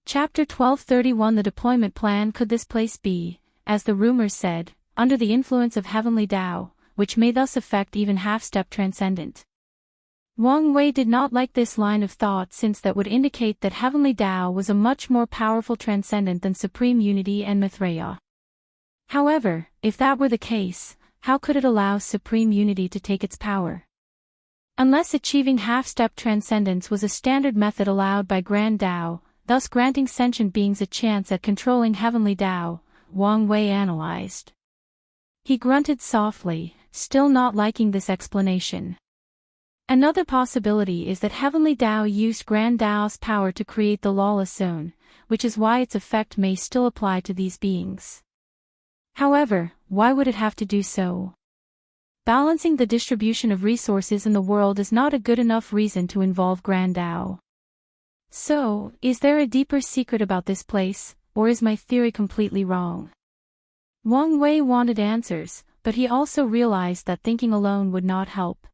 Chapter 1231 The deployment plan. Could this place be, as the rumors said, under the influence of heavenly Tao, which may thus affect even half-step transcendent? Wang Wei did not like this line of thought, since that would indicate that heavenly Tao was a much more powerful transcendent than supreme unity and Mithraea. However, if that were the case, how could it allow supreme unity to take its power? Unless achieving half-step transcendence was a standard method allowed by Grand Tao, thus granting sentient beings a chance at controlling heavenly Tao, Wang Wei analyzed. He grunted softly, still not liking this explanation. Another possibility is that heavenly Tao used Grand Tao's power to create the Lawless zone, which is why its effect may still apply to these beings. However, why would it have to do so? Balancing the distribution of resources in the world is not a good enough reason to involve Grand Tao. So, is there a deeper secret about this place, or is my theory completely wrong? Wang Wei wanted answers, but he also realized that thinking alone would not help.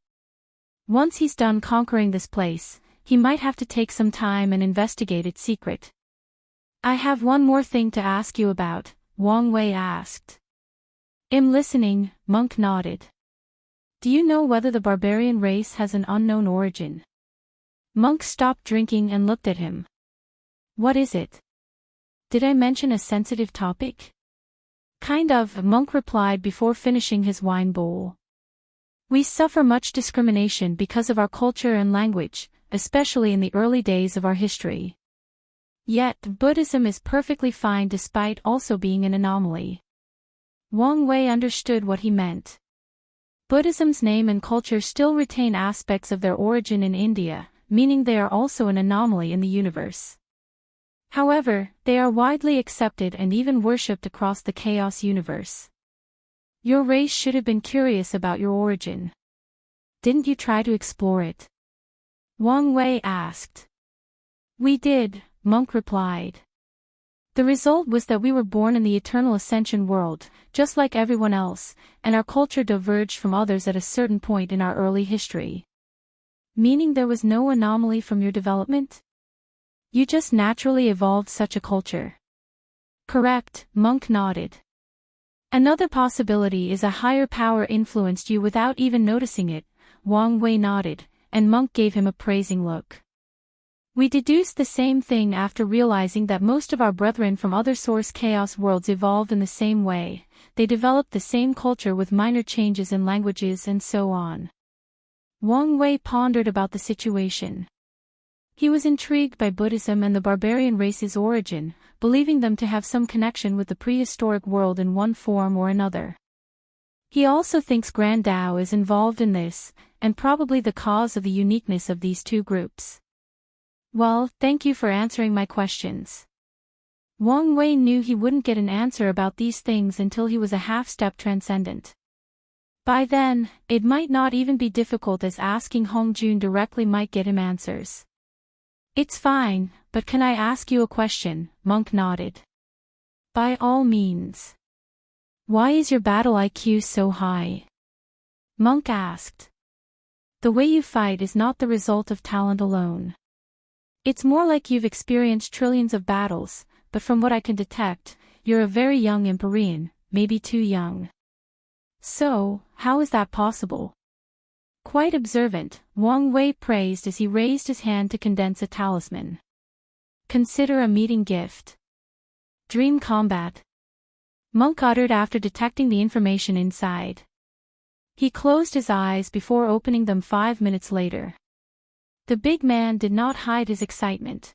Once he's done conquering this place, he might have to take some time and investigate its secret. I have one more thing to ask you about, Wang Wei asked. I'm listening, Monk nodded. Do you know whether the barbarian race has an unknown origin? Monk stopped drinking and looked at him. What is it? Did I mention a sensitive topic? Kind of, Monk replied before finishing his wine bowl. We suffer much discrimination because of our culture and language, especially in the early days of our history. Yet, Buddhism is perfectly fine despite also being an anomaly. Wang Wei understood what he meant. Buddhism's name and culture still retain aspects of their origin in India, meaning they are also an anomaly in the universe. However, they are widely accepted and even worshipped across the chaos universe. Your race should have been curious about your origin. Didn't you try to explore it? Wang Wei asked. We did, Monk replied. The result was that we were born in the eternal ascension world, just like everyone else, and our culture diverged from others at a certain point in our early history. Meaning there was no anomaly from your development? You just naturally evolved such a culture. Correct, Monk nodded. Another possibility is a higher power influenced you without even noticing it, Wang Wei nodded, and Monk gave him a praising look. We deduced the same thing after realizing that most of our brethren from other source chaos worlds evolved in the same way. They developed the same culture with minor changes in languages and so on. Wang Wei pondered about the situation. He was intrigued by Buddhism and the barbarian race's origin, believing them to have some connection with the prehistoric world in one form or another. He also thinks Grand Tao is involved in this, and probably the cause of the uniqueness of these two groups. Well, thank you for answering my questions. Wang Wei knew he wouldn't get an answer about these things until he was a half-step transcendent. By then, it might not even be difficult, as asking Hong Jun directly might get him answers. It's fine, but can I ask you a question? Monk nodded. By all means. Why is your battle IQ so high? Monk asked. The way you fight is not the result of talent alone. It's more like you've experienced trillions of battles, but from what I can detect, you're a very young Empyrean, maybe too young. So, how is that possible? Quite observant, Wang Wei praised as he raised his hand to condense a talisman. Consider a meeting gift. Dream combat. Monk uttered after detecting the information inside. He closed his eyes before opening them 5 minutes later. The big man did not hide his excitement.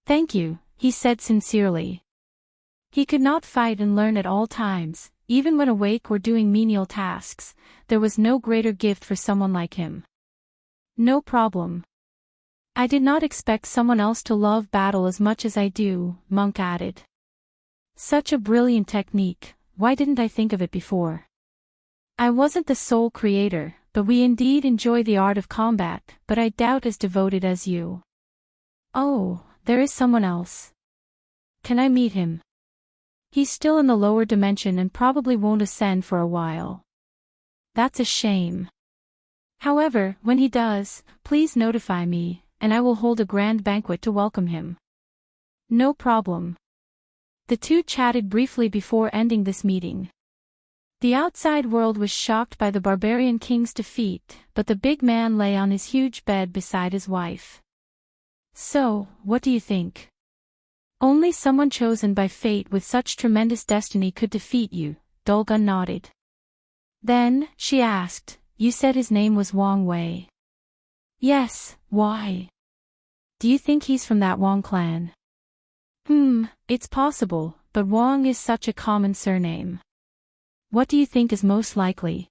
Thank you, he said sincerely. He could not fight and learn at all times, even when awake or doing menial tasks. There was no greater gift for someone like him. No problem. I did not expect someone else to love battle as much as I do, Monk added. Such a brilliant technique, why didn't I think of it before? I wasn't the sole creator, but we indeed enjoy the art of combat, but I doubt as devoted as you. Oh, there is someone else. Can I meet him? He's still in the lower dimension and probably won't ascend for a while. That's a shame. However, when he does, please notify me, and I will hold a grand banquet to welcome him. No problem. The two chatted briefly before ending this meeting. The outside world was shocked by the barbarian king's defeat, but the big man lay on his huge bed beside his wife. So, what do you think? Only someone chosen by fate with such tremendous destiny could defeat you, Dulgun nodded. Then, she asked, you said his name was Wang Wei. Yes, why? Do you think he's from that Wang clan? It's possible, but Wang is such a common surname. What do you think is most likely?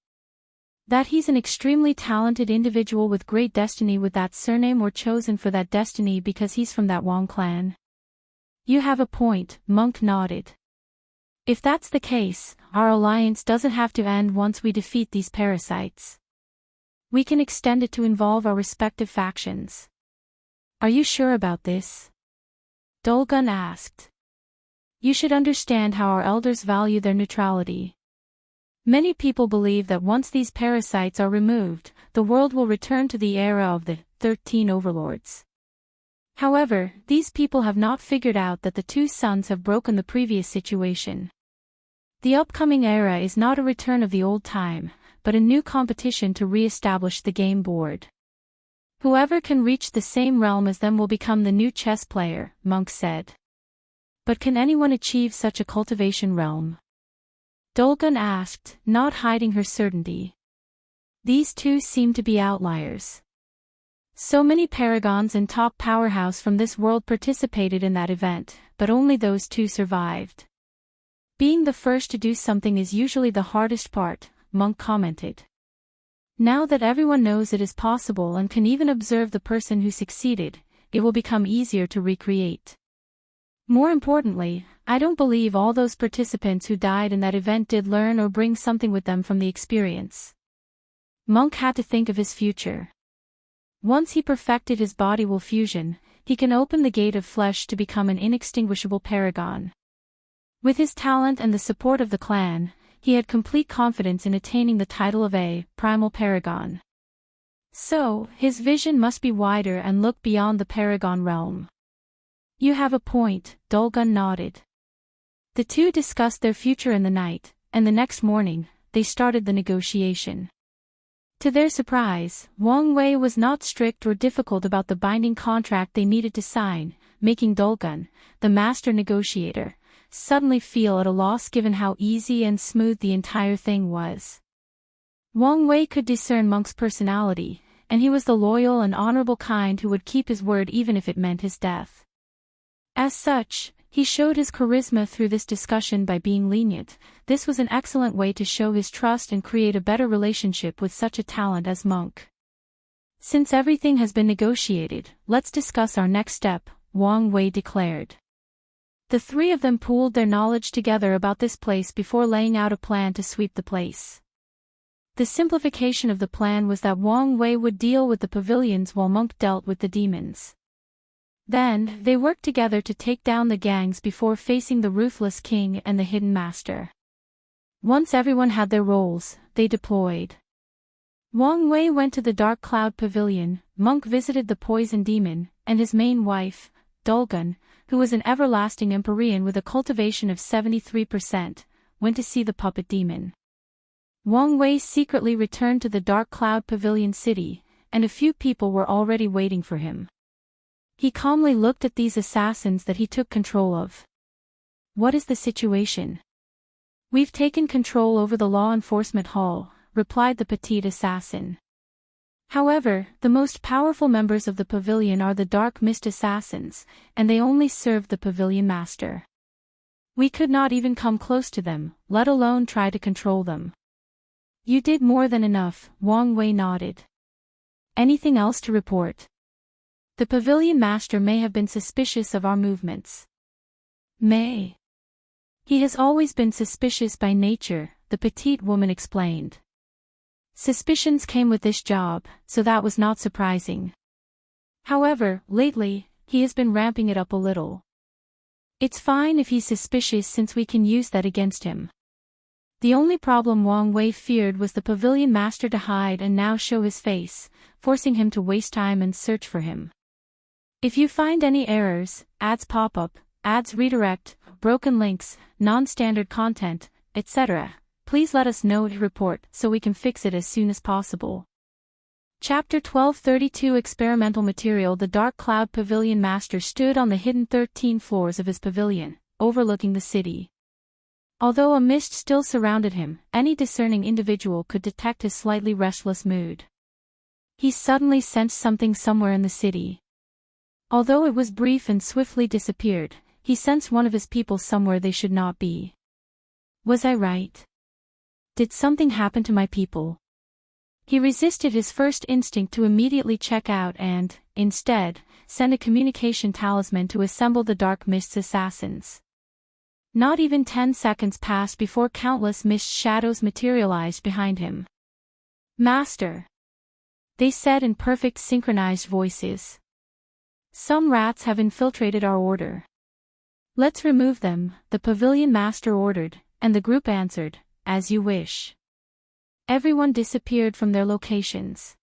That he's an extremely talented individual with great destiny with that surname or chosen for that destiny because he's from that Wang clan? You have a point, Monk nodded. If that's the case, our alliance doesn't have to end once we defeat these parasites. We can extend it to involve our respective factions. Are you sure about this? Dulgun asked. You should understand how our elders value their neutrality. Many people believe that once these parasites are removed, the world will return to the era of the 13 overlords. However, these people have not figured out that the two suns have broken the previous situation. The upcoming era is not a return of the old time, but a new competition to re-establish the game board. Whoever can reach the same realm as them will become the new chess player, Monk said. But can anyone achieve such a cultivation realm? Dulgun asked, not hiding her certainty. These two seem to be outliers. So many paragons and top powerhouse from this world participated in that event, but only those two survived. Being the first to do something is usually the hardest part, Monk commented. Now that everyone knows it is possible and can even observe the person who succeeded, it will become easier to recreate. More importantly, I don't believe all those participants who died in that event did learn or bring something with them from the experience. Monk had to think of his future. Once he perfected his body will fusion, he can open the gate of flesh to become an inextinguishable paragon. With his talent and the support of the clan, he had complete confidence in attaining the title of a primal paragon. So, his vision must be wider and look beyond the paragon realm. You have a point, Dulgun nodded. The two discussed their future in the night, and the next morning, they started the negotiation. To their surprise, Wang Wei was not strict or difficult about the binding contract they needed to sign, making Dulgun, the master negotiator, suddenly feel at a loss given how easy and smooth the entire thing was. Wang Wei could discern Monk's personality, and he was the loyal and honorable kind who would keep his word even if it meant his death. As such, he showed his charisma through this discussion by being lenient. This was an excellent way to show his trust and create a better relationship with such a talent as Monk. Since everything has been negotiated, let's discuss our next step, Wang Wei declared. The three of them pooled their knowledge together about this place before laying out a plan to sweep the place. The simplification of the plan was that Wang Wei would deal with the pavilions while Monk dealt with the demons. Then, they worked together to take down the gangs before facing the Ruthless King and the Hidden Master. Once everyone had their roles, they deployed. Wang Wei went to the Dark Cloud Pavilion, Monk visited the Poison Demon, and his main wife, Dulgun, who was an everlasting Empyrean with a cultivation of 73%, went to see the Puppet Demon. Wang Wei secretly returned to the Dark Cloud Pavilion city, and a few people were already waiting for him. He calmly looked at these assassins that he took control of. What is the situation? We've taken control over the law enforcement hall, replied the petite assassin. However, the most powerful members of the pavilion are the Dark Mist assassins, and they only serve the pavilion master. We could not even come close to them, let alone try to control them. You did more than enough, Wang Wei nodded. Anything else to report? The pavilion master may have been suspicious of our movements. May. He has always been suspicious by nature, the petite woman explained. Suspicions came with this job, so that was not surprising. However, lately, he has been ramping it up a little. It's fine if he's suspicious since we can use that against him. The only problem Wang Wei feared was the pavilion master to hide and now show his face, forcing him to waste time and search for him. If you find any errors, ads pop up, ads redirect, broken links, non-standard content, etc., please let us know to report so we can fix it as soon as possible. Chapter 1232 Experimental Material. The Dark Cloud Pavilion Master stood on the hidden 13 floors of his pavilion, overlooking the city. Although a mist still surrounded him, any discerning individual could detect his slightly restless mood. He suddenly sensed something somewhere in the city. Although it was brief and swiftly disappeared, he sensed one of his people somewhere they should not be. Was I right? Did something happen to my people? He resisted his first instinct to immediately check out and, instead, send a communication talisman to assemble the Dark Mist's assassins. Not even 10 seconds passed before countless mist shadows materialized behind him. "Master," they said in perfect synchronized voices. "Some rats have infiltrated our order. Let's remove them," the Pavilion Master ordered, and the group answered, "As you wish." Everyone disappeared from their locations.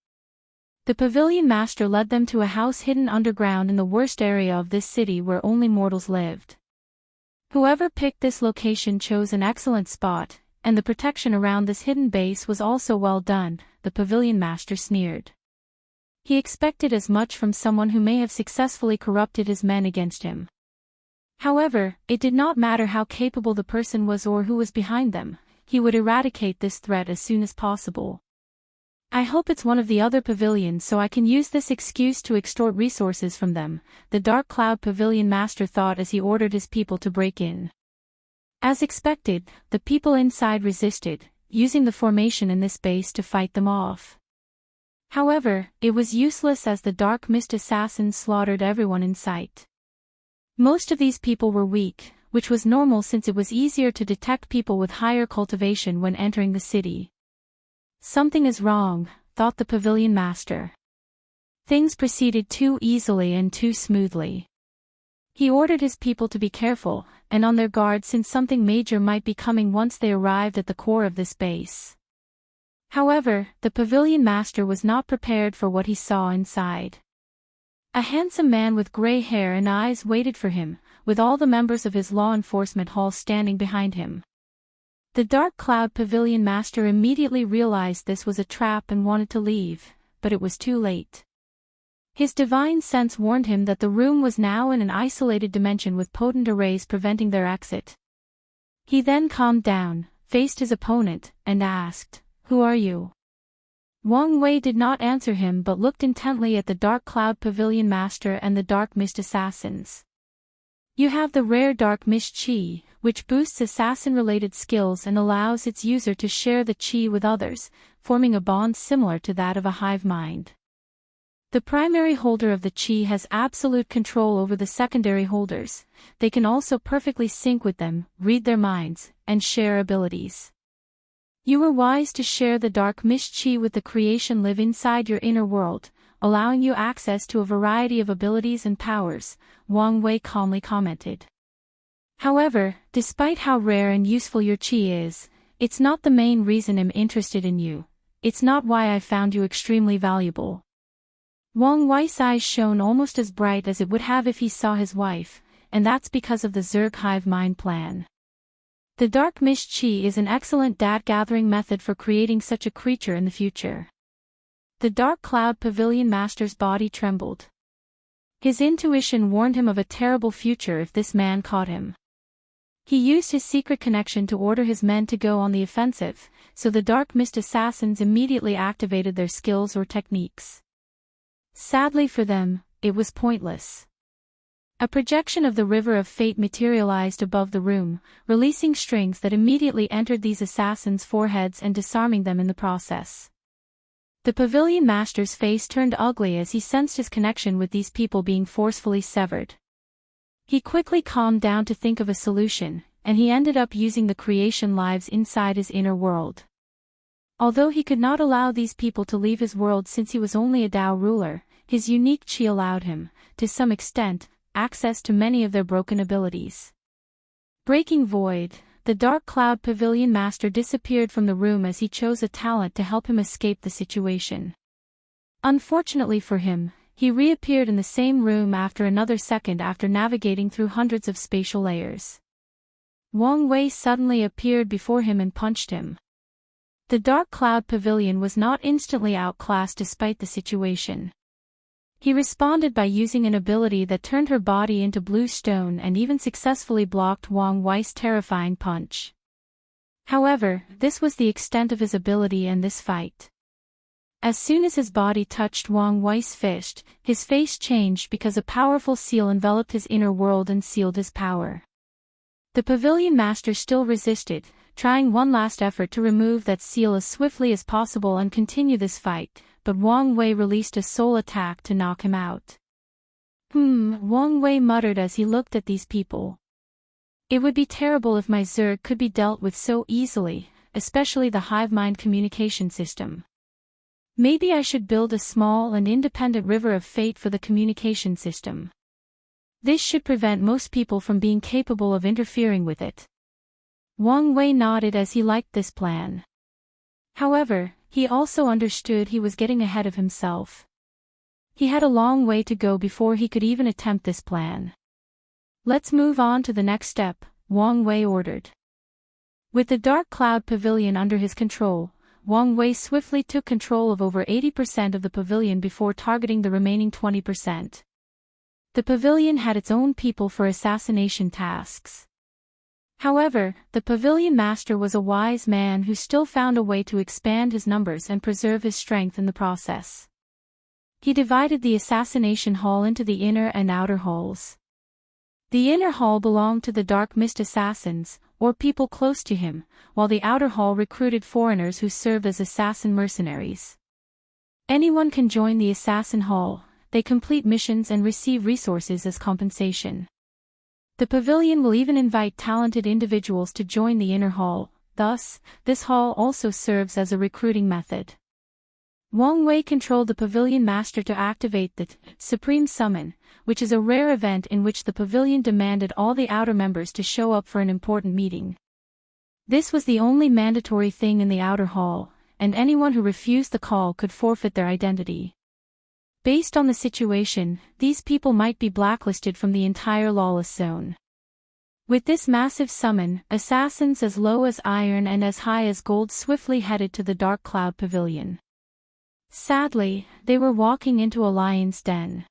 The Pavilion Master led them to a house hidden underground in the worst area of this city where only mortals lived. Whoever picked this location chose an excellent spot, and the protection around this hidden base was also well done, the Pavilion Master sneered. He expected as much from someone who may have successfully corrupted his men against him. However, it did not matter how capable the person was or who was behind them. He would eradicate this threat as soon as possible. "I hope it's one of the other pavilions so I can use this excuse to extort resources from them," the Dark Cloud Pavilion Master thought as he ordered his people to break in. As expected, the people inside resisted, using the formation in this base to fight them off. However, it was useless as the Dark Mist assassins slaughtered everyone in sight. Most of these people were weak, which was normal since it was easier to detect people with higher cultivation when entering the city. Something is wrong, thought the Pavilion Master. Things proceeded too easily and too smoothly. He ordered his people to be careful, and on their guard since something major might be coming once they arrived at the core of this base. However, the Pavilion Master was not prepared for what he saw inside. A handsome man with gray hair and eyes waited for him, with all the members of his law enforcement hall standing behind him. The Dark Cloud Pavilion Master immediately realized this was a trap and wanted to leave, but it was too late. His divine sense warned him that the room was now in an isolated dimension with potent arrays preventing their exit. He then calmed down, faced his opponent, and asked, "Who are you?" Wang Wei did not answer him but looked intently at the Dark Cloud Pavilion Master and the Dark Mist assassins. "You have the rare Dark Mist Qi, which boosts assassin-related skills and allows its user to share the Qi with others, forming a bond similar to that of a hive mind. The primary holder of the Qi has absolute control over the secondary holders. They can also perfectly sync with them, read their minds, and share abilities. You were wise to share the Dark Mist Qi with the creation live inside your inner world, allowing you access to a variety of abilities and powers," Wang Wei calmly commented. "However, despite how rare and useful your Qi is, it's not the main reason I'm interested in you. It's not why I found you extremely valuable." Wang Wei's eyes shone almost as bright as it would have if he saw his wife, and that's because of the Zerg hive mind plan. The Dark Mist Qi is an excellent data-gathering method for creating such a creature in the future. The Dark Cloud Pavilion Master's body trembled. His intuition warned him of a terrible future if this man caught him. He used his secret connection to order his men to go on the offensive, so the Dark Mist assassins immediately activated their skills or techniques. Sadly for them, it was pointless. A projection of the River of Fate materialized above the room, releasing strings that immediately entered these assassins' foreheads and disarming them in the process. The Pavilion Master's face turned ugly as he sensed his connection with these people being forcefully severed. He quickly calmed down to think of a solution, and he ended up using the creation lives inside his inner world. Although he could not allow these people to leave his world since he was only a Dao ruler, his unique Qi allowed him, to some extent, access to many of their broken abilities. Breaking Void, the Dark Cloud Pavilion Master disappeared from the room as he chose a talent to help him escape the situation. Unfortunately for him, He reappeared in the same room after another second after navigating through hundreds of spatial layers. Wang Wei suddenly appeared before him and punched him. The Dark Cloud Pavilion was not instantly outclassed despite the situation. He responded by using an ability that turned her body into blue stone and even successfully blocked Wang Wei's terrifying punch. However, this was the extent of his ability in this fight. As soon as his body touched Wang Wei's fist, his face changed because a powerful seal enveloped his inner world and sealed his power. The Pavilion Master still resisted, trying one last effort to remove that seal as swiftly as possible and continue this fight, but Wang Wei released a soul attack to knock him out. Wang Wei muttered as he looked at these people. It would be terrible if my Zerg could be dealt with so easily, especially the hive mind communication system. Maybe I should build a small and independent river of fate for the communication system. This should prevent most people from being capable of interfering with it. Wang Wei nodded as he liked this plan. However, he also understood he was getting ahead of himself. He had a long way to go before he could even attempt this plan. Let's move on to the next step, Wang Wei ordered. With the Dark Cloud Pavilion under his control, Wang Wei swiftly took control of over 80% of the pavilion before targeting the remaining 20%. The pavilion had its own people for assassination tasks. However, the Pavilion Master was a wise man who still found a way to expand his numbers and preserve his strength in the process. He divided the assassination hall into the inner and outer halls. The inner hall belonged to the Dark Mist assassins, or people close to him, while the outer hall recruited foreigners who served as assassin mercenaries. Anyone can join the assassin hall, they complete missions and receive resources as compensation. The pavilion will even invite talented individuals to join the inner hall, thus, this hall also serves as a recruiting method. Wang Wei controlled the Pavilion Master to activate the Supreme Summon, which is a rare event in which the pavilion demanded all the outer members to show up for an important meeting. This was the only mandatory thing in the outer hall, and anyone who refused the call could forfeit their identity. Based on the situation, these people might be blacklisted from the entire Lawless zone. With this massive summon, assassins as low as iron and as high as gold swiftly headed to the Dark Cloud Pavilion. Sadly, they were walking into a lion's den.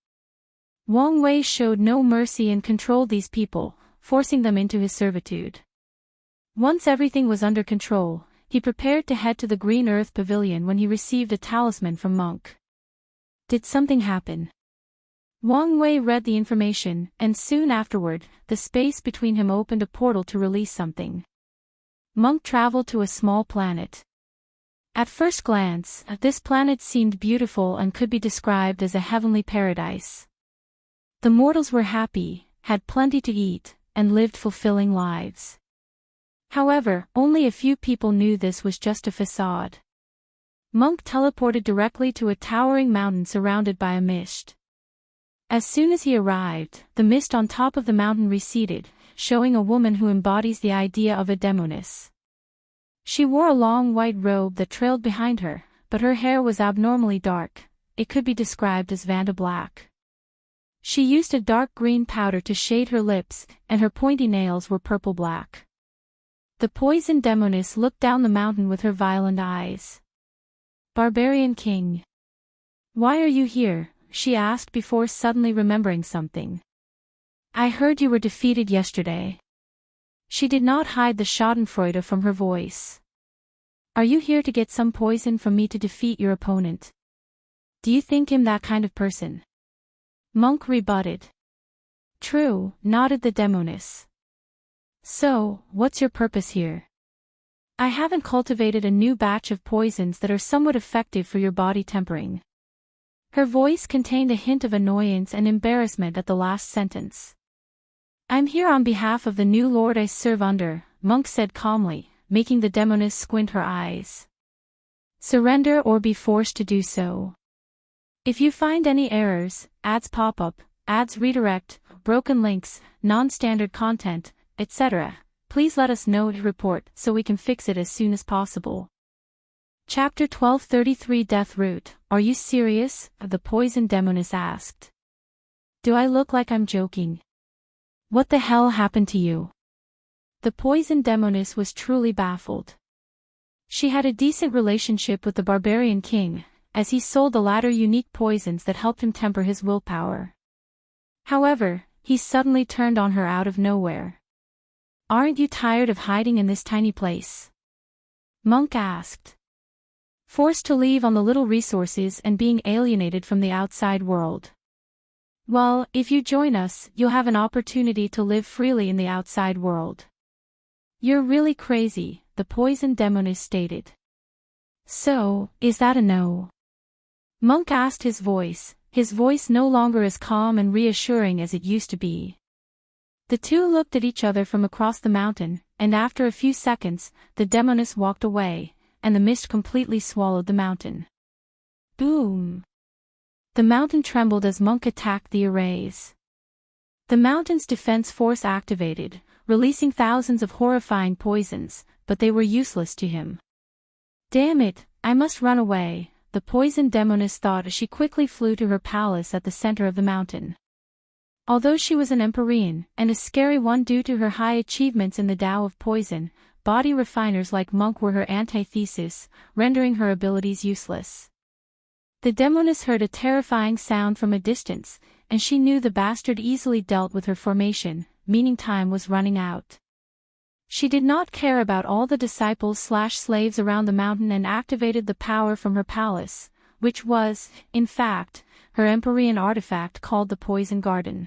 Wang Wei showed no mercy and controlled these people, forcing them into his servitude. Once everything was under control, he prepared to head to the Green Earth Pavilion when he received a talisman from Monk. Did something happen? Wang Wei read the information, and soon afterward, the space between him opened a portal to release something. Monk traveled to a small planet. At first glance, this planet seemed beautiful and could be described as a heavenly paradise. The mortals were happy, had plenty to eat, and lived fulfilling lives. However, only a few people knew this was just a facade. Monk teleported directly to a towering mountain surrounded by a mist. As soon as he arrived, the mist on top of the mountain receded, showing a woman who embodies the idea of a demoness. She wore a long white robe that trailed behind her, but her hair was abnormally dark. It could be described as Vanda Black. She used a dark green powder to shade her lips, and her pointy nails were purple-black. The poisoned demoness looked down the mountain with her violent eyes. Barbarian King. Why are you here? She asked before suddenly remembering something. I heard you were defeated yesterday. She did not hide the schadenfreude from her voice. Are you here to get some poison from me to defeat your opponent? Do you think him that kind of person? Monk rebutted. True, nodded the demoness. So, what's your purpose here? I haven't cultivated a new batch of poisons that are somewhat effective for your body tempering. Her voice contained a hint of annoyance and embarrassment at the last sentence. I'm here on behalf of the new lord I serve under, Monk said calmly, making the demoness squint her eyes. Surrender or be forced to do so. If you find any errors, ads pop up, ads redirect, broken links, non-standard content, etc., please let us know to report so we can fix it as soon as possible. Chapter 1233 Death Root. Are you serious? The poison demoness asked. Do I look like I'm joking? What the hell happened to you? The poison demoness was truly baffled. She had a decent relationship with the barbarian king, as he sold the latter unique poisons that helped him temper his willpower. However, he suddenly turned on her out of nowhere. Aren't you tired of hiding in this tiny place? Monk asked. Forced to leave on the little resources and being alienated from the outside world. Well, if you join us, you'll have an opportunity to live freely in the outside world. You're really crazy, the poison demoness stated. So, is that a no? Monk asked his voice no longer as calm and reassuring as it used to be. The two looked at each other from across the mountain, and after a few seconds, the demoness walked away, and the mist completely swallowed the mountain. Boom! The mountain trembled as Monk attacked the arrays. The mountain's defense force activated, releasing thousands of horrifying poisons, but they were useless to him. Damn it, I must run away, the poison demoness thought as she quickly flew to her palace at the center of the mountain. Although she was an Empyrean, and a scary one due to her high achievements in the Tao of poison, body refiners like Monk were her antithesis, rendering her abilities useless. The demoness heard a terrifying sound from a distance, and she knew the bastard easily dealt with her formation, meaning time was running out. She did not care about all the disciples/slaves around the mountain and activated the power from her palace, which was, in fact, her Empyrean artifact called the Poison Garden.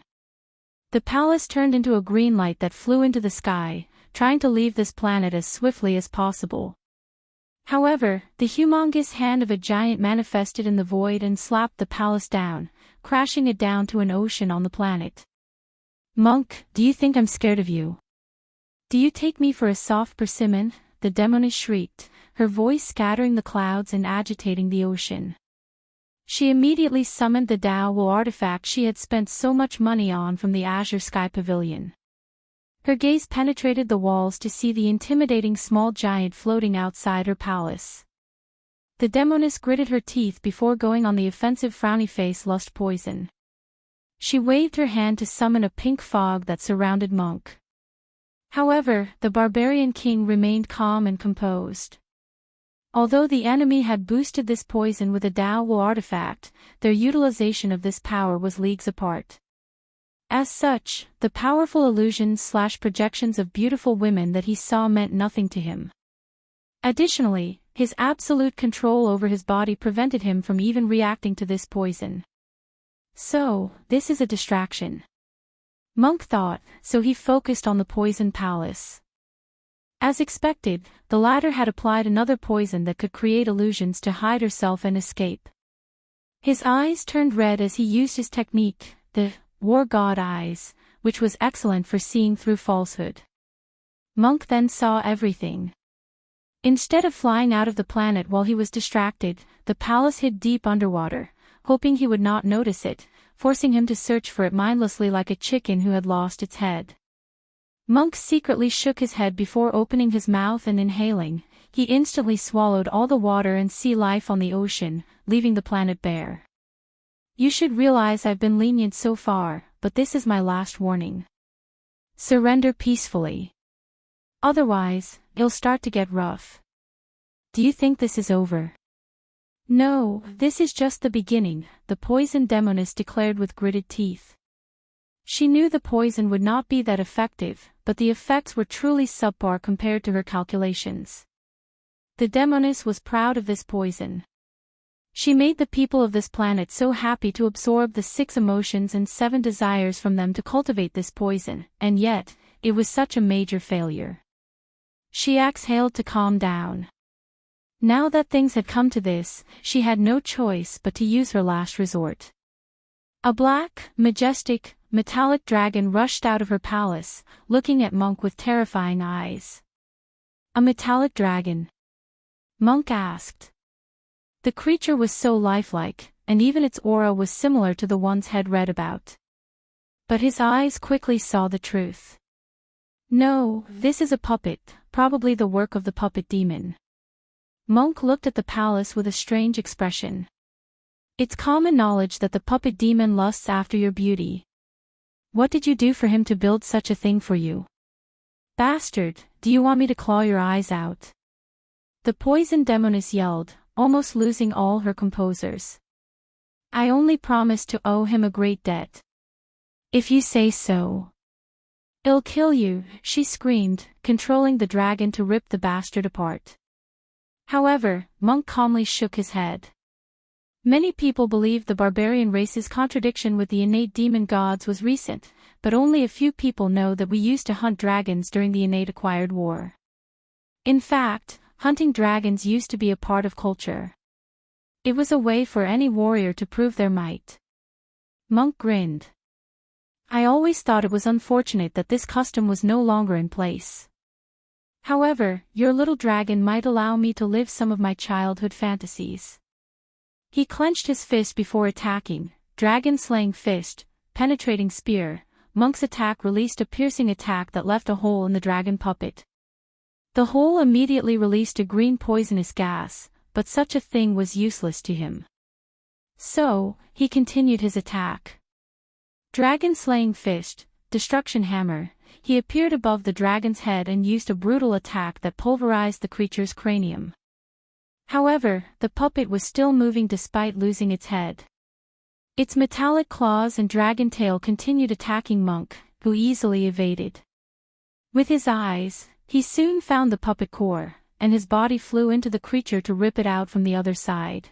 The palace turned into a green light that flew into the sky, trying to leave this planet as swiftly as possible. However, the humongous hand of a giant manifested in the void and slapped the palace down, crashing it down to an ocean on the planet. Monk, do you think I'm scared of you? Do you take me for a soft persimmon? The demoness shrieked, her voice scattering the clouds and agitating the ocean. She immediately summoned the Tao artifact she had spent so much money on from the Azure Sky Pavilion. Her gaze penetrated the walls to see the intimidating small giant floating outside her palace. The demoness gritted her teeth before going on the offensive frowny face lust poison. She waved her hand to summon a pink fog that surrounded Monk. However, the barbarian king remained calm and composed. Although the enemy had boosted this poison with a Tao artifact, their utilization of this power was leagues apart. As such, the powerful illusions/projections of beautiful women that he saw meant nothing to him. Additionally, his absolute control over his body prevented him from even reacting to this poison. So, this is a distraction. Monk thought, so he focused on the poison palace. As expected, the latter had applied another poison that could create illusions to hide herself and escape. His eyes turned red as he used his technique, the War God Eyes, which was excellent for seeing through falsehood. Monk then saw everything. Instead of flying out of the planet while he was distracted, the palace hid deep underwater, hoping he would not notice it, forcing him to search for it mindlessly like a chicken who had lost its head. Monk secretly shook his head before opening his mouth and inhaling. He instantly swallowed all the water and sea life on the ocean, leaving the planet bare. You should realize I've been lenient so far, but this is my last warning. Surrender peacefully. Otherwise, it'll start to get rough. Do you think this is over? No, this is just the beginning, the poison demoness declared with gritted teeth. She knew the poison would not be that effective, but the effects were truly subpar compared to her calculations. The demoness was proud of this poison. She made the people of this planet so happy to absorb the 6 emotions and 7 desires from them to cultivate this poison, and yet, it was such a major failure. She exhaled to calm down. Now that things had come to this, she had no choice but to use her last resort. A black, majestic, metallic dragon rushed out of her palace, looking at Monk with terrifying eyes. A metallic dragon? Monk asked. The creature was so lifelike, and even its aura was similar to the ones he'd read about. But his eyes quickly saw the truth. No, this is a puppet, probably the work of the puppet demon. Monk looked at the palace with a strange expression. It's common knowledge that the puppet demon lusts after your beauty. What did you do for him to build such a thing for you? Bastard, do you want me to claw your eyes out? The poison demoness yelled, almost losing all her composers. I only promised to owe him a great debt. If you say so. I'll kill you, she screamed, controlling the dragon to rip the bastard apart. However, Monk calmly shook his head. Many people believed the barbarian race's contradiction with the innate demon gods was recent, but only a few people know that we used to hunt dragons during the innate acquired war. In fact, hunting dragons used to be a part of culture. It was a way for any warrior to prove their might. Monk grinned. I always thought it was unfortunate that this custom was no longer in place. However, your little dragon might allow me to live some of my childhood fantasies. He clenched his fist before attacking, dragon-slaying fist, penetrating spear. Monk's attack released a piercing attack that left a hole in the dragon puppet. The hole immediately released a green poisonous gas, but such a thing was useless to him. So, he continued his attack. Dragon-slaying fist, destruction hammer. He appeared above the dragon's head and used a brutal attack that pulverized the creature's cranium. However, the puppet was still moving despite losing its head. Its metallic claws and dragon tail continued attacking Monk, who easily evaded. With his eyes, he soon found the puppet core, and his body flew into the creature to rip it out from the other side.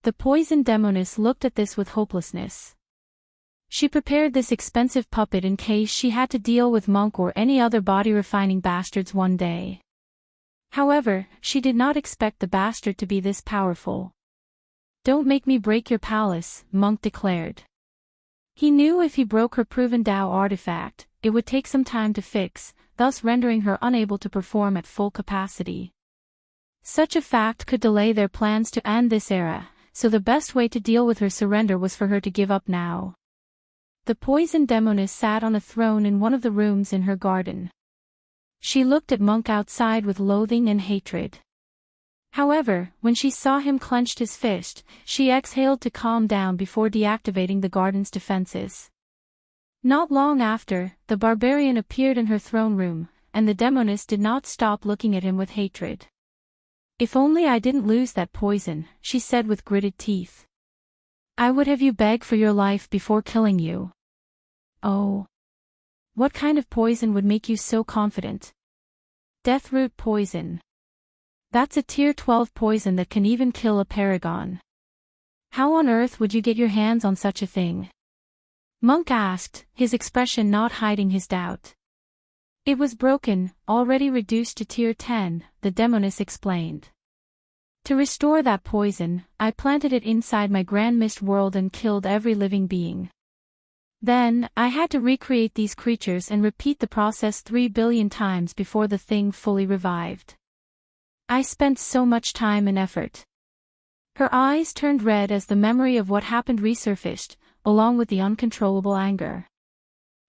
The poison demoness looked at this with hopelessness. She prepared this expensive puppet in case she had to deal with Monk or any other body-refining bastards one day. However, she did not expect the bastard to be this powerful. Don't make me break your palace, Monk declared. He knew if he broke her proven Dao artifact, it would take some time to fix, thus rendering her unable to perform at full capacity. Such a fact could delay their plans to end this era, so the best way to deal with her surrender was for her to give up now. The poison demoness sat on a throne in one of the rooms in her garden. She looked at Monk outside with loathing and hatred. However, when she saw him clenched his fist, she exhaled to calm down before deactivating the garden's defenses. Not long after, the barbarian appeared in her throne room, and the demoness did not stop looking at him with hatred. If only I didn't lose that poison, she said with gritted teeth. I would have you beg for your life before killing you. Oh. What kind of poison would make you so confident? Deathroot poison. That's a tier 12 poison that can even kill a paragon. How on earth would you get your hands on such a thing? Monk asked, his expression not hiding his doubt. It was broken, already reduced to tier 10, the demoness explained. To restore that poison, I planted it inside my Grand Mist world and killed every living being. Then, I had to recreate these creatures and repeat the process 3 billion times before the thing fully revived. I spent so much time and effort. Her eyes turned red as the memory of what happened resurfaced, along with the uncontrollable anger.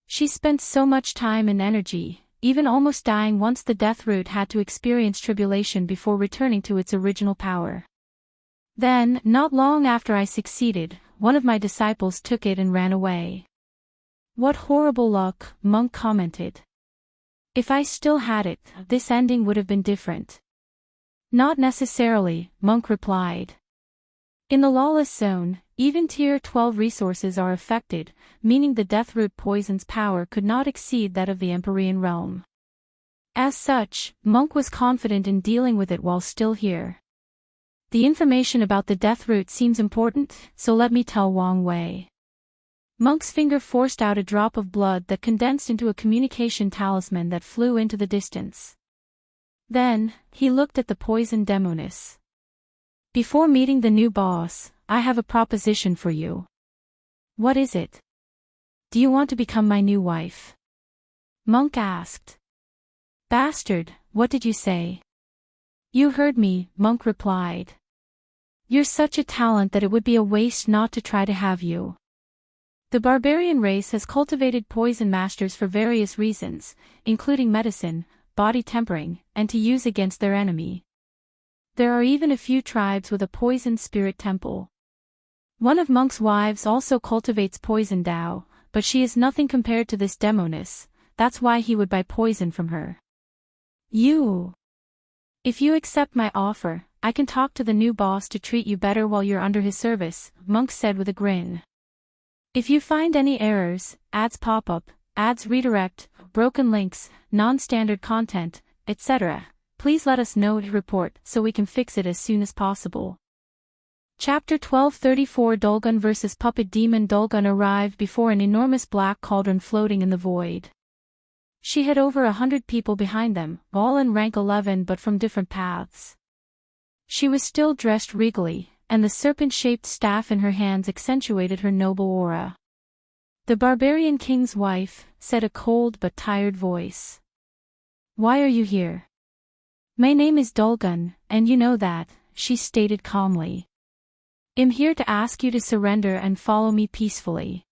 She spent so much time and energy, even almost dying once the Deathroot had to experience tribulation before returning to its original power. Then, not long after I succeeded, one of my disciples took it and ran away. What horrible luck, Monk commented. If I still had it, this ending would have been different. Not necessarily, Monk replied. In the Lawless zone, even tier 12 resources are affected, meaning the Deathroot poison's power could not exceed that of the Empyrean realm. As such, Monk was confident in dealing with it while still here. The information about the Deathroot seems important, so let me tell Wang Wei. Monk's finger forced out a drop of blood that condensed into a communication talisman that flew into the distance. Then, he looked at the poison demoness. Before meeting the new boss, I have a proposition for you. What is it? Do you want to become my new wife? Monk asked. Bastard, what did you say? You heard me, Monk replied. You're such a talent that it would be a waste not to try to have you. The barbarian race has cultivated poison masters for various reasons, including medicine, body tempering, and to use against their enemy. There are even a few tribes with a poison spirit temple. One of Monk's wives also cultivates poison Dao, but she is nothing compared to this demoness, that's why he would buy poison from her. If you accept my offer, I can talk to the new boss to treat you better while you're under his service, Monk said with a grin. If you find any errors, ads pop up, ads redirect, broken links, non-standard content, etc., please let us know to report so we can fix it as soon as possible. Chapter 1234 Dulgun vs. Puppet Demon. Dulgun arrived before an enormous black cauldron floating in the void. She had over 100 people behind them, all in rank 11 but from different paths. She was still dressed regally, and the serpent-shaped staff in her hands accentuated her noble aura. "The barbarian king's wife," said a cold but tired voice. "Why are you here?" "My name is Dulgun, and you know that," she stated calmly. "I'm here to ask you to surrender and follow me peacefully."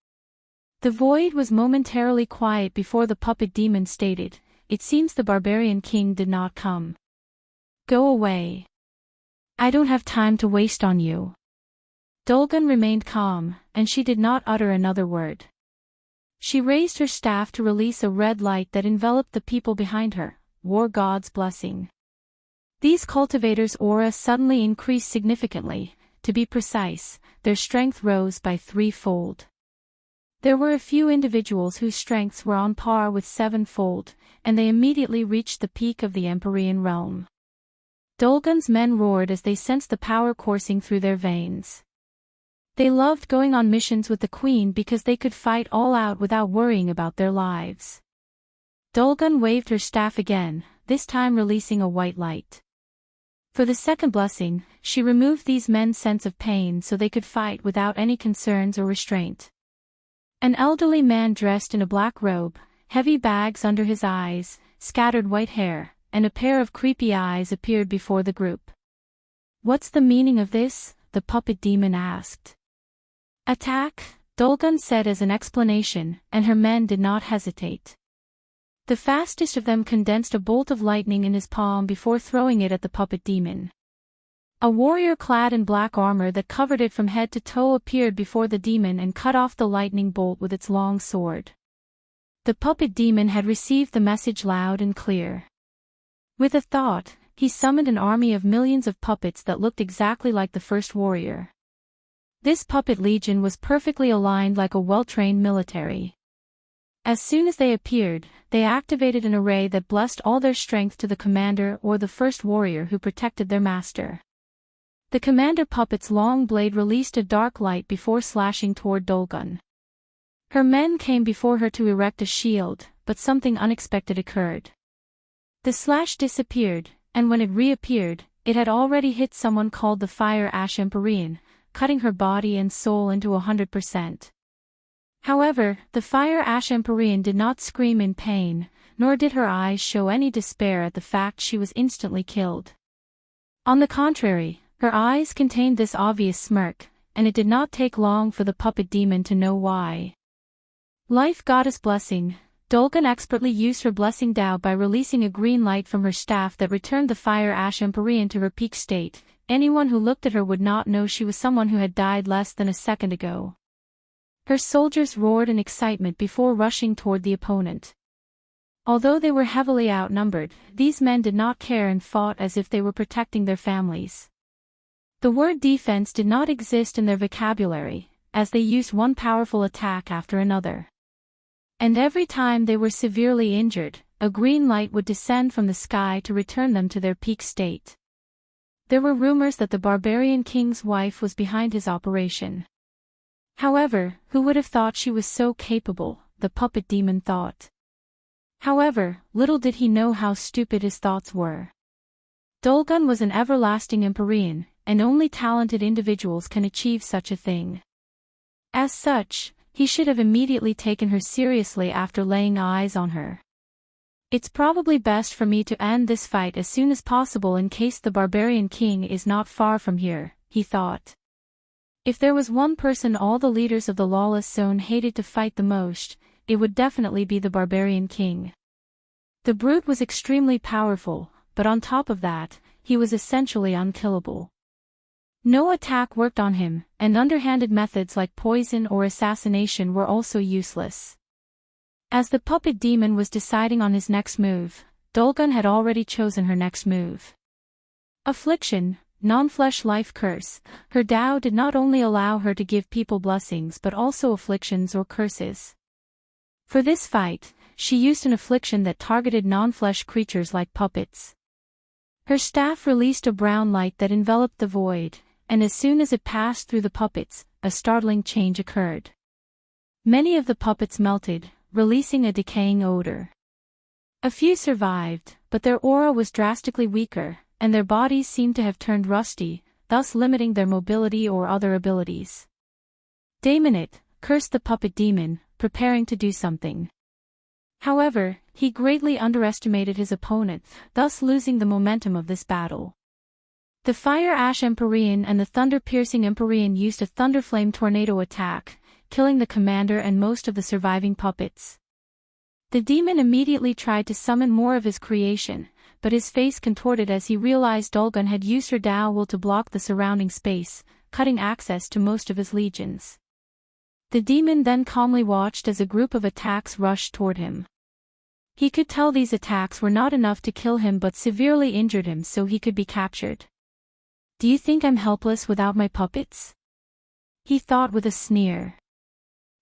The void was momentarily quiet before the puppet demon stated, "It seems the barbarian king did not come. Go away. I don't have time to waste on you." Dulgun remained calm, and she did not utter another word. She raised her staff to release a red light that enveloped the people behind her, War God's blessing. These cultivators' aura suddenly increased significantly. To be precise, their strength rose by 3-fold. There were a few individuals whose strengths were on par with 7-fold, and they immediately reached the peak of the Empyrean realm. Dulgun's men roared as they sensed the power coursing through their veins. They loved going on missions with the Queen because they could fight all out without worrying about their lives. Dulgun waved her staff again, this time releasing a white light. For the second blessing, she removed these men's sense of pain so they could fight without any concerns or restraint. An elderly man dressed in a black robe, heavy bags under his eyes, scattered white hair, and a pair of creepy eyes appeared before the group. "What's the meaning of this?" the puppet demon asked. "Attack," Dulgun said as an explanation, and her men did not hesitate. The fastest of them condensed a bolt of lightning in his palm before throwing it at the puppet demon. A warrior clad in black armor that covered it from head to toe appeared before the demon and cut off the lightning bolt with its long sword. The puppet demon had received the message loud and clear. With a thought, he summoned an army of millions of puppets that looked exactly like the first warrior. This puppet legion was perfectly aligned like a well-trained military. As soon as they appeared, they activated an array that blessed all their strength to the commander or the first warrior who protected their master. The commander puppet's long blade released a dark light before slashing toward Dulgun. Her men came before her to erect a shield, but something unexpected occurred. The slash disappeared, and when it reappeared, it had already hit someone called the Fire Ash Empyrean, cutting her body and soul into 100%. However, the Fire Ash Empyrean did not scream in pain, nor did her eyes show any despair at the fact she was instantly killed. On the contrary, her eyes contained this obvious smirk, and it did not take long for the puppet demon to know why. Life Goddess Blessing. Dulgun expertly used her blessing Dao by releasing a green light from her staff that returned the Fire Ash Empyrean to her peak state. Anyone who looked at her would not know she was someone who had died less than a second ago. Her soldiers roared in excitement before rushing toward the opponent. Although they were heavily outnumbered, these men did not care and fought as if they were protecting their families. The word defense did not exist in their vocabulary, as they used one powerful attack after another. And every time they were severely injured, a green light would descend from the sky to return them to their peak state. There were rumors that the barbarian king's wife was behind his operation. However, who would have thought she was so capable, the puppet demon thought. However, little did he know how stupid his thoughts were. Dulgun was an everlasting Empyrean, and only talented individuals can achieve such a thing. As such, he should have immediately taken her seriously after laying eyes on her. It's probably best for me to end this fight as soon as possible in case the barbarian king is not far from here, he thought. If there was one person all the leaders of the Lawless zone hated to fight the most, it would definitely be the barbarian king. The brute was extremely powerful, but on top of that, he was essentially unkillable. No attack worked on him, and underhanded methods like poison or assassination were also useless. As the puppet demon was deciding on his next move, Dulgun had already chosen her next move. Affliction, non-flesh life curse. Her Tao did not only allow her to give people blessings but also afflictions or curses. For this fight, she used an affliction that targeted non-flesh creatures like puppets. Her staff released a brown light that enveloped the void, and as soon as it passed through the puppets, a startling change occurred. Many of the puppets melted, releasing a decaying odor. A few survived, but their aura was drastically weaker, and their bodies seemed to have turned rusty, thus limiting their mobility or other abilities. Daemonit cursed the puppet demon, preparing to do something. However, he greatly underestimated his opponent, thus losing the momentum of this battle. The Fire Ash Empyrean and the Thunder-Piercing Empyrean used a Thunderflame Tornado attack, killing the commander and most of the surviving puppets. The demon immediately tried to summon more of his creation, but his face contorted as he realized Dulgun had used her Tao will to block the surrounding space, cutting access to most of his legions. The demon then calmly watched as a group of attacks rushed toward him. He could tell these attacks were not enough to kill him but severely injured him so he could be captured. "Do you think I'm helpless without my puppets?" he thought with a sneer.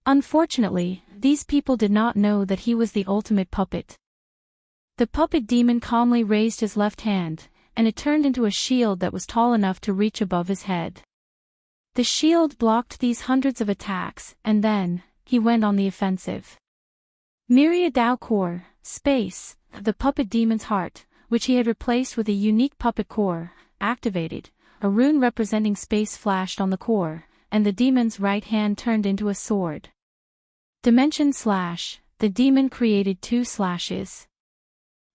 Unfortunately, these people did not know that he was the ultimate puppet. The puppet demon calmly raised his left hand, and it turned into a shield that was tall enough to reach above his head. The shield blocked these hundreds of attacks, and then, he went on the offensive. Myriad Tao Core, Space, the puppet demon's heart, which he had replaced with a unique puppet core, activated. A rune representing space flashed on the core, and the demon's right hand turned into a sword. Dimension Slash, the demon created 2 slashes.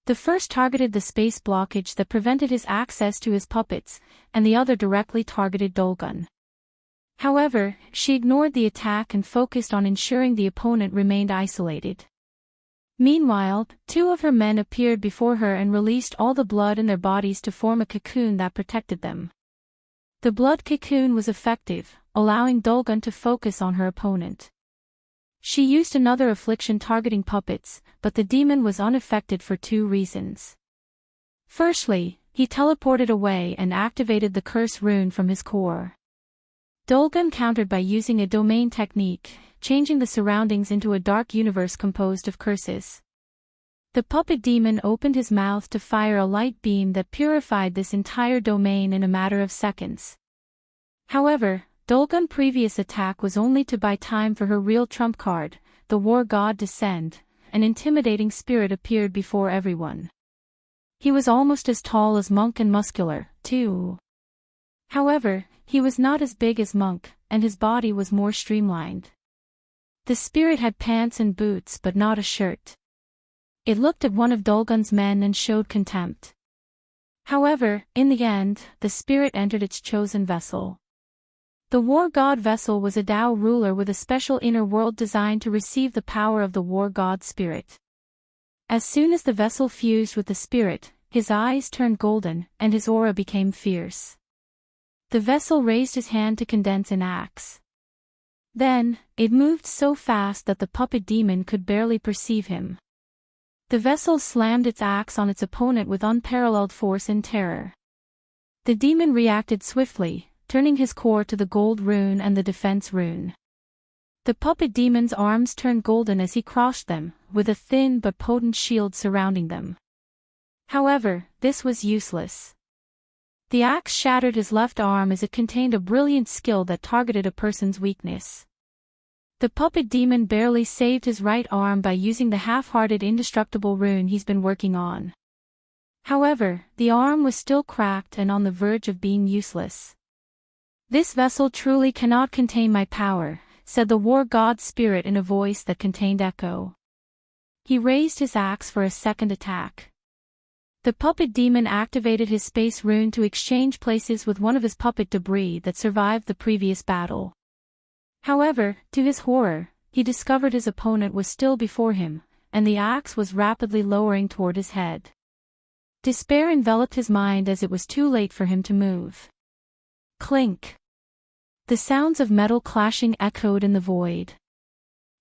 The first targeted the space blockage that prevented his access to his puppets, and the other directly targeted Dulgun. However, she ignored the attack and focused on ensuring the opponent remained isolated. Meanwhile, 2 of her men appeared before her and released all the blood in their bodies to form a cocoon that protected them. The blood cocoon was effective, allowing Dulgun to focus on her opponent. She used another affliction targeting puppets, but the demon was unaffected for 2 reasons. Firstly, he teleported away and activated the curse rune from his core. Dulgun countered by using a domain technique, changing the surroundings into a dark universe composed of curses. The puppet demon opened his mouth to fire a light beam that purified this entire domain in a matter of seconds. However, Dulgun's previous attack was only to buy time for her real trump card, the war god Destined. An intimidating spirit appeared before everyone. He was almost as tall as Monk and muscular, too. However, he was not as big as Monk, and his body was more streamlined. The spirit had pants and boots but not a shirt. It looked at one of Dulgun's men and showed contempt. However, in the end, the spirit entered its chosen vessel. The war god vessel was a Tao ruler with a special inner world designed to receive the power of the war god spirit. As soon as the vessel fused with the spirit, his eyes turned golden, and his aura became fierce. The vessel raised his hand to condense an axe. Then, it moved so fast that the puppet demon could barely perceive him. The vessel slammed its axe on its opponent with unparalleled force and terror. The demon reacted swiftly, turning his core to the gold rune and the defense rune. The puppet demon's arms turned golden as he crossed them, with a thin but potent shield surrounding them. However, this was useless. The axe shattered his left arm as it contained a brilliant skill that targeted a person's weakness. The puppet demon barely saved his right arm by using the half-hearted indestructible rune he's been working on. However, the arm was still cracked and on the verge of being useless. "This vessel truly cannot contain my power," said the war god spirit in a voice that contained echo. He raised his axe for a second attack. The puppet demon activated his space rune to exchange places with one of his puppet debris that survived the previous battle. However, to his horror, he discovered his opponent was still before him, and the axe was rapidly lowering toward his head. Despair enveloped his mind as it was too late for him to move. Clink. The sounds of metal clashing echoed in the void.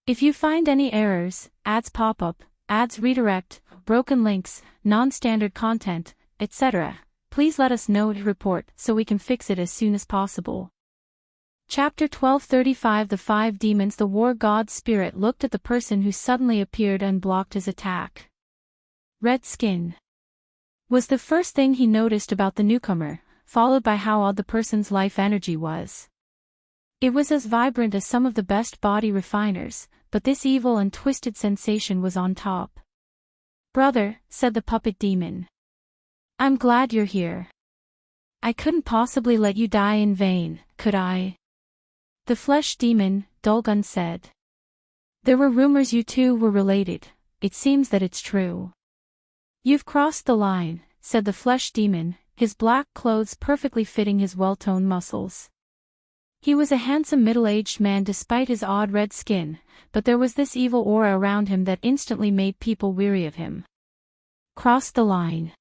If you find any errors, ads pop up, ads redirect, broken links, non-standard content, etc., please let us know to report so we can fix it as soon as possible. Chapter 1235 The Five Demons. The war god's spirit looked at the person who suddenly appeared and blocked his attack. Red skin was the first thing he noticed about the newcomer, followed by how odd the person's life energy was. It was as vibrant as some of the best body refiners, but this evil and twisted sensation was on top. Brother, said the puppet demon. I'm glad you're here. I couldn't possibly let you die in vain, could I? The flesh demon, Dulgun said. There were rumors you two were related. It seems that it's true. You've crossed the line, said the flesh demon, his black clothes perfectly fitting his well-toned muscles. He was a handsome middle-aged man despite his odd red skin, but there was this evil aura around him that instantly made people weary of him. Cross the line,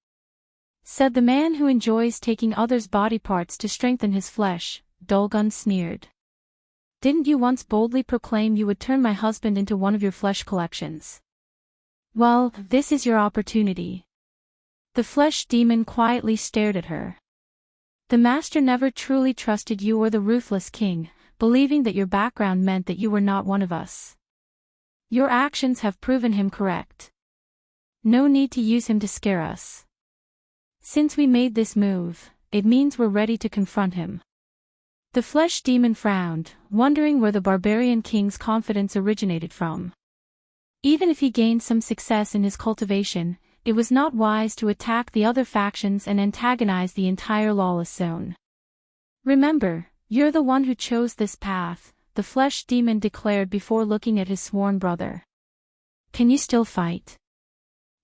said the man who enjoys taking others' body parts to strengthen his flesh. Dulgun sneered. Didn't you once boldly proclaim you would turn my husband into one of your flesh collections? Well, this is your opportunity. The flesh demon quietly stared at her. The master never truly trusted you or the Ruthless king, believing that your background meant that you were not one of us. Your actions have proven him correct. No need to use him to scare us. Since we made this move, it means we're ready to confront him. The flesh demon frowned, wondering where the barbarian king's confidence originated from. Even if he gained some success in his cultivation, it was not wise to attack the other factions and antagonize the entire Lawless zone. Remember, you're the one who chose this path, the flesh demon declared before looking at his sworn brother. Can you still fight?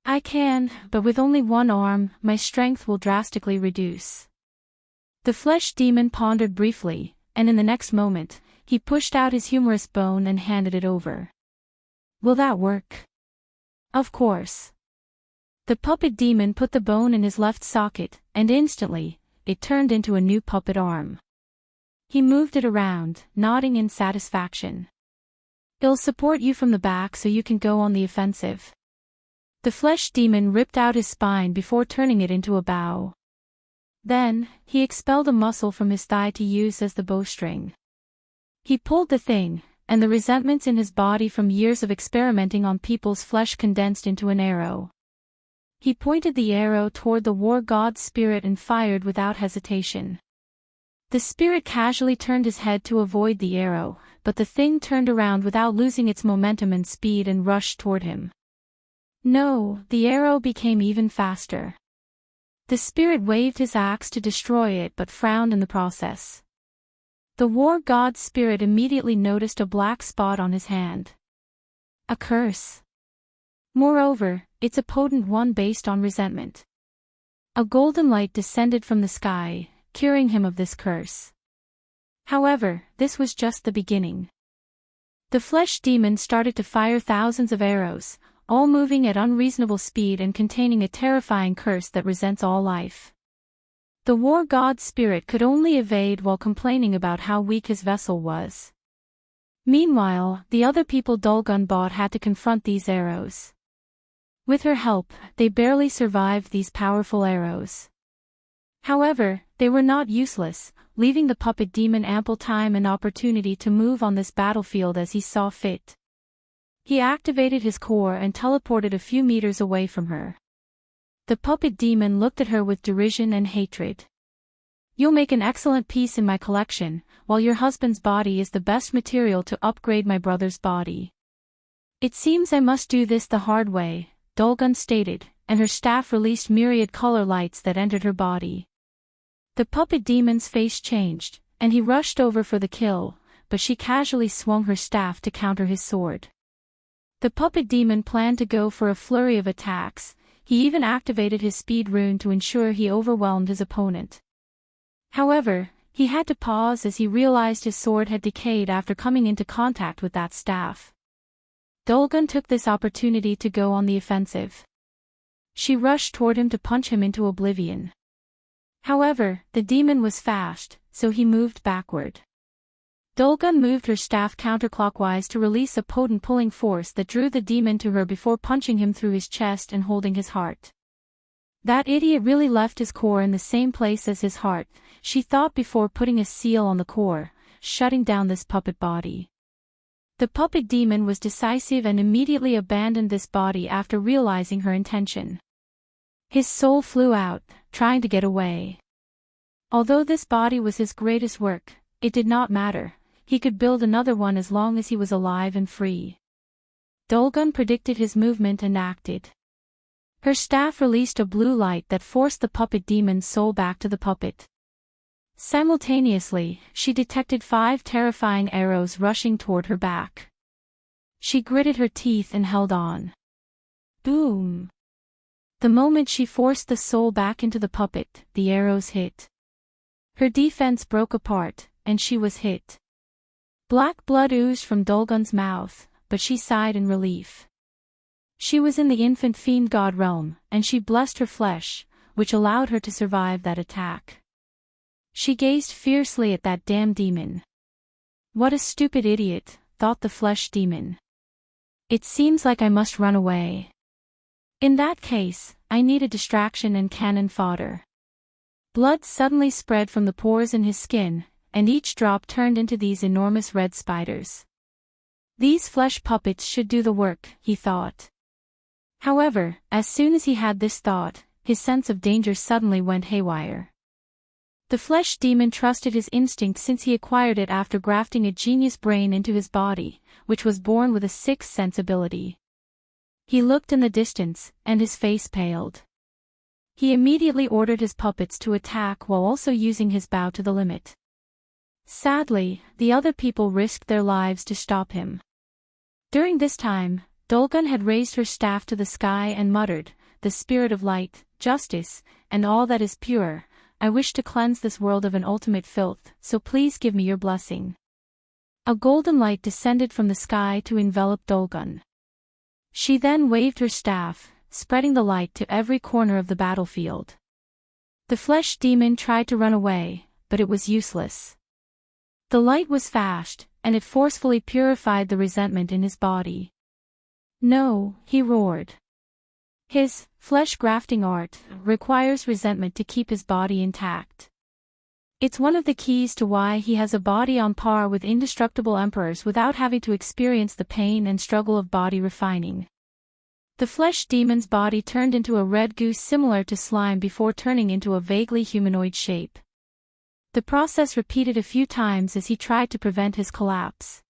I can, but with only one arm, my strength will drastically reduce. The flesh demon pondered briefly, and in the next moment, he pushed out his humerus bone and handed it over. Will that work? Of course. The puppet demon put the bone in his left socket, and instantly, it turned into a new puppet arm. He moved it around, nodding in satisfaction. It'll support you from the back so you can go on the offensive. The flesh demon ripped out his spine before turning it into a bow. Then, he expelled a muscle from his thigh to use as the bowstring. He pulled the thing, and the resentments in his body from years of experimenting on people's flesh condensed into an arrow. He pointed the arrow toward the war god's spirit and fired without hesitation. The spirit casually turned his head to avoid the arrow, but the thing turned around without losing its momentum and speed and rushed toward him. No, the arrow became even faster. The spirit waved his axe to destroy it but frowned in the process. The war god's spirit immediately noticed a black spot on his hand. A curse. Moreover, it's a potent one based on resentment. A golden light descended from the sky, curing him of this curse. However, this was just the beginning. The flesh demon started to fire thousands of arrows, all moving at unreasonable speed and containing a terrifying curse that resents all life. The war god's spirit could only evade while complaining about how weak his vessel was. Meanwhile, the other people Dulgun bought had to confront these arrows. With her help, they barely survived these powerful arrows. However, they were not useless, leaving the puppet demon ample time and opportunity to move on this battlefield as he saw fit. He activated his core and teleported a few meters away from her. The puppet demon looked at her with derision and hatred. You'll make an excellent piece in my collection, while your husband's body is the best material to upgrade my brother's body. It seems I must do this the hard way, Dulgun stated, and her staff released myriad color lights that entered her body. The puppet demon's face changed, and he rushed over for the kill, but she casually swung her staff to counter his sword. The puppet demon planned to go for a flurry of attacks. He even activated his speed rune to ensure he overwhelmed his opponent. However, he had to pause as he realized his sword had decayed after coming into contact with that staff. Dulgun took this opportunity to go on the offensive. She rushed toward him to punch him into oblivion. However, the demon was fast, so he moved backward. Dulgun moved her staff counterclockwise to release a potent pulling force that drew the demon to her before punching him through his chest and holding his heart. That idiot really left his core in the same place as his heart, she thought before putting a seal on the core, shutting down this puppet body. The puppet demon was decisive and immediately abandoned this body after realizing her intention. His soul flew out, trying to get away. Although this body was his greatest work, it did not matter. He could build another one as long as he was alive and free. Dulgun predicted his movement and acted. Her staff released a blue light that forced the puppet demon's soul back to the puppet. Simultaneously, she detected 5 terrifying arrows rushing toward her back. She gritted her teeth and held on. Boom! The moment she forced the soul back into the puppet, the arrows hit. Her defense broke apart, and she was hit. Black blood oozed from Dulgun's mouth, but she sighed in relief. She was in the infant fiend god realm, and she blessed her flesh, which allowed her to survive that attack. She gazed fiercely at that damn demon. What a stupid idiot, thought the flesh demon. It seems like I must run away. In that case, I need a distraction and cannon fodder. Blood suddenly spread from the pores in his skin, and each drop turned into these enormous red spiders. These flesh puppets should do the work, he thought. However, as soon as he had this thought, his sense of danger suddenly went haywire. The flesh demon trusted his instinct since he acquired it after grafting a genius brain into his body, which was born with a sixth sense ability. He looked in the distance, and his face paled. He immediately ordered his puppets to attack while also using his bow to the limit. Sadly, the other people risked their lives to stop him. During this time, Dulgun had raised her staff to the sky and muttered, "The spirit of light, justice, and all that is pure, I wish to cleanse this world of an ultimate filth, so please give me your blessing." A golden light descended from the sky to envelop Dulgun. She then waved her staff, spreading the light to every corner of the battlefield. The flesh demon tried to run away, but it was useless. The light was fast, and it forcefully purified the resentment in his body. "No," he roared. His flesh grafting art requires resentment to keep his body intact. It's one of the keys to why he has a body on par with indestructible emperors without having to experience the pain and struggle of body refining. The flesh demon's body turned into a red goo similar to slime before turning into a vaguely humanoid shape. The process repeated a few times as he tried to prevent his collapse.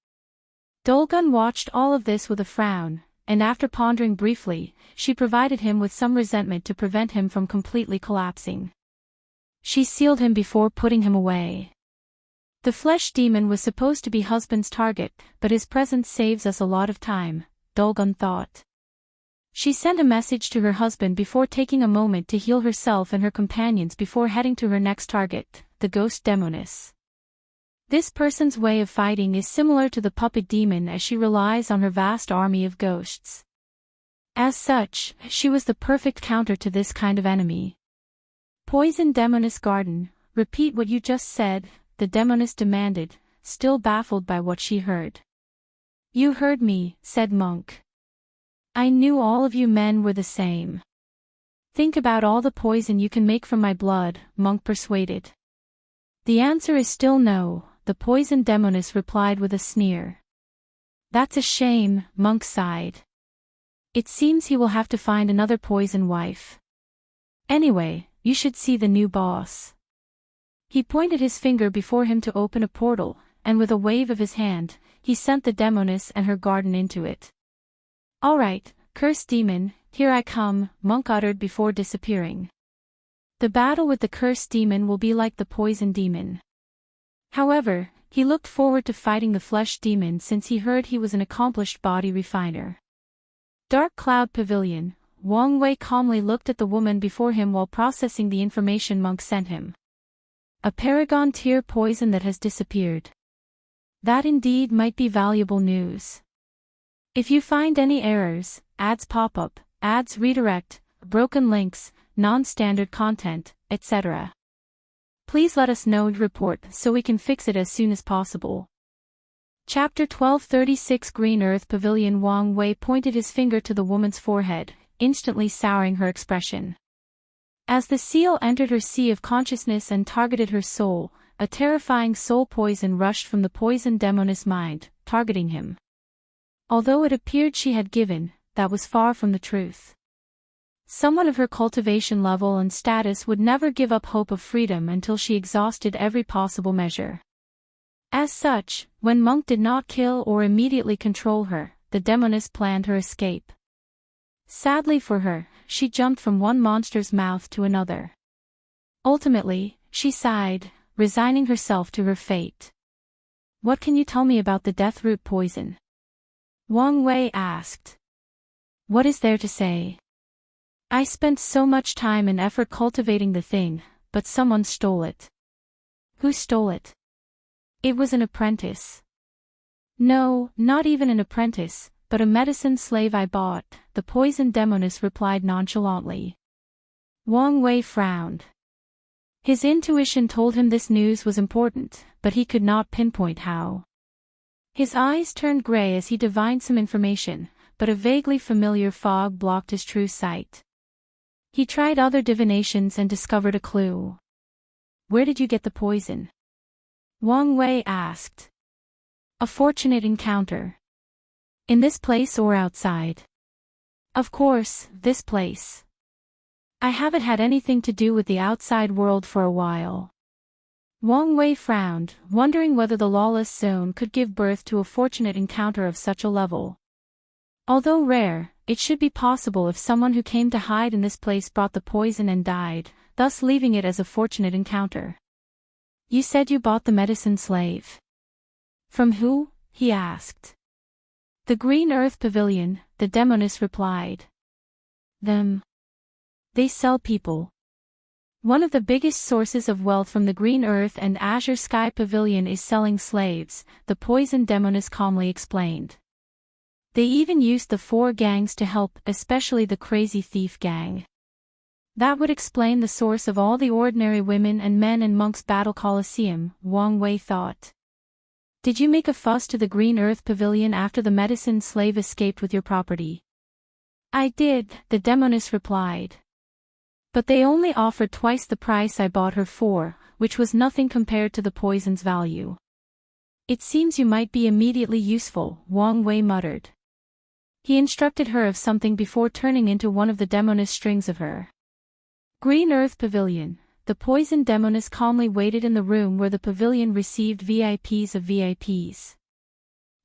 Dulgun watched all of this with a frown, and after pondering briefly, she provided him with some resentment to prevent him from completely collapsing. She sealed him before putting him away. The flesh demon was supposed to be husband's target, but his presence saves us a lot of time, Dulgun thought. She sent a message to her husband before taking a moment to heal herself and her companions before heading to her next target, the ghost demoness. This person's way of fighting is similar to the puppet demon as she relies on her vast army of ghosts. As such, she was the perfect counter to this kind of enemy. "Poison demoness garden, repeat what you just said," the demoness demanded, still baffled by what she heard. "You heard me," said Monk. "I knew all of you men were the same. Think about all the poison you can make from my blood," Monk persuaded. "The answer is still no," the poison demoness replied with a sneer. "That's a shame," Monk sighed. "It seems he will have to find another poison wife. Anyway, you should see the new boss." He pointed his finger before him to open a portal, and with a wave of his hand, he sent the demoness and her garden into it. "All right, cursed demon, here I come," Monk uttered before disappearing. The battle with the cursed demon will be like the poison demon. However, he looked forward to fighting the flesh demon since he heard he was an accomplished body refiner. Dark Cloud Pavilion, Wang Wei calmly looked at the woman before him while processing the information Monk sent him. A Paragon tier poison that has disappeared. That indeed might be valuable news. If you find any errors, ads pop up, ads redirect, broken links, non-standard content, etc. Please let us know and report so we can fix it as soon as possible. Chapter 1236 Green Earth Pavilion. Wang Wei pointed his finger to the woman's forehead, instantly souring her expression. As the seal entered her sea of consciousness and targeted her soul, a terrifying soul poison rushed from the poisoned demoness mind, targeting him. Although it appeared she had given, that was far from the truth. Someone of her cultivation level and status would never give up hope of freedom until she exhausted every possible measure. As such, when Monk did not kill or immediately control her, the demoness planned her escape. Sadly for her, she jumped from one monster's mouth to another. Ultimately, she sighed, resigning herself to her fate. What can you tell me about the deathroot poison? Wang Wei asked. What is there to say? I spent so much time and effort cultivating the thing, but someone stole it. Who stole it? It was an apprentice. No, not even an apprentice, but a medicine slave I bought, the poisoned demoness replied nonchalantly. Wang Wei frowned. His intuition told him this news was important, but he could not pinpoint how. His eyes turned gray as he divined some information, but a vaguely familiar fog blocked his true sight. He tried other divinations and discovered a clue. Where did you get the poison? Wang Wei asked. A fortunate encounter. In this place or outside? Of course, this place. I haven't had anything to do with the outside world for a while. Wang Wei frowned, wondering whether the Lawless zone could give birth to a fortunate encounter of such a level. Although rare, it should be possible if someone who came to hide in this place brought the poison and died, thus leaving it as a fortunate encounter. You said you bought the medicine slave. From who? He asked. The Green Earth Pavilion, the demoness replied. Them. They sell people. One of the biggest sources of wealth from the Green Earth and Azure Sky Pavilion is selling slaves, the poisoned demoness calmly explained. They even used the 4 gangs to help, especially the Crazy Thief gang. That would explain the source of all the ordinary women and men in Monk's Battle Coliseum, Wang Wei thought. Did you make a fuss to the Green Earth Pavilion after the medicine slave escaped with your property? I did, the demoness replied. But they only offered twice the price I bought her for, which was nothing compared to the poison's value. It seems you might be immediately useful, Wang Wei muttered. He instructed her of something before turning into one of the demoness strings of her. Green Earth Pavilion. The poisoned demoness calmly waited in the room where the pavilion received VIPs of VIPs.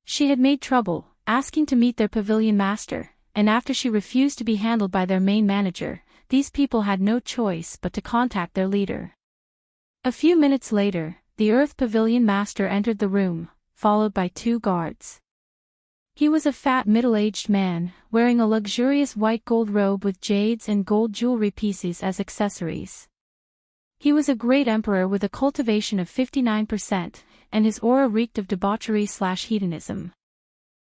She had made trouble, asking to meet their pavilion master, and after she refused to be handled by their main manager, these people had no choice but to contact their leader. A few minutes later, the Earth Pavilion master entered the room, followed by 2 guards. He was a fat middle-aged man, wearing a luxurious white gold robe with jades and gold jewelry pieces as accessories. He was a great emperor with a cultivation of 59%, and his aura reeked of debauchery/hedonism.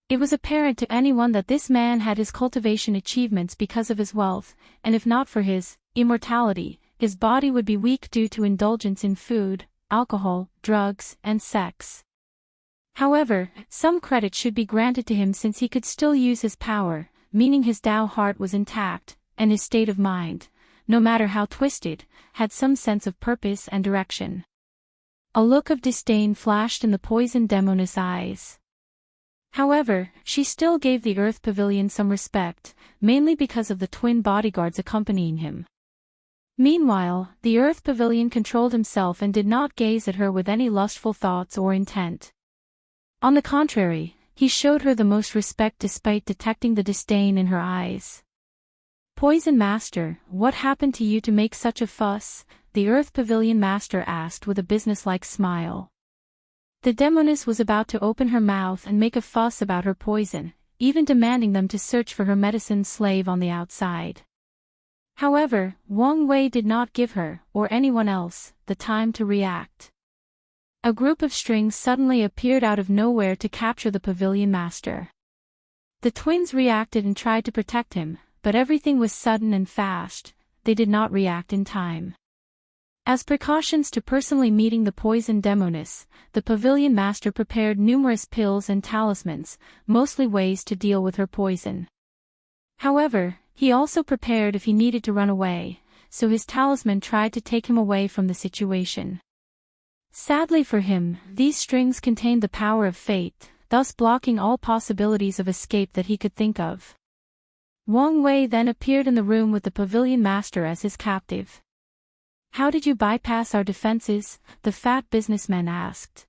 It was apparent to anyone that this man had his cultivation achievements because of his wealth, and if not for his immortality, his body would be weak due to indulgence in food, alcohol, drugs, and sex. However, some credit should be granted to him since he could still use his power, meaning his Tao heart was intact, and his state of mind, no matter how twisted, had some sense of purpose and direction. A look of disdain flashed in the poisoned demoness eyes. However, she still gave the Earth Pavilion some respect, mainly because of the twin bodyguards accompanying him. Meanwhile, the Earth Pavilion controlled himself and did not gaze at her with any lustful thoughts or intent. On the contrary, he showed her the most respect despite detecting the disdain in her eyes. Poison Master, what happened to you to make such a fuss? The Earth Pavilion Master asked with a businesslike smile. The demoness was about to open her mouth and make a fuss about her poison, even demanding them to search for her medicine slave on the outside. However, Wang Wei did not give her, or anyone else, the time to react. A group of strings suddenly appeared out of nowhere to capture the Pavilion Master. The twins reacted and tried to protect him, but everything was sudden and fast. They did not react in time. As precautions to personally meeting the poisoned demoness, the Pavilion Master prepared numerous pills and talismans, mostly ways to deal with her poison. However, he also prepared if he needed to run away, so his talisman tried to take him away from the situation. Sadly for him, these strings contained the power of fate, thus blocking all possibilities of escape that he could think of. Wang Wei then appeared in the room with the Pavilion Master as his captive. "How did you bypass our defenses?" the fat businessman asked.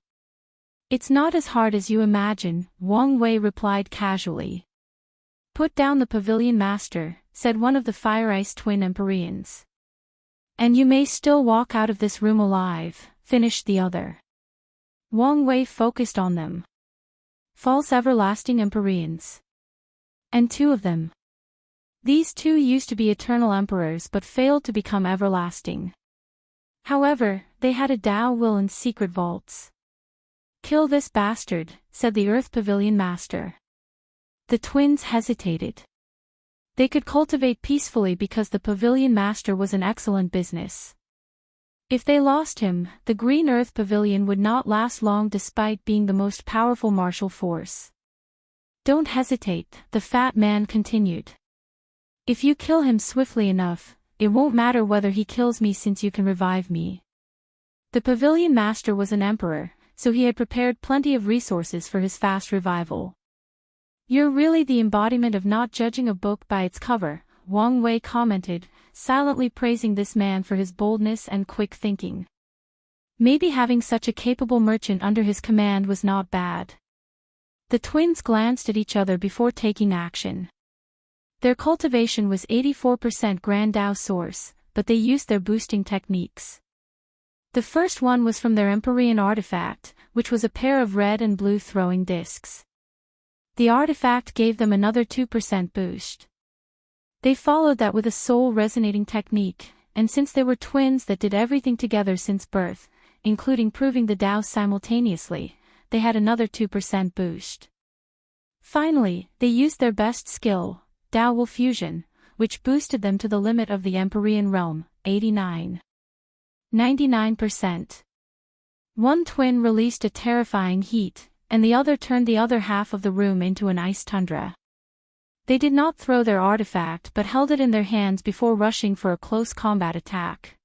"It's not as hard as you imagine," Wang Wei replied casually. "Put down the Pavilion Master," said one of the Fire Ice twin Empyreans. "And you may still walk out of this room alive," finished the other. Wang Wei focused on them. False everlasting Empyreans. And two of them. These two used to be eternal emperors but failed to become everlasting. However, they had a Tao will and secret vaults. "Kill this bastard," said the Earth Pavilion Master. The twins hesitated. They could cultivate peacefully because the Pavilion Master was an excellent business. If they lost him, the Green Earth Pavilion would not last long despite being the most powerful martial force. "Don't hesitate," the fat man continued. "If you kill him swiftly enough, it won't matter whether he kills me since you can revive me." The Pavilion Master was an emperor, so he had prepared plenty of resources for his fast revival. "You're really the embodiment of not judging a book by its cover," Wang Wei commented, silently praising this man for his boldness and quick thinking. Maybe having such a capable merchant under his command was not bad. The twins glanced at each other before taking action. Their cultivation was 84% Grand Dao source, but they used their boosting techniques. The first one was from their Empyrean artifact, which was a pair of red and blue throwing discs. The artifact gave them another 2% boost. They followed that with a soul resonating technique, and since they were twins that did everything together since birth, including proving the Tao simultaneously, they had another 2% boost. Finally, they used their best skill, Tao Will Fusion, which boosted them to the limit of the Empyrean realm, 99%. One twin released a terrifying heat, and the other turned the other half of the room into an ice tundra. They did not throw their artifact but held it in their hands before rushing for a close combat attack.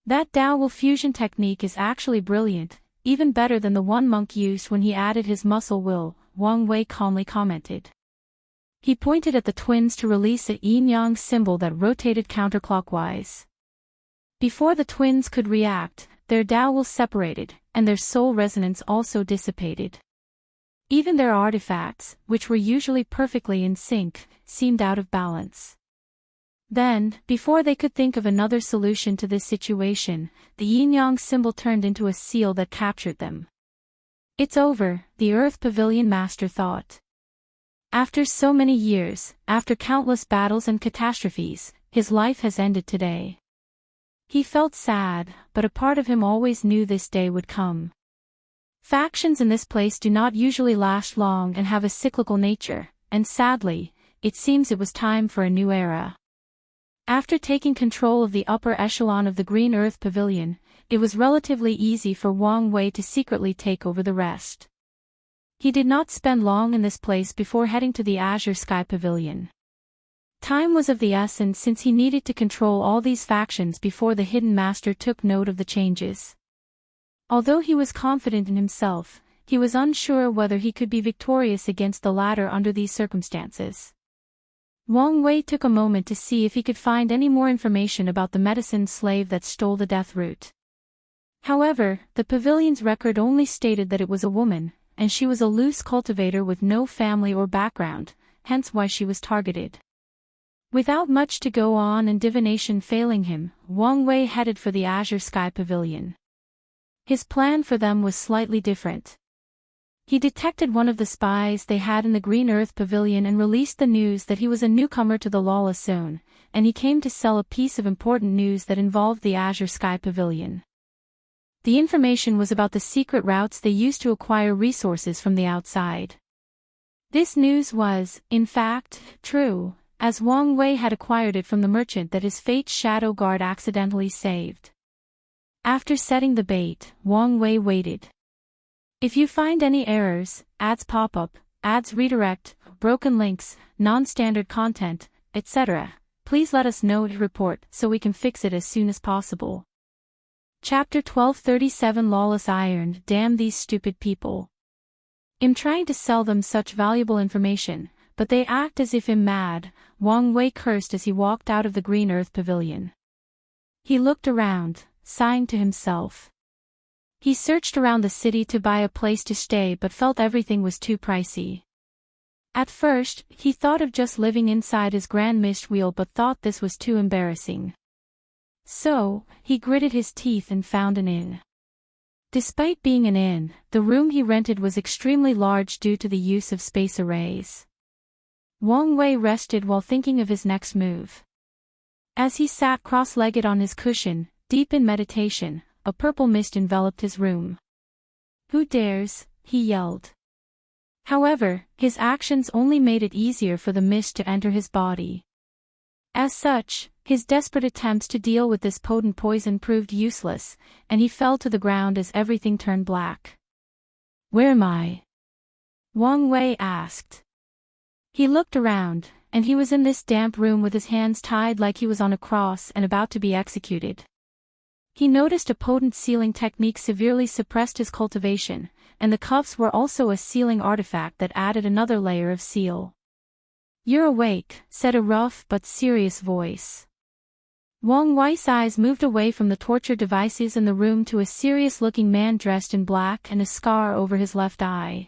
That Tao Will Fusion technique is actually brilliant, even better than the one monk used when he added his muscle will, Wang Wei calmly commented. He pointed at the twins to release a yin-yang symbol that rotated counterclockwise. Before the twins could react, their Tao will separated, and their soul resonance also dissipated. Even their artifacts, which were usually perfectly in sync, seemed out of balance. Then, before they could think of another solution to this situation, the yin-yang symbol turned into a seal that captured them. "It's over," the Earth Pavilion Master thought. After so many years, after countless battles and catastrophes, his life has ended today. He felt sad, but a part of him always knew this day would come. Factions in this place do not usually last long and have a cyclical nature, and sadly, it seems it was time for a new era. After taking control of the upper echelon of the Green Earth Pavilion, it was relatively easy for Wang Wei to secretly take over the rest. He did not spend long in this place before heading to the Azure Sky Pavilion. Time was of the essence since he needed to control all these factions before the Hidden Master took note of the changes. Although he was confident in himself, he was unsure whether he could be victorious against the latter under these circumstances. Wang Wei took a moment to see if he could find any more information about the medicine slave that stole the death root. However, the pavilion's record only stated that it was a woman, and she was a loose cultivator with no family or background, hence why she was targeted. Without much to go on and divination failing him, Wang Wei headed for the Azure Sky Pavilion. His plan for them was slightly different. He detected one of the spies they had in the Green Earth Pavilion and released the news that he was a newcomer to the Lawless zone, and he came to sell a piece of important news that involved the Azure Sky Pavilion. The information was about the secret routes they used to acquire resources from the outside. This news was, in fact, true, as Wang Wei had acquired it from the merchant that his fate's shadow guard accidentally saved. After setting the bait, Wang Wei waited. If you find any errors, ads pop up, ads redirect, broken links, non-standard content, etc., please let us know to report so we can fix it as soon as possible. Chapter 1237 Lawless Iron. Damn these stupid people. I'm trying to sell them such valuable information, but they act as if I'm mad, Wang Wei cursed as he walked out of the Green Earth Pavilion. He looked around, sighing to himself. He searched around the city to buy a place to stay but felt everything was too pricey. At first, he thought of just living inside his Grand Mist Wheel but thought this was too embarrassing. So, he gritted his teeth and found an inn. Despite being an inn, the room he rented was extremely large due to the use of space arrays. Wang Wei rested while thinking of his next move. As he sat cross-legged on his cushion, deep in meditation, a purple mist enveloped his room. "Who dares?" he yelled. However, his actions only made it easier for the mist to enter his body. As such, his desperate attempts to deal with this potent poison proved useless, and he fell to the ground as everything turned black. "Where am I?" Wang Wei asked. He looked around, and he was in this damp room with his hands tied like he was on a cross and about to be executed. He noticed a potent sealing technique severely suppressed his cultivation, and the cuffs were also a sealing artifact that added another layer of seal. "You're awake," said a rough but serious voice. Wang Wei's eyes moved away from the torture devices in the room to a serious-looking man dressed in black and a scar over his left eye.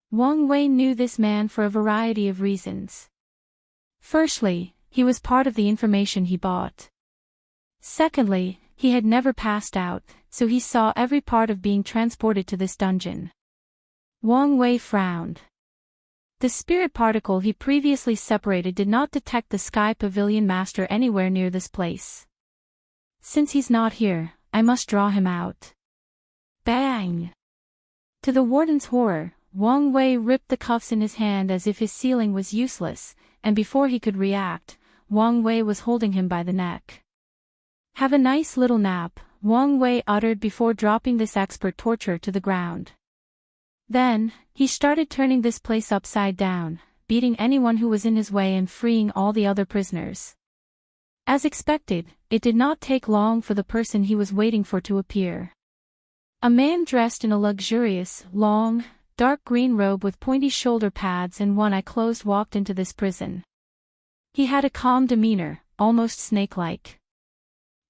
Wang Wei knew this man for a variety of reasons. Firstly, he was part of the information he bought. Secondly, he had never passed out, so he saw every part of being transported to this dungeon. Wang Wei frowned. The spirit particle he previously separated did not detect the Sky Pavilion Master anywhere near this place. Since he's not here, I must draw him out. Bang! To the warden's horror, Wang Wei ripped the cuffs in his hand as if his sealing was useless, and before he could react, Wang Wei was holding him by the neck. "Have a nice little nap," Wang Wei uttered before dropping this expert torturer to the ground. Then, he started turning this place upside down, beating anyone who was in his way and freeing all the other prisoners. As expected, it did not take long for the person he was waiting for to appear. A man dressed in a luxurious, long, dark green robe with pointy shoulder pads and one eye closed walked into this prison. He had a calm demeanor, almost snake-like.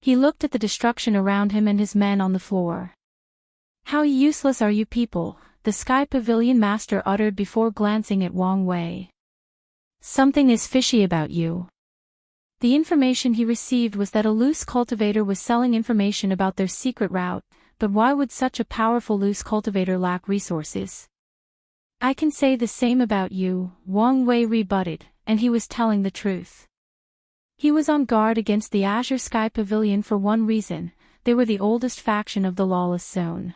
He looked at the destruction around him and his men on the floor. "How useless are you people," the Sky Pavilion Master uttered before glancing at Wang Wei. "Something is fishy about you." The information he received was that a loose cultivator was selling information about their secret route, but why would such a powerful loose cultivator lack resources? "I can say the same about you," Wang Wei rebutted, and he was telling the truth. He was on guard against the Azure Sky Pavilion for one reason: they were the oldest faction of the Lawless Zone.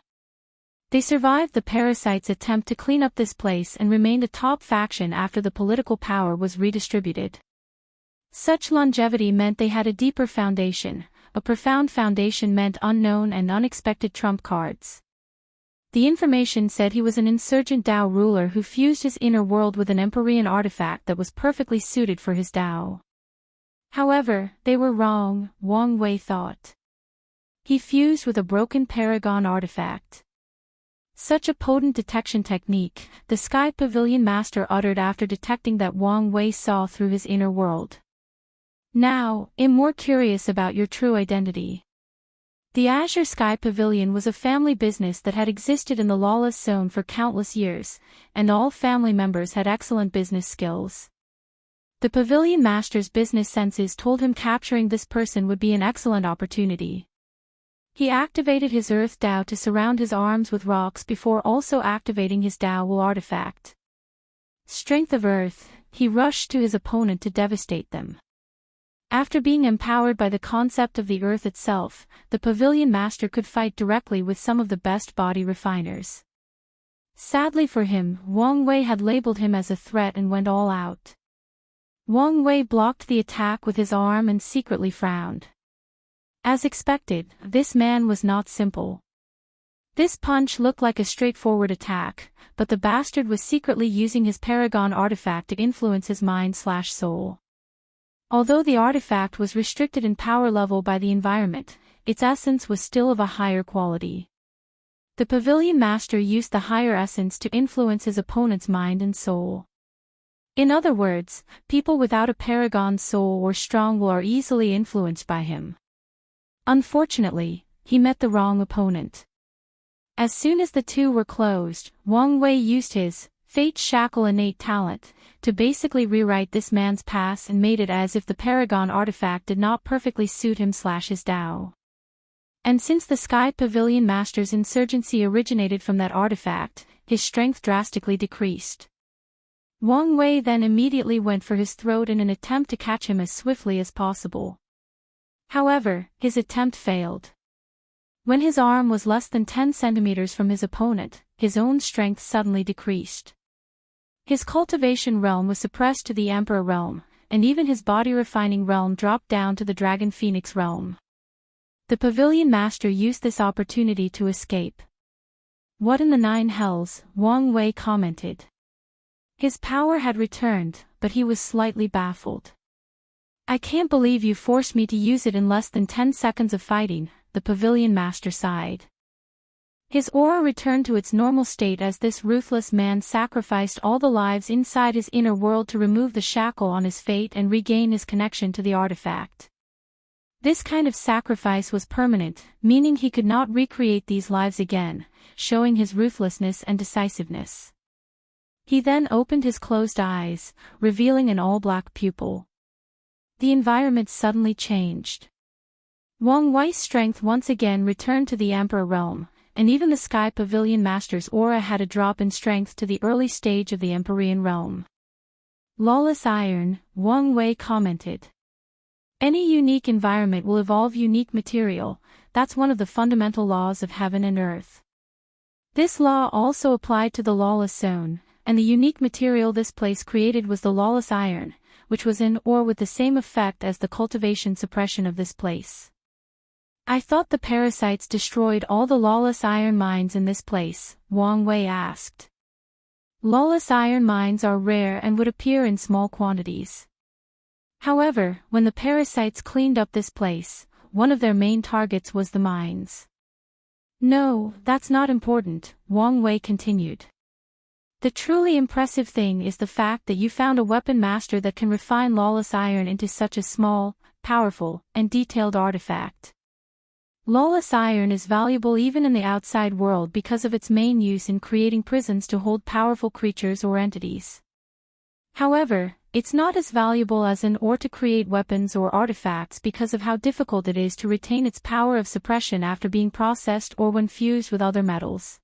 They survived the Parasite's attempt to clean up this place and remained a top faction after the political power was redistributed. Such longevity meant they had a deeper foundation. A profound foundation meant unknown and unexpected trump cards. The information said he was an insurgent Dao ruler who fused his inner world with an Empyrean artifact that was perfectly suited for his Dao. However, they were wrong, Wang Wei thought. He fused with a broken Paragon artifact. Such a potent detection technique, the Sky Pavilion Master uttered after detecting that Wang Wei saw through his inner world. "Now, I'm more curious about your true identity." The Azure Sky Pavilion was a family business that had existed in the Lawless Zone for countless years, and all family members had excellent business skills. The Pavilion Master's business senses told him capturing this person would be an excellent opportunity. He activated his Earth Dao to surround his arms with rocks before also activating his Dao Will artifact. Strength of Earth, he rushed to his opponent to devastate them. After being empowered by the concept of the Earth itself, the Pavilion Master could fight directly with some of the best body refiners. Sadly for him, Wang Wei had labeled him as a threat and went all out. Wang Wei blocked the attack with his arm and secretly frowned. As expected, this man was not simple. This punch looked like a straightforward attack, but the bastard was secretly using his Paragon artifact to influence his mind/soul. Although the artifact was restricted in power level by the environment, its essence was still of a higher quality. The Pavilion Master used the higher essence to influence his opponent's mind and soul. In other words, people without a Paragon soul or strong will are easily influenced by him. Unfortunately, he met the wrong opponent. As soon as the two were closed, Wang Wei used his Fate Shackle innate talent to basically rewrite this man's past and made it as if the Paragon artifact did not perfectly suit him/his Tao. And since the Sky Pavilion Master's insurgency originated from that artifact, his strength drastically decreased. Wang Wei then immediately went for his throat in an attempt to catch him as swiftly as possible. However, his attempt failed. When his arm was less than 10 centimeters from his opponent, his own strength suddenly decreased. His cultivation realm was suppressed to the Emperor realm, and even his body refining realm dropped down to the Dragon Phoenix realm. The Pavilion Master used this opportunity to escape. "What in the nine hells?" Wang Wei commented. His power had returned, but he was slightly baffled. "I can't believe you forced me to use it in less than 10 seconds of fighting," the Pavilion Master sighed. His aura returned to its normal state as this ruthless man sacrificed all the lives inside his inner world to remove the shackle on his fate and regain his connection to the artifact. This kind of sacrifice was permanent, meaning he could not recreate these lives again, showing his ruthlessness and decisiveness. He then opened his closed eyes, revealing an all-black pupil. The environment suddenly changed. Wang Wei's strength once again returned to the Emperor realm, and even the Sky Pavilion Master's aura had a drop in strength to the early stage of the Empyrean realm. "Lawless iron," Wang Wei commented. "Any unique environment will evolve unique material, that's one of the fundamental laws of heaven and earth." This law also applied to the Lawless zone, and the unique material this place created was the Lawless iron, which was in or with the same effect as the cultivation suppression of this place. "I thought the parasites destroyed all the Lawless iron mines in this place," Wang Wei asked. "Lawless iron mines are rare and would appear in small quantities. However, when the parasites cleaned up this place, one of their main targets was the mines." "No, that's not important," Wang Wei continued. "The truly impressive thing is the fact that you found a weapon master that can refine Lawless iron into such a small, powerful, and detailed artifact. Lawless iron is valuable even in the outside world because of its main use in creating prisons to hold powerful creatures or entities. However, it's not as valuable as in or to create weapons or artifacts because of how difficult it is to retain its power of suppression after being processed or when fused with other metals.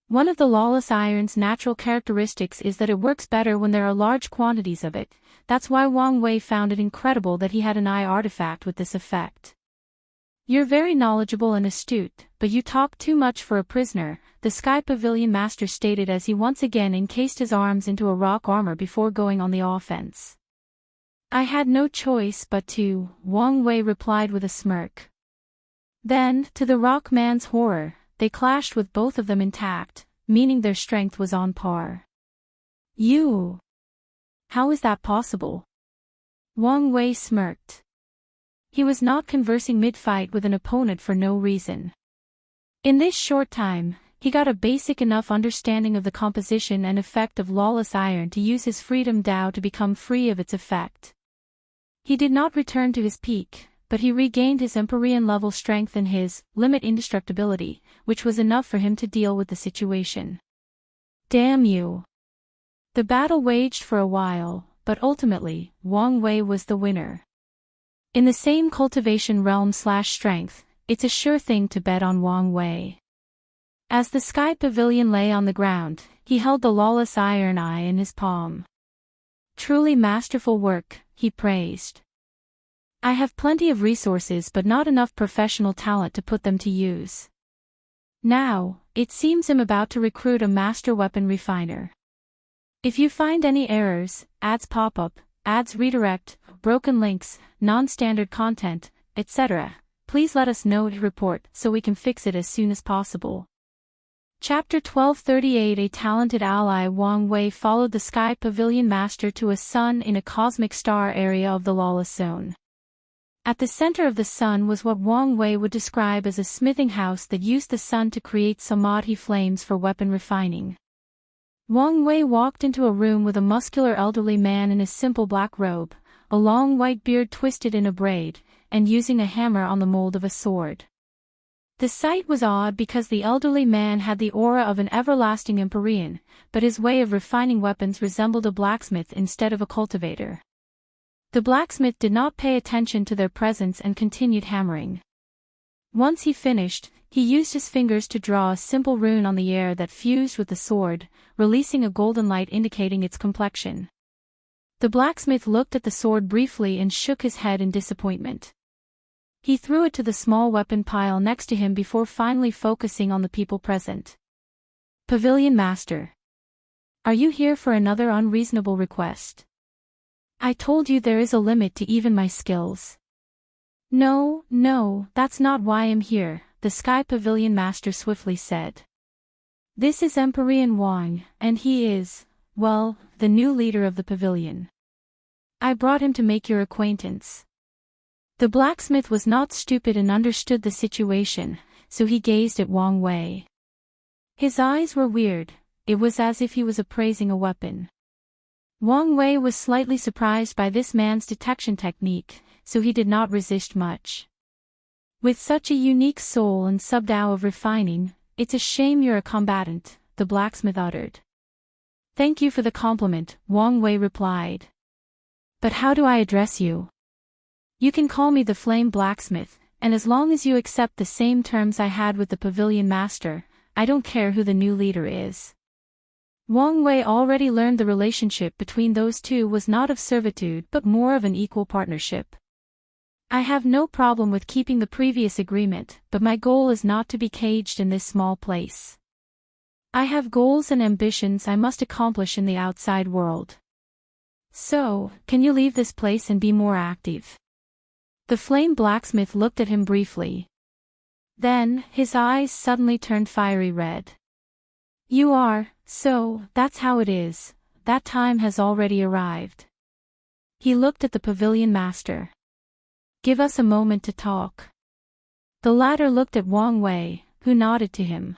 One of the Lawless iron's natural characteristics is that it works better when there are large quantities of it. That's why Wang Wei found it incredible that he had an eye artifact with this effect." "You're very knowledgeable and astute, but you talk too much for a prisoner," the Sky Pavilion Master stated as he once again encased his arms into a rock armor before going on the offense. "I had no choice but to," Wang Wei replied with a smirk. Then, to the rock man's horror, they clashed with both of them intact, meaning their strength was on par. "You? How is that possible?" Wang Wei smirked. He was not conversing mid-fight with an opponent for no reason. In this short time, he got a basic enough understanding of the composition and effect of Lawless iron to use his Freedom Tao to become free of its effect. He did not return to his peak, but he regained his Empyrean level strength and his limit indestructibility, which was enough for him to deal with the situation. Damn you! The battle waged for a while, but ultimately, Wang Wei was the winner. In the same cultivation realm/strength, it's a sure thing to bet on Wang Wei. As the Sky Pavilion lay on the ground, he held the Lawless iron eye in his palm. "Truly masterful work," he praised. "I have plenty of resources but not enough professional talent to put them to use. Now, it seems I'm about to recruit a master weapon refiner. If you find any errors, ads pop up, ads redirect, broken links, non-standard content, etc. Please let us know to report so we can fix it as soon as possible. Chapter 1238. A talented ally. Wang Wei followed the Sky Pavilion Master to a sun in a cosmic star area of the Lawless zone. At the center of the sun was what Wang Wei would describe as a smithing house that used the sun to create samadhi flames for weapon refining. Wang Wei walked into a room with a muscular elderly man in a simple black robe, a long white beard twisted in a braid, and using a hammer on the mold of a sword. The sight was odd because the elderly man had the aura of an everlasting Empyrean, but his way of refining weapons resembled a blacksmith instead of a cultivator. The blacksmith did not pay attention to their presence and continued hammering. Once he finished, he used his fingers to draw a simple rune on the air that fused with the sword, releasing a golden light indicating its complexion. The blacksmith looked at the sword briefly and shook his head in disappointment. He threw it to the small weapon pile next to him before finally focusing on the people present. Pavilion Master. Are you here for another unreasonable request? I told you there is a limit to even my skills. No, that's not why I'm here, the Sky Pavilion Master swiftly said. This is Empyrean Wang, and he is, well, the new leader of the pavilion. I brought him to make your acquaintance. The blacksmith was not stupid and understood the situation, so he gazed at Wang Wei. His eyes were weird, it was as if he was appraising a weapon. Wang Wei was slightly surprised by this man's detection technique, so he did not resist much. With such a unique soul and sub-Dao of refining, it's a shame you're a combatant, the blacksmith uttered. Thank you for the compliment, Wang Wei replied. But how do I address you? You can call me the Flame Blacksmith, and as long as you accept the same terms I had with the Pavilion Master, I don't care who the new leader is. Wang Wei already learned the relationship between those two was not of servitude but more of an equal partnership. I have no problem with keeping the previous agreement, but my goal is not to be caged in this small place. I have goals and ambitions I must accomplish in the outside world. So, can you leave this place and be more active? The Flame Blacksmith looked at him briefly. Then, his eyes suddenly turned fiery red. You are, so, that's how it is, that time has already arrived. He looked at the Pavilion Master. Give us a moment to talk. The latter looked at Wang Wei, who nodded to him.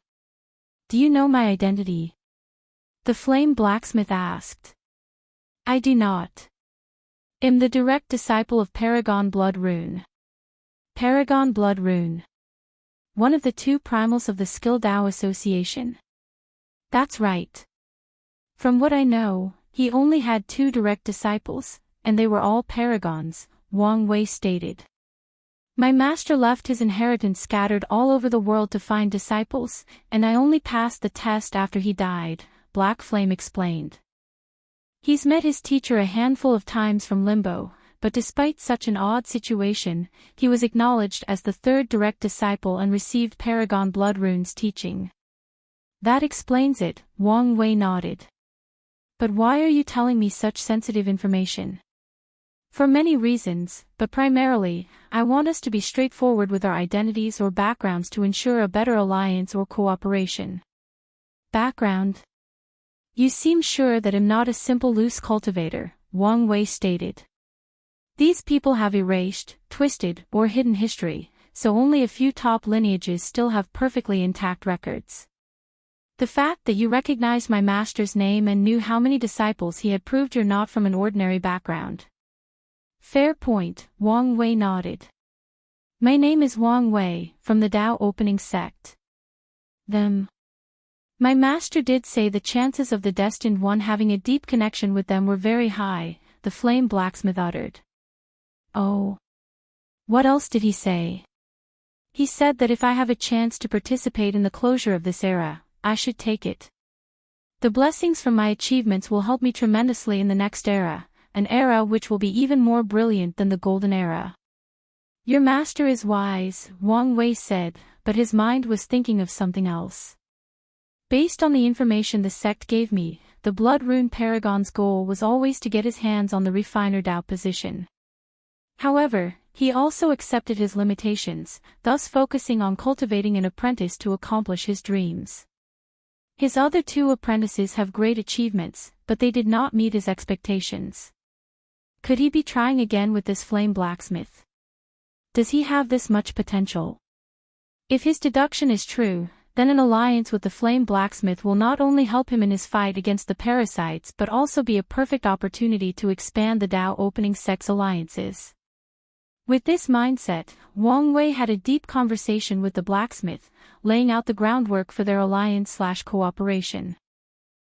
Do you know my identity? The Flame Blacksmith asked. I do not. I'm the direct disciple of Paragon Blood Rune. Paragon Blood Rune. One of the two primals of the Skill Dao Association. That's right. From what I know, he only had 2 direct disciples, and they were all paragons, Wang Wei stated. My master left his inheritance scattered all over the world to find disciples, and I only passed the test after he died, Black Flame explained. He's met his teacher a handful of times from Limbo, but despite such an odd situation, he was acknowledged as the 3rd direct disciple and received Paragon Blood Rune's teaching. That explains it, Wang Wei nodded. But why are you telling me such sensitive information? For many reasons, but primarily, I want us to be straightforward with our identities or backgrounds to ensure a better alliance or cooperation. Background. You seem sure that I'm not a simple loose cultivator, Wang Wei stated. These people have erased, twisted, or hidden history, so only a few top lineages still have perfectly intact records. The fact that you recognized my master's name and knew how many disciples he had proved you're not from an ordinary background. Fair point, Wang Wei nodded. My name is Wang Wei, from the Dao Opening Sect. Them. My master did say the chances of the Destined One having a deep connection with them were very high, the Flame Blacksmith uttered. Oh. What else did he say? He said that if I have a chance to participate in the closure of this era, I should take it. The blessings from my achievements will help me tremendously in the next era, an era which will be even more brilliant than the Golden Era. Your master is wise, Wang Wei said, but his mind was thinking of something else. Based on the information the sect gave me, the Blood Rune Paragon's goal was always to get his hands on the refiner Dao position. However, he also accepted his limitations, thus focusing on cultivating an apprentice to accomplish his dreams. His other two apprentices have great achievements, but they did not meet his expectations. Could he be trying again with this flame blacksmith? Does he have this much potential? If his deduction is true, then an alliance with the flame blacksmith will not only help him in his fight against the parasites but also be a perfect opportunity to expand the Dao opening sex alliances. With this mindset, Wang Wei had a deep conversation with the blacksmith, laying out the groundwork for their alliance/cooperation.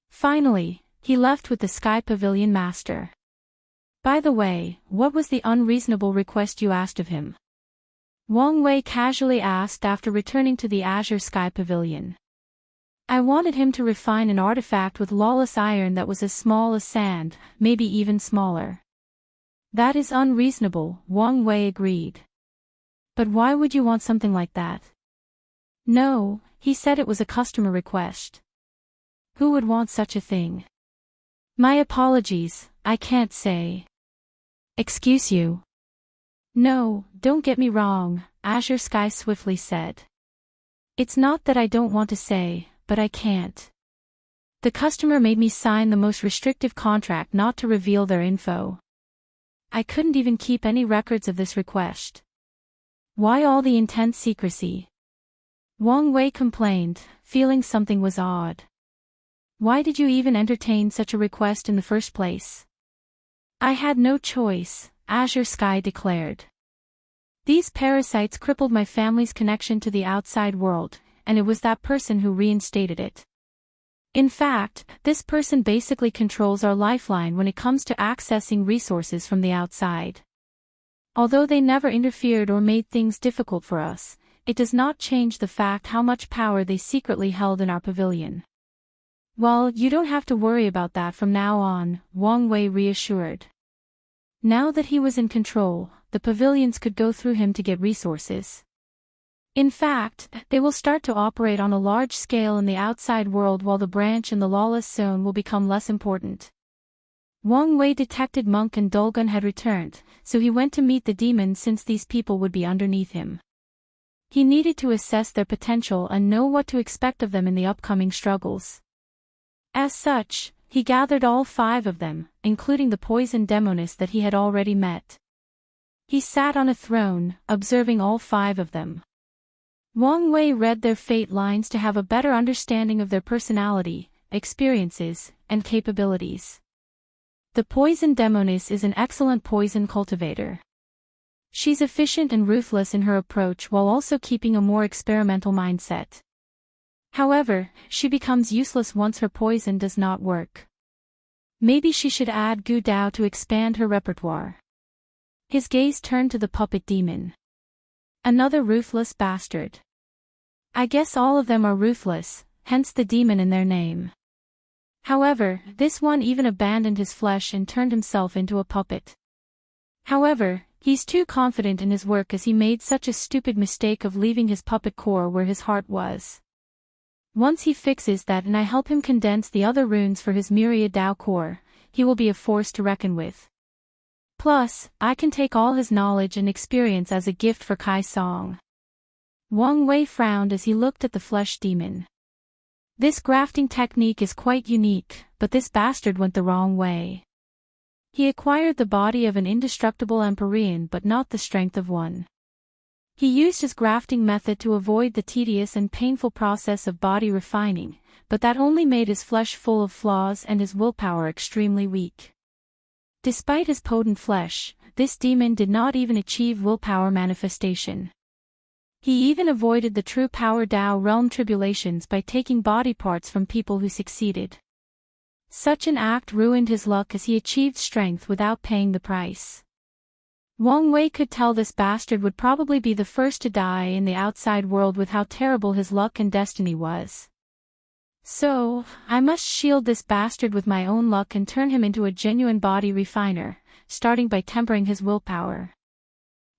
Finally, he left with the Sky Pavilion master. By the way, what was the unreasonable request you asked of him? Wang Wei casually asked after returning to the Azure Sky Pavilion. I wanted him to refine an artifact with lawless iron that was as small as sand, maybe even smaller. That is unreasonable, Wang Wei agreed. But why would you want something like that? No, he said it was a customer request. Who would want such a thing? My apologies, I can't say. Excuse you. No, don't get me wrong, Azure Sky swiftly said. It's not that I don't want to say, but I can't. The customer made me sign the most restrictive contract not to reveal their info. I couldn't even keep any records of this request. Why all the intense secrecy? Wang Wei complained, feeling something was odd. Why did you even entertain such a request in the first place? I had no choice, Azure Sky declared. These parasites crippled my family's connection to the outside world, and it was that person who reinstated it. In fact, this person basically controls our lifeline when it comes to accessing resources from the outside. Although they never interfered or made things difficult for us, it does not change the fact how much power they secretly held in our pavilion. Well, you don't have to worry about that from now on, Wang Wei reassured. Now that he was in control, the pavilions could go through him to get resources. In fact, they will start to operate on a large scale in the outside world while the branch in the Lawless zone will become less important. Wang Wei detected Monk and Dulgun had returned, so he went to meet the demons since these people would be underneath him. He needed to assess their potential and know what to expect of them in the upcoming struggles. As such, he gathered all 5 of them, including the poison demoness that he had already met. He sat on a throne, observing all 5 of them. Wang Wei read their fate lines to have a better understanding of their personality, experiences, and capabilities. The poison demoness is an excellent poison cultivator. She's efficient and ruthless in her approach while also keeping a more experimental mindset. However, she becomes useless once her poison does not work. Maybe she should add Gu Dao to expand her repertoire. His gaze turned to the puppet demon. Another ruthless bastard. I guess all of them are ruthless, hence the demon in their name. However, this one even abandoned his flesh and turned himself into a puppet. However, he's too confident in his work as he made such a stupid mistake of leaving his puppet core where his heart was. Once he fixes that and I help him condense the other runes for his myriad Dao core, he will be a force to reckon with. Plus, I can take all his knowledge and experience as a gift for Kai Song. Wang Wei frowned as he looked at the flesh demon. This grafting technique is quite unique, but this bastard went the wrong way. He acquired the body of an indestructible Empyrean but not the strength of one. He used his grafting method to avoid the tedious and painful process of body refining, but that only made his flesh full of flaws and his willpower extremely weak. Despite his potent flesh, this demon did not even achieve willpower manifestation. He even avoided the true power Dao realm tribulations by taking body parts from people who succeeded. Such an act ruined his luck as he achieved strength without paying the price. Wang Wei could tell this bastard would probably be the first to die in the outside world with how terrible his luck and destiny was. So, I must shield this bastard with my own luck and turn him into a genuine body refiner, starting by tempering his willpower.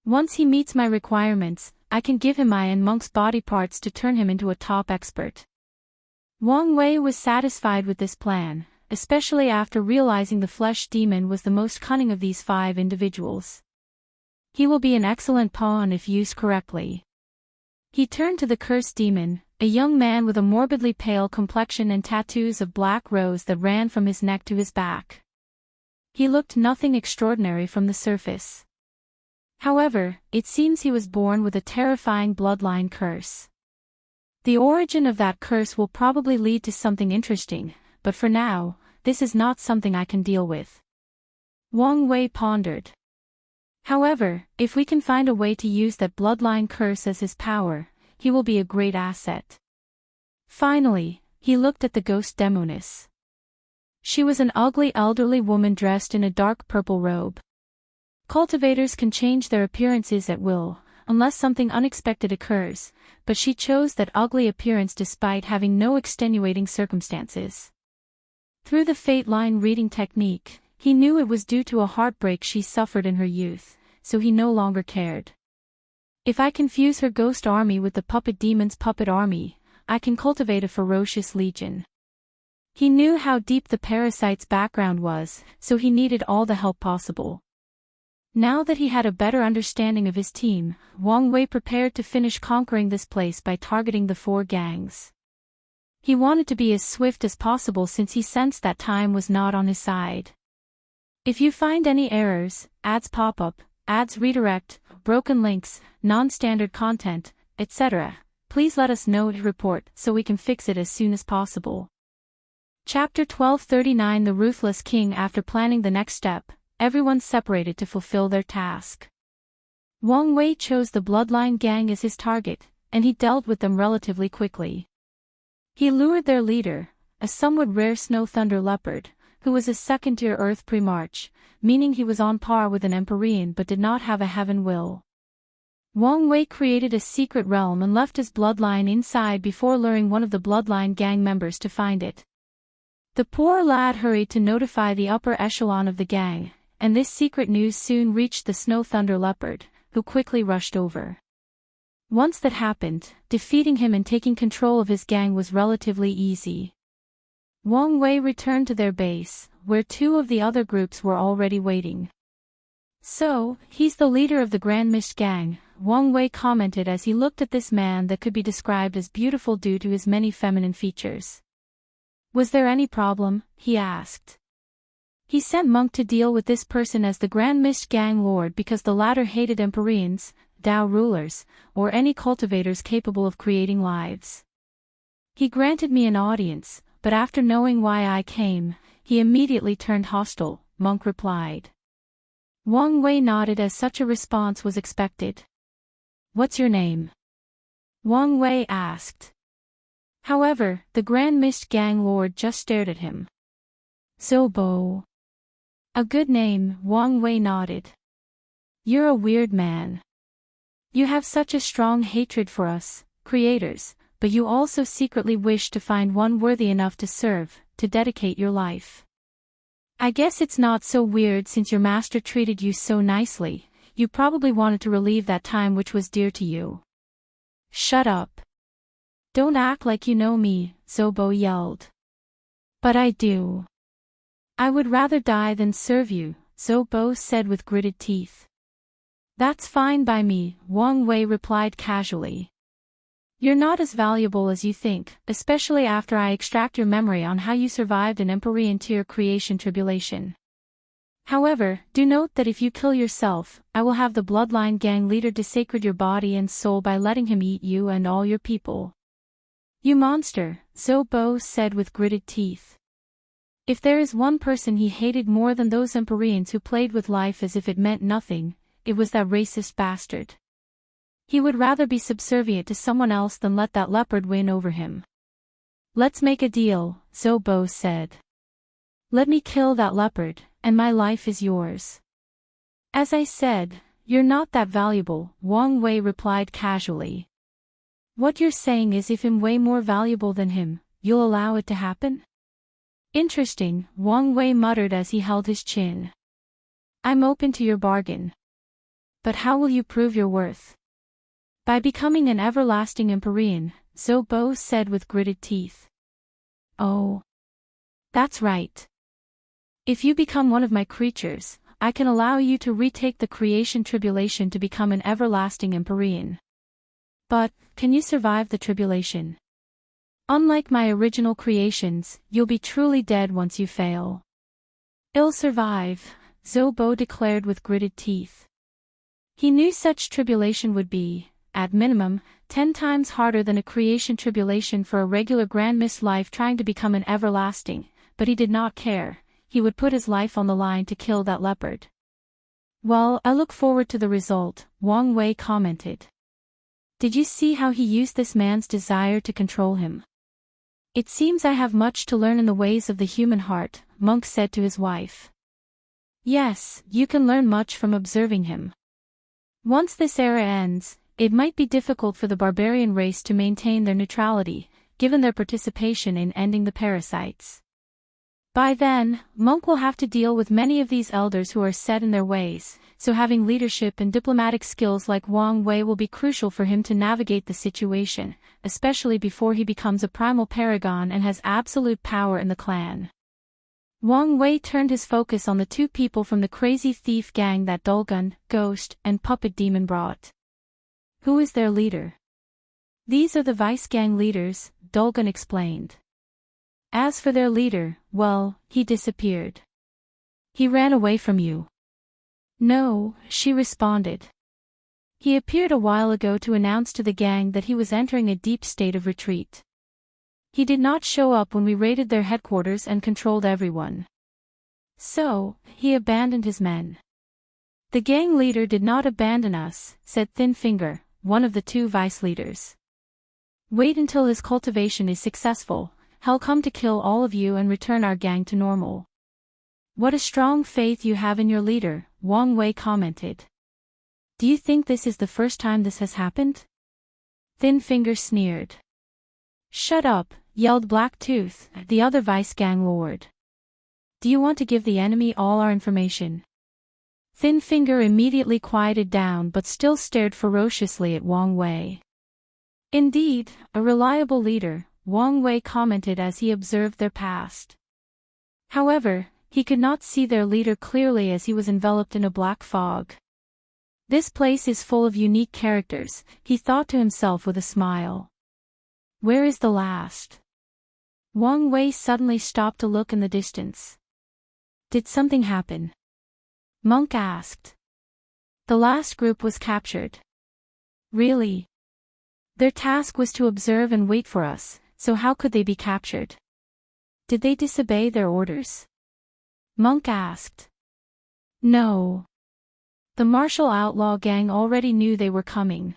Once he meets my requirements, I can give him my and Monk's body parts to turn him into a top expert. Wang Wei was satisfied with this plan, especially after realizing the flesh demon was the most cunning of these 5 individuals. He will be an excellent pawn if used correctly. He turned to the cursed demon, a young man with a morbidly pale complexion and tattoos of black rose that ran from his neck to his back. He looked nothing extraordinary from the surface. However, it seems he was born with a terrifying bloodline curse. The origin of that curse will probably lead to something interesting, but for now, this is not something I can deal with. Wang Wei pondered. However, if we can find a way to use that bloodline curse as his power, he will be a great asset. Finally, he looked at the ghost demoness. She was an ugly elderly woman dressed in a dark purple robe. Cultivators can change their appearances at will, unless something unexpected occurs, but she chose that ugly appearance despite having no extenuating circumstances. Through the fate line reading technique, he knew it was due to a heartbreak she suffered in her youth, so he no longer cared. If I confuse her ghost army with the puppet demon's puppet army, I can cultivate a ferocious legion. He knew how deep the parasite's background was, so he needed all the help possible. Now that he had a better understanding of his team, Wang Wei prepared to finish conquering this place by targeting the 4 gangs. He wanted to be as swift as possible since he sensed that time was not on his side. If you find any errors, ads pop up, ads redirect, broken links, non-standard content, etc., please let us know to report so we can fix it as soon as possible. Chapter 1239 The Ruthless King. After planning the next step, everyone separated to fulfill their task. Wang Wei chose the Bloodline Gang as his target, and he dealt with them relatively quickly. He lured their leader, a somewhat rare Snow Thunder Leopard, who was a second-tier Earth Primarch, meaning he was on par with an Empyrean but did not have a Heaven Will. Wang Wei created a secret realm and left his bloodline inside before luring one of the Bloodline Gang members to find it. The poor lad hurried to notify the upper echelon of the gang, and this secret news soon reached the Snow Thunder Leopard, who quickly rushed over. Once that happened, defeating him and taking control of his gang was relatively easy. Wang Wei returned to their base, where 2 of the other groups were already waiting. So, he's the leader of the Grand Mist Gang, Wang Wei commented as he looked at this man that could be described as beautiful due to his many feminine features. Was there any problem? He asked. He sent Monk to deal with this person as the Grand Mist Gang Lord because the latter hated Empyreans, Dao rulers, or any cultivators capable of creating lives. He granted me an audience, but after knowing why I came, he immediately turned hostile, Monk replied. Wang Wei nodded as such a response was expected. What's your name? Wang Wei asked. However, the Grand Mist Gang Lord just stared at him. Zobo. A good name, Wang Wei nodded. You're a weird man. You have such a strong hatred for us, creators, but you also secretly wish to find one worthy enough to serve, to dedicate your life. I guess it's not so weird since your master treated you so nicely, you probably wanted to relieve that time which was dear to you. Shut up. Don't act like you know me, Zobo yelled. But I do. I would rather die than serve you, Zobo said with gritted teeth. That's fine by me, Wang Wei replied casually. You're not as valuable as you think, especially after I extract your memory on how you survived an Empyrean tier creation tribulation. However, do note that if you kill yourself, I will have the Bloodline Gang leader desecrate your body and soul by letting him eat you and all your people. You monster, Zobo said with gritted teeth. If there is one person he hated more than those Empyreans who played with life as if it meant nothing, it was that racist bastard. He would rather be subservient to someone else than let that leopard win over him. Let's make a deal, Zobo said. Let me kill that leopard, and my life is yours. As I said, you're not that valuable, Wang Wei replied casually. What you're saying is if I'm way more valuable than him, you'll allow it to happen? Interesting, Wang Wei muttered as he held his chin. I'm open to your bargain. But how will you prove your worth? By becoming an everlasting Empyrean, Zobo said with gritted teeth. Oh. That's right. If you become one of my creatures, I can allow you to retake the creation tribulation to become an everlasting Empyrean. But, can you survive the tribulation? Unlike my original creations, you'll be truly dead once you fail. I'll survive, Zobo declared with gritted teeth. He knew such tribulation would be, at minimum, 10 times harder than a creation tribulation for a regular Grand Mist life trying to become an everlasting, but he did not care. He would put his life on the line to kill that leopard. Well, I look forward to the result, Wang Wei commented. Did you see how he used this man's desire to control him? It seems I have much to learn in the ways of the human heart, Monk said to his wife. Yes, you can learn much from observing him. Once this era ends, it might be difficult for the barbarian race to maintain their neutrality, given their participation in ending the parasites. By then, Monk will have to deal with many of these elders who are set in their ways, so having leadership and diplomatic skills like Wang Wei will be crucial for him to navigate the situation, especially before he becomes a primal paragon and has absolute power in the clan. Wang Wei turned his focus on the two people from the crazy thief gang that Dulgun, Ghost, and Puppet Demon brought. Who is their leader? These are the vice gang leaders, Dulgun explained. As for their leader, well, he disappeared. He ran away from you. No, she responded. He appeared a while ago to announce to the gang that he was entering a deep state of retreat. He did not show up when we raided their headquarters and controlled everyone. So, he abandoned his men. The gang leader did not abandon us, said Thin Finger, one of the two vice leaders. Wait until his cultivation is successful. He'll come to kill all of you and return our gang to normal. What a strong faith you have in your leader, Wang Wei commented. Do you think this is the first time this has happened? Thin Finger sneered. Shut up, yelled Blacktooth, the other vice gang lord. Do you want to give the enemy all our information? Thin Finger immediately quieted down but still stared ferociously at Wang Wei. Indeed, a reliable leader, Wang Wei commented as he observed their past. However, he could not see their leader clearly as he was enveloped in a black fog. This place is full of unique characters, he thought to himself with a smile. Where is the last? Wang Wei suddenly stopped to look in the distance. Did something happen? Monk asked. The last group was captured. Really? Their task was to observe and wait for us. So how could they be captured? Did they disobey their orders? Monk asked. No. The martial outlaw gang already knew they were coming.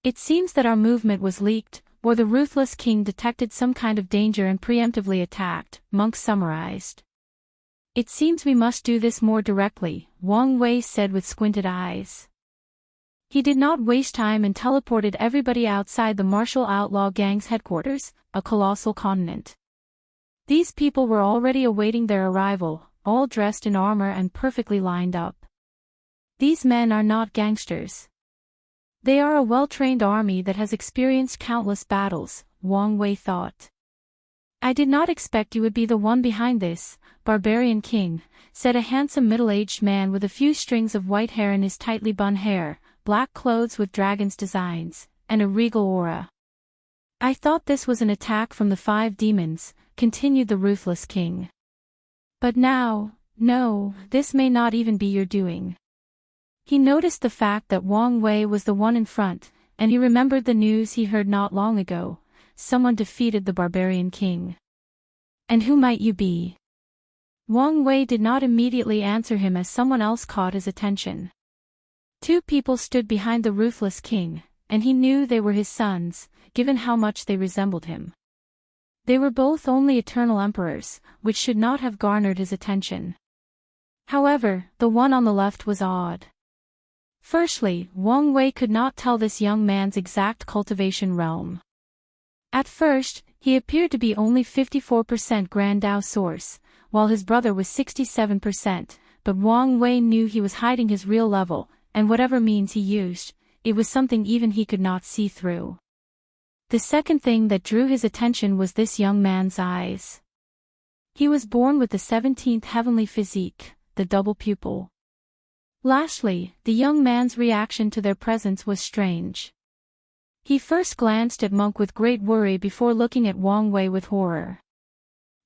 It seems that our movement was leaked, or the Ruthless king detected some kind of danger and preemptively attacked, Monk summarized. It seems we must do this more directly, Wang Wei said with squinted eyes. He did not waste time and teleported everybody outside the martial outlaw gang's headquarters, a colossal continent. These people were already awaiting their arrival, all dressed in armor and perfectly lined up. These men are not gangsters. They are a well-trained army that has experienced countless battles, Wang Wei thought. I did not expect you would be the one behind this, Barbarian King, said a handsome middle-aged man with a few strings of white hair in his tightly bun hair, black clothes with dragon's designs, and a regal aura. I thought this was an attack from the 5 demons, continued the Ruthless king. But now, no, this may not even be your doing. He noticed the fact that Wang Wei was the one in front, and he remembered the news he heard not long ago. Someone defeated the Barbarian king. And who might you be? Wang Wei did not immediately answer him as someone else caught his attention. 2 people stood behind the Ruthless king, and he knew they were his sons, given how much they resembled him. They were both only eternal emperors, which should not have garnered his attention. However, the one on the left was odd. Firstly, Wang Wei could not tell this young man's exact cultivation realm. At first, he appeared to be only 54% Grand Dao source, while his brother was 67%, but Wang Wei knew he was hiding his real level, and whatever means he used, it was something even he could not see through. The second thing that drew his attention was this young man's eyes. He was born with the 17th heavenly physique, the double pupil. Lastly, the young man's reaction to their presence was strange. He first glanced at Monk with great worry before looking at Wang Wei with horror.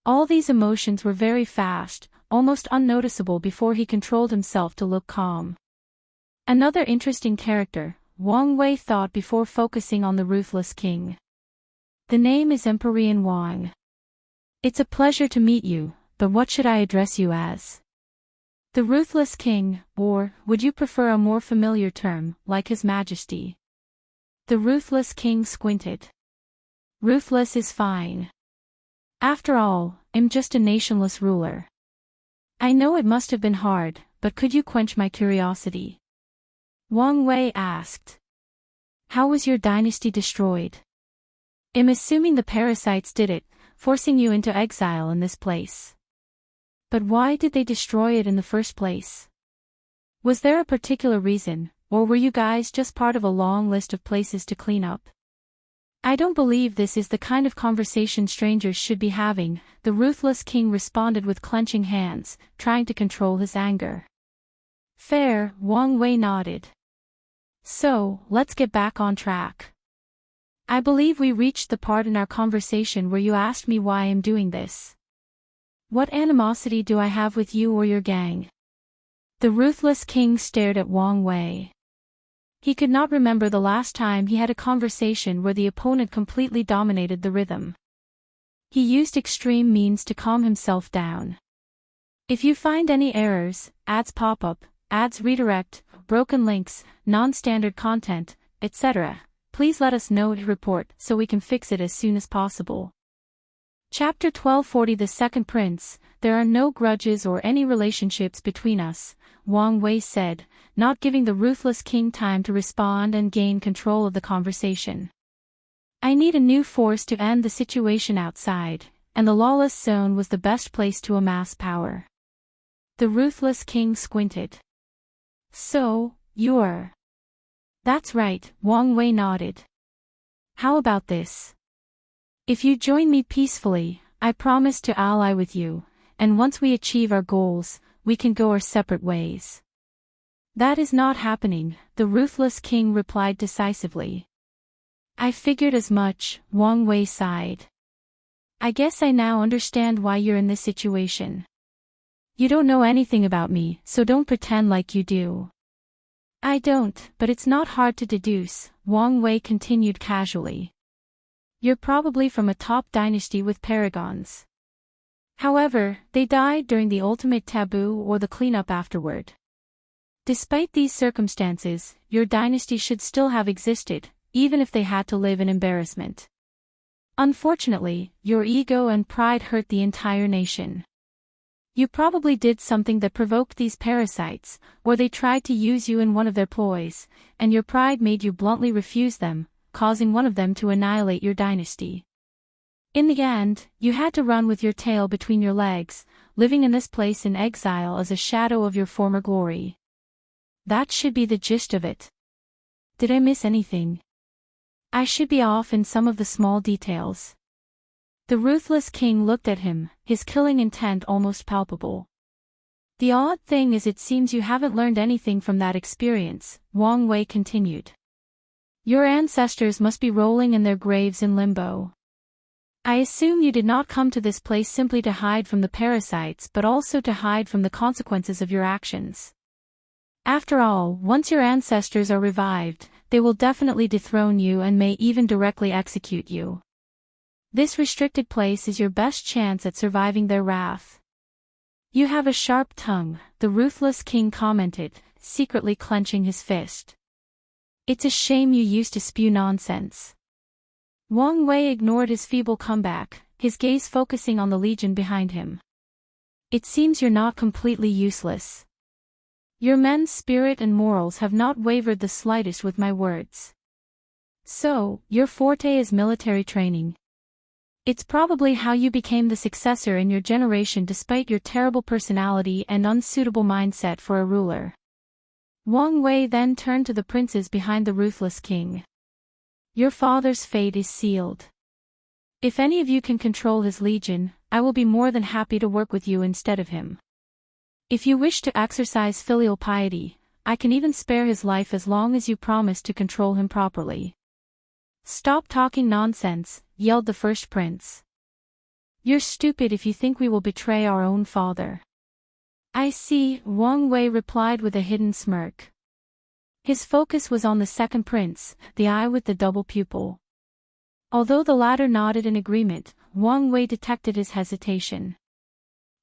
All these emotions were very fast, almost unnoticeable before he controlled himself to look calm. Another interesting character, Wang Wei thought before focusing on the Ruthless King. The name is Empyrean Wang. It's a pleasure to meet you, but what should I address you as? The Ruthless King, or, would you prefer a more familiar term, like His Majesty? The Ruthless King squinted. Ruthless is fine. After all, I'm just a nationless ruler. I know it must have been hard, but could you quench my curiosity? Wang Wei asked. How was your dynasty destroyed? I'm assuming the parasites did it, forcing you into exile in this place. But why did they destroy it in the first place? Was there a particular reason, or were you guys just part of a long list of places to clean up? I don't believe this is the kind of conversation strangers should be having, the Ruthless King responded with clenching hands, trying to control his anger. Fair, Wang Wei nodded. So, let's get back on track. I believe we reached the part in our conversation where you asked me why I'm doing this. What animosity do I have with you or your gang? The Ruthless King stared at Wang Wei. He could not remember the last time he had a conversation where the opponent completely dominated the rhythm. He used extreme means to calm himself down. If you find any errors, ads pop up, ads redirect, broken links, non-standard content, etc., please let us know and report so we can fix it as soon as possible. Chapter 1240 The Second Prince, there are no grudges or any relationships between us, Wang Wei said, not giving the Ruthless King time to respond and gain control of the conversation. I need a new force to end the situation outside, and the Lawless zone was the best place to amass power. The Ruthless King squinted. So, you're... That's right, Wang Wei nodded. How about this? If you join me peacefully, I promise to ally with you, and once we achieve our goals, we can go our separate ways. That is not happening, the Ruthless King replied decisively. I figured as much, Wang Wei sighed. I guess I now understand why you're in this situation. You don't know anything about me, so don't pretend like you do. I don't, but it's not hard to deduce, Wang Wei continued casually. You're probably from a top dynasty with paragons. However, they died during the ultimate taboo or the cleanup afterward. Despite these circumstances, your dynasty should still have existed, even if they had to live in embarrassment. Unfortunately, your ego and pride hurt the entire nation. You probably did something that provoked these parasites, or they tried to use you in one of their ploys, and your pride made you bluntly refuse them, causing one of them to annihilate your dynasty. In the end, you had to run with your tail between your legs, living in this place in exile as a shadow of your former glory. That should be the gist of it. Did I miss anything? I should be off in some of the small details. The Ruthless King looked at him, his killing intent almost palpable. The odd thing is it seems you haven't learned anything from that experience, Wang Wei continued. Your ancestors must be rolling in their graves in limbo. I assume you did not come to this place simply to hide from the parasites but also to hide from the consequences of your actions. After all, once your ancestors are revived, they will definitely dethrone you and may even directly execute you. This restricted place is your best chance at surviving their wrath. You have a sharp tongue, the Ruthless King commented, secretly clenching his fist. It's a shame you used to spew nonsense. Wang Wei ignored his feeble comeback, his gaze focusing on the legion behind him. It seems you're not completely useless. Your men's spirit and morals have not wavered the slightest with my words. So, your forte is military training. It's probably how you became the successor in your generation despite your terrible personality and unsuitable mindset for a ruler. Wang Wei then turned to the princes behind the Ruthless King. Your father's fate is sealed. If any of you can control his legion, I will be more than happy to work with you instead of him. If you wish to exercise filial piety, I can even spare his life as long as you promise to control him properly." "Stop talking nonsense," yelled the first prince. "You're stupid if you think we will betray our own father." "I see," Wang Wei replied with a hidden smirk. His focus was on the second prince, the eye with the double pupil. Although the latter nodded in agreement, Wang Wei detected his hesitation.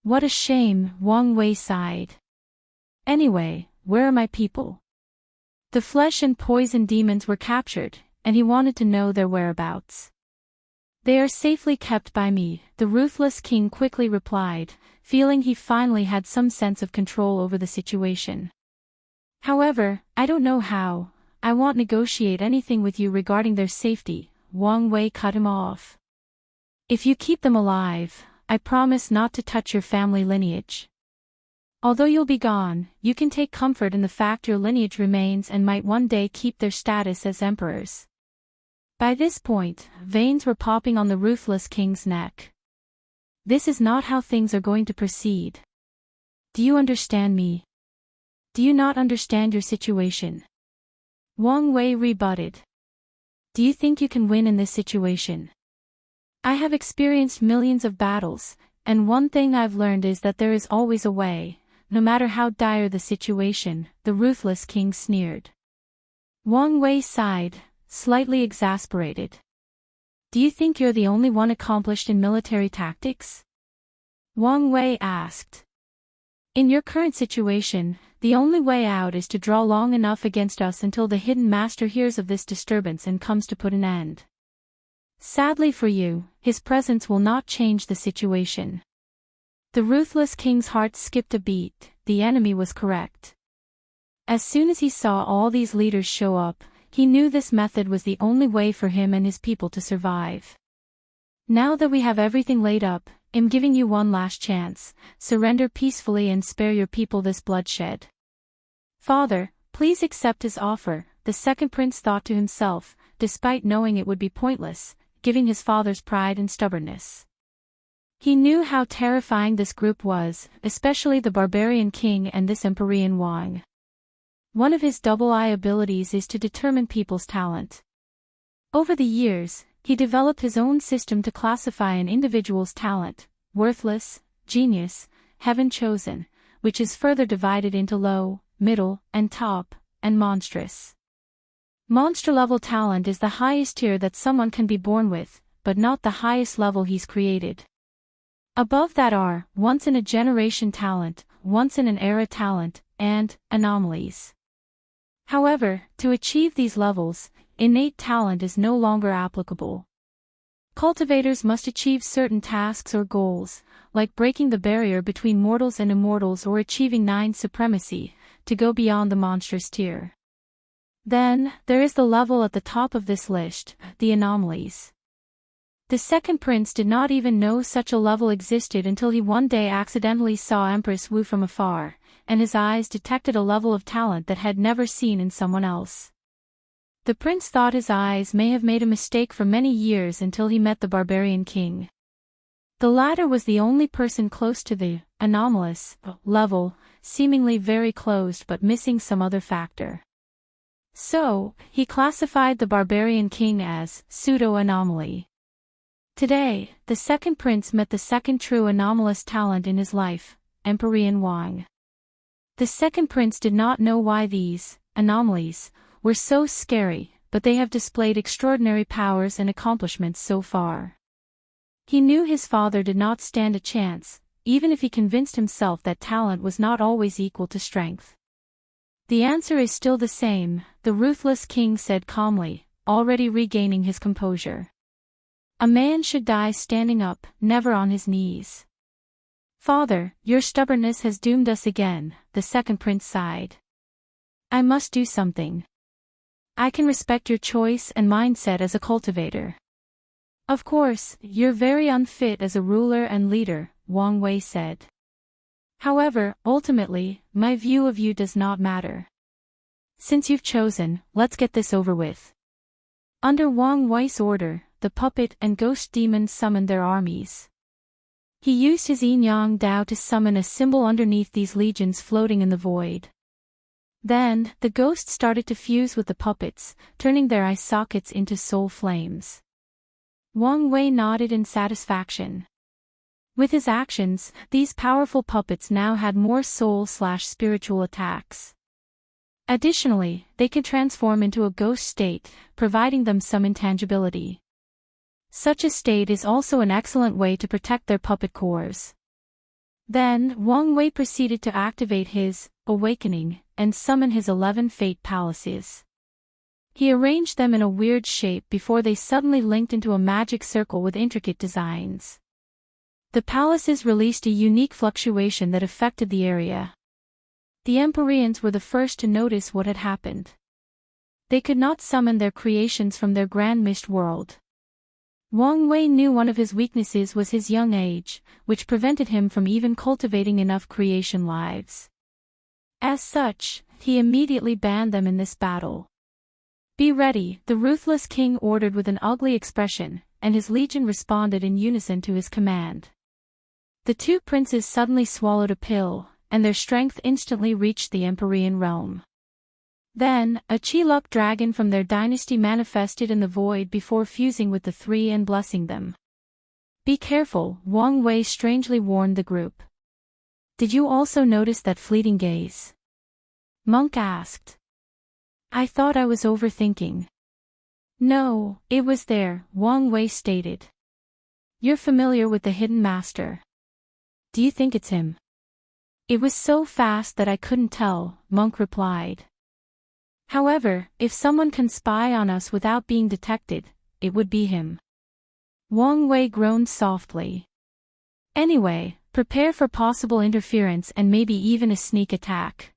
"What a shame," Wang Wei sighed. "Anyway, where are my people?" The flesh and poison demons were captured, and he wanted to know their whereabouts. "They are safely kept by me," the Ruthless king quickly replied, feeling he finally had some sense of control over the situation. "However, I don't know how. I won't negotiate anything with you regarding their safety," Wang Wei cut him off. "If you keep them alive, I promise not to touch your family lineage. Although you'll be gone, you can take comfort in the fact your lineage remains and might one day keep their status as emperors." By this point, veins were popping on the Ruthless king's neck. "This is not how things are going to proceed. Do you understand me? Do you not understand your situation?" Wang Wei rebutted. "Do you think you can win in this situation? I have experienced millions of battles, and one thing I've learned is that there is always a way, no matter how dire the situation," the Ruthless king sneered. Wang Wei sighed, slightly exasperated. "Do you think you're the only one accomplished in military tactics?" Wang Wei asked. "In your current situation, the only way out is to draw long enough against us until the hidden master hears of this disturbance and comes to put an end. Sadly for you, his presence will not change the situation." The Ruthless king's heart skipped a beat. The enemy was correct. As soon as he saw all these leaders show up, he knew this method was the only way for him and his people to survive. "Now that we have everything laid up, I'm giving you one last chance. Surrender peacefully and spare your people this bloodshed." "Father, please accept his offer," the second prince thought to himself, despite knowing it would be pointless, given his father's pride and stubbornness. He knew how terrifying this group was, especially the barbarian king and this Empyrean Wang. One of his double-eye abilities is to determine people's talent. Over the years, he developed his own system to classify an individual's talent: worthless, genius, heaven chosen, which is further divided into low, middle, and top, and monstrous. Monster-level talent is the highest tier that someone can be born with, but not the highest level he's created. Above that are once-in-a-generation talent, once-in-an-era talent, and anomalies. However, to achieve these levels, innate talent is no longer applicable. Cultivators must achieve certain tasks or goals, like breaking the barrier between mortals and immortals or achieving 9 supremacy, to go beyond the monstrous tier. Then, there is the level at the top of this list, the anomalies. The second prince did not even know such a level existed until he one day accidentally saw Empress Wu from afar, and his eyes detected a level of talent that had never seen in someone else. The prince thought his eyes may have made a mistake for many years until he met the barbarian king. The latter was the only person close to the anomalous level, seemingly very close but missing some other factor. So, he classified the barbarian king as pseudo-anomaly. Today, the second prince met the second true anomalous talent in his life, Empyrean Wang. The second prince did not know why these anomalies were so scary, but they have displayed extraordinary powers and accomplishments so far. He knew his father did not stand a chance, even if he convinced himself that talent was not always equal to strength. "The answer is still the same," the Ruthless king said calmly, already regaining his composure. "A man should die standing up, never on his knees." "Father, your stubbornness has doomed us again," the second prince sighed. "I must do something. I can respect your choice and mindset as a cultivator. Of course, you're very unfit as a ruler and leader," Wang Wei said. "However, ultimately, my view of you does not matter. Since you've chosen, let's get this over with." Under Wang Wei's order, the puppet and ghost demons summoned their armies. He used his yin-yang Dao to summon a symbol underneath these legions floating in the void. Then, the ghost started to fuse with the puppets, turning their eye sockets into soul flames. Wang Wei nodded in satisfaction. With his actions, these powerful puppets now had more soul/spiritual attacks. Additionally, they could transform into a ghost state, providing them some intangibility. Such a state is also an excellent way to protect their puppet cores. Then, Wang Wei proceeded to activate his awakening and summon his 11 fate palaces. He arranged them in a weird shape before they suddenly linked into a magic circle with intricate designs. The palaces released a unique fluctuation that affected the area. The Empyreans were the first to notice what had happened. They could not summon their creations from their grand mist world. Wang Wei knew one of his weaknesses was his young age, which prevented him from even cultivating enough creation lives. As such, he immediately banned them in this battle. "Be ready," the Ruthless King ordered with an ugly expression, and his legion responded in unison to his command. The two princes suddenly swallowed a pill, and their strength instantly reached the Empyrean realm. Then, a Chiluk dragon from their dynasty manifested in the void before fusing with the three and blessing them. "Be careful," Wang Wei strangely warned the group. "Did you also notice that fleeting gaze?" Monk asked. "I thought I was overthinking." "No, it was there," Wang Wei stated. "You're familiar with the hidden master. Do you think it's him?" "It was so fast that I couldn't tell," Monk replied. "However, if someone can spy on us without being detected, it would be him." Wang Wei groaned softly. "Anyway, prepare for possible interference and maybe even a sneak attack.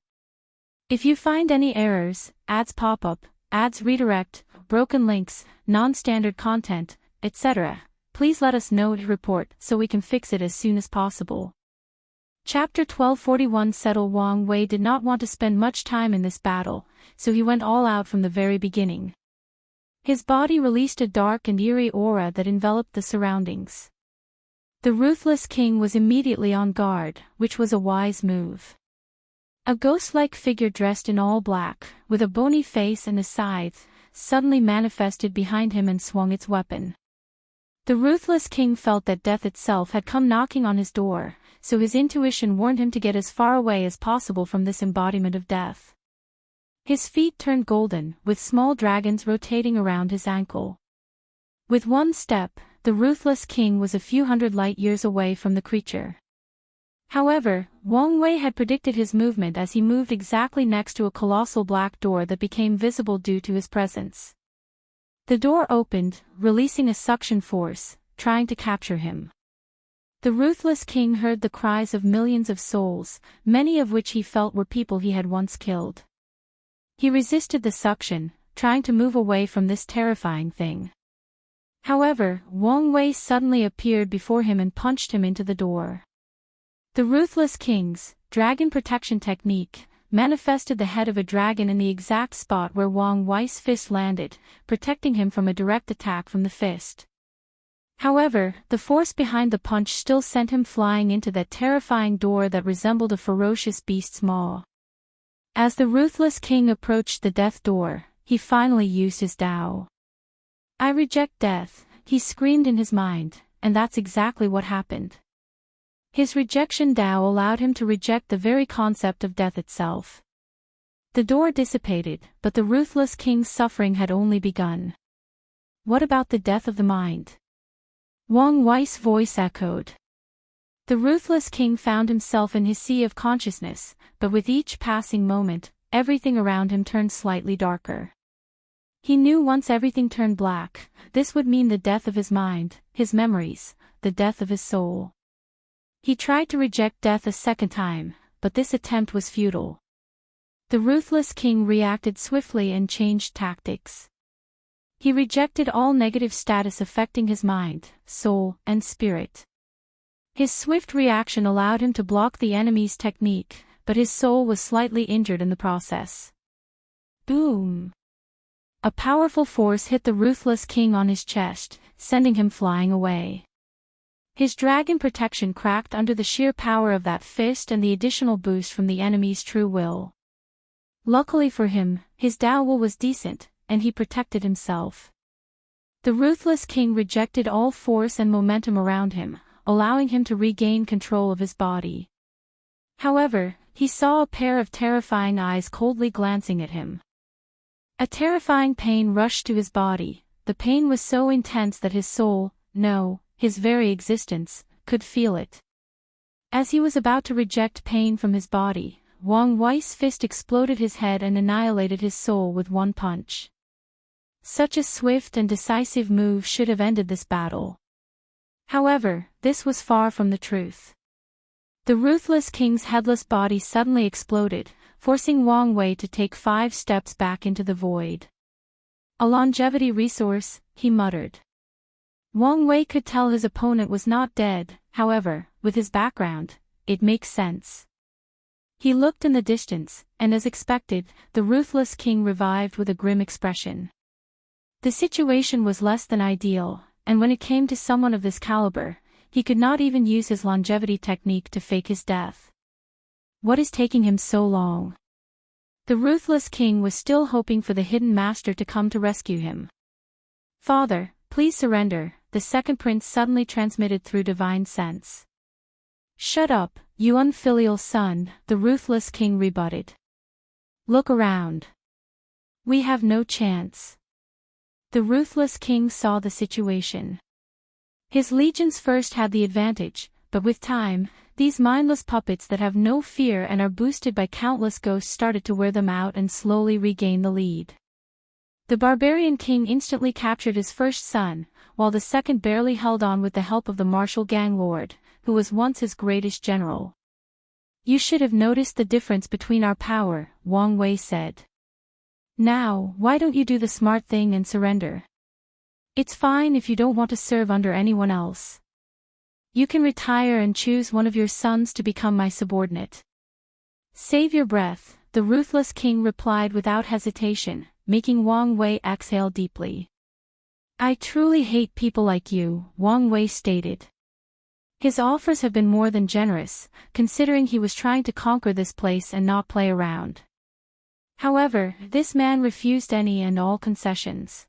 If you find any errors, ads pop up, ads redirect, broken links, non-standard content, etc., please let us know to report so we can fix it as soon as possible." Chapter 1241 Settle. Wang Wei did not want to spend much time in this battle, so he went all out from the very beginning. His body released a dark and eerie aura that enveloped the surroundings. The Ruthless King was immediately on guard, which was a wise move. A ghost-like figure dressed in all black, with a bony face and a scythe, suddenly manifested behind him and swung its weapon. The Ruthless King felt that death itself had come knocking on his door, so his intuition warned him to get as far away as possible from this embodiment of death. His feet turned golden, with small dragons rotating around his ankle. With one step, the Ruthless King was a few hundred light years away from the creature. However, Wang Wei had predicted his movement as he moved exactly next to a colossal black door that became visible due to his presence. The door opened, releasing a suction force, trying to capture him. The Ruthless King heard the cries of millions of souls, many of which he felt were people he had once killed. He resisted the suction, trying to move away from this terrifying thing. However, Wang Wei suddenly appeared before him and punched him into the door. The Ruthless King's dragon protection technique manifested the head of a dragon in the exact spot where Wang Wei's fist landed, protecting him from a direct attack from the fist. However, the force behind the punch still sent him flying into that terrifying door that resembled a ferocious beast's maw. As the Ruthless King approached the death door, he finally used his Dao. "I reject death," he screamed in his mind, and that's exactly what happened. His rejection Dao allowed him to reject the very concept of death itself. The door dissipated, but the Ruthless King's suffering had only begun. "What about the death of the mind?" Wang Wei's voice echoed. The Ruthless King found himself in his sea of consciousness, but with each passing moment, everything around him turned slightly darker. He knew once everything turned black, this would mean the death of his mind, his memories, the death of his soul. He tried to reject death a second time, but this attempt was futile. The Ruthless King reacted swiftly and changed tactics. He rejected all negative status affecting his mind, soul, and spirit. His swift reaction allowed him to block the enemy's technique, but his soul was slightly injured in the process. Boom! A powerful force hit the Ruthless King on his chest, sending him flying away. His dragon protection cracked under the sheer power of that fist and the additional boost from the enemy's true will. Luckily for him, his Dao will was decent, and he protected himself. The Ruthless King rejected all force and momentum around him, allowing him to regain control of his body. However, he saw a pair of terrifying eyes coldly glancing at him. A terrifying pain rushed to his body. The pain was so intense that his soul, no, his very existence, could feel it. As he was about to reject pain from his body, Wang Wei's fist exploded his head and annihilated his soul with one punch. Such a swift and decisive move should have ended this battle. However, this was far from the truth. The Ruthless King's headless body suddenly exploded, forcing Wang Wei to take 5 steps back into the void. A longevity resource, he muttered. Wang Wei could tell his opponent was not dead, however, with his background, it makes sense. He looked in the distance, and as expected, the Ruthless King revived with a grim expression. The situation was less than ideal, and when it came to someone of this caliber, he could not even use his longevity technique to fake his death. What is taking him so long? The Ruthless King was still hoping for the hidden master to come to rescue him. "Father, please surrender," the second prince suddenly transmitted through divine sense. "Shut up, you unfilial son," the Ruthless King rebutted. "Look around. We have no chance." The Ruthless King saw the situation. His legions first had the advantage, but with time, these mindless puppets that have no fear and are boosted by countless ghosts started to wear them out and slowly regain the lead. The barbarian king instantly captured his first son, while the second barely held on with the help of the martial gang lord, who was once his greatest general. "You should have noticed the difference between our power," Wang Wei said. "Now, why don't you do the smart thing and surrender? It's fine if you don't want to serve under anyone else. You can retire and choose one of your sons to become my subordinate." "Save your breath," the Ruthless King replied without hesitation, making Wang Wei exhale deeply. "I truly hate people like you," Wang Wei stated. His offers have been more than generous, considering he was trying to conquer this place and not play around. However, this man refused any and all concessions.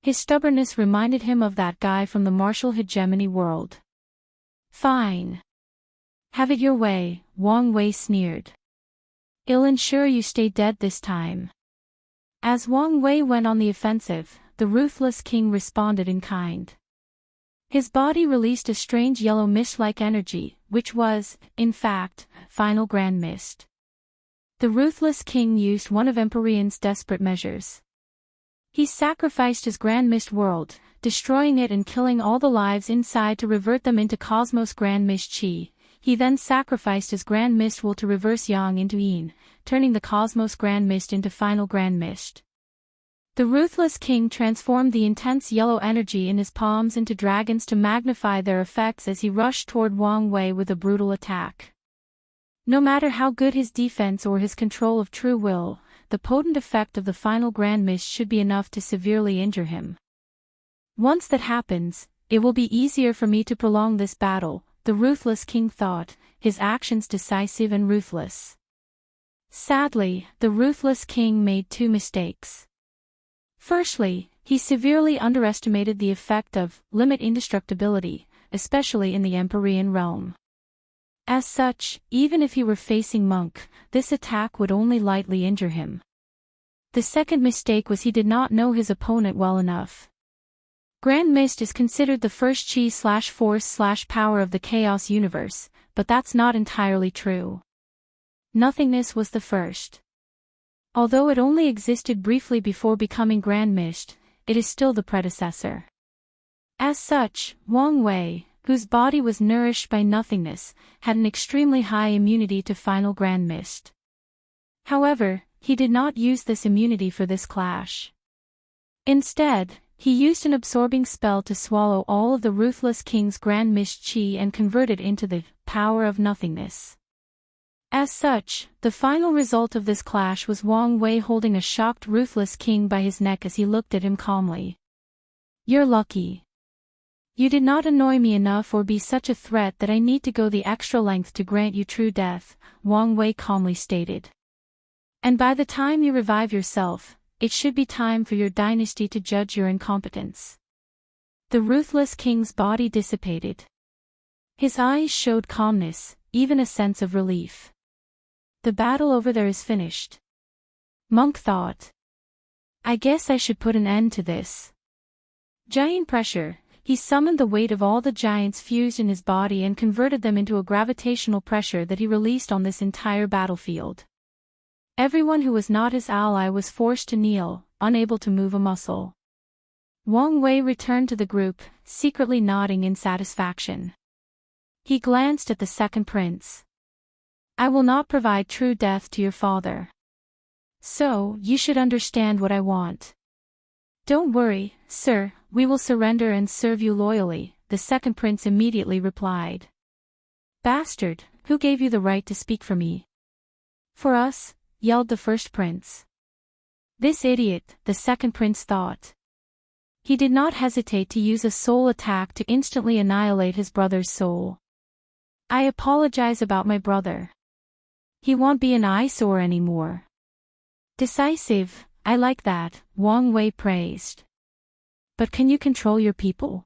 His stubbornness reminded him of that guy from the martial hegemony world. "Fine. Have it your way," Wang Wei sneered. "I'll ensure you stay dead this time." As Wang Wei went on the offensive, the Ruthless King responded in kind. His body released a strange yellow mist-like energy, which was, in fact, final grand mist. The Ruthless King used one of Empyrean's desperate measures. He sacrificed his Grand Mist world, destroying it and killing all the lives inside to revert them into Cosmos Grand Mist Chi. He then sacrificed his Grand Mist will to reverse Yang into Yin, turning the Cosmos Grand Mist into Final Grand Mist. The Ruthless King transformed the intense yellow energy in his palms into dragons to magnify their effects as he rushed toward Wang Wei with a brutal attack. No matter how good his defense or his control of true will, the potent effect of the final Grand Mist should be enough to severely injure him. Once that happens, it will be easier for me to prolong this battle, the Ruthless King thought, his actions decisive and ruthless. Sadly, the Ruthless King made 2 mistakes. Firstly, he severely underestimated the effect of limit indestructibility, especially in the Empyrean realm. As such, even if he were facing Monk, this attack would only lightly injure him. The second mistake was he did not know his opponent well enough. Grand Mist is considered the first chi/force/power of the Chaos universe, but that's not entirely true. Nothingness was the first. Although it only existed briefly before becoming Grand Mist, it is still the predecessor. As such, Wang Wei, whose body was nourished by nothingness, had an extremely high immunity to final Grand Mist. However, he did not use this immunity for this clash. Instead, he used an absorbing spell to swallow all of the Ruthless King's Grand Mist Chi and convert it into the power of nothingness. As such, the final result of this clash was Wang Wei holding a shocked Ruthless King by his neck as he looked at him calmly. "You're lucky. You did not annoy me enough or be such a threat that I need to go the extra length to grant you true death, Wang Wei calmly stated. And by the time you revive yourself, it should be time for your dynasty to judge your incompetence. The ruthless king's body dissipated. His eyes showed calmness, even a sense of relief. The battle over there is finished. Monk thought. I guess I should put an end to this. Giant pressure. He summoned the weight of all the giants fused in his body and converted them into a gravitational pressure that he released on this entire battlefield. Everyone who was not his ally was forced to kneel, unable to move a muscle. Wang Wei returned to the group, secretly nodding in satisfaction. He glanced at the second prince. I will not provide true death to your father. So, you should understand what I want. Don't worry, sir, we will surrender and serve you loyally, the second prince immediately replied. Bastard, who gave you the right to speak for me? For us, yelled the first prince. This idiot, the second prince thought. He did not hesitate to use a soul attack to instantly annihilate his brother's soul. I apologize about my brother. He won't be an eyesore anymore. Decisive, I like that, Wang Wei praised. But can you control your people?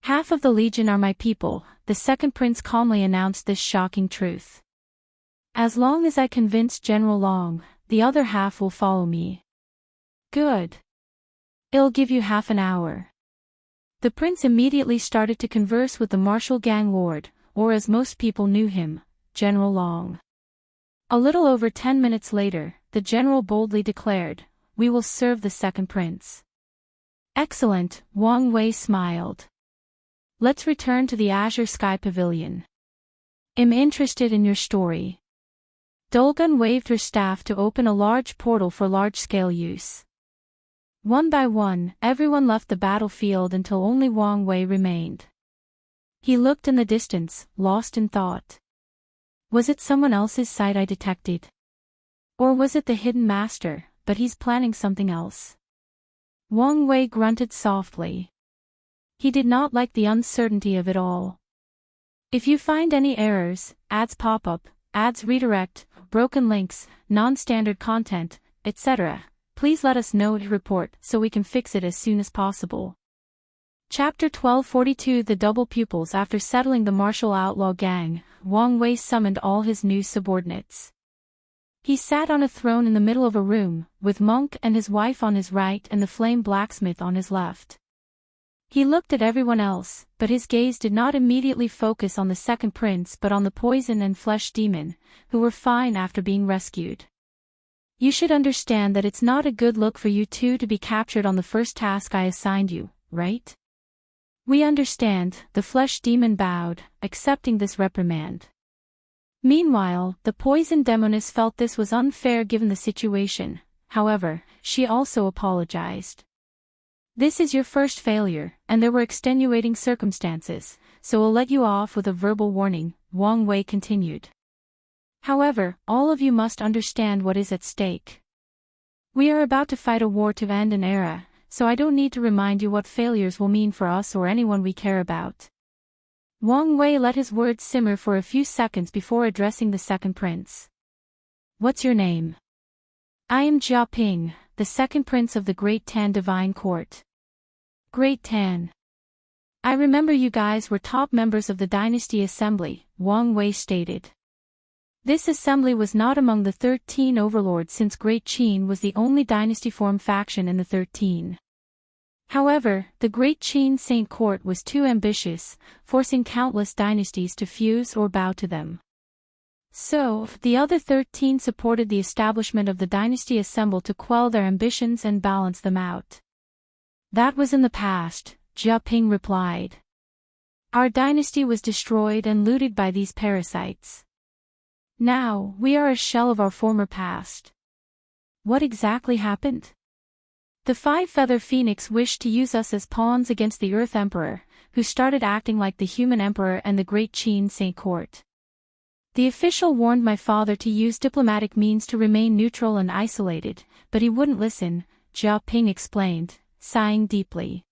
Half of the legion are my people, the second prince calmly announced this shocking truth. As long as I convince General Long, the other half will follow me. Good. It'll give you half an hour. The prince immediately started to converse with the martial gang lord, or as most people knew him, General Long. A little over 10 minutes later, the general boldly declared, we will serve the second prince. Excellent, Wang Wei smiled. Let's return to the Azure Sky Pavilion. I'm interested in your story. Dulgun waved her staff to open a large portal for large-scale use. One by one, everyone left the battlefield until only Wang Wei remained. He looked in the distance, lost in thought. Was it someone else's sight I detected? Or was it the hidden master, but he's planning something else? Wang Wei grunted softly. He did not like the uncertainty of it all. If you find any errors, ads pop up, ads redirect, broken links, non-standard content, etc., please let us know to report so we can fix it as soon as possible. Chapter 1242 The Double Pupils. After settling the martial outlaw gang, Wang Wei summoned all his new subordinates. He sat on a throne in the middle of a room, with Monk and his wife on his right and the flame blacksmith on his left. He looked at everyone else, but his gaze did not immediately focus on the second prince but on the poison and flesh demon, who were fine after being rescued. You should understand that it's not a good look for you two to be captured on the first task I assigned you, right? We understand, the flesh demon bowed, accepting this reprimand. Meanwhile, the poison demoness felt this was unfair given the situation, however, she also apologized. This is your first failure, and there were extenuating circumstances, so we'll let you off with a verbal warning, Wang Wei continued. However, all of you must understand what is at stake. We are about to fight a war to end an era, so I don't need to remind you what failures will mean for us or anyone we care about. Wang Wei let his words simmer for a few seconds before addressing the second prince. What's your name? I am Jia Ping, the second prince of the Great Tan Divine Court. Great Tan. I remember you guys were top members of the Dynasty Assembly, Wang Wei stated. This assembly was not among the 13 overlords since Great Qin was the only dynasty-form faction in the 13. However, the Great Qin Saint Court was too ambitious, forcing countless dynasties to fuse or bow to them. So, the other 13 supported the establishment of the Dynasty Assembly to quell their ambitions and balance them out. That was in the past, Jia Ping replied. Our dynasty was destroyed and looted by these parasites. Now, we are a shell of our former past. What exactly happened? The Five-Feather Phoenix wished to use us as pawns against the Earth Emperor, who started acting like the Human Emperor and the Great Qin Saint Court. The official warned my father to use diplomatic means to remain neutral and isolated, but he wouldn't listen, Jia Ping explained, sighing deeply.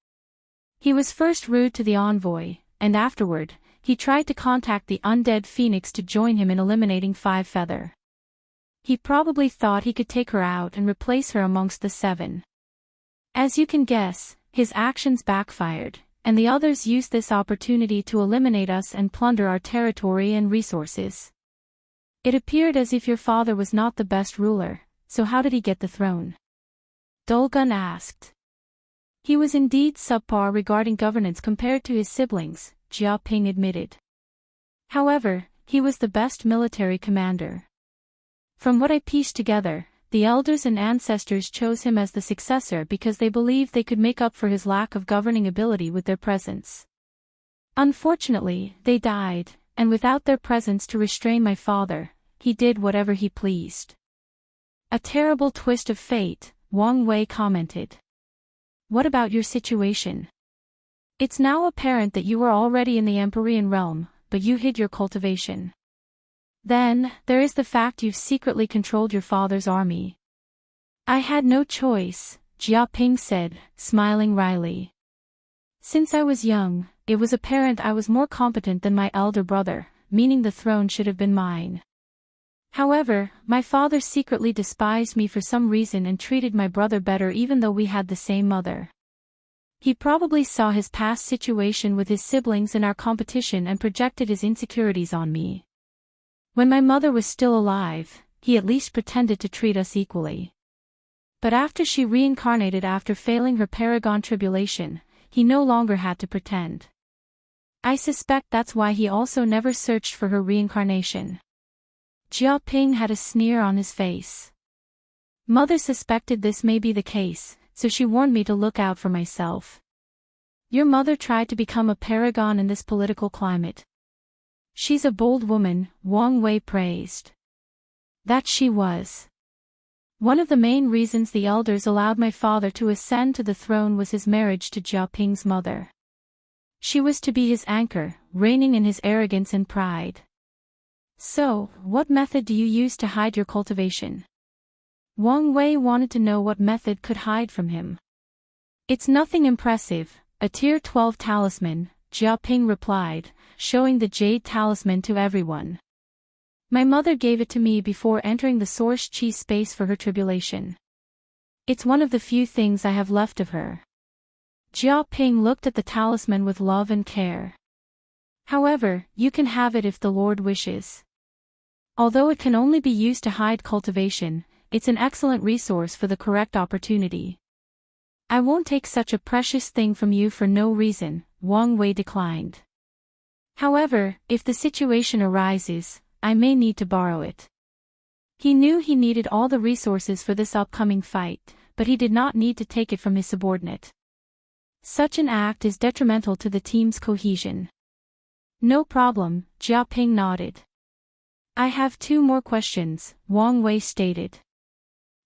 He was first rude to the envoy, and afterward, he tried to contact the undead phoenix to join him in eliminating Five Feather. He probably thought he could take her out and replace her amongst the seven. As you can guess, his actions backfired, and the others used this opportunity to eliminate us and plunder our territory and resources. It appeared as if your father was not the best ruler, so how did he get the throne? Dulgun asked. He was indeed subpar regarding governance compared to his siblings, Jia Ping admitted. However, he was the best military commander. From what I pieced together, the elders and ancestors chose him as the successor because they believed they could make up for his lack of governing ability with their presence. Unfortunately, they died, and without their presence to restrain my father, he did whatever he pleased. A terrible twist of fate, Wang Wei commented. What about your situation? It's now apparent that you were already in the Empyrean realm, but you hid your cultivation. Then, there is the fact you've secretly controlled your father's army. I had no choice, Jia Ping said, smiling wryly. Since I was young, it was apparent I was more competent than my elder brother, meaning the throne should have been mine. However, my father secretly despised me for some reason and treated my brother better even though we had the same mother. He probably saw his past situation with his siblings and our competition and projected his insecurities on me. When my mother was still alive, he at least pretended to treat us equally. But after she reincarnated after failing her Paragon tribulation, he no longer had to pretend. I suspect that's why he also never searched for her reincarnation. Jia Ping had a sneer on his face. Mother suspected this may be the case, so she warned me to look out for myself. Your mother tried to become a paragon in this political climate. She's a bold woman, Wang Wei praised. That she was. One of the main reasons the elders allowed my father to ascend to the throne was his marriage to Jia Ping's mother. She was to be his anchor, reigning in his arrogance and pride. So, what method do you use to hide your cultivation? Wang Wei wanted to know what method could hide from him. It's nothing impressive, a tier 12 talisman, Jia Ping replied, showing the jade talisman to everyone. My mother gave it to me before entering the source chi space for her tribulation. It's one of the few things I have left of her. Jia Ping looked at the talisman with love and care. However, you can have it if the Lord wishes. Although it can only be used to hide cultivation, it's an excellent resource for the correct opportunity. I won't take such a precious thing from you for no reason, Wang Wei declined. However, if the situation arises, I may need to borrow it. He knew he needed all the resources for this upcoming fight, but he did not need to take it from his subordinate. Such an act is detrimental to the team's cohesion. No problem, Jia Ping nodded. I have 2 more questions, Wang Wei stated.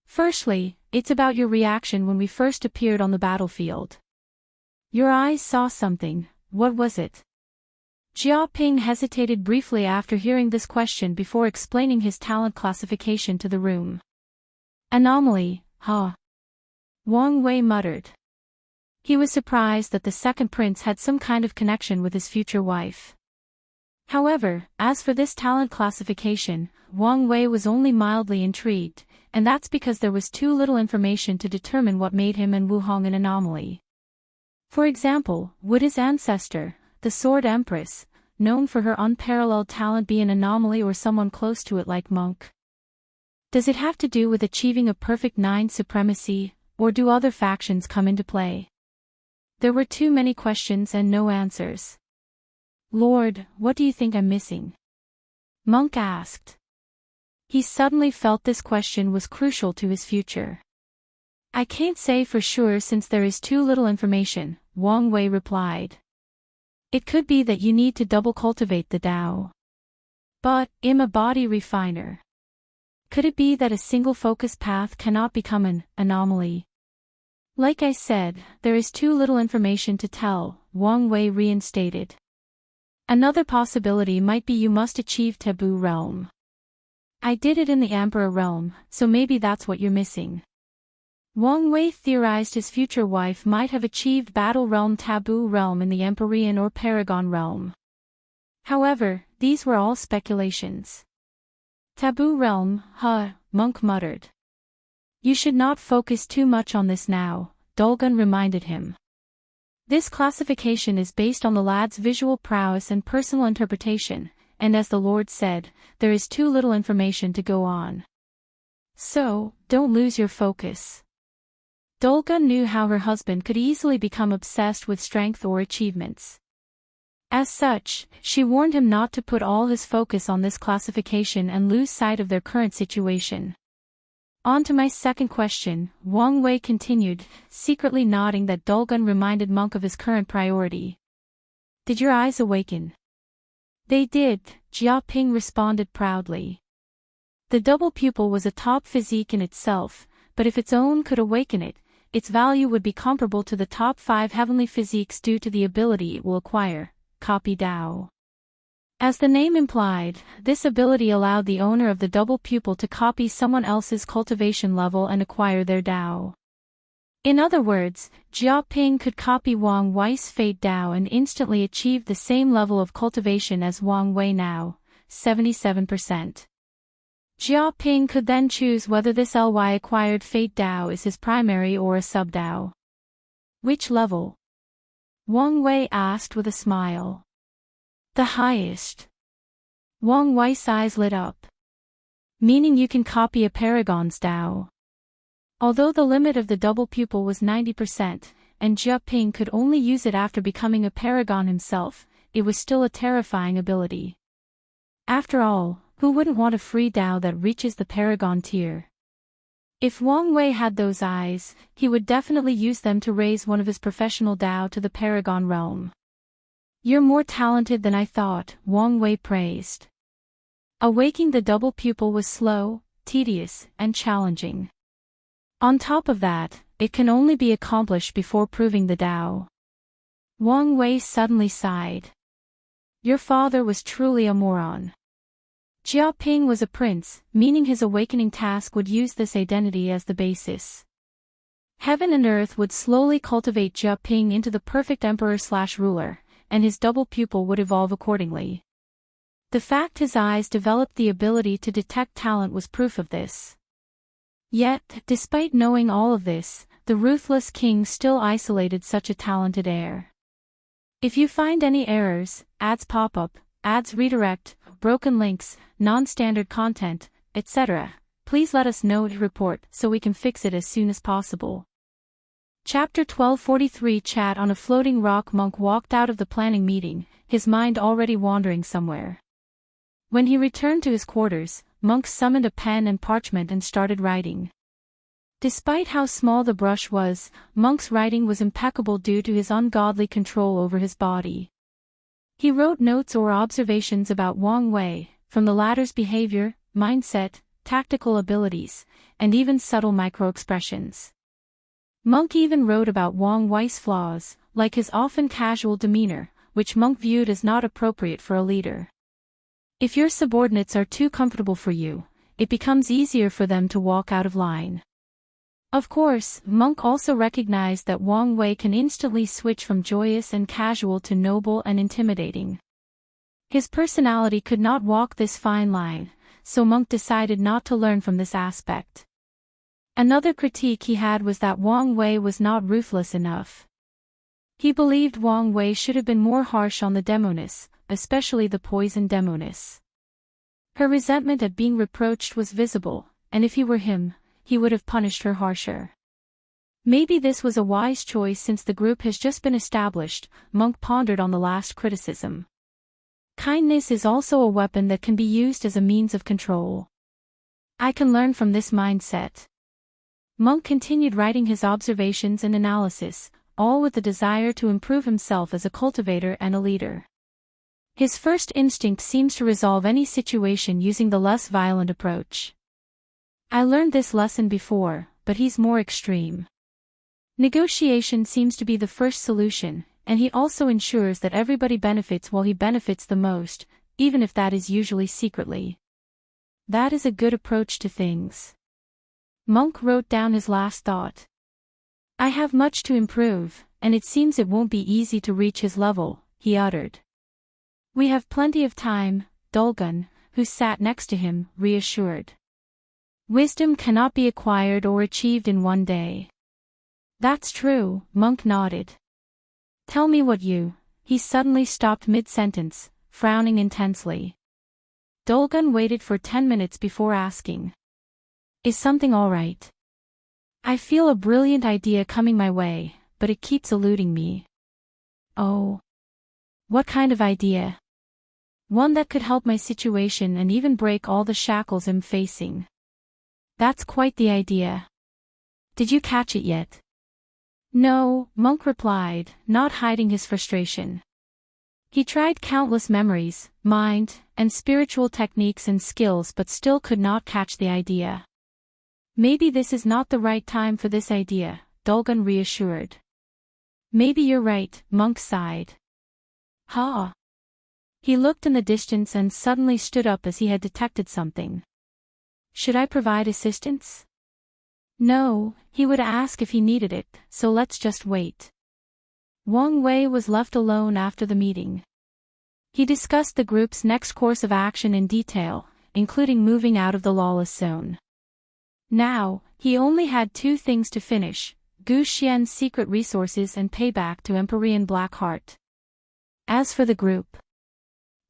Firstly, it's about your reaction when we first appeared on the battlefield. Your eyes saw something, what was it? Jia Ping hesitated briefly after hearing this question before explaining his talent classification to the room. Anomaly, huh? Wang Wei muttered. He was surprised that the second prince had some kind of connection with his future wife. However, as for this talent classification, Wang Wei was only mildly intrigued, and that's because there was too little information to determine what made him and Wu Hong an anomaly. For example, would his ancestor, the Sword Empress, known for her unparalleled talent, be an anomaly or someone close to it like Monk? Does it have to do with achieving a perfect 9 supremacy, or do other factions come into play? There were too many questions and no answers. Lord, what do you think I'm missing? Monk asked. He suddenly felt this question was crucial to his future. I can't say for sure since there is too little information, Wang Wei replied. It could be that you need to double cultivate the Tao. But, I'm a body refiner. Could it be that a single focus path cannot become an anomaly? Like I said, there is too little information to tell, Wang Wei reinstated. Another possibility might be you must achieve Taboo Realm. I did it in the Emperor Realm, so maybe that's what you're missing. Wang Wei theorized his future wife might have achieved Battle Realm Taboo Realm in the Empyrean or Paragon Realm. However, these were all speculations. Taboo Realm, Monk muttered. You should not focus too much on this now, Dulgun reminded him. This classification is based on the lad's visual prowess and personal interpretation, and as the Lord said, there is too little information to go on. So, don't lose your focus. Dulgun knew how her husband could easily become obsessed with strength or achievements. As such, she warned him not to put all his focus on this classification and lose sight of their current situation. On to my second question, Wang Wei continued, secretly nodding that Dulgun reminded Monk of his current priority. Did your eyes awaken? They did, Jia Ping responded proudly. The double pupil was a top physique in itself, but if its own could awaken it, its value would be comparable to the top 5 heavenly physiques due to the ability it will acquire, Copy Dao. As the name implied, this ability allowed the owner of the double pupil to copy someone else's cultivation level and acquire their Dao. In other words, Jia Ping could copy Wang Wei's Fate Dao and instantly achieve the same level of cultivation as Wang Wei now, 77%. Jia Ping could then choose whether this Ly acquired Fate Dao is his primary or a sub-Dao. Which level? Wang Wei asked with a smile. The highest. Wang Wei's eyes lit up. Meaning you can copy a Paragon's Dao. Although the limit of the double pupil was 90%, and Jia Ping could only use it after becoming a Paragon himself, it was still a terrifying ability. After all, who wouldn't want a free Dao that reaches the Paragon tier? If Wang Wei had those eyes, he would definitely use them to raise one of his professional Dao to the Paragon realm. You're more talented than I thought, Wang Wei praised. Awaking the double pupil was slow, tedious, and challenging. On top of that, it can only be accomplished before proving the Dao. Wang Wei suddenly sighed. Your father was truly a moron. Jia Ping was a prince, meaning his awakening task would use this identity as the basis. Heaven and earth would slowly cultivate Jia Ping into the perfect emperor/ruler, and his double pupil would evolve accordingly. The fact his eyes developed the ability to detect talent was proof of this. Yet, despite knowing all of this, the Ruthless king still isolated such a talented heir. If you find any errors, ads pop up, ads redirect, broken links, non-standard content, etc., please let us know to report so we can fix it as soon as possible. Chapter 1243 Chat on a floating rock. Monk walked out of the planning meeting, his mind already wandering somewhere. When he returned to his quarters, Monk summoned a pen and parchment and started writing. Despite how small the brush was, Monk's writing was impeccable due to his ungodly control over his body. He wrote notes or observations about Wang Wei, from the latter's behavior, mindset, tactical abilities, and even subtle micro-expressions. Monk even wrote about Wang Wei's flaws, like his often casual demeanor, which Monk viewed as not appropriate for a leader. If your subordinates are too comfortable for you, it becomes easier for them to walk out of line. Of course, Monk also recognized that Wang Wei can instantly switch from joyous and casual to noble and intimidating. His personality could not walk this fine line, so Monk decided not to learn from this aspect. Another critique he had was that Wang Wei was not ruthless enough. He believed Wang Wei should have been more harsh on the demoness, especially the poison demoness. Her resentment at being reproached was visible, and if he were him, he would have punished her harsher. Maybe this was a wise choice since the group has just been established, Monk pondered on the last criticism. Kindness is also a weapon that can be used as a means of control. I can learn from this mindset. Monk continued writing his observations and analysis, all with the desire to improve himself as a cultivator and a leader. His first instinct seems to resolve any situation using the less violent approach. I learned this lesson before, but he's more extreme. Negotiation seems to be the first solution, and he also ensures that everybody benefits while he benefits the most, even if that is usually secretly. That is a good approach to things. Monk wrote down his last thought. I have much to improve, and it seems it won't be easy to reach his level, he uttered. We have plenty of time, Dulgun, who sat next to him, reassured. Wisdom cannot be acquired or achieved in one day. That's true, Monk nodded. Tell me what you... He suddenly stopped mid-sentence, frowning intensely. Dulgun waited for 10 minutes before asking. Is something all right? I feel a brilliant idea coming my way, but it keeps eluding me. Oh. What kind of idea? One that could help my situation and even break all the shackles I'm facing. That's quite the idea. Did you catch it yet? No, Monk replied, not hiding his frustration. He tried countless memories, mind, and spiritual techniques and skills but still could not catch the idea. Maybe this is not the right time for this idea, Dulgun reassured. Maybe you're right, Monk sighed. Ha! He looked in the distance and suddenly stood up as he had detected something. Should I provide assistance? No, he would ask if he needed it, so let's just wait. Wang Wei was left alone after the meeting. He discussed the group's next course of action in detail, including moving out of the Lawless zone. Now, he only had two things to finish, Gu Xian's secret resources and payback to Empyrean Blackheart. As for the group,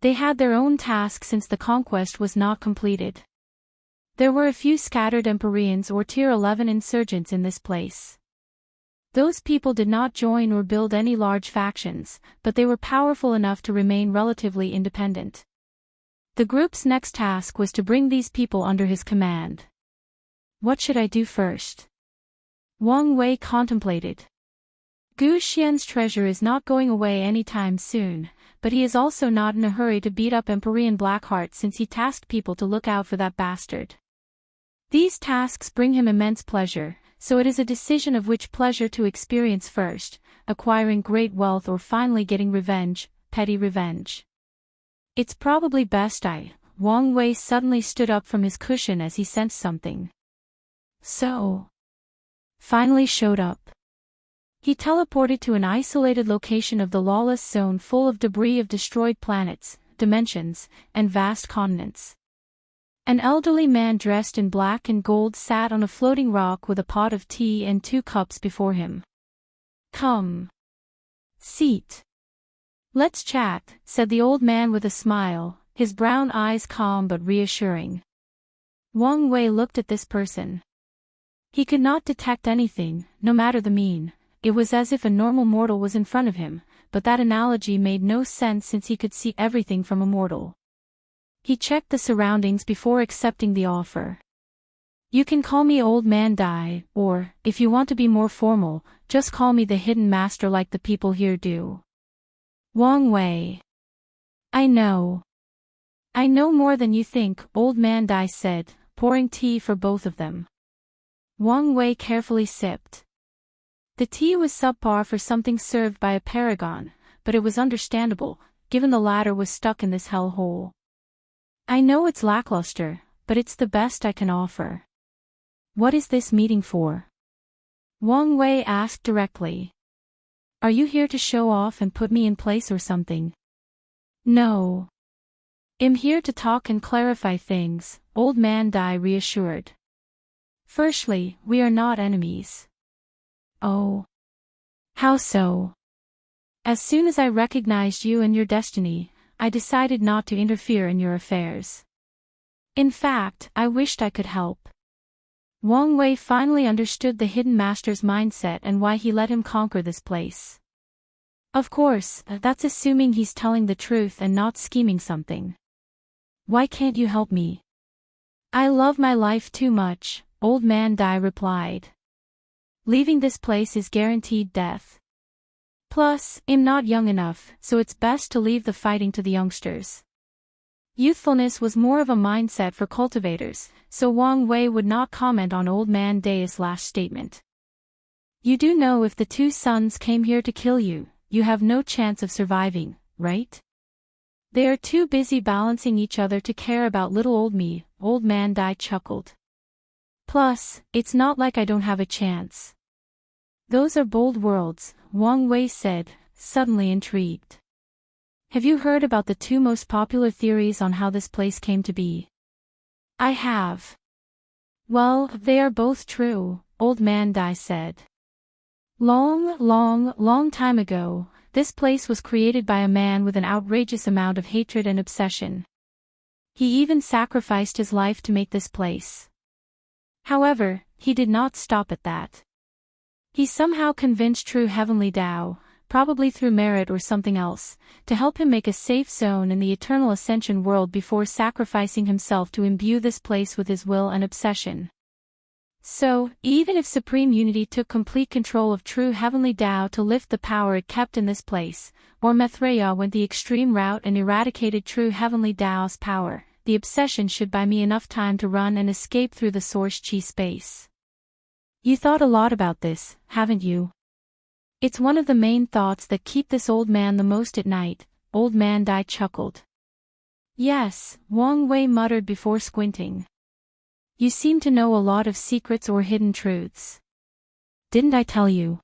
they had their own task since the conquest was not completed. There were a few scattered Empyreans or Tier 11 insurgents in this place. Those people did not join or build any large factions, but they were powerful enough to remain relatively independent. The group's next task was to bring these people under his command. What should I do first? Wang Wei contemplated. Gu Xian's treasure is not going away anytime soon, but he is also not in a hurry to beat up Empyrean Blackheart since he tasked people to look out for that bastard. These tasks bring him immense pleasure, so it is a decision of which pleasure to experience first, acquiring great wealth or finally getting revenge, petty revenge. It's probably best Wang Wei suddenly stood up from his cushion as he sensed something. So. Finally showed up. He teleported to an isolated location of the Lawless zone full of debris of destroyed planets, dimensions, and vast continents. An elderly man dressed in black and gold sat on a floating rock with a pot of tea and 2 cups before him. Come. Seat. Let's chat, said the old man with a smile, his brown eyes calm but reassuring. Wang Wei looked at this person. He could not detect anything, no matter the mean. It was as if a normal mortal was in front of him, but that analogy made no sense since he could see everything from a mortal. He checked the surroundings before accepting the offer. You can call me Old Man Dai, or, if you want to be more formal, just call me the Hidden Master like the people here do. Wang Wei. I know. I know more than you think, Old Man Dai said, pouring tea for both of them. Wang Wei carefully sipped. The tea was subpar for something served by a Paragon, but it was understandable, given the latter was stuck in this hellhole. I know it's lackluster, but it's the best I can offer. What is this meeting for? Wang Wei asked directly. Are you here to show off and put me in place or something? No. I'm here to talk and clarify things, Old Man Dai reassured. Firstly, we are not enemies. Oh. How so? As soon as I recognized you and your destiny, I decided not to interfere in your affairs. In fact, I wished I could help. Wang Wei finally understood the Hidden Master's mindset and why he let him conquer this place. Of course, that's assuming he's telling the truth and not scheming something. Why can't you help me? I love my life too much, Old Man Dai replied. Leaving this place is guaranteed death. Plus, I'm not young enough, so it's best to leave the fighting to the youngsters. Youthfulness was more of a mindset for cultivators, so Wang Wei would not comment on Old Man Dai's last statement. You do know if the 2 sons came here to kill you, you have no chance of surviving, right? They are too busy balancing each other to care about little old me, Old Man Dai chuckled. Plus, it's not like I don't have a chance. Those are bold words, Wang Wei said, suddenly intrigued. Have you heard about the two most popular theories on how this place came to be? I have. Well, they are both true, Old Man Dai said. Long time ago, this place was created by a man with an outrageous amount of hatred and obsession. He even sacrificed his life to make this place. However, he did not stop at that. He somehow convinced true heavenly Tao, probably through merit or something else, to help him make a safe zone in the eternal ascension world before sacrificing himself to imbue this place with his will and obsession. So, even if Supreme Unity took complete control of true heavenly Tao to lift the power it kept in this place, or Maitreya went the extreme route and eradicated true heavenly Tao's power, the obsession should buy me enough time to run and escape through the source chi space. You thought a lot about this, haven't you? It's one of the main thoughts that keep this old man the most at night, Old Man Dai chuckled. Yes, Wang Wei muttered before squinting. You seem to know a lot of secrets or hidden truths. Didn't I tell you?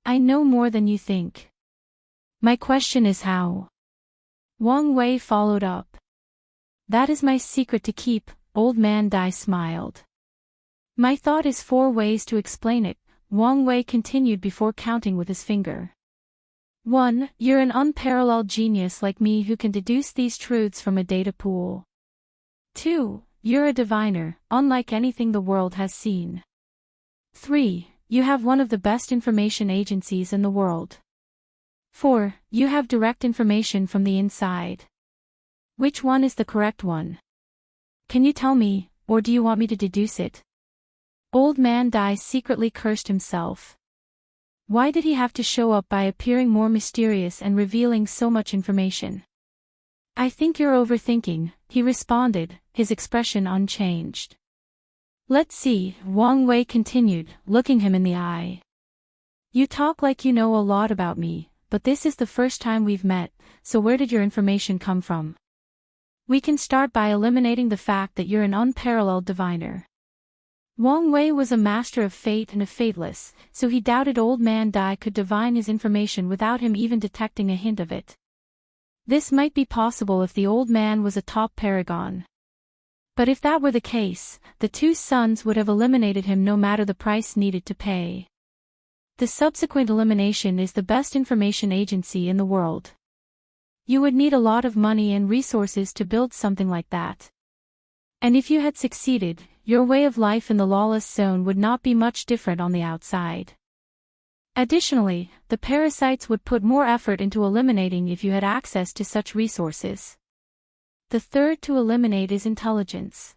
I know more than you think. My question is how? Wang Wei followed up. That is my secret to keep, Old Man Dai smiled. My thought is 4 ways to explain it, Wang Wei continued before counting with his finger. 1. You're an unparalleled genius like me who can deduce these truths from a data pool. 2. You're a diviner, unlike anything the world has seen. 3. You have one of the best information agencies in the world. 4. You have direct information from the inside. Which one is the correct one? Can you tell me, or do you want me to deduce it? Old Man Dai secretly cursed himself. Why did he have to show up by appearing more mysterious and revealing so much information? I think you're overthinking, he responded, his expression unchanged. Let's see, Wang Wei continued, looking him in the eye. You talk like you know a lot about me, but this is the first time we've met, so where did your information come from? We can start by eliminating the fact that you're an unparalleled diviner. Wang Wei was a master of fate and a fateless, so he doubted Old Man Dai could divine his information without him even detecting a hint of it. This might be possible if the old man was a top paragon. But if that were the case, the 2 sons would have eliminated him no matter the price needed to pay. The subsequent elimination is the best information agency in the world. You would need a lot of money and resources to build something like that. And if you had succeeded, your way of life in the Lawless zone would not be much different on the outside. Additionally, the parasites would put more effort into eliminating if you had access to such resources. The third to eliminate is intelligence.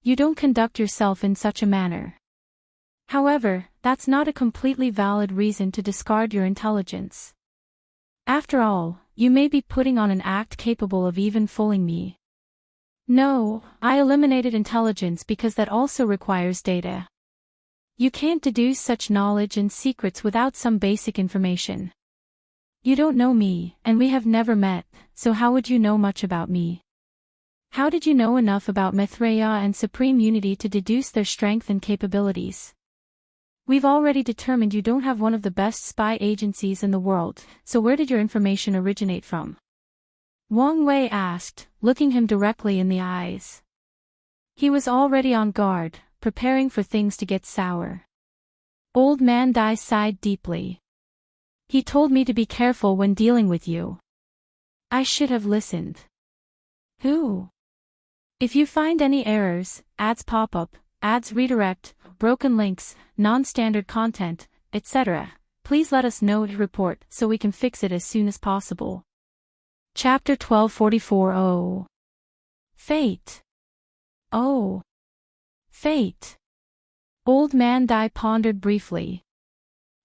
You don't conduct yourself in such a manner. However, that's not a completely valid reason to discard your intelligence. After all, you may be putting on an act capable of even fooling me. No, I eliminated intelligence because that also requires data. You can't deduce such knowledge and secrets without some basic information. You don't know me, and we have never met, so how would you know much about me? How did you know enough about Maitreya and Supreme Unity to deduce their strength and capabilities? We've already determined you don't have one of the best spy agencies in the world, so where did your information originate from? Wang Wei asked, looking him directly in the eyes. He was already on guard, preparing for things to get sour. Old Man Dai sighed deeply. He told me to be careful when dealing with you. I should have listened. Who? If you find any errors, ads pop up, ads redirect, broken links, non-standard content, etc., please let us know to report so we can fix it as soon as possible. Chapter 1244. Fate. Oh. Fate. Old Man Dai pondered briefly.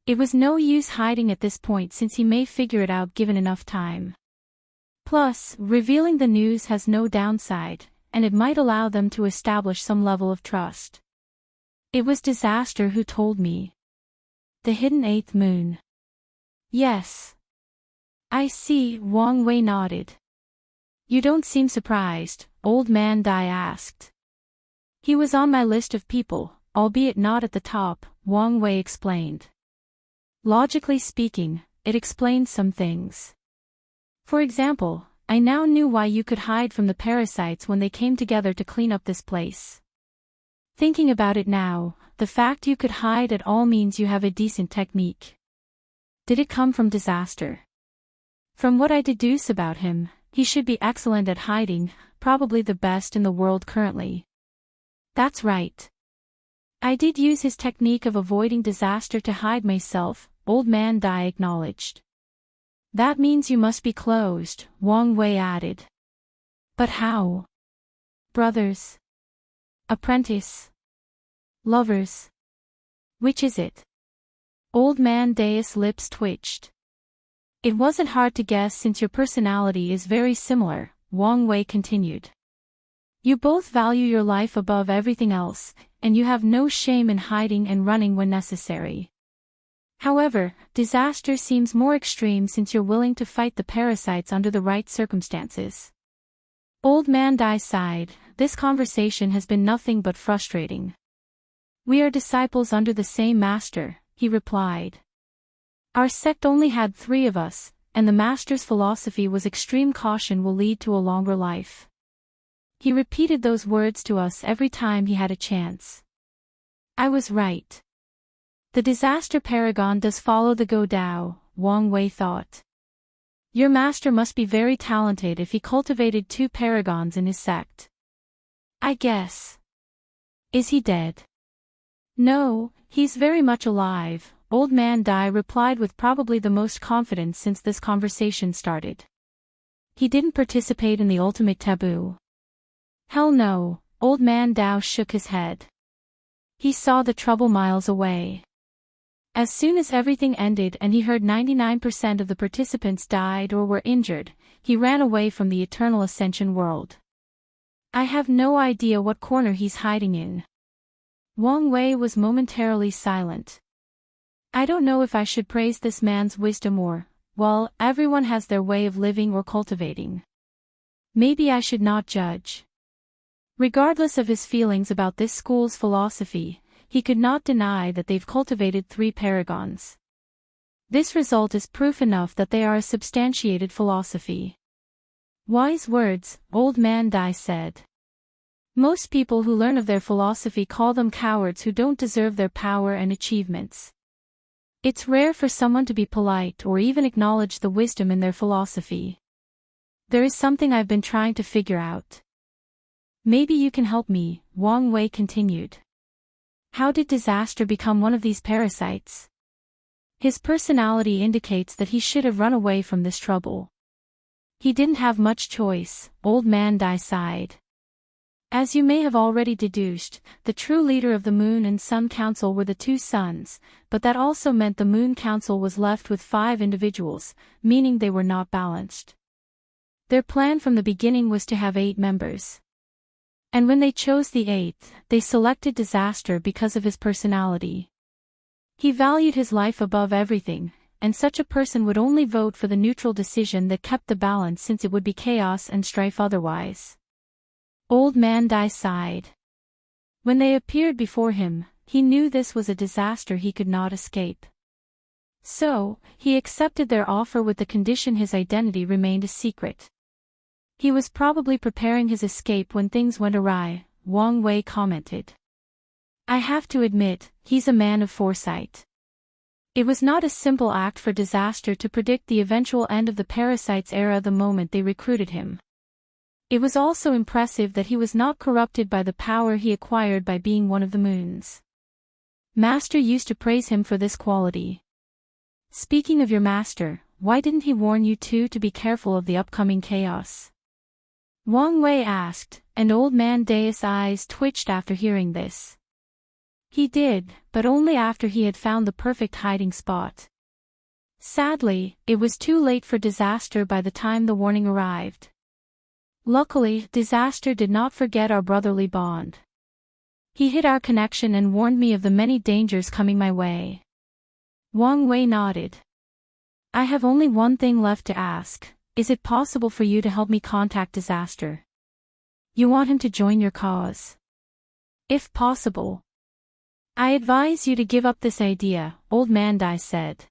It was no use hiding at this point since he may figure it out given enough time. Plus, revealing the news has no downside, and it might allow them to establish some level of trust. It was Disaster who told me. The hidden 8th moon. Yes. I see, Wang Wei nodded. You don't seem surprised, Old Man Dai asked. He was on my list of people, albeit not at the top, Wang Wei explained. Logically speaking, it explains some things. For example, I now knew why you could hide from the parasites when they came together to clean up this place. Thinking about it now, the fact you could hide at all means you have a decent technique. Did it come from Disaster? From what I deduce about him, he should be excellent at hiding, probably the best in the world currently. That's right. I did use his technique of avoiding disaster to hide myself, Old Man Dai acknowledged. That means you must be closed, Wang Wei added. But how? Brothers? Apprentice? Lovers? Which is it? Old Man Dai's lips twitched. It wasn't hard to guess since your personality is very similar, Wang Wei continued. You both value your life above everything else, and you have no shame in hiding and running when necessary. However, Disaster seems more extreme since you're willing to fight the parasites under the right circumstances. Old Man Dai sighed. This conversation has been nothing but frustrating. We are disciples under the same master, he replied. Our sect only had 3 of us, and the master's philosophy was extreme caution will lead to a longer life. He repeated those words to us every time he had a chance. I was right. The Disaster Paragon does follow the Go Dao, Wang Wei thought. Your master must be very talented if he cultivated 2 paragons in his sect. I guess. Is he dead? No, he's very much alive, Old Man Dai replied with probably the most confidence since this conversation started. He didn't participate in the ultimate taboo. Hell no, Old Man Dao shook his head. He saw the trouble miles away. As soon as everything ended and he heard 99% of the participants died or were injured, he ran away from the Eternal Ascension world. I have no idea what corner he's hiding in. Wang Wei was momentarily silent. I don't know if I should praise this man's wisdom or, well, everyone has their way of living or cultivating. Maybe I should not judge. Regardless of his feelings about this school's philosophy, he could not deny that they've cultivated 3 paragons. This result is proof enough that they are a substantiated philosophy. Wise words, Old Man Dai said. Most people who learn of their philosophy call them cowards who don't deserve their power and achievements. It's rare for someone to be polite or even acknowledge the wisdom in their philosophy. There is something I've been trying to figure out. Maybe you can help me, Wang Wei continued. How did Disaster become one of these parasites? His personality indicates that he should have run away from this trouble. He didn't have much choice, Old Man Dai sighed. As you may have already deduced, the true leader of the Moon and Sun Council were the 2 sons, but that also meant the Moon Council was left with 5 individuals, meaning they were not balanced. Their plan from the beginning was to have 8 members. And when they chose the 8th, they selected Disaster because of his personality. He valued his life above everything, and such a person would only vote for the neutral decision that kept the balance since it would be chaos and strife otherwise. Old Man Dai sighed. When they appeared before him, he knew this was a disaster he could not escape. So, he accepted their offer with the condition his identity remained a secret. He was probably preparing his escape when things went awry, Wang Wei commented. I have to admit, he's a man of foresight. It was not a simple act for Disaster to predict the eventual end of the parasites' era the moment they recruited him. It was also impressive that he was not corrupted by the power he acquired by being one of the moons. Master used to praise him for this quality. Speaking of your master, why didn't he warn you two to be careful of the upcoming chaos? Wang Wei asked, and Old Man Dai's eyes twitched after hearing this. He did, but only after he had found the perfect hiding spot. Sadly, it was too late for Disaster by the time the warning arrived. Luckily, Disaster did not forget our brotherly bond. He hid our connection and warned me of the many dangers coming my way. Wang Wei nodded. I have only one thing left to ask. Is it possible for you to help me contact Disaster? You want him to join your cause? If possible. I advise you to give up this idea, Old Man Dai said.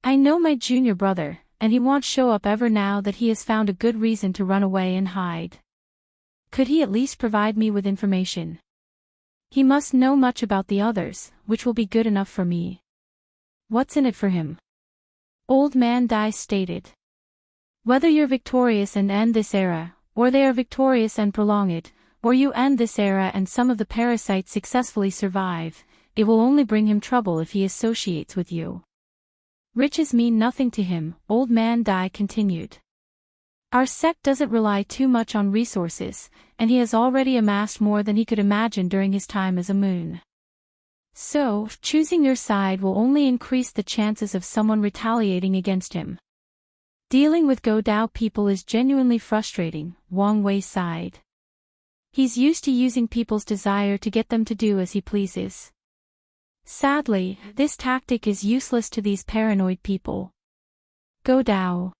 I know my junior brother, and he won't show up ever now that he has found a good reason to run away and hide. Could he at least provide me with information? He must know much about the others, which will be good enough for me. What's in it for him? Old Man Dai stated. Whether you're victorious and end this era, or they are victorious and prolong it, or you end this era and some of the parasites successfully survive, it will only bring him trouble if he associates with you. Riches mean nothing to him, Old Man Dai continued. Our sect doesn't rely too much on resources, and he has already amassed more than he could imagine during his time as a moon. So, choosing your side will only increase the chances of someone retaliating against him. Dealing with Go Dao people is genuinely frustrating, Wang Wei sighed. He's used to using people's desire to get them to do as he pleases. Sadly, this tactic is useless to these paranoid people. Go Dao.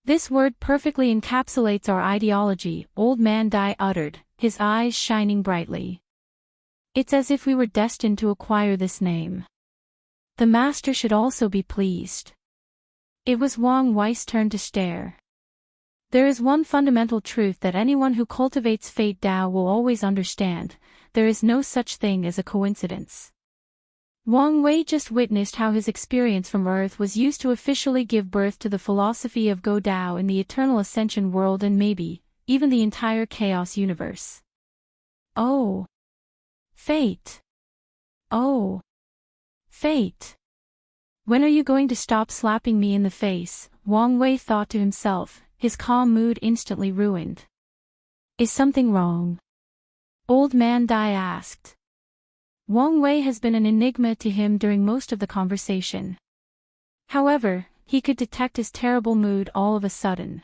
This word perfectly encapsulates our ideology, Old Man Dai uttered, his eyes shining brightly. It's as if we were destined to acquire this name. The master should also be pleased. It was Wang Wei's turn to stare. There is one fundamental truth that anyone who cultivates Fate Dao will always understand: there is no such thing as a coincidence. Wang Wei just witnessed how his experience from Earth was used to officially give birth to the philosophy of Go Dao in the Eternal Ascension world and maybe, even the entire Chaos universe. Oh. Fate. Oh. Fate. When are you going to stop slapping me in the face? Wang Wei thought to himself, his calm mood instantly ruined. Is something wrong? Old Man Dai asked. Wang Wei has been an enigma to him during most of the conversation. However, he could detect his terrible mood all of a sudden.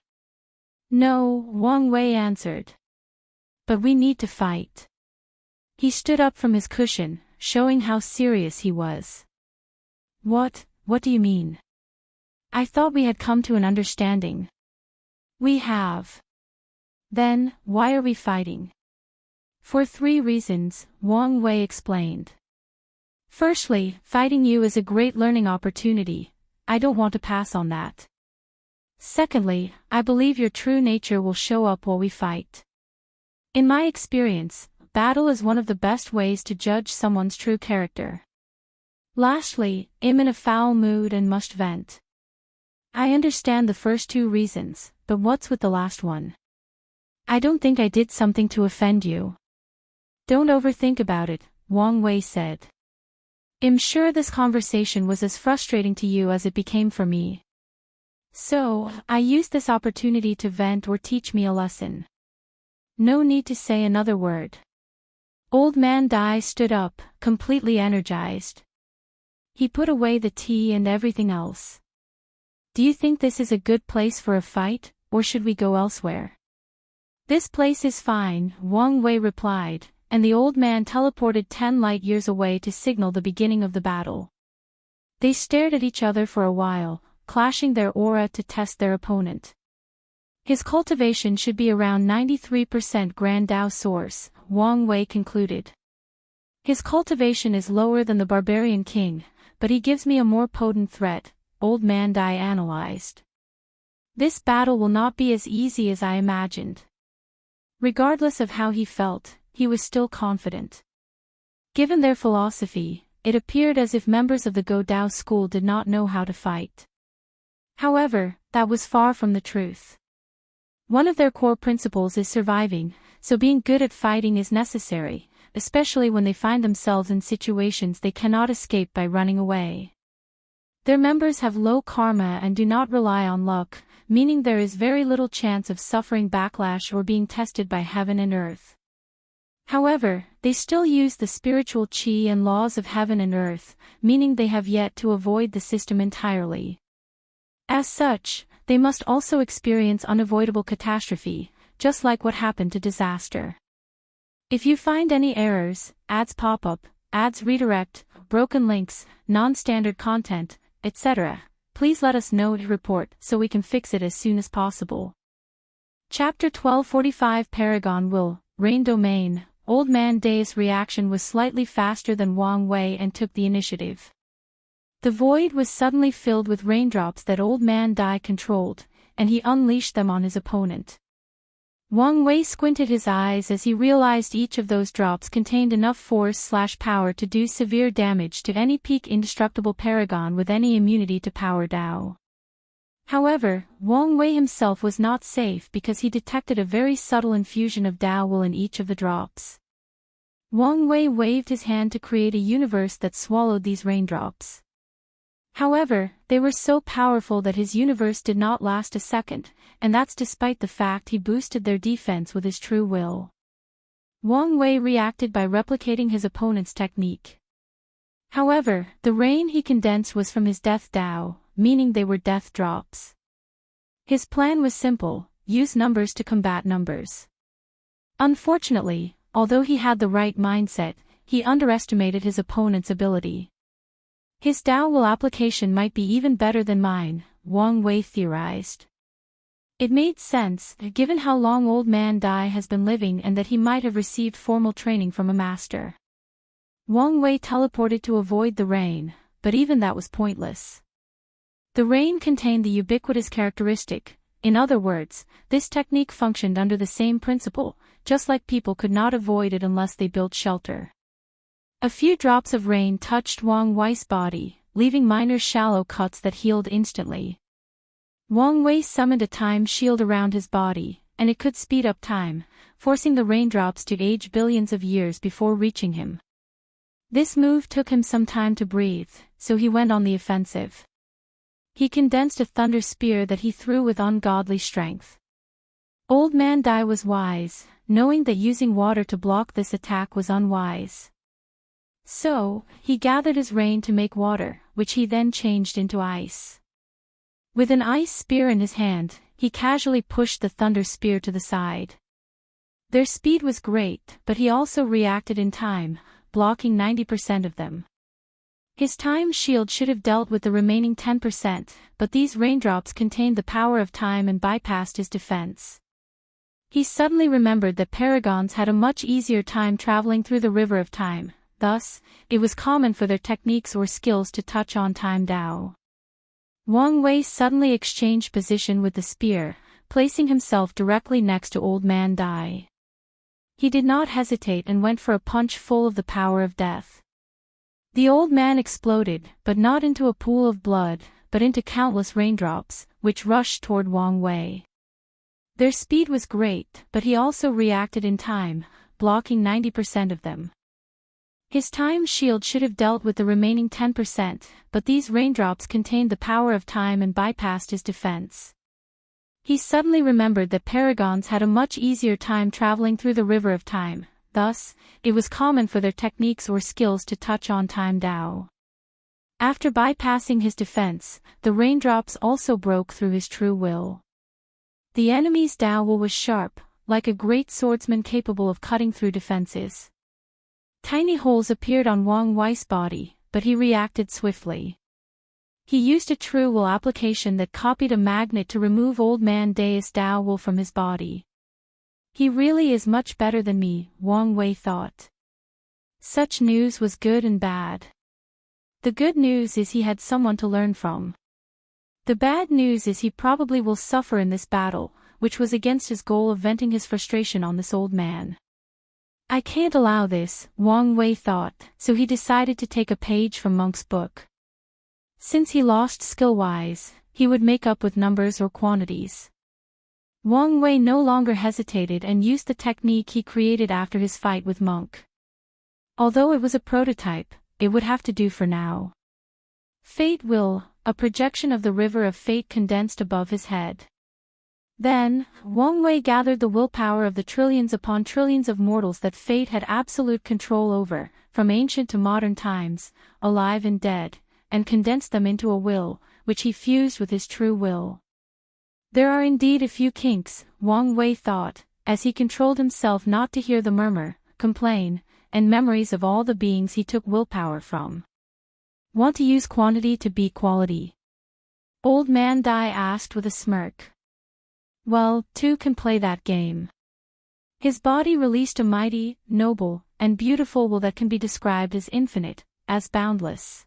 No, Wang Wei answered. But we need to fight. He stood up from his cushion, showing how serious he was. What do you mean? I thought we had come to an understanding. We have. Then, why are we fighting? For 3 reasons, Wang Wei explained. Firstly, fighting you is a great learning opportunity. I don't want to pass on that. Secondly, I believe your true nature will show up while we fight. In my experience, battle is one of the best ways to judge someone's true character. Lastly, I'm in a foul mood and must vent. I understand the first 2 reasons, but what's with the last one? I don't think I did something to offend you. Don't overthink about it, Wang Wei said. I'm sure this conversation was as frustrating to you as it became for me. So, I used this opportunity to vent or teach me a lesson. No need to say another word. Old Man Dai stood up, completely energized. He put away the tea and everything else. Do you think this is a good place for a fight, or should we go elsewhere? This place is fine, Wang Wei replied, and the old man teleported 10 light years away to signal the beginning of the battle. They stared at each other for a while, clashing their aura to test their opponent. His cultivation should be around 93% Grand Dao source, Wang Wei concluded. His cultivation is lower than the Barbarian King, but he gives me a more potent threat, Old Man Dai analyzed. This battle will not be as easy as I imagined. Regardless of how he felt, he was still confident. Given their philosophy, it appeared as if members of the Go Dao school did not know how to fight. However, that was far from the truth. One of their core principles is surviving, so being good at fighting is necessary, especially when they find themselves in situations they cannot escape by running away. Their members have low karma and do not rely on luck, meaning there is very little chance of suffering backlash or being tested by heaven and earth. However, they still use the spiritual chi and laws of heaven and earth, meaning they have yet to avoid the system entirely. As such, they must also experience unavoidable catastrophe, just like what happened to Disaster. If you find any errors, ads pop up, ads redirect, broken links, non-standard content, etc., please let us know to report so we can fix it as soon as possible. Chapter 1245 Paragon will, Reign Domain, Old Man Dai's reaction was slightly faster than Wang Wei and took the initiative. The void was suddenly filled with raindrops that Old Man Dai controlled, and he unleashed them on his opponent. Wang Wei squinted his eyes as he realized each of those drops contained enough force/power to do severe damage to any peak indestructible paragon with any immunity to power Dao. However, Wang Wei himself was not safe because he detected a very subtle infusion of Dao will in each of the drops. Wang Wei waved his hand to create a universe that swallowed these raindrops. However, they were so powerful that his universe did not last a second, and that's despite the fact he boosted their defense with his true will. Wang Wei reacted by replicating his opponent's technique. However, the rain he condensed was from his death Dao, meaning they were death drops. His plan was simple: use numbers to combat numbers. Unfortunately, although he had the right mindset, he underestimated his opponent's ability. His Dao will application might be even better than mine, Wang Wei theorized. It made sense, given how long Old Man Dai has been living and that he might have received formal training from a master. Wang Wei teleported to avoid the rain, but even that was pointless. The rain contained the ubiquitous characteristic. In other words, this technique functioned under the same principle, just like people could not avoid it unless they built shelter. A few drops of rain touched Wang Wei's body, leaving minor shallow cuts that healed instantly. Wang Wei summoned a time shield around his body, and it could speed up time, forcing the raindrops to age billions of years before reaching him. This move took him some time to breathe, so he went on the offensive. He condensed a thunder spear that he threw with ungodly strength. Old Man Dai was wise, knowing that using water to block this attack was unwise. So, he gathered his rain to make water, which he then changed into ice. With an ice spear in his hand, he casually pushed the thunder spear to the side. Their speed was great, but he also reacted in time, blocking 90% of them. His time shield should have dealt with the remaining 10%, but these raindrops contained the power of time and bypassed his defense. He suddenly remembered that paragons had a much easier time traveling through the river of time. Thus, it was common for their techniques or skills to touch on time Dao. Wang Wei suddenly exchanged position with the spear, placing himself directly next to Old Man Dai. He did not hesitate and went for a punch full of the power of death. The old man exploded, but not into a pool of blood, but into countless raindrops, which rushed toward Wang Wei. Their speed was great, but he also reacted in time, blocking 90% of them. His time shield should have dealt with the remaining 10%, but these raindrops contained the power of time and bypassed his defense. He suddenly remembered that paragons had a much easier time traveling through the river of time. Thus, it was common for their techniques or skills to touch on time Dao. After bypassing his defense, the raindrops also broke through his true will. The enemy's Dao will was sharp, like a great swordsman capable of cutting through defenses. Tiny holes appeared on Wang Wei's body, but he reacted swiftly. He used a true will application that copied a magnet to remove Old Man Dai's Dao will from his body. He really is much better than me, Wang Wei thought. Such news was good and bad. The good news is he had someone to learn from. The bad news is he probably will suffer in this battle, which was against his goal of venting his frustration on this old man. I can't allow this, Wang Wei thought, so he decided to take a page from Monk's book. Since he lost skill-wise, he would make up with numbers or quantities. Wang Wei no longer hesitated and used the technique he created after his fight with Monk. Although it was a prototype, it would have to do for now. Fate will, a projection of the river of fate condensed above his head. Then, Wang Wei gathered the willpower of the trillions upon trillions of mortals that fate had absolute control over, from ancient to modern times, alive and dead, and condensed them into a will, which he fused with his true will. There are indeed a few kinks, Wang Wei thought, as he controlled himself not to hear the murmur, complain, and memories of all the beings he took willpower from. Want to use quantity to beat quality? Old Man Dai asked with a smirk. Well, two can play that game. His body released a mighty, noble, and beautiful will that can be described as infinite, as boundless.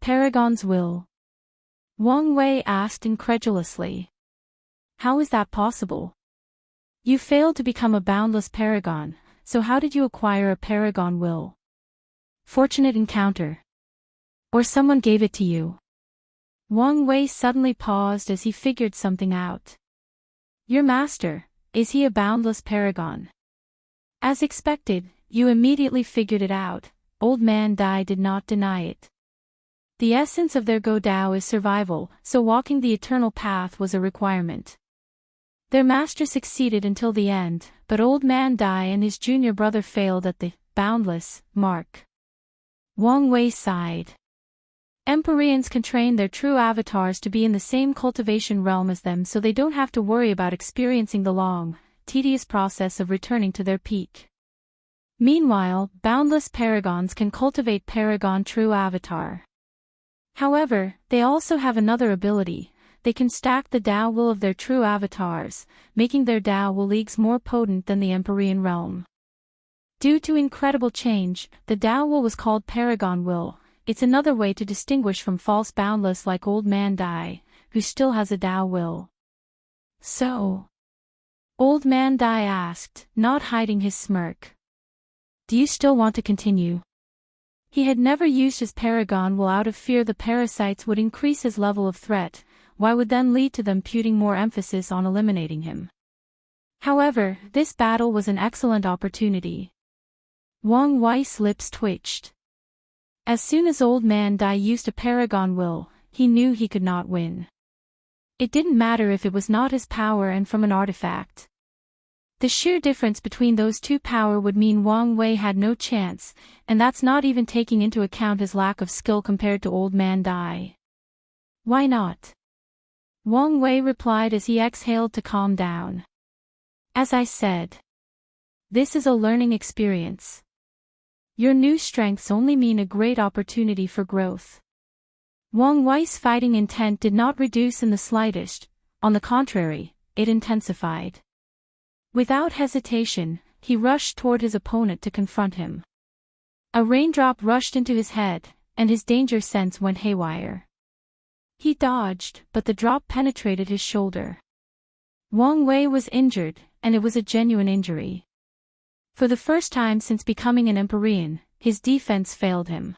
Paragon's will. Wang Wei asked incredulously. How is that possible? You failed to become a boundless paragon, so how did you acquire a paragon will? Fortunate encounter. Or someone gave it to you. Wang Wei suddenly paused as he figured something out. Your master, is he a boundless paragon? As expected, you immediately figured it out. Old Man Dai did not deny it. The essence of their Go Dao is survival, so walking the eternal path was a requirement. Their master succeeded until the end, but Old Man Dai and his junior brother failed at the boundless mark. Wang Wei sighed. Empyreans can train their true avatars to be in the same cultivation realm as them so they don't have to worry about experiencing the long, tedious process of returning to their peak. Meanwhile, boundless paragons can cultivate paragon true avatar. However, they also have another ability. They can stack the Dao will of their true avatars, making their Dao will leagues more potent than the Empyrean realm. Due to incredible change, the Dao will was called Paragon will. It's another way to distinguish from false boundless like Old Man Dai, who still has a Dao will. So? Old Man Dai asked, not hiding his smirk. Do you still want to continue? He had never used his Paragon will out of fear the parasites would increase his level of threat, why would then lead to them putting more emphasis on eliminating him. However, this battle was an excellent opportunity. Wang Wei's lips twitched. As soon as Old Man Dai used a Paragon will, he knew he could not win. It didn't matter if it was not his power and from an artifact. The sheer difference between those two power would mean Wang Wei had no chance, and that's not even taking into account his lack of skill compared to Old Man Dai. Why not? Wang Wei replied as he exhaled to calm down. As I said, this is a learning experience. Your new strengths only mean a great opportunity for growth. Wang Wei's fighting intent did not reduce in the slightest, on the contrary, it intensified. Without hesitation, he rushed toward his opponent to confront him. A raindrop rushed into his head, and his danger sense went haywire. He dodged, but the drop penetrated his shoulder. Wang Wei was injured, and it was a genuine injury. For the first time since becoming an Empyrean, his defense failed him.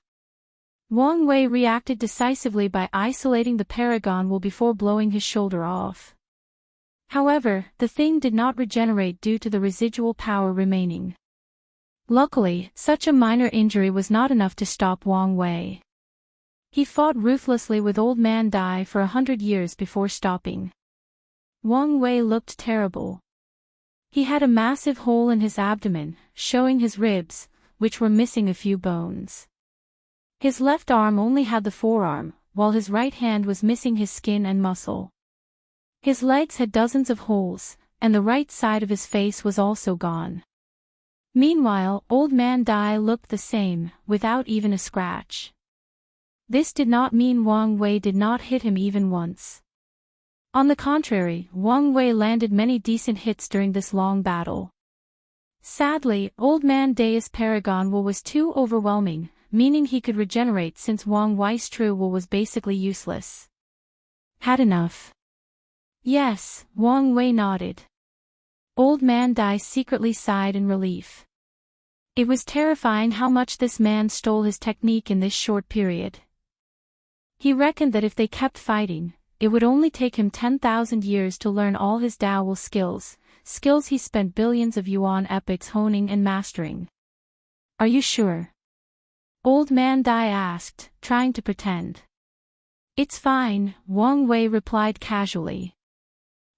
Wang Wei reacted decisively by isolating the Paragon will before blowing his shoulder off. However, the thing did not regenerate due to the residual power remaining. Luckily, such a minor injury was not enough to stop Wang Wei. He fought ruthlessly with Old Man Dai for 100 years before stopping. Wang Wei looked terrible. He had a massive hole in his abdomen, showing his ribs, which were missing a few bones. His left arm only had the forearm, while his right hand was missing his skin and muscle. His legs had dozens of holes, and the right side of his face was also gone. Meanwhile, Old Man Dai looked the same, without even a scratch. This did not mean Wang Wei did not hit him even once. On the contrary, Wang Wei landed many decent hits during this long battle. Sadly, Old Man Dai's Paragon will was too overwhelming, meaning he could regenerate since Wang Wei's true will was basically useless. Had enough. Yes, Wang Wei nodded. Old Man Dai secretly sighed in relief. It was terrifying how much this man stole his technique in this short period. He reckoned that if they kept fighting, it would only take him 10,000 years to learn all his Dao will skills he spent billions of yuan epics honing and mastering. Are you sure? Old Man Dai asked, trying to pretend. It's fine, Wang Wei replied casually.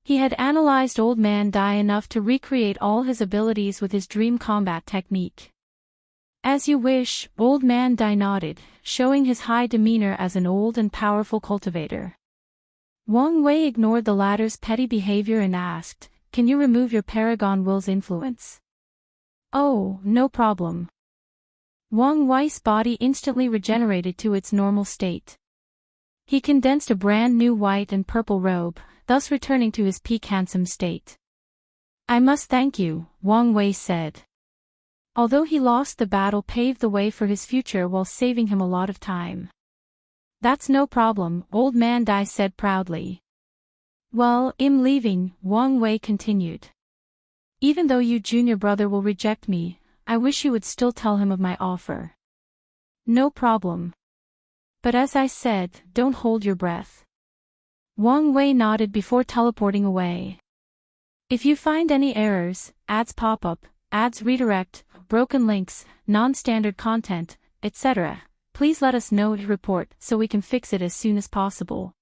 He had analyzed Old Man Dai enough to recreate all his abilities with his dream combat technique. As you wish, Old Man Dai nodded, showing his high demeanor as an old and powerful cultivator. Wang Wei ignored the latter's petty behavior and asked, can you remove your Paragon will's influence? Oh, no problem. Wang Wei's body instantly regenerated to its normal state. He condensed a brand new white and purple robe, thus returning to his peak handsome state. I must thank you, Wang Wei said. Although he lost the battle paved the way for his future while saving him a lot of time. That's no problem, Old Man Dai said proudly. Well, I'm leaving, Wang Wei continued. Even though you junior brother will reject me, I wish you would still tell him of my offer. No problem. But as I said, don't hold your breath. Wang Wei nodded before teleporting away. If you find any errors, ads pop up, ads redirect, broken links, non-standard content, etc., please let us know to report so we can fix it as soon as possible.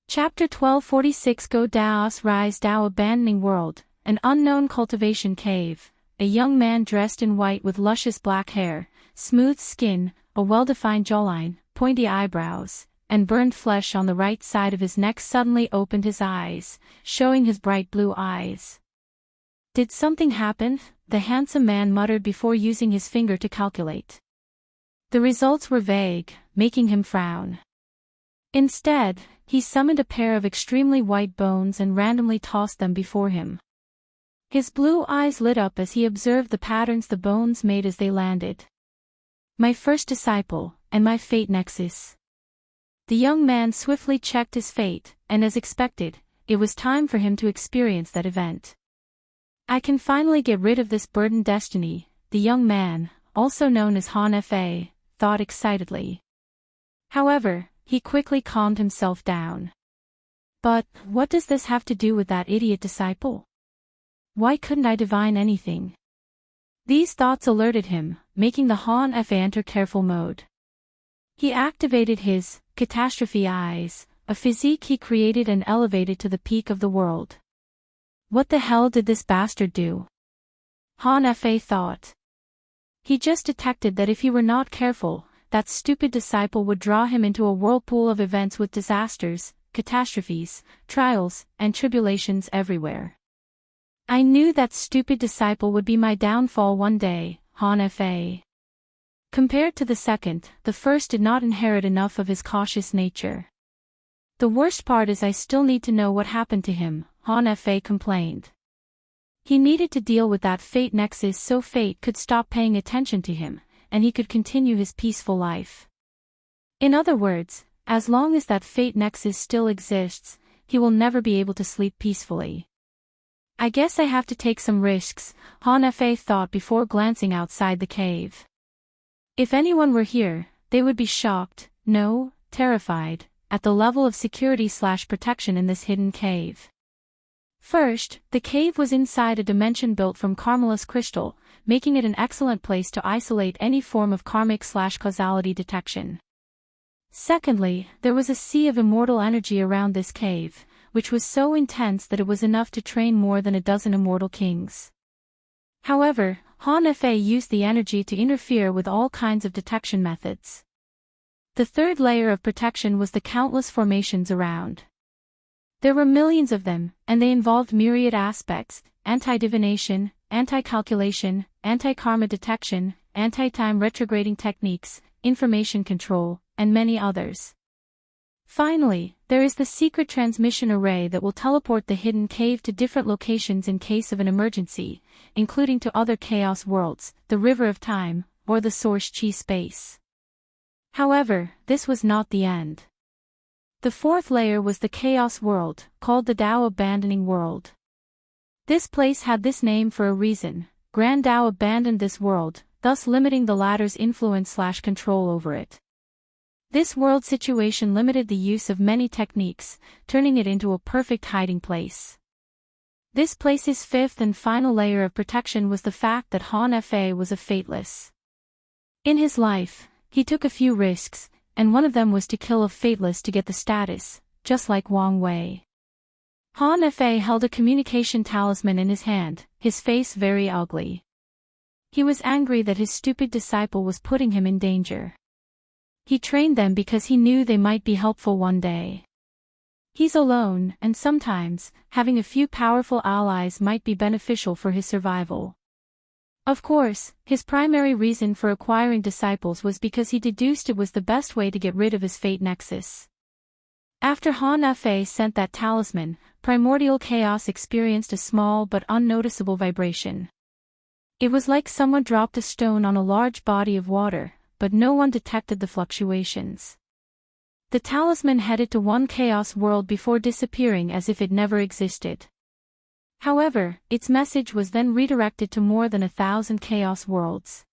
Chapter 1246 Go Daos Rise Dao Abandoning World, an unknown cultivation cave, a young man dressed in white with luscious black hair, smooth skin, a well-defined jawline, pointy eyebrows, and burned flesh on the right side of his neck suddenly opened his eyes, showing his bright blue eyes. Did something happen? The handsome man muttered before using his finger to calculate. The results were vague, making him frown. Instead, he summoned a pair of extremely white bones and randomly tossed them before him. His blue eyes lit up as he observed the patterns the bones made as they landed. My first disciple, and my fate nexus. The young man swiftly checked his fate, and as expected, it was time for him to experience that event. I can finally get rid of this burdened destiny, the young man, also known as Han Fa, thought excitedly. However, he quickly calmed himself down. But, what does this have to do with that idiot disciple? Why couldn't I divine anything? These thoughts alerted him, making the Han Fa enter careful mode. He activated his catastrophe eyes, a physique he created and elevated to the peak of the world. What the hell did this bastard do? Han Fa thought. He just detected that if he were not careful, that stupid disciple would draw him into a whirlpool of events with disasters, catastrophes, trials, and tribulations everywhere. I knew that stupid disciple would be my downfall one day, Han Fa. Compared to the second, the first did not inherit enough of his cautious nature. The worst part is I still need to know what happened to him, Han Fa complained. He needed to deal with that fate nexus so fate could stop paying attention to him, and he could continue his peaceful life. In other words, as long as that fate nexus still exists, he will never be able to sleep peacefully. I guess I have to take some risks, Han Fa thought before glancing outside the cave. If anyone were here, they would be shocked, no, terrified, at the level of security/protection in this hidden cave. First, the cave was inside a dimension built from Carmelus crystal, making it an excellent place to isolate any form of karmic/causality detection. Secondly, there was a sea of immortal energy around this cave, which was so intense that it was enough to train more than a dozen immortal kings. However, Han Fa used the energy to interfere with all kinds of detection methods. The third layer of protection was the countless formations around. There were millions of them, and they involved myriad aspects: anti-divination, anti-calculation, anti-karma detection, anti-time retrograding techniques, information control, and many others. Finally, there is the secret transmission array that will teleport the hidden cave to different locations in case of an emergency, including to other chaos worlds, the River of Time, or the Source Chi space. However, this was not the end. The fourth layer was the Chaos World, called the Dao Abandoning World. This place had this name for a reason. Grand Dao abandoned this world, thus limiting the latter's influence/control over it. This world situation limited the use of many techniques, turning it into a perfect hiding place. This place's fifth and final layer of protection was the fact that Han Fa was a fateless. In his life, he took a few risks, and one of them was to kill a fateless to get the status, just like Wang Wei. Han Fa held a communication talisman in his hand, his face very ugly. He was angry that his stupid disciple was putting him in danger. He trained them because he knew they might be helpful one day. He's alone, and sometimes, having a few powerful allies might be beneficial for his survival. Of course, his primary reason for acquiring disciples was because he deduced it was the best way to get rid of his fate nexus. After Han Fa sent that talisman, primordial chaos experienced a small but unnoticeable vibration. It was like someone dropped a stone on a large body of water, but no one detected the fluctuations. The talisman headed to one chaos world before disappearing as if it never existed. However, its message was then redirected to more than 1,000 chaos worlds.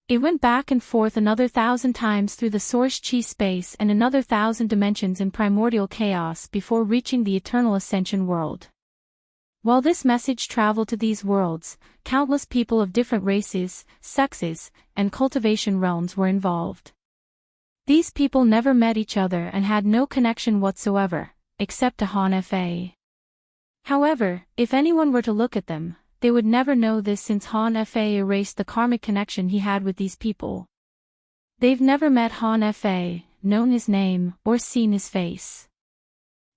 It went back and forth another 1,000 times through the source chi space and another 1,000 dimensions in primordial chaos before reaching the eternal ascension world. While this message traveled to these worlds, countless people of different races, sexes, and cultivation realms were involved. These people never met each other and had no connection whatsoever, except to Han Fa. However, if anyone were to look at them, they would never know this since Han Fa erased the karmic connection he had with these people. They've never met Han Fa, known his name, or seen his face.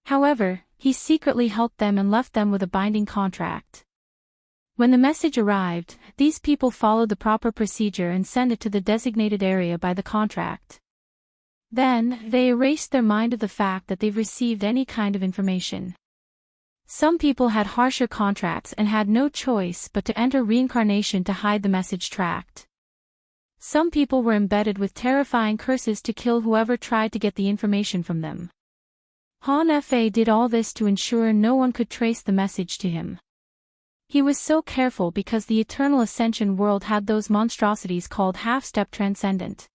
However, he secretly helped them and left them with a binding contract. When the message arrived, these people followed the proper procedure and sent it to the designated area by the contract. Then, they erased their mind of the fact that they've received any kind of information. Some people had harsher contracts and had no choice but to enter reincarnation to hide the message tracked. Some people were embedded with terrifying curses to kill whoever tried to get the information from them. Han Fa did all this to ensure no one could trace the message to him. He was so careful because the Eternal Ascension world had those monstrosities called half-step transcendent.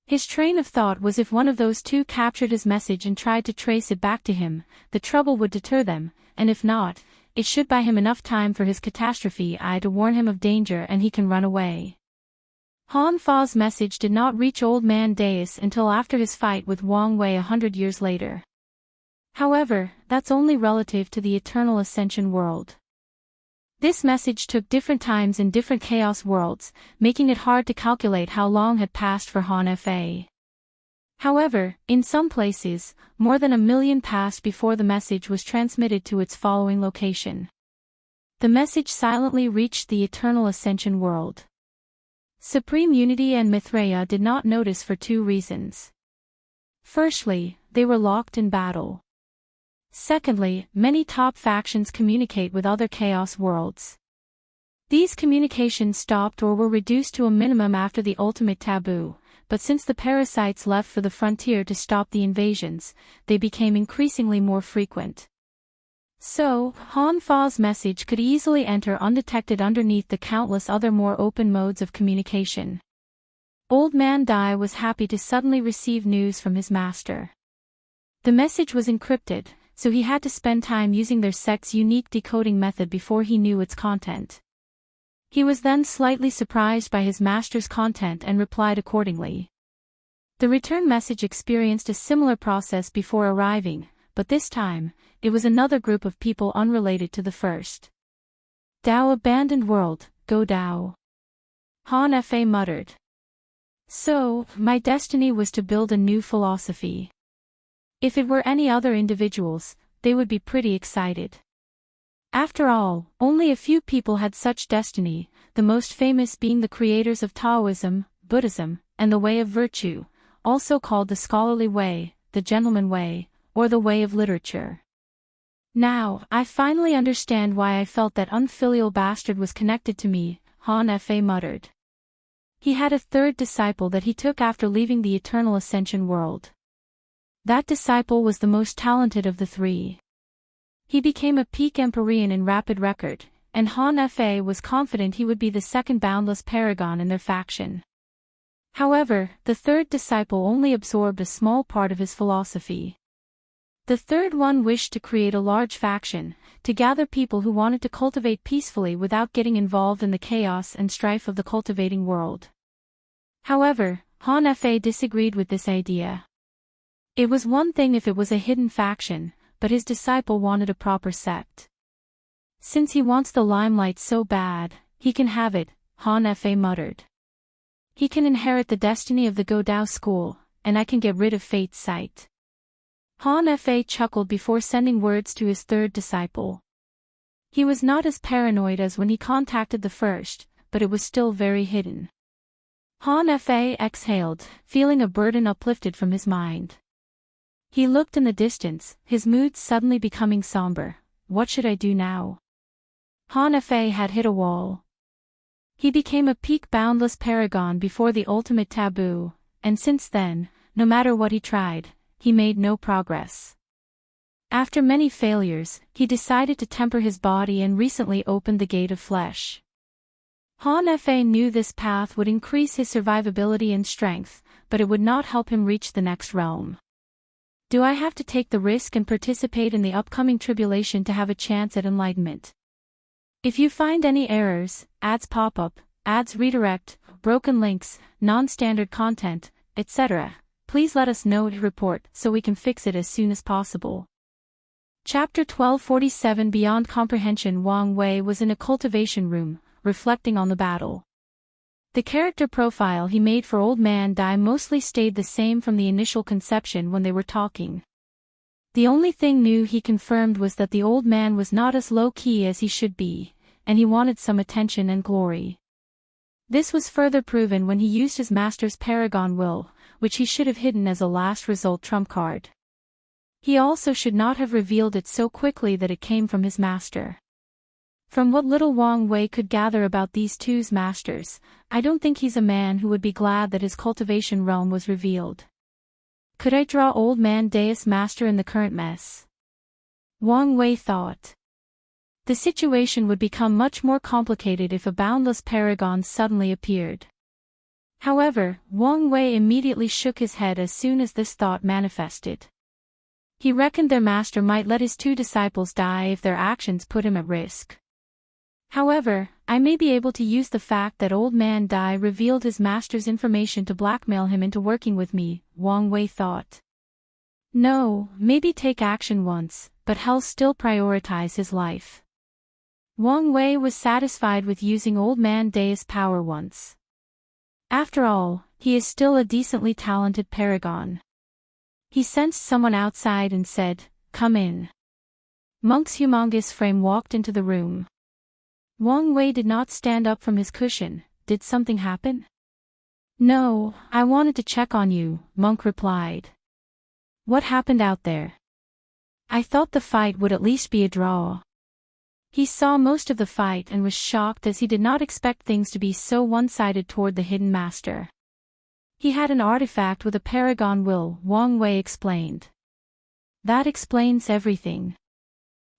His train of thought was if one of those two captured his message and tried to trace it back to him, the trouble would deter them, and if not, it should buy him enough time for his catastrophe eye to warn him of danger and he can run away. Han Fa's message did not reach Old Man Deus until after his fight with Wang Wei 100 years later. However, that's only relative to the Eternal Ascension world. This message took different times in different chaos worlds, making it hard to calculate how long had passed for Han Fa. However, in some places, more than 1 million passed before the message was transmitted to its following location. The message silently reached the Eternal Ascension world. Supreme Unity and Mithraea did not notice for 2 reasons. Firstly, they were locked in battle. Secondly, many top factions communicate with other chaos worlds. These communications stopped or were reduced to a minimum after the ultimate taboo, but since the parasites left for the frontier to stop the invasions, they became increasingly more frequent. So, Han Fa's message could easily enter undetected underneath the countless other more open modes of communication. Old Man Dai was happy to suddenly receive news from his master. The message was encrypted, so he had to spend time using their sect's unique decoding method before he knew its content. He was then slightly surprised by his master's content and replied accordingly. The return message experienced a similar process before arriving, but this time, it was another group of people unrelated to the first. Dao abandoned world, go Dao. Han Fa muttered. So, my destiny was to build a new philosophy. If it were any other individuals, they would be pretty excited. After all, only a few people had such destiny, the most famous being the creators of Taoism, Buddhism, and the Way of Virtue, also called the Scholarly Way, the Gentleman Way, or the Way of Literature. Now, I finally understand why I felt that unfilial bastard was connected to me, Han Fa muttered. He had a third disciple that he took after leaving the Eternal Ascension world. That disciple was the most talented of the 3. He became a peak Empyrean in rapid record, and Han Fa was confident he would be the second boundless Paragon in their faction. However, the third disciple only absorbed a small part of his philosophy. The third one wished to create a large faction, to gather people who wanted to cultivate peacefully without getting involved in the chaos and strife of the cultivating world. However, Han Fa disagreed with this idea. It was one thing if it was a hidden faction, but his disciple wanted a proper sect. Since he wants the limelight so bad, he can have it, Han Fa muttered. He can inherit the destiny of the Go Dao school, and I can get rid of Fate's sight. Han Fa chuckled before sending words to his third disciple. He was not as paranoid as when he contacted the first, but it was still very hidden. Han Fa exhaled, feeling a burden uplifted from his mind. He looked in the distance, his mood suddenly becoming somber. What should I do now? Han Fa had hit a wall. He became a peak boundless paragon before the ultimate taboo, and since then, no matter what he tried, he made no progress. After many failures, he decided to temper his body and recently opened the gate of flesh. Han Fa knew this path would increase his survivability and strength, but it would not help him reach the next realm. Do I have to take the risk and participate in the upcoming tribulation to have a chance at enlightenment? If you find any errors, ads pop up, ads redirect, broken links, non-standard content, etc., please let us know to report so we can fix it as soon as possible. Chapter 1247 Beyond Comprehension. Wang Wei was in a cultivation room, reflecting on the battle. The character profile he made for Old Man Dai mostly stayed the same from the initial conception when they were talking. The only thing new he confirmed was that the old man was not as low-key as he should be, and he wanted some attention and glory. This was further proven when he used his master's Paragon will, which he should have hidden as a last result trump card. He also should not have revealed it so quickly that it came from his master. From what little Wang Wei could gather about these two's masters, I don't think he's a man who would be glad that his cultivation realm was revealed. Could I draw Old Man Dai's master in the current mess? Wang Wei thought. The situation would become much more complicated if a boundless paragon suddenly appeared. However, Wang Wei immediately shook his head as soon as this thought manifested. He reckoned their master might let his two disciples die if their actions put him at risk. However, I may be able to use the fact that Old Man Dai revealed his master's information to blackmail him into working with me, Wang Wei thought. No, maybe take action once, but hell still prioritize his life. Wang Wei was satisfied with using Old Man Dai's power once. After all, he is still a decently talented paragon. He sensed someone outside and said, "Come in." Monk's humongous frame walked into the room. Wang Wei did not stand up from his cushion. Did something happen? No, I wanted to check on you, Monk replied. What happened out there? I thought the fight would at least be a draw. He saw most of the fight and was shocked as he did not expect things to be so one-sided toward the hidden master. He had an artifact with a Paragon will, Wang Wei explained. That explains everything.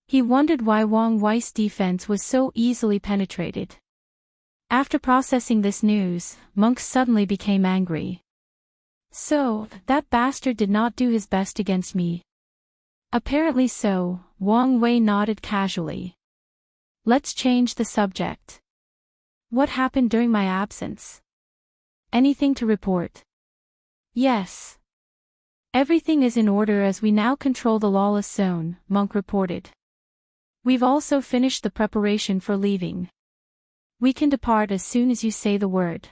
He wondered why Wang Wei's defense was so easily penetrated. After processing this news, Monk suddenly became angry. So, that bastard did not do his best against me. Apparently so, Wang Wei nodded casually. Let's change the subject. What happened during my absence? Anything to report? Yes. Everything is in order as we now control the Lawless zone, Monk reported. We've also finished the preparation for leaving. We can depart as soon as you say the word.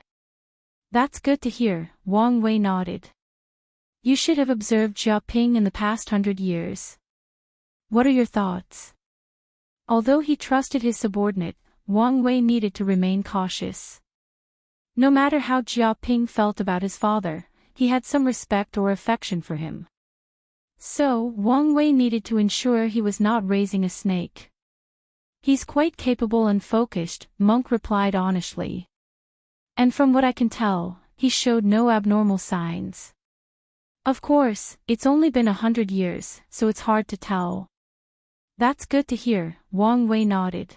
That's good to hear, Wang Wei nodded. You should have observed Jia Ping in the past 100 years. What are your thoughts? Although he trusted his subordinate, Wang Wei needed to remain cautious. No matter how Jia Ping felt about his father, he had some respect or affection for him. So, Wang Wei needed to ensure he was not raising a snake. He's quite capable and focused, Monk replied honestly. And from what I can tell, he showed no abnormal signs. Of course, it's only been 100 years, so it's hard to tell. That's good to hear, Wang Wei nodded.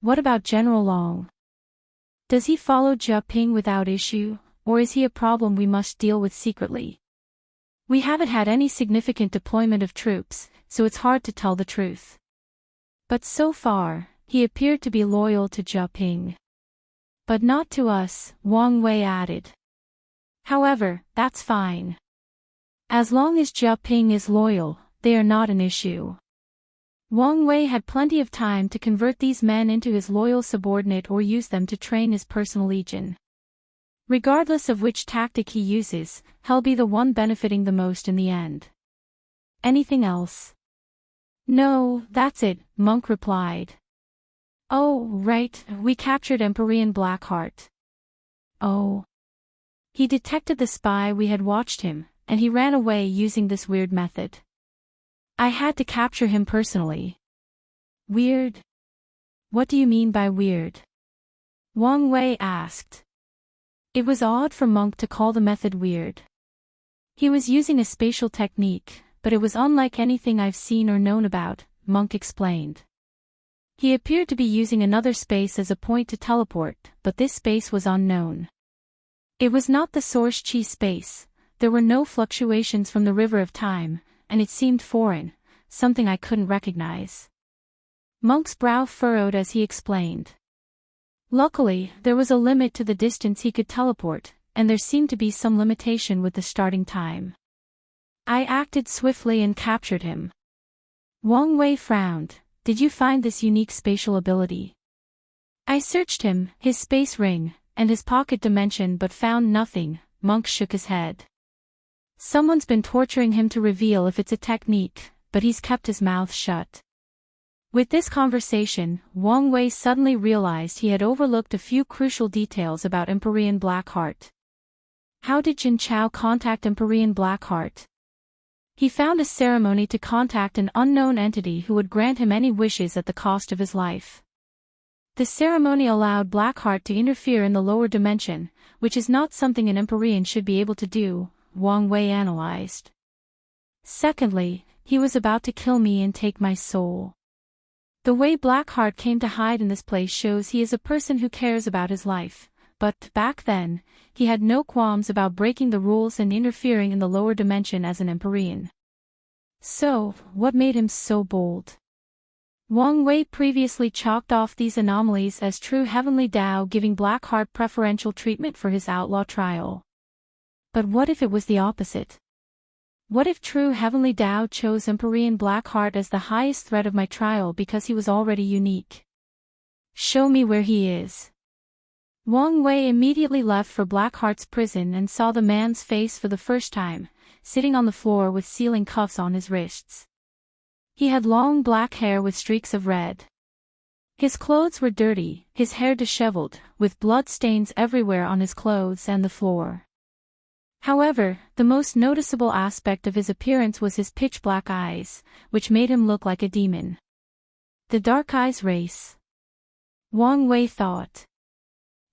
What about General Long? Does he follow Jia Ping without issue, or is he a problem we must deal with secretly? We haven't had any significant deployment of troops, so it's hard to tell the truth. But so far, he appeared to be loyal to Jia Ping. But not to us, Wang Wei added. However, that's fine. As long as Jia Ping is loyal, they are not an issue. Wang Wei had plenty of time to convert these men into his loyal subordinate or use them to train his personal legion. Regardless of which tactic he uses, he'll be the one benefiting the most in the end. Anything else? No, that's it, Monk replied. Oh, right, we captured Empyrean Blackheart. Oh. He detected the spy we had watched him, and he ran away using this weird method. I had to capture him personally. Weird? What do you mean by weird? Wang Wei asked. It was odd for Monk to call the method weird. He was using a spatial technique, but it was unlike anything I've seen or known about, Monk explained. He appeared to be using another space as a point to teleport, but this space was unknown. It was not the source chi space, there were no fluctuations from the river of time, and it seemed foreign, something I couldn't recognize. Monk's brow furrowed as he explained. Luckily, there was a limit to the distance he could teleport, and there seemed to be some limitation with the starting time. I acted swiftly and captured him. Wang Wei frowned. Did you find this unique spatial ability? I searched him, his space ring, and his pocket dimension but found nothing. Monk shook his head. Someone's been torturing him to reveal if it's a technique, but he's kept his mouth shut. With this conversation, Wang Wei suddenly realized he had overlooked a few crucial details about Empyrean Blackheart. How did Jin Chao contact Empyrean Blackheart? He found a ceremony to contact an unknown entity who would grant him any wishes at the cost of his life. The ceremony allowed Blackheart to interfere in the lower dimension, which is not something an Empyrean should be able to do, Wang Wei analyzed. Secondly, he was about to kill me and take my soul. The way Blackheart came to hide in this place shows he is a person who cares about his life, but, back then, he had no qualms about breaking the rules and interfering in the lower dimension as an Empyrean. So, what made him so bold? Wang Wei previously chalked off these anomalies as true heavenly Tao, giving Blackheart preferential treatment for his outlaw trial. But what if it was the opposite? What if true heavenly Tao chose Empyrean Blackheart as the highest threat of my trial because he was already unique? Show me where he is. Wang Wei immediately left for Blackheart's prison and saw the man's face for the first time, sitting on the floor with sealing cuffs on his wrists. He had long black hair with streaks of red. His clothes were dirty, his hair disheveled, with blood stains everywhere on his clothes and the floor. However, the most noticeable aspect of his appearance was his pitch-black eyes, which made him look like a demon. The Dark Eyes race. Wang Wei thought.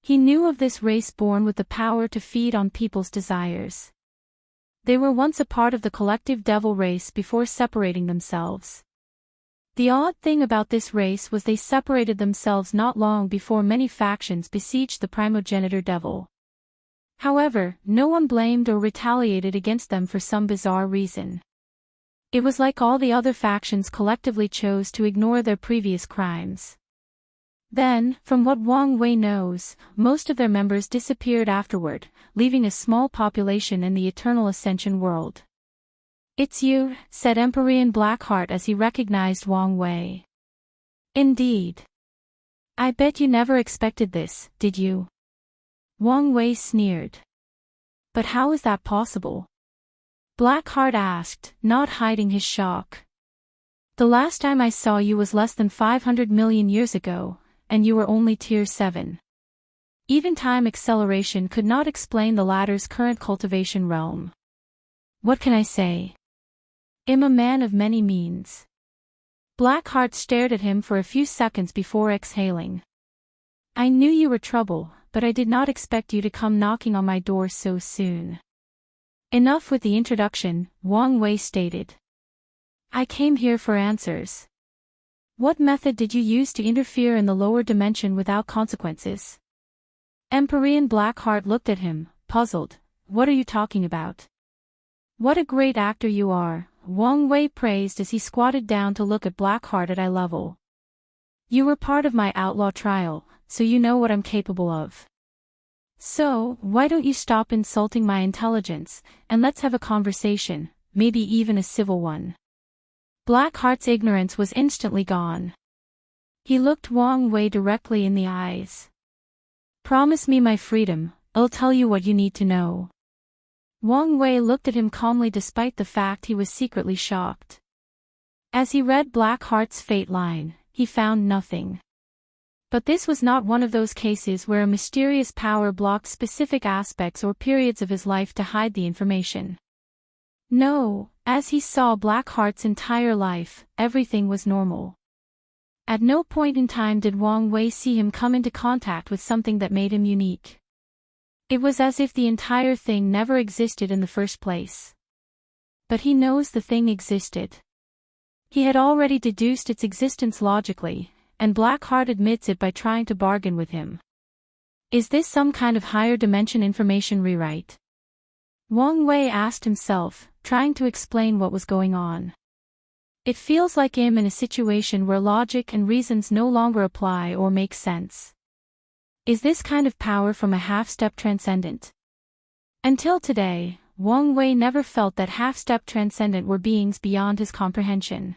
He knew of this race born with the power to feed on people's desires. They were once a part of the collective devil race before separating themselves. The odd thing about this race was they separated themselves not long before many factions besieged the primogenitor devil. However, no one blamed or retaliated against them for some bizarre reason. It was like all the other factions collectively chose to ignore their previous crimes. Then, from what Wang Wei knows, most of their members disappeared afterward, leaving a small population in the Eternal Ascension world. It's you, said Empyrean Blackheart as he recognized Wang Wei. Indeed. I bet you never expected this, did you? Wang Wei sneered. But how is that possible? Blackheart asked, not hiding his shock. The last time I saw you was less than 500 million years ago, and you were only tier 7. Even time acceleration could not explain the latter's current cultivation realm. What can I say? I'm a man of many means. Blackheart stared at him for a few seconds before exhaling. I knew you were trouble, but I did not expect you to come knocking on my door so soon. Enough with the introduction, Wang Wei stated. I came here for answers. What method did you use to interfere in the lower dimension without consequences? Empyrean Blackheart looked at him, puzzled. What are you talking about? What a great actor you are, Wang Wei praised as he squatted down to look at Blackheart at eye level. You were part of my outlaw trial, so you know what I'm capable of. So, why don't you stop insulting my intelligence, and let's have a conversation, maybe even a civil one. Blackheart's ignorance was instantly gone. He looked Wang Wei directly in the eyes. Promise me my freedom, I'll tell you what you need to know. Wang Wei looked at him calmly despite the fact he was secretly shocked. As he read Blackheart's fate line, he found nothing. But this was not one of those cases where a mysterious power blocked specific aspects or periods of his life to hide the information. No, as he saw Blackheart's entire life, everything was normal. At no point in time did Wang Wei see him come into contact with something that made him unique. It was as if the entire thing never existed in the first place. But he knows the thing existed. He had already deduced its existence logically, and Blackheart admits it by trying to bargain with him. Is this some kind of higher dimension information rewrite? Wang Wei asked himself, trying to explain what was going on. It feels like I'm in a situation where logic and reasons no longer apply or make sense. Is this kind of power from a half-step transcendent? Until today, Wang Wei never felt that half-step transcendent were beings beyond his comprehension.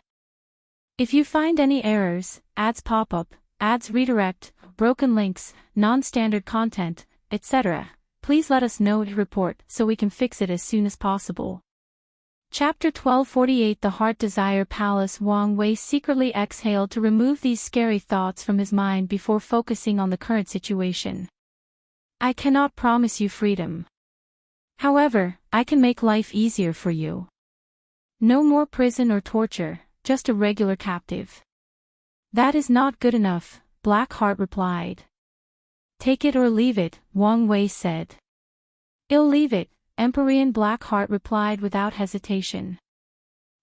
If you find any errors, ads pop up, ads redirect, broken links, non-standard content, etc., please let us know to report so we can fix it as soon as possible. Chapter 1248 The Heart Desire Palace. Wang Wei secretly exhaled to remove these scary thoughts from his mind before focusing on the current situation. I cannot promise you freedom. However, I can make life easier for you. No more prison or torture, just a regular captive. That is not good enough, Blackheart replied. Take it or leave it, Wang Wei said. I'll leave it, Empyrean Blackheart replied without hesitation.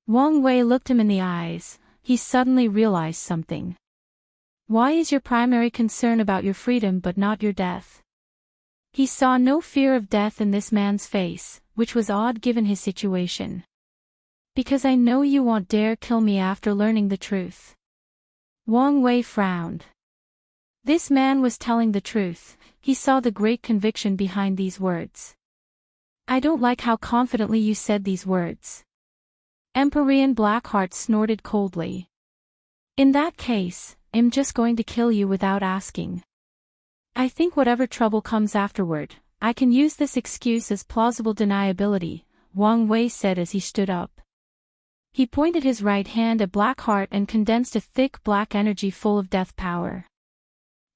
Wang Wei looked him in the eyes. He suddenly realized something. Why is your primary concern about your freedom but not your death? He saw no fear of death in this man's face, which was odd given his situation. Because I know you won't dare kill me after learning the truth. Wang Wei frowned. This man was telling the truth. He saw the great conviction behind these words. I don't like how confidently you said these words. Empyrean Blackheart snorted coldly. In that case, I'm just going to kill you without asking. I think whatever trouble comes afterward, I can use this excuse as plausible deniability, Wang Wei said as he stood up. He pointed his right hand at Blackheart and condensed a thick black energy full of death power.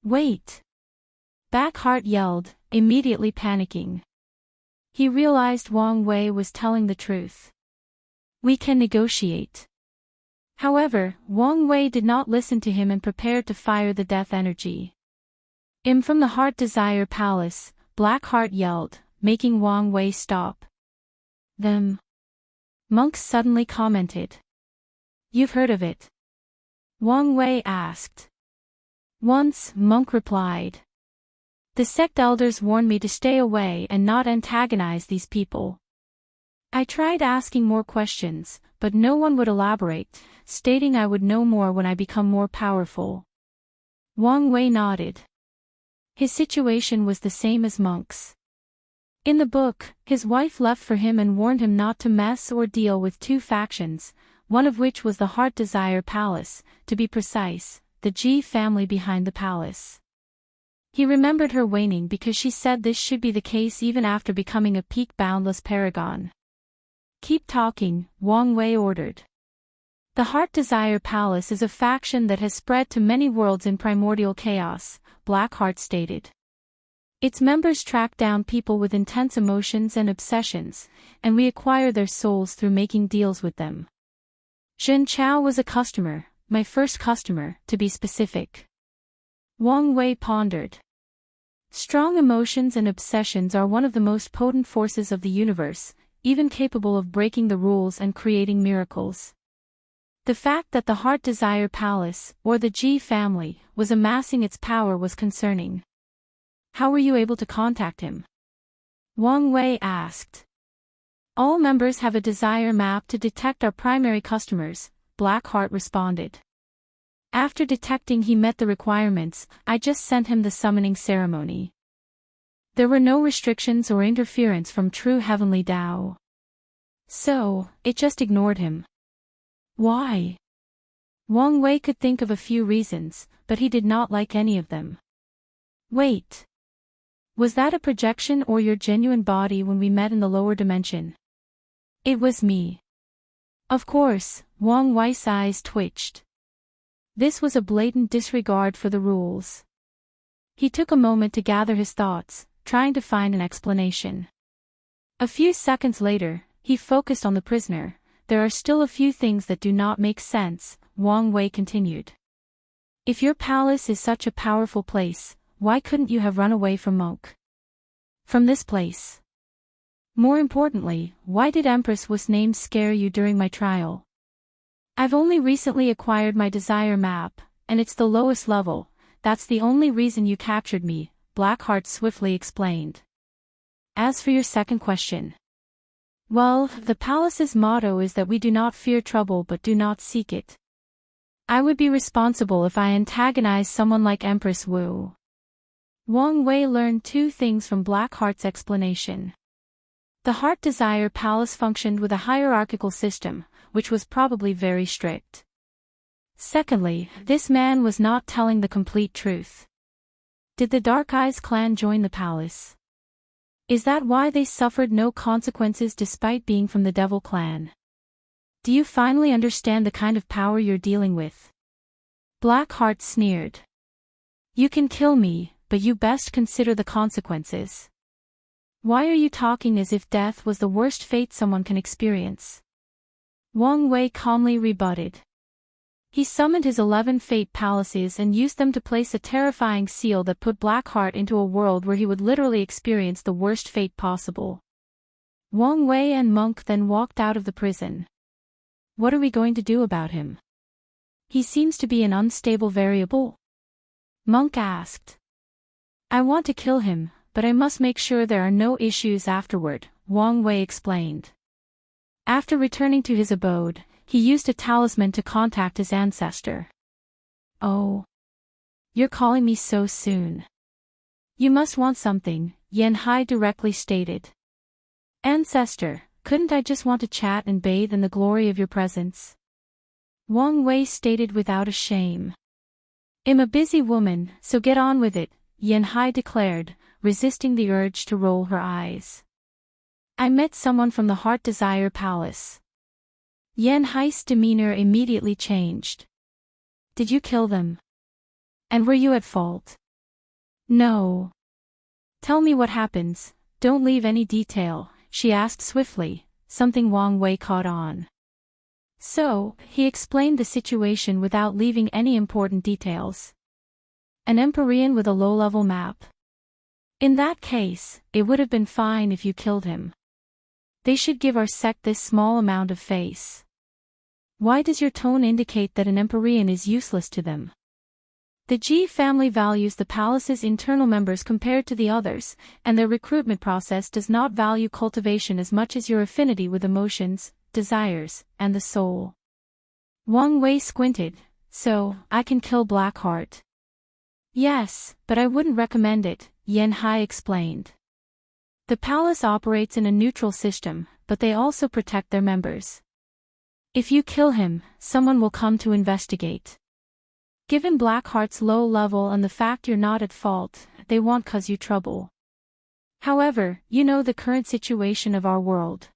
Wait! Blackheart yelled, immediately panicking. He realized Wang Wei was telling the truth. We can negotiate. However, Wang Wei did not listen to him and prepared to fire the death energy. From the Heart Desire Palace, Blackheart yelled, making Wang Wei stop. Them. Monks suddenly commented. You've heard of it? Wang Wei asked. Once, Monk replied. The sect elders warned me to stay away and not antagonize these people. I tried asking more questions, but no one would elaborate, stating I would know more when I become more powerful. Wang Wei nodded. His situation was the same as Monk's. In the book, his wife left for him and warned him not to mess or deal with two factions, one of which was the Heart Desire Palace, to be precise, the Ji family behind the palace. He remembered her waning because she said this should be the case even after becoming a peak boundless paragon. Keep talking, Wang Wei ordered. The Heart Desire Palace is a faction that has spread to many worlds in primordial chaos, Blackheart stated. Its members track down people with intense emotions and obsessions, and we acquire their souls through making deals with them. Zhen Chao was a customer, my first customer, to be specific. Wang Wei pondered. Strong emotions and obsessions are one of the most potent forces of the universe, even capable of breaking the rules and creating miracles. The fact that the Heart Desire Palace, or the Ji family, was amassing its power was concerning. How were you able to contact him? Wang Wei asked. All members have a desire map to detect our primary customers, Blackheart responded. After detecting he met the requirements, I just sent him the summoning ceremony. There were no restrictions or interference from true heavenly Tao. So, it just ignored him. Why? Wang Wei could think of a few reasons, but he did not like any of them. Wait. Was that a projection or your genuine body when we met in the lower dimension? It was me. Of course, Wang Wei's eyes twitched. This was a blatant disregard for the rules. He took a moment to gather his thoughts, trying to find an explanation. A few seconds later, He focused on the prisoner. There are still a few things that do not make sense, Wang Wei continued. If your palace is such a powerful place, why couldn't you have run away from Monk? From this place? More importantly, why did Empress Wu's name scare you during my trial? I've only recently acquired my desire map, and it's the lowest level. That's the only reason you captured me, Blackheart swiftly explained. As for your second question. Well, the palace's motto is that we do not fear trouble but do not seek it. I would be responsible if I antagonize someone like Empress Wu. Wang Wei learned two things from Blackheart's explanation. The Heart Desire Palace functioned with a hierarchical system, which was probably very strict. Secondly, this man was not telling the complete truth. Did the Dark Eyes clan join the palace? Is that why they suffered no consequences despite being from the Devil clan? Do you finally understand the kind of power you're dealing with? Blackheart sneered. You can kill me, but you best consider the consequences. Why are you talking as if death was the worst fate someone can experience? Wang Wei calmly rebutted. He summoned his 11 fate palaces and used them to place a terrifying seal that put Blackheart into a world where he would literally experience the worst fate possible. Wang Wei and Monk then walked out of the prison. What are we going to do about him? He seems to be an unstable variable. Monk asked. I want to kill him, but I must make sure there are no issues afterward, Wang Wei explained. After returning to his abode, he used a talisman to contact his ancestor. Oh. You're calling me so soon. You must want something, Yan Hai directly stated. Ancestor, couldn't I just want to chat and bathe in the glory of your presence? Wang Wei stated without a shame. I'm a busy woman, so get on with it, Yan Hai declared, resisting the urge to roll her eyes. I met someone from the Heart Desire Palace. Yan Hai's demeanor immediately changed. Did you kill them? And were you at fault? No. Tell me what happens, don't leave any detail, she asked swiftly, something Wang Wei caught on. So, he explained the situation without leaving any important details. An Empyrean with a low-level map. In that case, it would have been fine if you killed him. They should give our sect this small amount of face. Why does your tone indicate that an Empyrean is useless to them? The Ji family values the palace's internal members compared to the others, and their recruitment process does not value cultivation as much as your affinity with emotions, desires, and the soul. Wang Wei squinted. So, I can kill Blackheart. Yes, but I wouldn't recommend it, Yan Hai explained. The palace operates in a neutral system, but they also protect their members. If you kill him, someone will come to investigate. Given Blackheart's low level and the fact you're not at fault, they won't cause you trouble. However, you know the current situation of our world.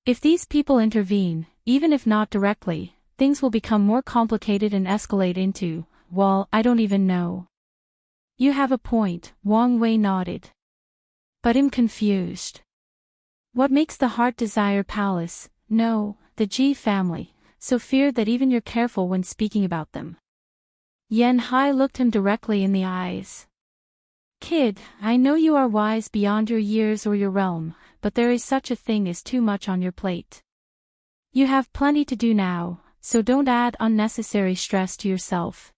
If these people intervene, even if not directly, things will become more complicated and escalate into, well, I don't even know. You have a point, Wang Wei nodded. But I'm confused. What makes the Heart Desire Palace, no, the Ji family, so feared that even you're careful when speaking about them? Yan Hai looked him directly in the eyes. Kid, I know you are wise beyond your years or your realm, but there is such a thing as too much on your plate. You have plenty to do now, so don't add unnecessary stress to yourself.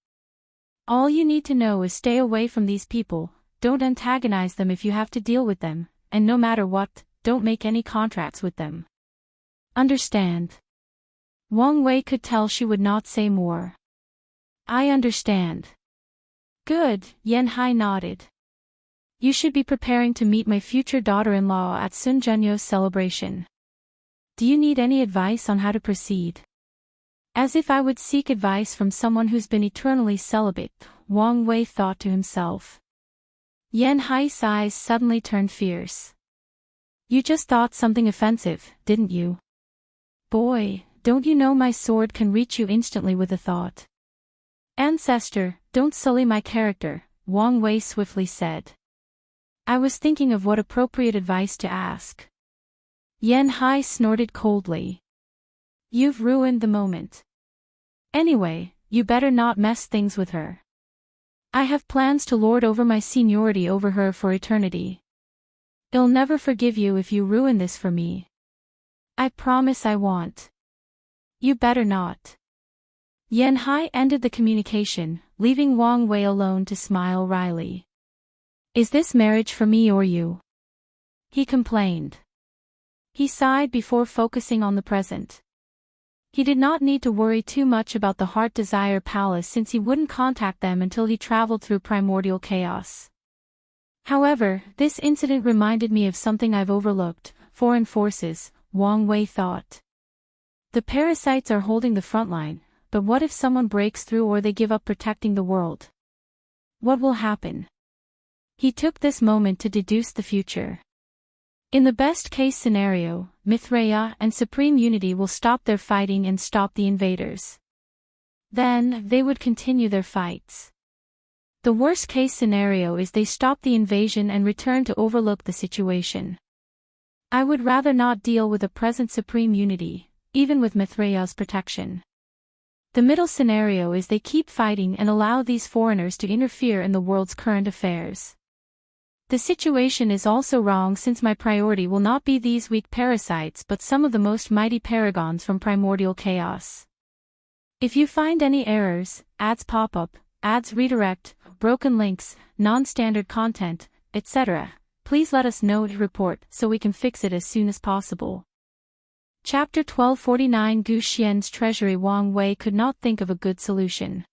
All you need to know is stay away from these people, don't antagonize them if you have to deal with them, and no matter what, don't make any contracts with them. Understand? Wang Wei could tell she would not say more. I understand. Good, Yan Hai nodded. You should be preparing to meet my future daughter-in-law at Sun Zhenyo's celebration. Do you need any advice on how to proceed? As if I would seek advice from someone who's been eternally celibate, Wang Wei thought to himself. Yan Hai's eyes suddenly turned fierce. You just thought something offensive, didn't you? Boy, don't you know my sword can reach you instantly with a thought? Ancestor, don't sully my character, Wang Wei swiftly said. I was thinking of what appropriate advice to ask. Yan Hai snorted coldly. You've ruined the moment. Anyway, you better not mess things with her. I have plans to lord over my seniority over her for eternity. I'll never forgive you if you ruin this for me. I promise I won't. You better not. Yan Hai ended the communication, leaving Wang Wei alone to smile wryly. Is this marriage for me or you? He complained. He sighed before focusing on the present. He did not need to worry too much about the Heart Desire Palace since he wouldn't contact them until he traveled through primordial chaos. However, this incident reminded me of something I've overlooked: foreign forces, Wang Wei thought. The parasites are holding the front line, but what if someone breaks through or they give up protecting the world? What will happen? He took this moment to deduce the future. In the best-case scenario, Mithraea and Supreme Unity will stop their fighting and stop the invaders. Then, they would continue their fights. The worst-case scenario is they stop the invasion and return to overlook the situation. I would rather not deal with the present Supreme Unity, even with Mithraea's protection. The middle scenario is they keep fighting and allow these foreigners to interfere in the world's current affairs. The situation is also wrong since my priority will not be these weak parasites but some of the most mighty paragons from primordial chaos. If you find any errors, ads pop up, ads redirect, broken links, non-standard content, etc., please let us know to report so we can fix it as soon as possible. Chapter 1249 Gu Xian's Treasury. Wang Wei could not think of a good solution.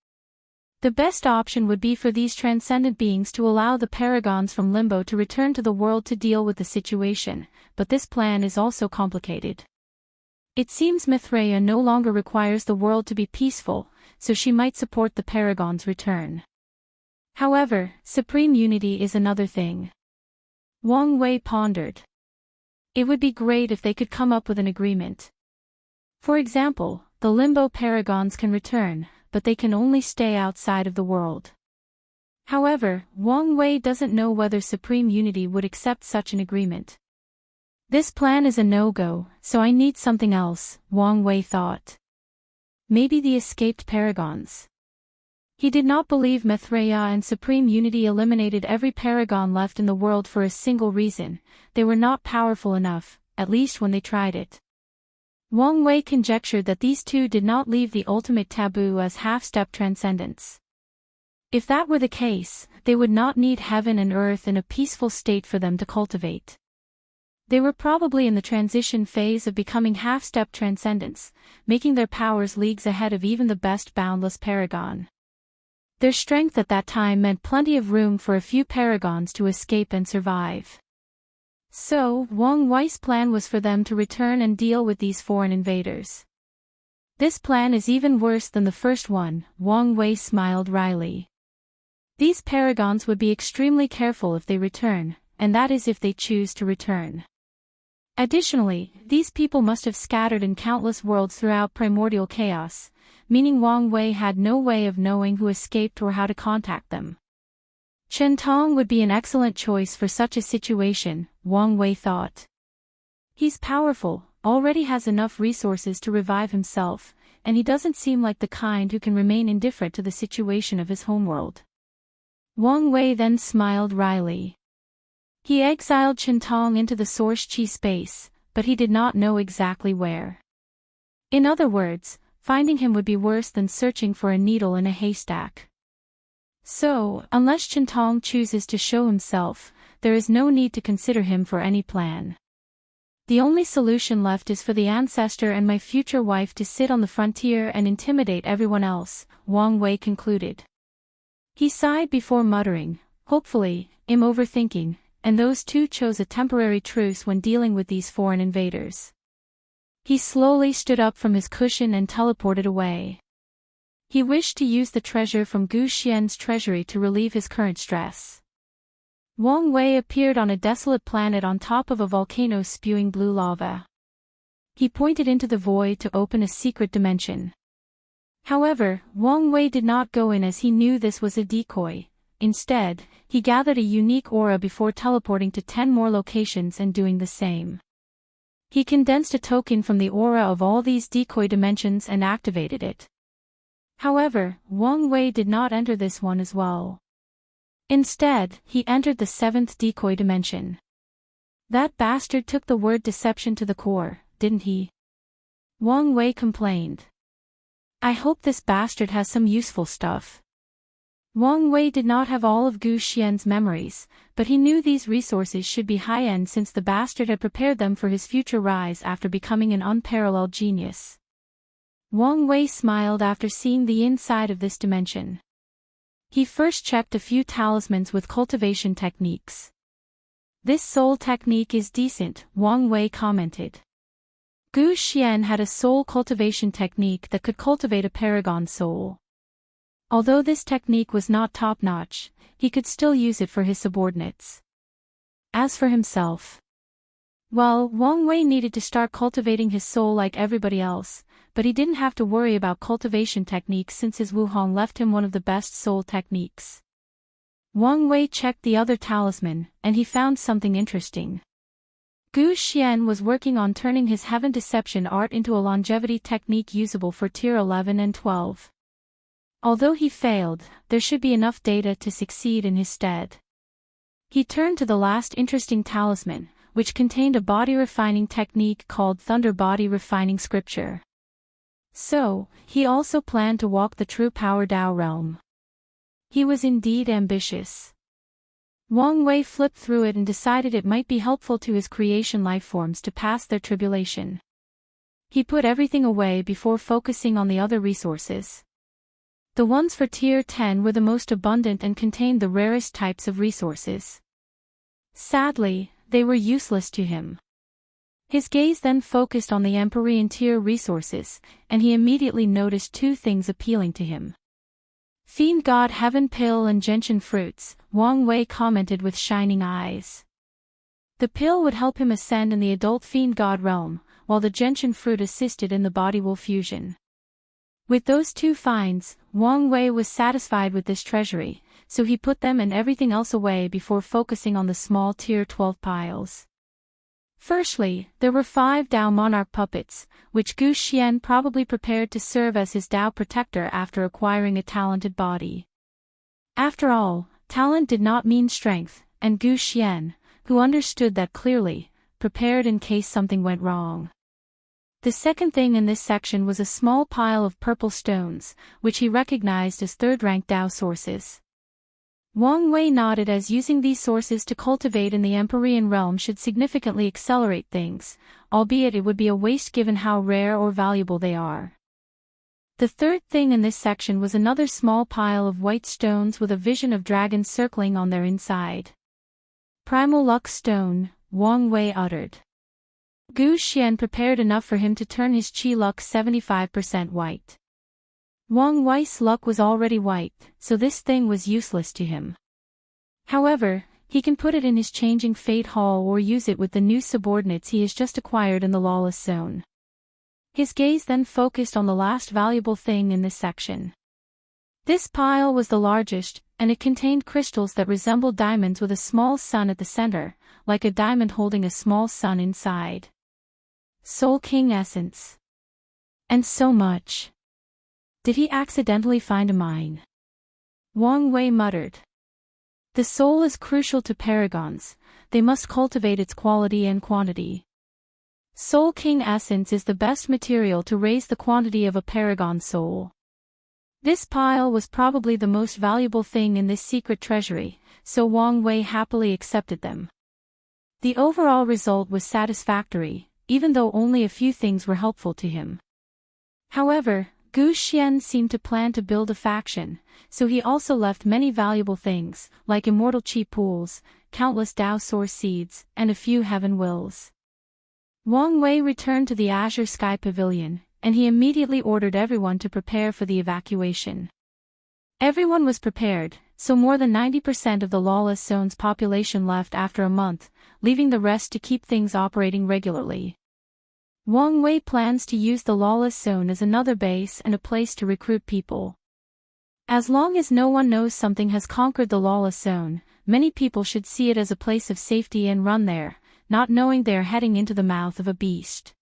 The best option would be for these transcendent beings to allow the paragons from Limbo to return to the world to deal with the situation, but this plan is also complicated. It seems Mithraea no longer requires the world to be peaceful, so she might support the paragons' return. However, Supreme Unity is another thing. Wang Wei pondered. It would be great if they could come up with an agreement. For example, the Limbo paragons can return, but they can only stay outside of the world. However, Wang Wei doesn't know whether Supreme Unity would accept such an agreement. This plan is a no-go, so I need something else, Wang Wei thought. Maybe the escaped paragons. He did not believe Mithraea and Supreme Unity eliminated every paragon left in the world for a single reason: they were not powerful enough, at least when they tried it. Wang Wei conjectured that these two did not leave the ultimate taboo as half-step transcendents. If that were the case, they would not need heaven and earth in a peaceful state for them to cultivate. They were probably in the transition phase of becoming half-step transcendents, making their powers leagues ahead of even the best boundless paragon. Their strength at that time meant plenty of room for a few paragons to escape and survive. So, Wang Wei's plan was for them to return and deal with these foreign invaders. This plan is even worse than the first one, Wang Wei smiled wryly. These paragons would be extremely careful if they return, and that is if they choose to return. Additionally, these people must have scattered in countless worlds throughout primordial chaos, meaning Wang Wei had no way of knowing who escaped or how to contact them. Chen Tong would be an excellent choice for such a situation, Wang Wei thought. He's powerful, already has enough resources to revive himself, and he doesn't seem like the kind who can remain indifferent to the situation of his homeworld. Wang Wei then smiled wryly. He exiled Chen Tong into the source chi space, but he did not know exactly where. In other words, finding him would be worse than searching for a needle in a haystack. So, unless Chen Tong chooses to show himself, there is no need to consider him for any plan. The only solution left is for the ancestor and my future wife to sit on the frontier and intimidate everyone else, Wang Wei concluded. He sighed before muttering, hopefully, I'm overthinking, and those two chose a temporary truce when dealing with these foreign invaders. He slowly stood up from his cushion and teleported away. He wished to use the treasure from Gu Xian's treasury to relieve his current stress. Wang Wei appeared on a desolate planet on top of a volcano spewing blue lava. He pointed into the void to open a secret dimension. However, Wang Wei did not go in as he knew this was a decoy. Instead, he gathered a unique aura before teleporting to 10 more locations and doing the same. He condensed a token from the aura of all these decoy dimensions and activated it. However, Wang Wei did not enter this one as well. Instead, he entered the 7th decoy dimension. That bastard took the word deception to the core, didn't he? Wang Wei complained. I hope this bastard has some useful stuff. Wang Wei did not have all of Gu Xian's memories, but he knew these resources should be high-end since the bastard had prepared them for his future rise after becoming an unparalleled genius. Wang Wei smiled after seeing the inside of this dimension. He first checked a few talismans with cultivation techniques. This soul technique is decent, Wang Wei commented. Gu Xian had a soul cultivation technique that could cultivate a paragon soul. Although this technique was not top-notch, he could still use it for his subordinates. As for himself, well, Wang Wei needed to start cultivating his soul like everybody else, but he didn't have to worry about cultivation techniques since his Wuhong left him one of the best soul techniques. Wang Wei checked the other talisman, and he found something interesting. Gu Xian was working on turning his heaven deception art into a longevity technique usable for tier 11 and 12. Although he failed, there should be enough data to succeed in his stead. He turned to the last interesting talisman, which contained a body refining technique called Thunder Body Refining Scripture. So, he also planned to walk the true power Dao realm. He was indeed ambitious. Wang Wei flipped through it and decided it might be helpful to his creation lifeforms to pass their tribulation. He put everything away before focusing on the other resources. The ones for tier 10 were the most abundant and contained the rarest types of resources. Sadly, they were useless to him. His gaze then focused on the Empyrean tier resources, and he immediately noticed two things appealing to him. Fiend God Heaven Pill and Gentian Fruits, Wang Wei commented with shining eyes. The pill would help him ascend in the adult Fiend God realm, while the Gentian Fruit assisted in the body will fusion. With those two finds, Wang Wei was satisfied with this treasury, so he put them and everything else away before focusing on the small tier 12 piles. Firstly, there were 5 Dao Monarch puppets, which Gu Xian probably prepared to serve as his Dao protector after acquiring a talented body. After all, talent did not mean strength, and Gu Xian, who understood that clearly, prepared in case something went wrong. The second thing in this section was a small pile of purple stones, which he recognized as third-rank Dao sources. Wang Wei nodded as using these sources to cultivate in the Empyrean realm should significantly accelerate things, albeit it would be a waste given how rare or valuable they are. The third thing in this section was another small pile of white stones with a vision of dragons circling on their inside. Primal Luck Stone, Wang Wei uttered. Gu Xian prepared enough for him to turn his Qi luck 75% white. Wang Wei's luck was already white, so this thing was useless to him. However, he can put it in his changing fate hall or use it with the new subordinates he has just acquired in the Lawless zone. His gaze then focused on the last valuable thing in this section. This pile was the largest, and it contained crystals that resembled diamonds with a small sun at the center, like a diamond holding a small sun inside. Soul King Essence. And so much. Did he accidentally find a mine? Wang Wei muttered. The soul is crucial to paragons, they must cultivate its quality and quantity. Soul King Essence is the best material to raise the quantity of a paragon soul. This pile was probably the most valuable thing in this secret treasury, so Wang Wei happily accepted them. The overall result was satisfactory, even though only a few things were helpful to him. However, Gu Xian seemed to plan to build a faction, so he also left many valuable things, like immortal Pupils, countless Dao Source seeds, and a few heaven wills. Wang Wei returned to the Azure Sky Pavilion, and he immediately ordered everyone to prepare for the evacuation. Everyone was prepared, so more than 90% of the Lawless zone's population left after a month, leaving the rest to keep things operating regularly. Wang Wei plans to use the Lawless zone as another base and a place to recruit people. As long as no one knows something has conquered the Lawless zone, many people should see it as a place of safety and run there, not knowing they are heading into the mouth of a beast.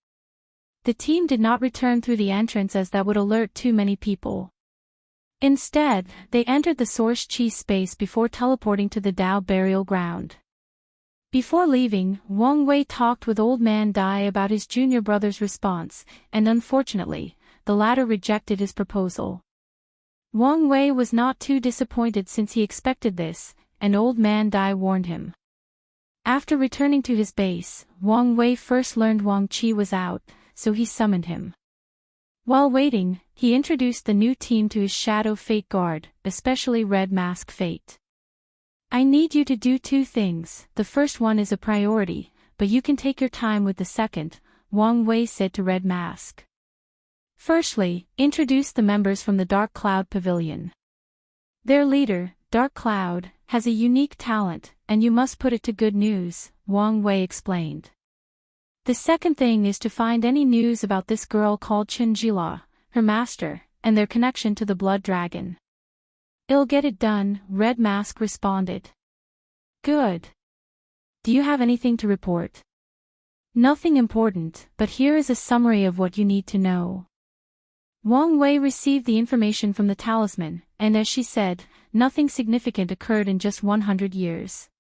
The team did not return through the entrance as that would alert too many people. Instead, they entered the source chi space before teleporting to the Dao burial ground. Before leaving, Wang Wei talked with Old Man Dai about his junior brother's response, and unfortunately, the latter rejected his proposal. Wang Wei was not too disappointed since he expected this, and Old Man Dai warned him. After returning to his base, Wang Wei first learned Wang Qi was out, so he summoned him. While waiting, he introduced the new team to his Shadow Fate Guard, especially Red Mask Fate. I need you to do two things. The first one is a priority, but you can take your time with the second, Wang Wei said to Red Mask. Firstly, introduce the members from the Dark Cloud Pavilion. Their leader, Dark Cloud, has a unique talent, and you must put it to good use, Wang Wei explained. The second thing is to find any news about this girl called Chinjila, her master, and their connection to the Blood Dragon. I'll get it done, Red Mask responded. Good. Do you have anything to report? Nothing important, but here is a summary of what you need to know. Wang Wei received the information from the talisman, and as she said, nothing significant occurred in just 100 years.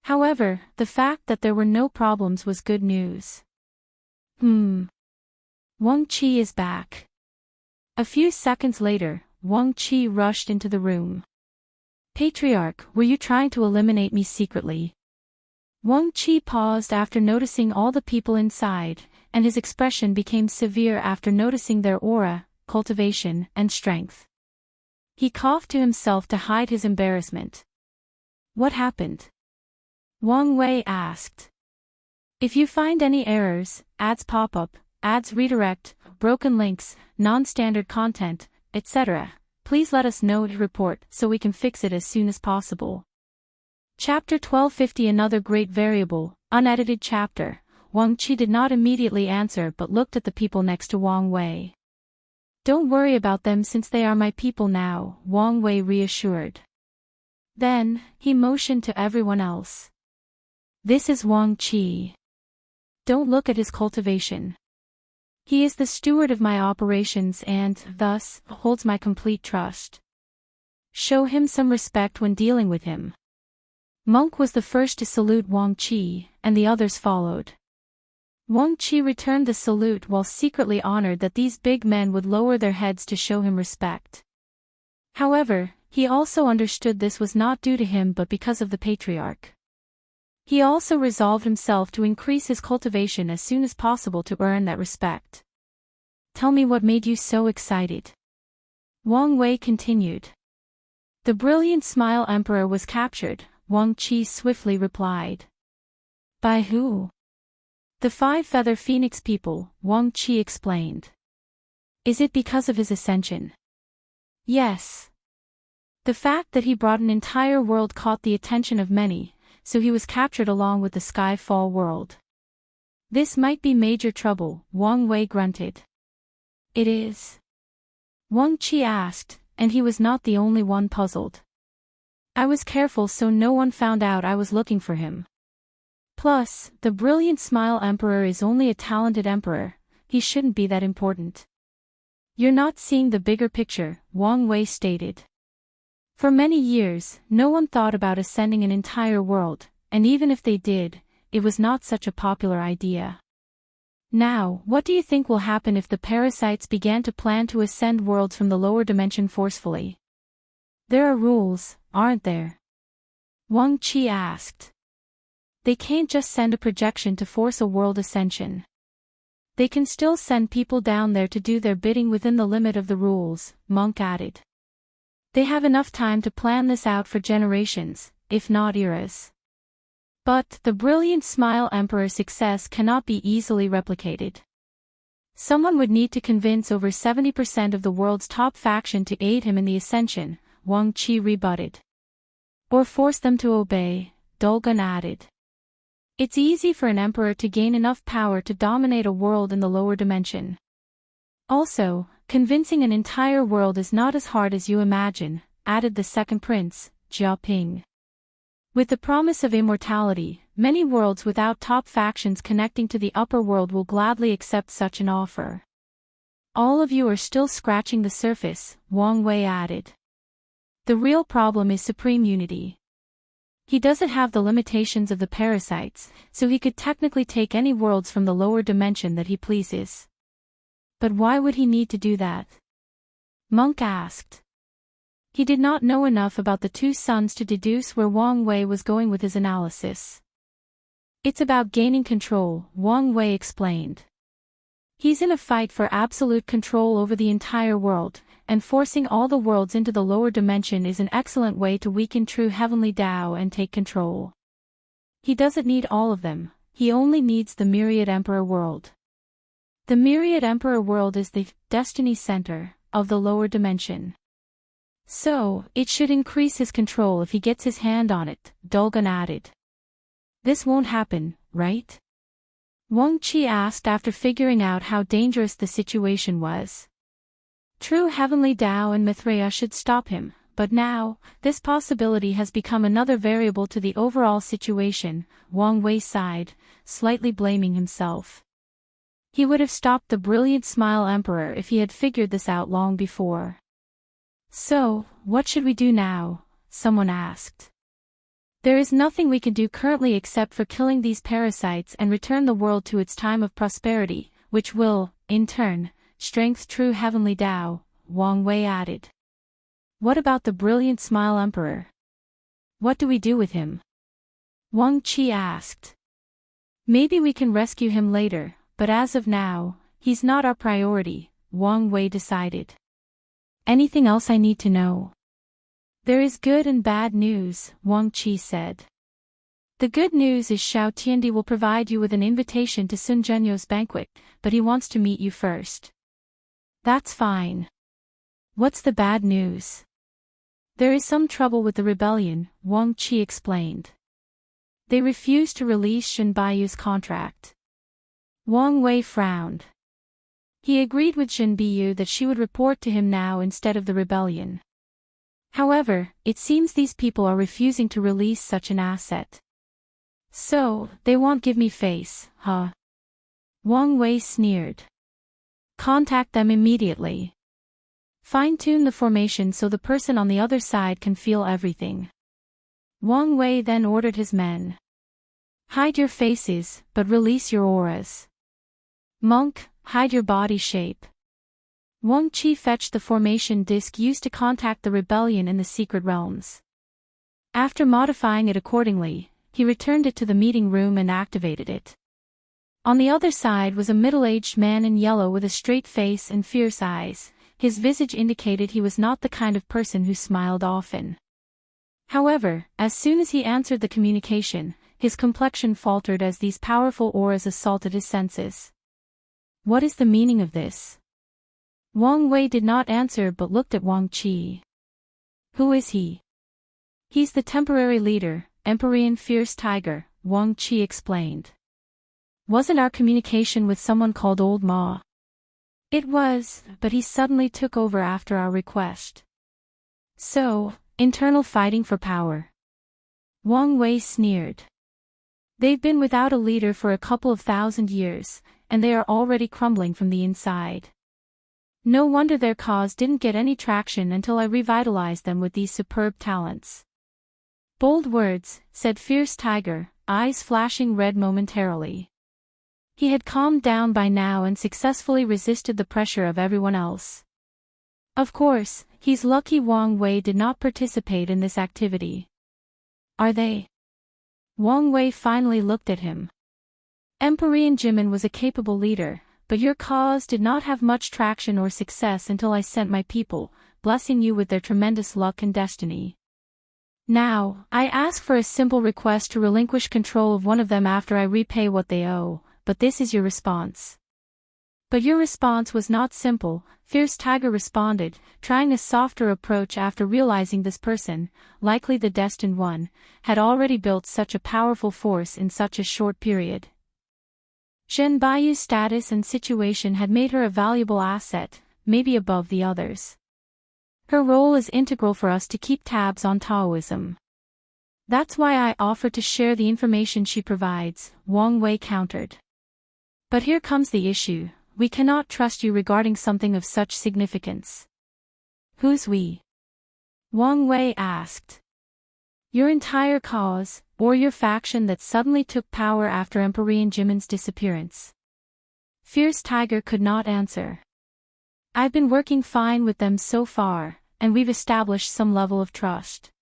However, the fact that there were no problems was good news. Wang Qi is back. A few seconds later, Wang Qi rushed into the room. Patriarch, were you trying to eliminate me secretly? Wang Qi paused after noticing all the people inside, and his expression became severe after noticing their aura, cultivation, and strength. He coughed to himself to hide his embarrassment. What happened? Wang Wei asked. If you find any errors, ads pop-up, ads redirect, broken links, non-standard content, etc., please let us know to report so we can fix it as soon as possible. Chapter 1250 Another Great Variable, unedited chapter. Wang Qi did not immediately answer but looked at the people next to Wang Wei. Don't worry about them since they are my people now, Wang Wei reassured. Then, he motioned to everyone else. This is Wang Qi. Don't look at his cultivation. He is the steward of my operations and, thus, holds my complete trust. Show him some respect when dealing with him. Monk was the first to salute Wang Qi, and the others followed. Wang Qi returned the salute while secretly honored that these big men would lower their heads to show him respect. However, he also understood this was not due to him but because of the patriarch. He also resolved himself to increase his cultivation as soon as possible to earn that respect. Tell me what made you so excited. Wang Wei continued. The brilliant smile emperor was captured, Wang Qi swiftly replied. By who? The five-feather phoenix people, Wang Qi explained. Is it because of his ascension? Yes. The fact that he brought an entire world caught the attention of many, so he was captured along with the Skyfall world. This might be major trouble, Wang Wei grunted. It is. Wang Qi asked, and he was not the only one puzzled. I was careful so no one found out I was looking for him. Plus, the brilliant smile emperor is only a talented emperor, he shouldn't be that important. You're not seeing the bigger picture, Wang Wei stated. For many years, no one thought about ascending an entire world, and even if they did, it was not such a popular idea. Now, what do you think will happen if the parasites began to plan to ascend worlds from the lower dimension forcefully? There are rules, aren't there? Wang Qi asked. They can't just send a projection to force a world ascension. They can still send people down there to do their bidding within the limit of the rules, Monk added. They have enough time to plan this out for generations, if not eras. But the brilliant smile emperor's success cannot be easily replicated. Someone would need to convince over 70% of the world's top faction to aid him in the ascension, Wang Qi rebutted. Or force them to obey, Dulgun added. It's easy for an emperor to gain enough power to dominate a world in the lower dimension. Also, convincing an entire world is not as hard as you imagine, added the second prince, Jia Ping. With the promise of immortality, Many worlds without top factions connecting to the upper world will gladly accept such an offer. All of you are still scratching the surface, Wang Wei added. The real problem is supreme unity. He doesn't have the limitations of the parasites, so he could technically take any worlds from the lower dimension that he pleases. But why would he need to do that? Monk asked. He did not know enough about the two suns to deduce where Wang Wei was going with his analysis. It's about gaining control, Wang Wei explained. He's in a fight for absolute control over the entire world, and forcing all the worlds into the lower dimension is an excellent way to weaken true heavenly Tao and take control. He doesn't need all of them, he only needs the Myriad Emperor world. The Myriad Emperor world is the destiny center of the lower dimension. So, it should increase his control if he gets his hand on it, Dulgun added. This won't happen, right? Wang Qi asked after figuring out how dangerous the situation was. True heavenly Tao and Mithraea should stop him, but now, this possibility has become another variable to the overall situation, Wang Wei sighed, slightly blaming himself. He would have stopped the brilliant Smile Emperor if he had figured this out long before. So, what should we do now? Someone asked. There is nothing we can do currently except for killing these parasites and return the world to its time of prosperity, which will, in turn, strengthen true heavenly Tao, Wang Wei added. What about the brilliant Smile Emperor? What do we do with him? Wang Qi asked. Maybe we can rescue him later, but as of now, he's not our priority, Wang Wei decided. Anything else I need to know? There is good and bad news, Wang Qi said. The good news is Xiao Tiandi will provide you with an invitation to Sun Zhenyo's banquet, but he wants to meet you first. That's fine. What's the bad news? There is some trouble with the rebellion, Wang Qi explained. They refused to release Shen Baiyu's contract. Wang Wei frowned. He agreed with Shen Baiyu that she would report to him now instead of the rebellion. However, it seems these people are refusing to release such an asset. So, they won't give me face, huh? Wang Wei sneered. Contact them immediately. Fine-tune the formation so the person on the other side can feel everything. Wang Wei then ordered his men. Hide your faces, but release your auras. Monk, hide your body shape. Wang Qi fetched the formation disc used to contact the rebellion in the secret realms. After modifying it accordingly, he returned it to the meeting room and activated it. On the other side was a middle-aged man in yellow with a straight face and fierce eyes. His visage indicated he was not the kind of person who smiled often. However, as soon as he answered the communication, his complexion faltered as these powerful auras assaulted his senses. What is the meaning of this? Wang Wei did not answer but looked at Wang Qi. Who is he? He's the temporary leader, Empyrean Fierce Tiger, Wang Qi explained. Wasn't our communication with someone called Old Ma? It was, but he suddenly took over after our request. So, internal fighting for power. Wang Wei sneered. They've been without a leader for a couple of thousand years, and they are already crumbling from the inside. No wonder their cause didn't get any traction until I revitalized them with these superb talents. Bold words, said Fierce Tiger, eyes flashing red momentarily. He had calmed down by now and successfully resisted the pressure of everyone else. Of course, he's lucky Wang Wei did not participate in this activity. Are they? Wang Wei finally looked at him. Empyrean Jimin was a capable leader, but your cause did not have much traction or success until I sent my people, blessing you with their tremendous luck and destiny. Now, I ask for a simple request to relinquish control of one of them after I repay what they owe, but this is your response. But your response was not simple, Fierce Tiger responded, trying a softer approach after realizing this person, likely the Destined One, had already built such a powerful force in such a short period. Shen Baiyu's status and situation had made her a valuable asset, maybe above the others. Her role is integral for us to keep tabs on Taoism. That's why I offer to share the information she provides, Wang Wei countered. But here comes the issue, we cannot trust you regarding something of such significance. Who's we? Wang Wei asked. Your entire cause, or your faction that suddenly took power after Emperor Jimin's disappearance. Fierce Tiger could not answer. I've been working fine with them so far, and we've established some level of trust.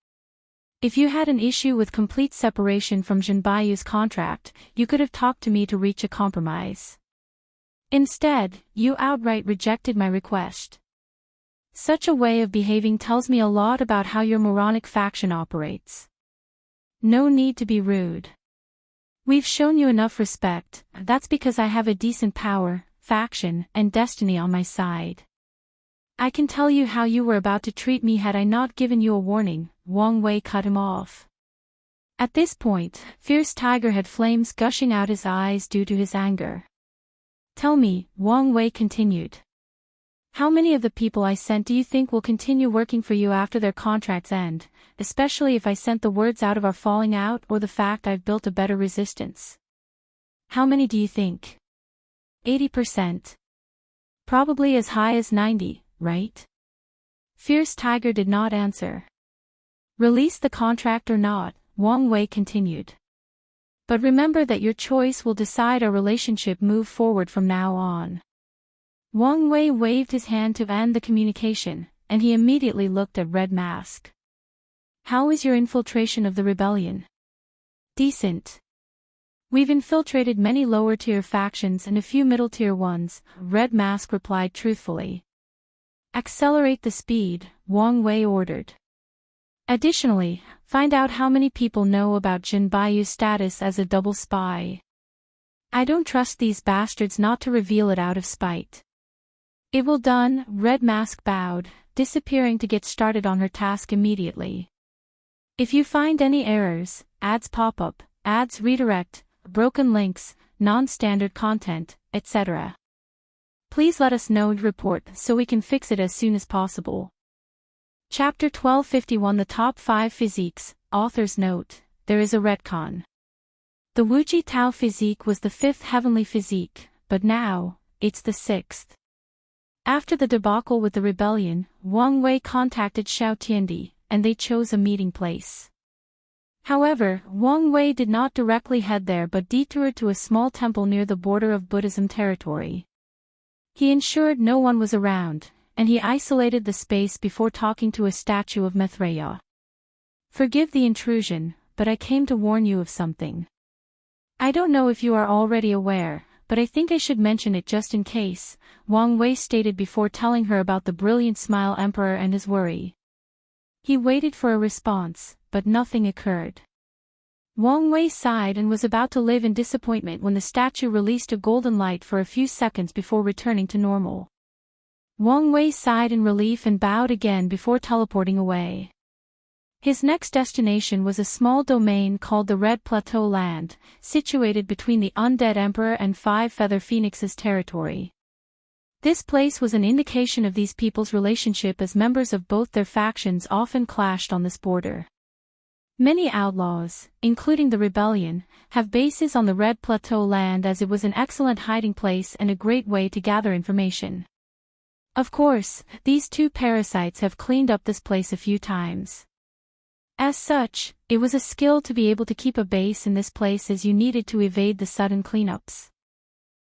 If you had an issue with complete separation from Jinbayu's contract, you could have talked to me to reach a compromise. Instead, you outright rejected my request. Such a way of behaving tells me a lot about how your moronic faction operates. No need to be rude. We've shown you enough respect, that's because I have a decent power, faction, and destiny on my side. I can tell you how you were about to treat me had I not given you a warning, Wang Wei cut him off. At this point, Fierce Tiger had flames gushing out his eyes due to his anger. Tell me, Wang Wei continued. How many of the people I sent do you think will continue working for you after their contracts end, especially if I sent the words out of our falling out or the fact I've built a better resistance? How many do you think? 80%. Probably as high as 90, right? Fierce Tiger did not answer. Release the contract or not, Wang Wei continued. But remember that your choice will decide our relationship move forward from now on. Wang Wei waved his hand to end the communication, and he immediately looked at Red Mask. How is your infiltration of the rebellion? Decent. We've infiltrated many lower-tier factions and a few middle-tier ones, Red Mask replied truthfully. Accelerate the speed, Wang Wei ordered. Additionally, find out how many people know about Jinbayu's status as a double spy. I don't trust these bastards not to reveal it out of spite. It will done, Red Mask bowed, disappearing to get started on her task immediately. If you find any errors, ads pop up, ads redirect, broken links, non-standard content, etc. Please let us know and report so we can fix it as soon as possible. Chapter 1251 The Top 5 Physiques, Author's Note, there is a retcon. The Wuji Tao Physique was the 5th heavenly physique, but now, it's the 6th. After the debacle with the rebellion, Wang Wei contacted Xiao Tiandi, and they chose a meeting place. However, Wang Wei did not directly head there but detoured to a small temple near the border of Buddhism territory. He ensured no one was around, and he isolated the space before talking to a statue of Maitreya. Forgive the intrusion, but I came to warn you of something. I don't know if you are already aware, but I think I should mention it just in case, Wang Wei stated before telling her about the brilliant smile emperor and his worry. He waited for a response, but nothing occurred. Wang Wei sighed and was about to live in disappointment when the statue released a golden light for a few seconds before returning to normal. Wang Wei sighed in relief and bowed again before teleporting away. His next destination was a small domain called the Red Plateau Land, situated between the Undead Emperor and 5 Feather Phoenix's territory. This place was an indication of these people's relationship as members of both their factions often clashed on this border. Many outlaws, including the rebellion, have bases on the Red Plateau Land as it was an excellent hiding place and a great way to gather information. Of course, these 2 parasites have cleaned up this place a few times. As such, it was a skill to be able to keep a base in this place as you needed to evade the sudden cleanups.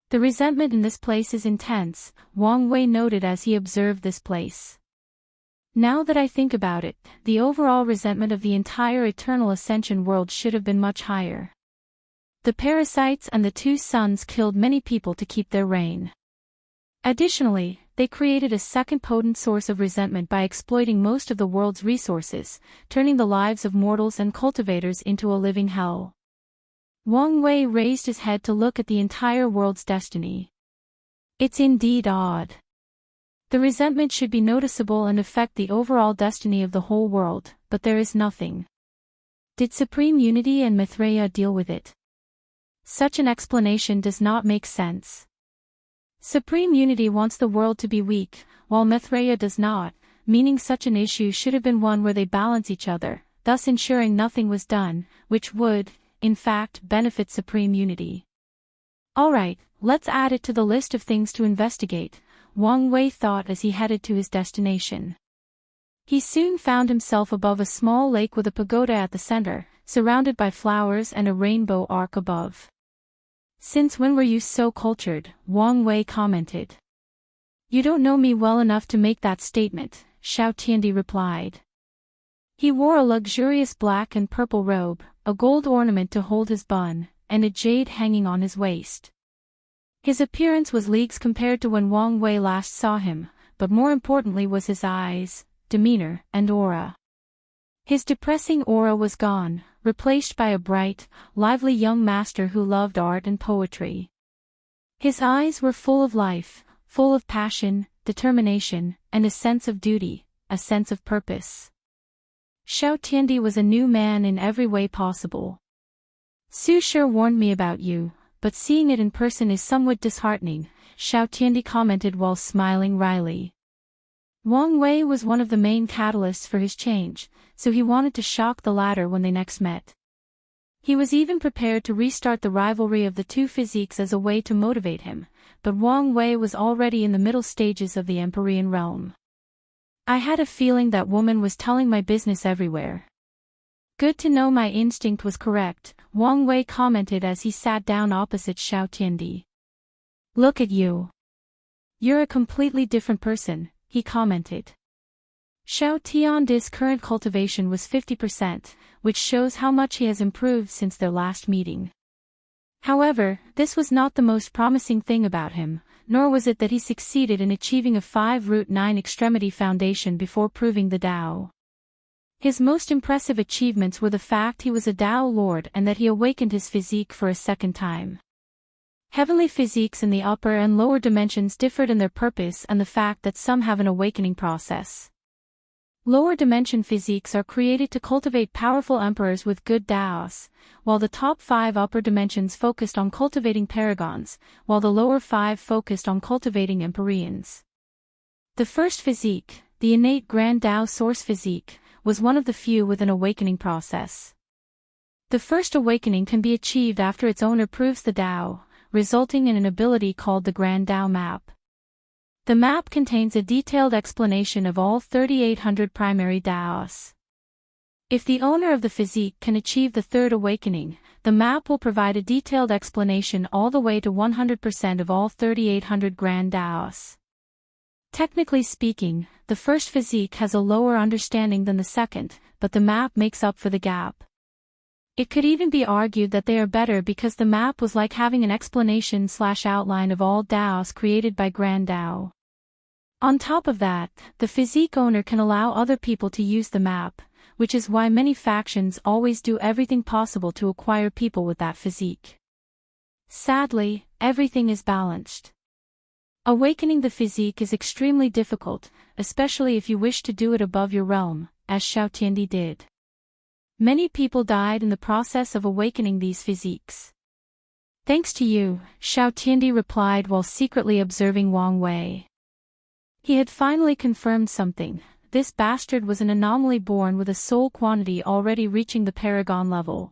The resentment in this place is intense, Wang Wei noted as he observed this place. Now that I think about it, the overall resentment of the entire Eternal Ascension world should have been much higher. The parasites and the 2 sons killed many people to keep their reign. Additionally, they created a second potent source of resentment by exploiting most of the world's resources, turning the lives of mortals and cultivators into a living hell. Wang Wei raised his head to look at the entire world's destiny. It's indeed odd. The resentment should be noticeable and affect the overall destiny of the whole world, but there is nothing. Did Supreme Unity and Maitreya deal with it? Such an explanation does not make sense. Supreme Unity wants the world to be weak, while Maitreya does not, meaning such an issue should have been one where they balance each other, thus ensuring nothing was done, which would, in fact, benefit supreme unity. Alright, let's add it to the list of things to investigate, Wang Wei thought as he headed to his destination. He soon found himself above a small lake with a pagoda at the center, surrounded by flowers and a rainbow arc above. "Since when were you so cultured?" Wang Wei commented. "You don't know me well enough to make that statement," Xiao Tiandi replied. He wore a luxurious black and purple robe, a gold ornament to hold his bun, and a jade hanging on his waist. His appearance was leagues compared to when Wang Wei last saw him, but more importantly was his eyes, demeanor, and aura. His depressing aura was gone, replaced by a bright, lively young master who loved art and poetry. His eyes were full of life, full of passion, determination, and a sense of duty, a sense of purpose. Xiao Tiandi was a new man in every way possible. "Su sure warned me about you, but seeing it in person is somewhat disheartening," Xiao Tiandi commented while smiling wryly. Wang Wei was one of the main catalysts for his change, so he wanted to shock the latter when they next met. He was even prepared to restart the rivalry of the two physiques as a way to motivate him, but Wang Wei was already in the middle stages of the Empyrean realm. "I had a feeling that woman was telling my business everywhere." "Good to know my instinct was correct," Wang Wei commented as he sat down opposite Xiao Tiandi. "Look at you. You're a completely different person," he commented. Xiao Tiandi's current cultivation was 50%, which shows how much he has improved since their last meeting. However, this was not the most promising thing about him, nor was it that he succeeded in achieving a 5-root-9 extremity foundation before proving the Tao. His most impressive achievements were the fact he was a Tao Lord and that he awakened his physique for a second time. Heavenly physiques in the upper and lower dimensions differed in their purpose and the fact that some have an awakening process. Lower dimension physiques are created to cultivate powerful emperors with good Taos, while the top 5 upper dimensions focused on cultivating paragons, while the lower 5 focused on cultivating empyreans. The first physique, the innate Grand Tao Source physique, was one of the few with an awakening process. The first awakening can be achieved after its owner proves the Tao, resulting in an ability called the Grand Tao Map. The map contains a detailed explanation of all 3,800 primary Taos. If the owner of the physique can achieve the third awakening, the map will provide a detailed explanation all the way to 100% of all 3,800 Grand Taos. Technically speaking, the first physique has a lower understanding than the second, but the map makes up for the gap. It could even be argued that they are better because the map was like having an explanation/outline of all Taos created by Grand Tao. On top of that, the physique owner can allow other people to use the map, which is why many factions always do everything possible to acquire people with that physique. Sadly, everything is balanced. Awakening the physique is extremely difficult, especially if you wish to do it above your realm, as Xiao Tiandi did. Many people died in the process of awakening these physiques. "Thanks to you," Xiao Tiandi replied while secretly observing Wang Wei. He had finally confirmed something. This bastard was an anomaly born with a soul quantity already reaching the Paragon level.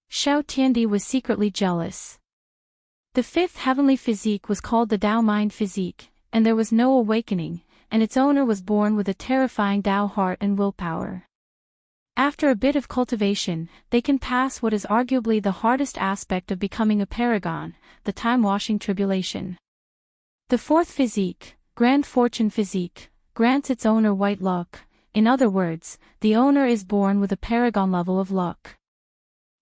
Xiao Tiandi was secretly jealous. The fifth heavenly physique was called the Tao Mind physique, and there was no awakening, and its owner was born with a terrifying Tao heart and willpower. After a bit of cultivation, they can pass what is arguably the hardest aspect of becoming a paragon, the time-washing tribulation. The fourth physique, Grand Fortune physique, grants its owner white luck. In other words, the owner is born with a paragon level of luck.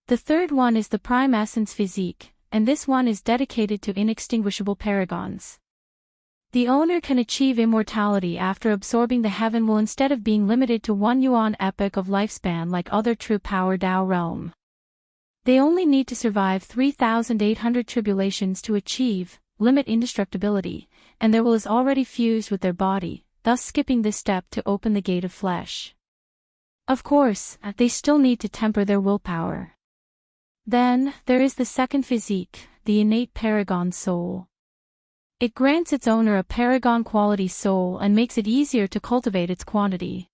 The third one is the Prime Essence physique, and this one is dedicated to inextinguishable paragons. The owner can achieve immortality after absorbing the heaven will instead of being limited to 1 yuan epoch of lifespan like other true power Tao realm. They only need to survive 3,800 tribulations to achieve limit indestructibility, and their will is already fused with their body, thus skipping this step to open the gate of flesh. Of course, they still need to temper their willpower. Then, there is the second physique, the innate Paragon soul. It grants its owner a Paragon quality soul and makes it easier to cultivate its quantity.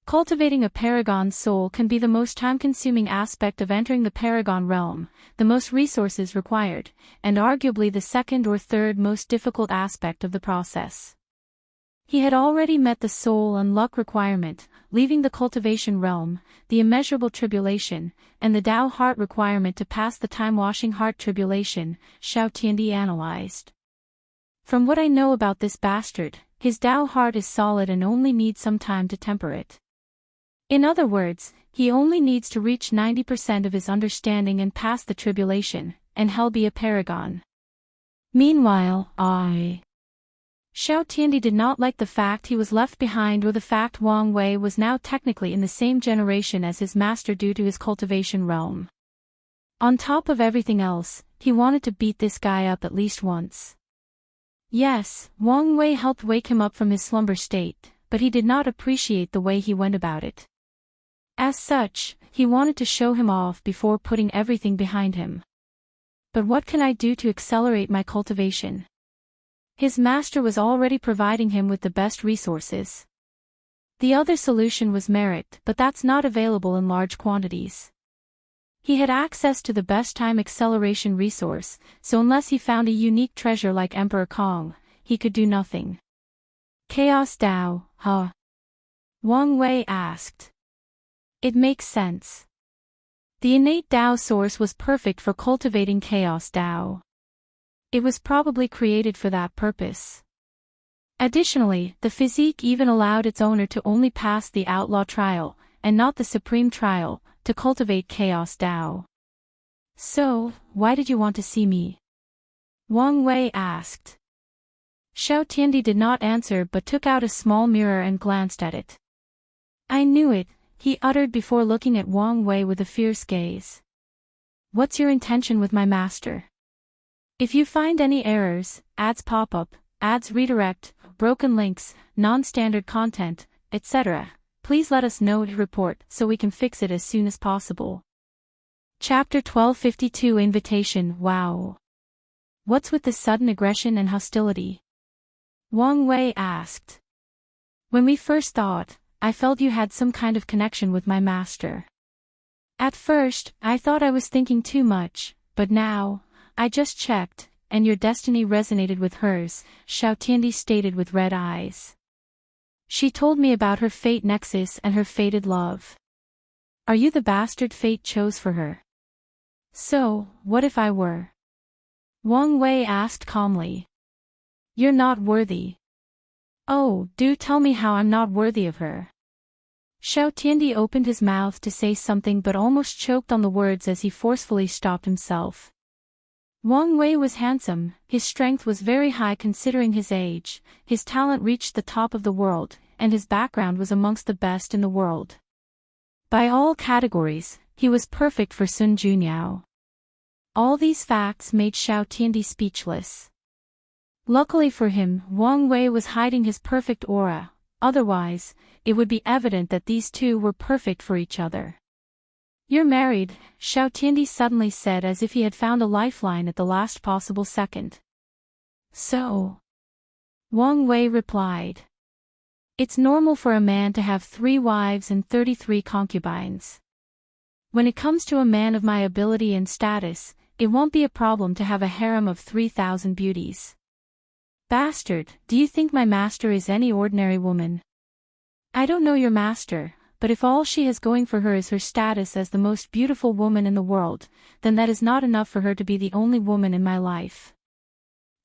Cultivating a Paragon soul can be the most time-consuming aspect of entering the Paragon realm, the most resources required, and arguably the second or third most difficult aspect of the process. He had already met the soul and luck requirement, leaving the cultivation realm, the immeasurable tribulation, and the Tao heart requirement to pass the time-washing heart tribulation, Xuan analyzed. From what I know about this bastard, his Tao heart is solid and only needs some time to temper it. In other words, he only needs to reach 90% of his understanding and pass the tribulation, and hell be a Paragon. Meanwhile, Xuan did not like the fact he was left behind or the fact Wang Wei was now technically in the same generation as his master due to his cultivation realm. On top of everything else, he wanted to beat this guy up at least once. Yes, Wang Wei helped wake him up from his slumber state, but he did not appreciate the way he went about it. As such, he wanted to show him off before putting everything behind him. But what can I do to accelerate my cultivation? His master was already providing him with the best resources. The other solution was merit, but that's not available in large quantities. He had access to the best time acceleration resource, so unless he found a unique treasure like Emperor Kong, he could do nothing. Chaos Tao, huh? Wang Wei asked. It makes sense. The innate Tao source was perfect for cultivating Chaos Tao. It was probably created for that purpose. Additionally, the physique even allowed its owner to only pass the outlaw trial, and not the supreme trial, to cultivate Chaos Tao. So, why did you want to see me? Wang Wei asked. Xuan did not answer but took out a small mirror and glanced at it. I knew it, he uttered before looking at Wang Wei with a fierce gaze. What's your intention with my master? If you find any errors, ads pop up, ads redirect, broken links, non-standard content, etc., please let us know to report so we can fix it as soon as possible. Chapter 1252 Invitation. Wow. What's with this sudden aggression and hostility? Wang Wei asked. When we first thought, I felt you had some kind of connection with my master. At first, I thought I was thinking too much, but now, I just checked, and your destiny resonated with hers, Xuan stated with red eyes. She told me about her fate nexus and her fated love. Are you the bastard fate chose for her? So, what if I were? Wang Wei asked calmly. You're not worthy. Oh, do tell me how I'm not worthy of her. Xuan opened his mouth to say something but almost choked on the words as he forcefully stopped himself. Wang Wei was handsome, his strength was very high considering his age, his talent reached the top of the world, and his background was amongst the best in the world. By all categories, he was perfect for Sun Junyao. All these facts made Xuan speechless. Luckily for him, Wang Wei was hiding his perfect aura, otherwise, it would be evident that these two were perfect for each other. You're married, Xuan suddenly said as if he had found a lifeline at the last possible second. So? Wang Wei replied. It's normal for a man to have 3 wives and 33 concubines. When it comes to a man of my ability and status, it won't be a problem to have a harem of 3,000 beauties. Bastard, do you think my master is any ordinary woman? I don't know your master, but if all she has going for her is her status as the most beautiful woman in the world, then that is not enough for her to be the only woman in my life.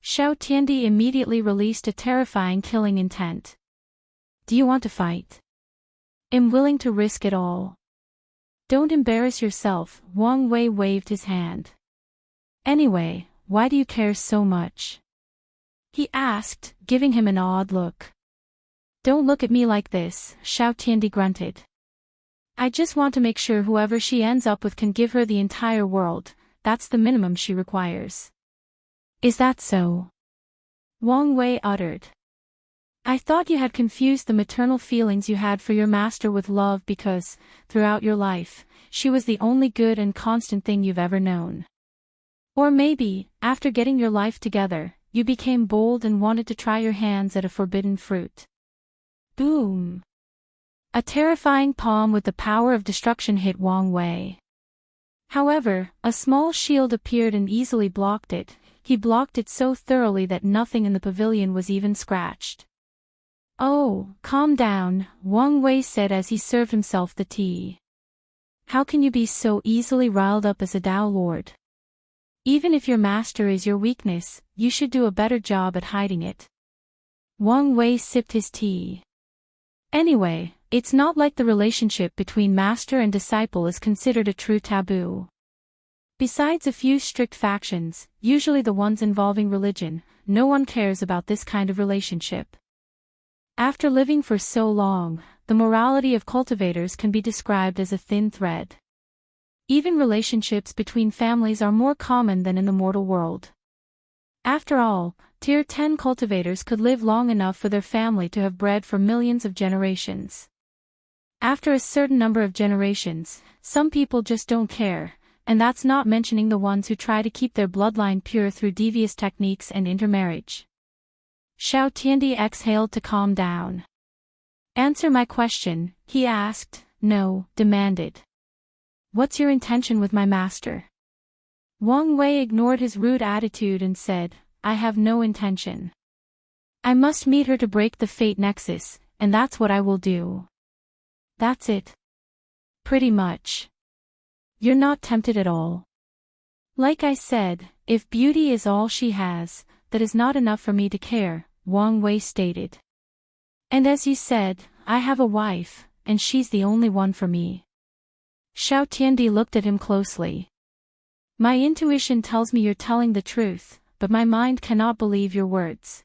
Xuan immediately released a terrifying killing intent. Do you want to fight? I'm willing to risk it all. Don't embarrass yourself, Wang Wei waved his hand. Anyway, why do you care so much? He asked, giving him an odd look. Don't look at me like this, Xuan grunted. I just want to make sure whoever she ends up with can give her the entire world, that's the minimum she requires. Is that so? Wang Wei uttered. I thought you had confused the maternal feelings you had for your master with love because, throughout your life, she was the only good and constant thing you've ever known. Or maybe, after getting your life together, you became bold and wanted to try your hands at a forbidden fruit. Boom! A terrifying palm with the power of destruction hit Wang Wei. However, a small shield appeared and easily blocked it. He blocked it so thoroughly that nothing in the pavilion was even scratched. "Oh, calm down," Wang Wei said as he served himself the tea. "How can you be so easily riled up as a Dao Lord? Even if your master is your weakness, you should do a better job at hiding it." Wang Wei sipped his tea. "Anyway, it's not like the relationship between master and disciple is considered a true taboo. Besides a few strict factions, usually the ones involving religion, no one cares about this kind of relationship. After living for so long, the morality of cultivators can be described as a thin thread. Even relationships between families are more common than in the mortal world. After all, Tier 10 cultivators could live long enough for their family to have bread for millions of generations. After a certain number of generations, some people just don't care, and that's not mentioning the ones who try to keep their bloodline pure through devious techniques and intermarriage." Xiao Tiandi exhaled to calm down. "Answer my question," he asked. "No," demanded. "What's your intention with my master?" Wang Wei ignored his rude attitude and said, "I have no intention. I must meet her to break the fate nexus, and that's what I will do." "That's it?" "Pretty much. You're not tempted at all?" "Like I said, if beauty is all she has, that is not enough for me to care," Wang Wei stated. "And as you said, I have a wife, and she's the only one for me." Xiao Tiandi looked at him closely. "My intuition tells me you're telling the truth, but my mind cannot believe your words."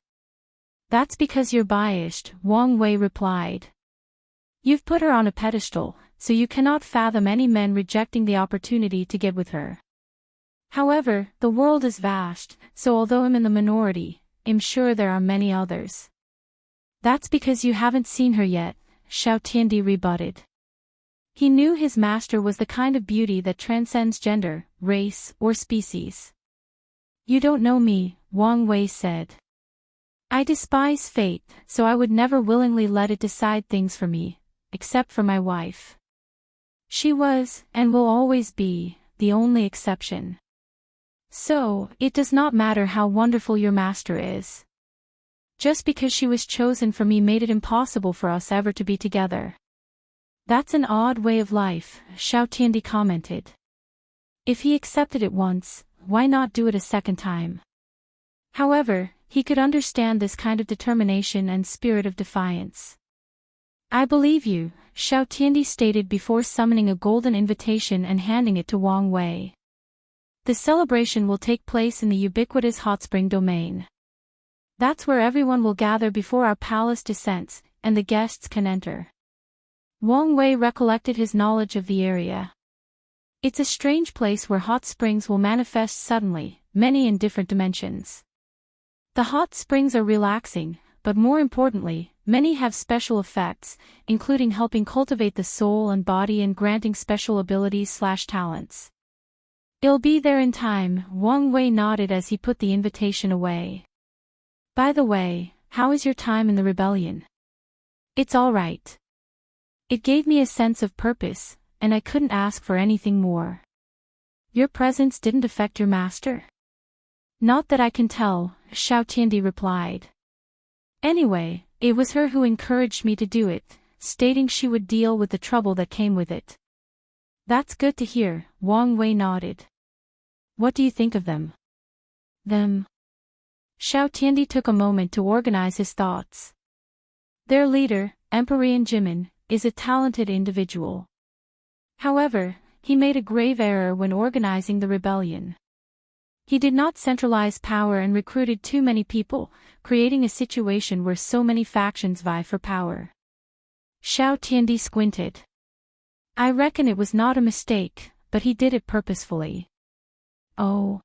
"That's because you're biased," Wang Wei replied. "You've put her on a pedestal, so you cannot fathom any men rejecting the opportunity to get with her. However, the world is vast, so although I'm in the minority, I'm sure there are many others." "That's because you haven't seen her yet," Xiao Tiandi rebutted. He knew his master was the kind of beauty that transcends gender, race, or species. "You don't know me," Wang Wei said. "I despise fate, so I would never willingly let it decide things for me, except for my wife. She was, and will always be, the only exception. So, it does not matter how wonderful your master is. Just because she was chosen for me made it impossible for us ever to be together." "That's an odd way of life," Xiao Tiandi commented. "If he accepted it once, why not do it a second time?" However, he could understand this kind of determination and spirit of defiance. "I believe you," Xiao Tiandi stated before summoning a golden invitation and handing it to Wang Wei. "The celebration will take place in the ubiquitous hot spring domain. That's where everyone will gather before our palace descents, and the guests can enter." Wang Wei recollected his knowledge of the area. It's a strange place where hot springs will manifest suddenly, many in different dimensions. The hot springs are relaxing, but more importantly, many have special effects, including helping cultivate the soul and body and granting special abilities/talents. "It'll be there in time," Wang Wei nodded as he put the invitation away. "By the way, how is your time in the rebellion?" "It's all right. It gave me a sense of purpose, and I couldn't ask for anything more." "Your presence didn't affect your master?" "Not that I can tell," Xiao Tiandi replied. "Anyway, it was her who encouraged me to do it, stating she would deal with the trouble that came with it." "That's good to hear," Wang Wei nodded. "What do you think of them?" "Them?" Xiao Tiandi took a moment to organize his thoughts. "Their leader, Emperor Jimin, is a talented individual. However, he made a grave error when organizing the rebellion. He did not centralize power and recruited too many people, creating a situation where so many factions vie for power." Xiao Tiandi squinted. "I reckon it was not a mistake, but he did it purposefully." "Oh.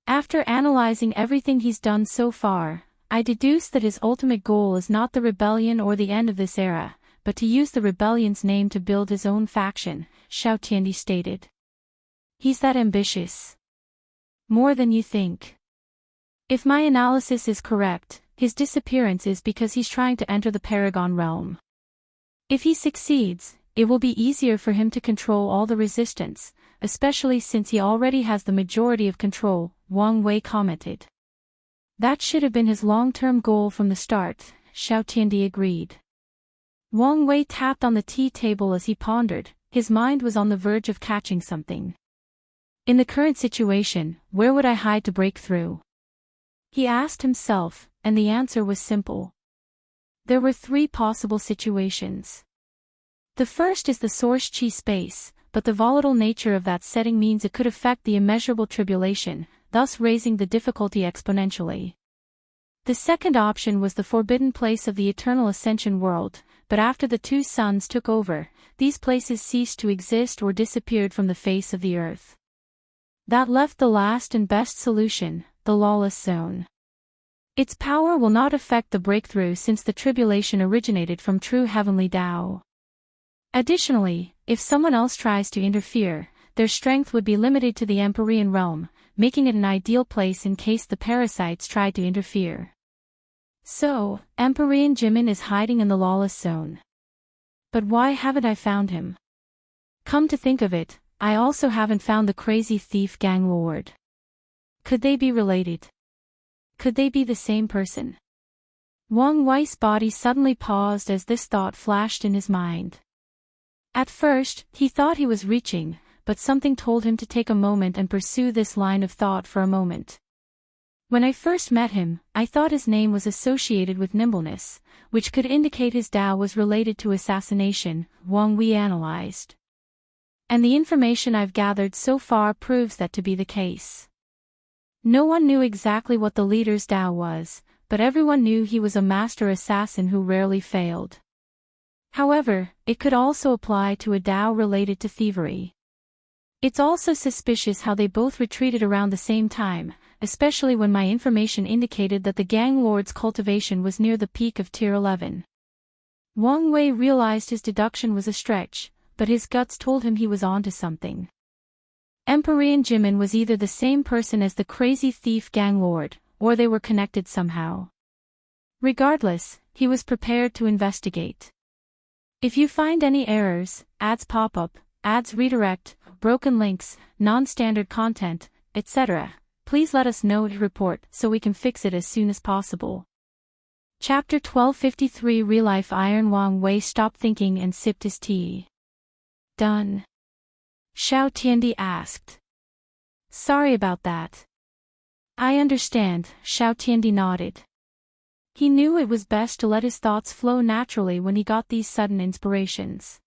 After analyzing everything he's done so far, I deduce that his ultimate goal is not the rebellion or the end of this era, but to use the rebellion's name to build his own faction," Xiao Tiandi stated. "He's that ambitious?" "More than you think. If my analysis is correct, his disappearance is because he's trying to enter the Paragon realm. If he succeeds, it will be easier for him to control all the resistance, especially since he already has the majority of control, Wang Wei commented. That should have been his long-term goal from the start, Xiao Tiandi agreed. Wang Wei tapped on the tea table as he pondered, his mind was on the verge of catching something. In the current situation, where would I hide to break through? He asked himself, and the answer was simple. There were 3 possible situations. The first is the source chi space, but the volatile nature of that setting means it could affect the immeasurable tribulation, thus raising the difficulty exponentially. The second option was the forbidden place of the eternal ascension world, but after the 2 suns took over, these places ceased to exist or disappeared from the face of the earth. That left the last and best solution, the lawless zone. Its power will not affect the breakthrough since the tribulation originated from true heavenly Tao. Additionally, if someone else tries to interfere, their strength would be limited to the Empyrean realm, making it an ideal place in case the parasites tried to interfere. So, Empyrean Jimin is hiding in the lawless zone. But why haven't I found him? Come to think of it, I also haven't found the crazy thief gang lord. Could they be related? Could they be the same person? Wang Wei's body suddenly paused as this thought flashed in his mind. At first, he thought he was reaching, but something told him to take a moment and pursue this line of thought for a moment. When I first met him, I thought his name was associated with nimbleness, which could indicate his Tao was related to assassination, Wang Wei analyzed. And the information I've gathered so far proves that to be the case. No one knew exactly what the leader's Tao was, but everyone knew he was a master assassin who rarely failed. However, it could also apply to a Tao related to thievery. It's also suspicious how they both retreated around the same time, especially when my information indicated that the gang lord's cultivation was near the peak of Tier 11. Wang Wei realized his deduction was a stretch, but his guts told him he was onto something. Empyrean Jimin was either the same person as the crazy thief gang lord, or they were connected somehow. Regardless, he was prepared to investigate. If you find any errors, ads pop up, ads redirect, broken links, non-standard content, etc., please let us know to report so we can fix it as soon as possible. Chapter 1253 Real Life Iron. Wang Wei stopped thinking and sipped his tea. Done? Xiao Tiandi asked. Sorry about that. I understand, Xiao Tiandi nodded. He knew it was best to let his thoughts flow naturally when he got these sudden inspirations.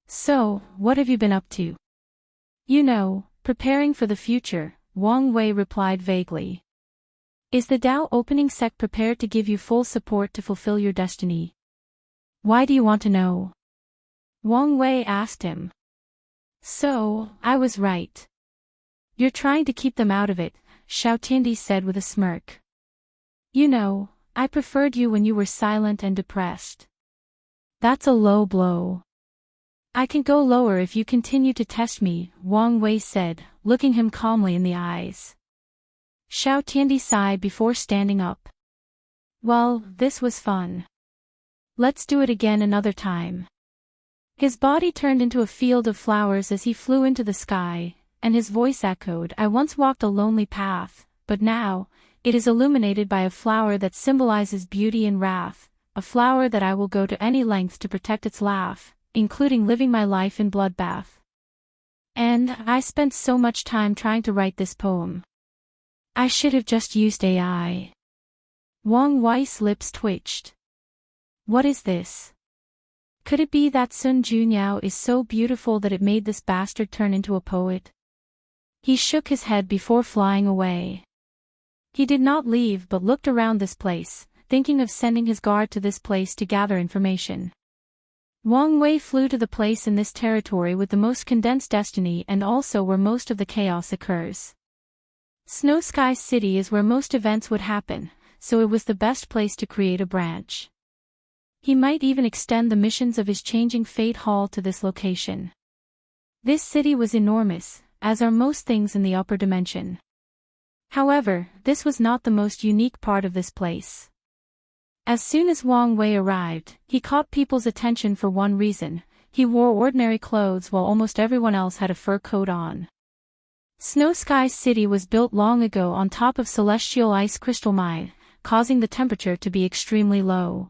So, what have you been up to? You know, preparing for the future, Wang Wei replied vaguely. Is the Tao opening sect prepared to give you full support to fulfill your destiny? Why do you want to know? Wang Wei asked him. So, I was right. You're trying to keep them out of it, Xiao Tiandi said with a smirk. You know, I preferred you when you were silent and depressed. That's a low blow. I can go lower if you continue to test me, Wang Wei said, looking him calmly in the eyes. Xiao Tiandi sighed before standing up. Well, this was fun. Let's do it again another time. His body turned into a field of flowers as he flew into the sky, and his voice echoed, I once walked a lonely path, but now, it is illuminated by a flower that symbolizes beauty and wrath, a flower that I will go to any length to protect its laugh, including living my life in bloodbath. And I spent so much time trying to write this poem. I should have just used AI. Wang Wei's lips twitched. What is this? Could it be that Sun Junyao is so beautiful that it made this bastard turn into a poet? He shook his head before flying away. He did not leave but looked around this place, thinking of sending his guard to this place to gather information. Wang Wei flew to the place in this territory with the most condensed destiny and also where most of the chaos occurs. Snow Sky City is where most events would happen, so it was the best place to create a branch. He might even extend the missions of his changing fate hall to this location. This city was enormous, as are most things in the upper dimension. However, this was not the most unique part of this place. As soon as Wang Wei arrived, he caught people's attention for one reason: he wore ordinary clothes while almost everyone else had a fur coat on. Snow Sky City was built long ago on top of celestial ice crystal mine, causing the temperature to be extremely low.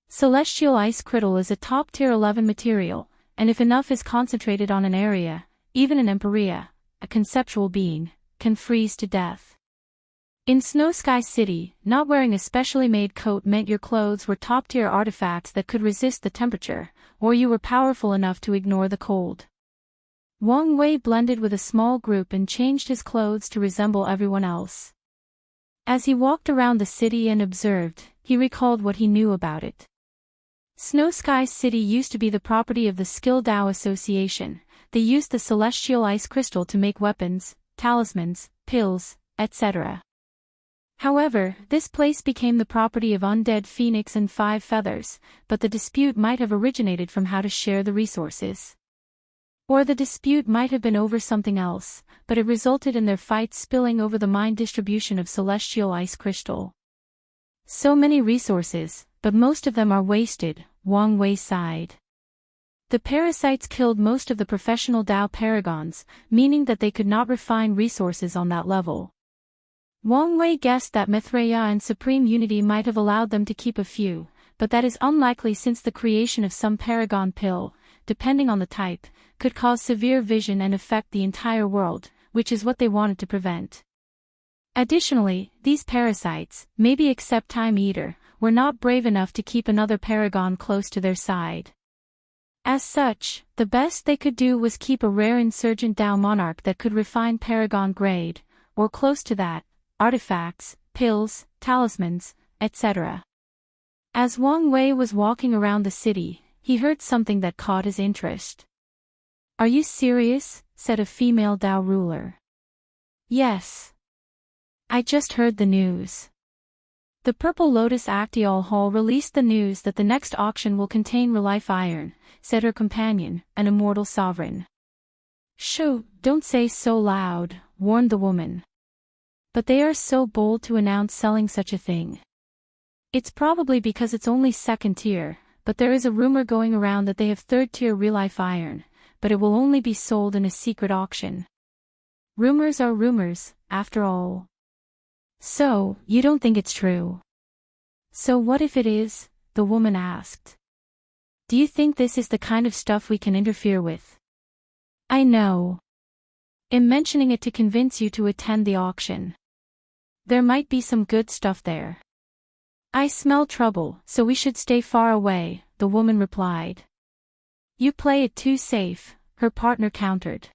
Celestial ice crystal is a top-tier 11 material, and if enough is concentrated on an area, even an empiria, a conceptual being, can freeze to death. In Snow Sky City, not wearing a specially made coat meant your clothes were top-tier artifacts that could resist the temperature, or you were powerful enough to ignore the cold. Wang Wei blended with a small group and changed his clothes to resemble everyone else. As he walked around the city and observed, he recalled what he knew about it. Snow Sky City used to be the property of the Skill Dao Association. They used the celestial ice crystal to make weapons, talismans, pills, etc. However, this place became the property of Undead Phoenix and Five Feathers, but the dispute might have originated from how to share the resources. Or the dispute might have been over something else, but it resulted in their fight spilling over the mine distribution of celestial ice crystal. So many resources, but most of them are wasted, Wang Wei sighed. The parasites killed most of the professional Dao Paragons, meaning that they could not refine resources on that level. Wang Wei guessed that Mithraea and Supreme Unity might have allowed them to keep a few, but that is unlikely since the creation of some Paragon pill, depending on the type, could cause severe vision and affect the entire world, which is what they wanted to prevent. Additionally, these parasites, maybe except Time Eater, were not brave enough to keep another Paragon close to their side. As such, the best they could do was keep a rare insurgent Dao Monarch that could refine Paragon grade, or close to that, artifacts, pills, talismans, etc. As Wang Wei was walking around the city, he heard something that caught his interest. "Are you serious?" said a female Dao ruler. "Yes. I just heard the news. The Purple Lotus Actiol Hall released the news that the next auction will contain real-life iron," said her companion, an immortal sovereign. "Shoo, don't say so loud," warned the woman. "But they are so bold to announce selling such a thing. It's probably because it's only second tier, but there is a rumor going around that they have third tier real-life iron, but it will only be sold in a secret auction. Rumors are rumors, after all." "So, you don't think it's true?" "So what if it is?" the woman asked. "Do you think this is the kind of stuff we can interfere with?" "I know. I'm mentioning it to convince you to attend the auction. There might be some good stuff there." "I smell trouble, so we should stay far away," the woman replied. "You play it too safe," her partner countered.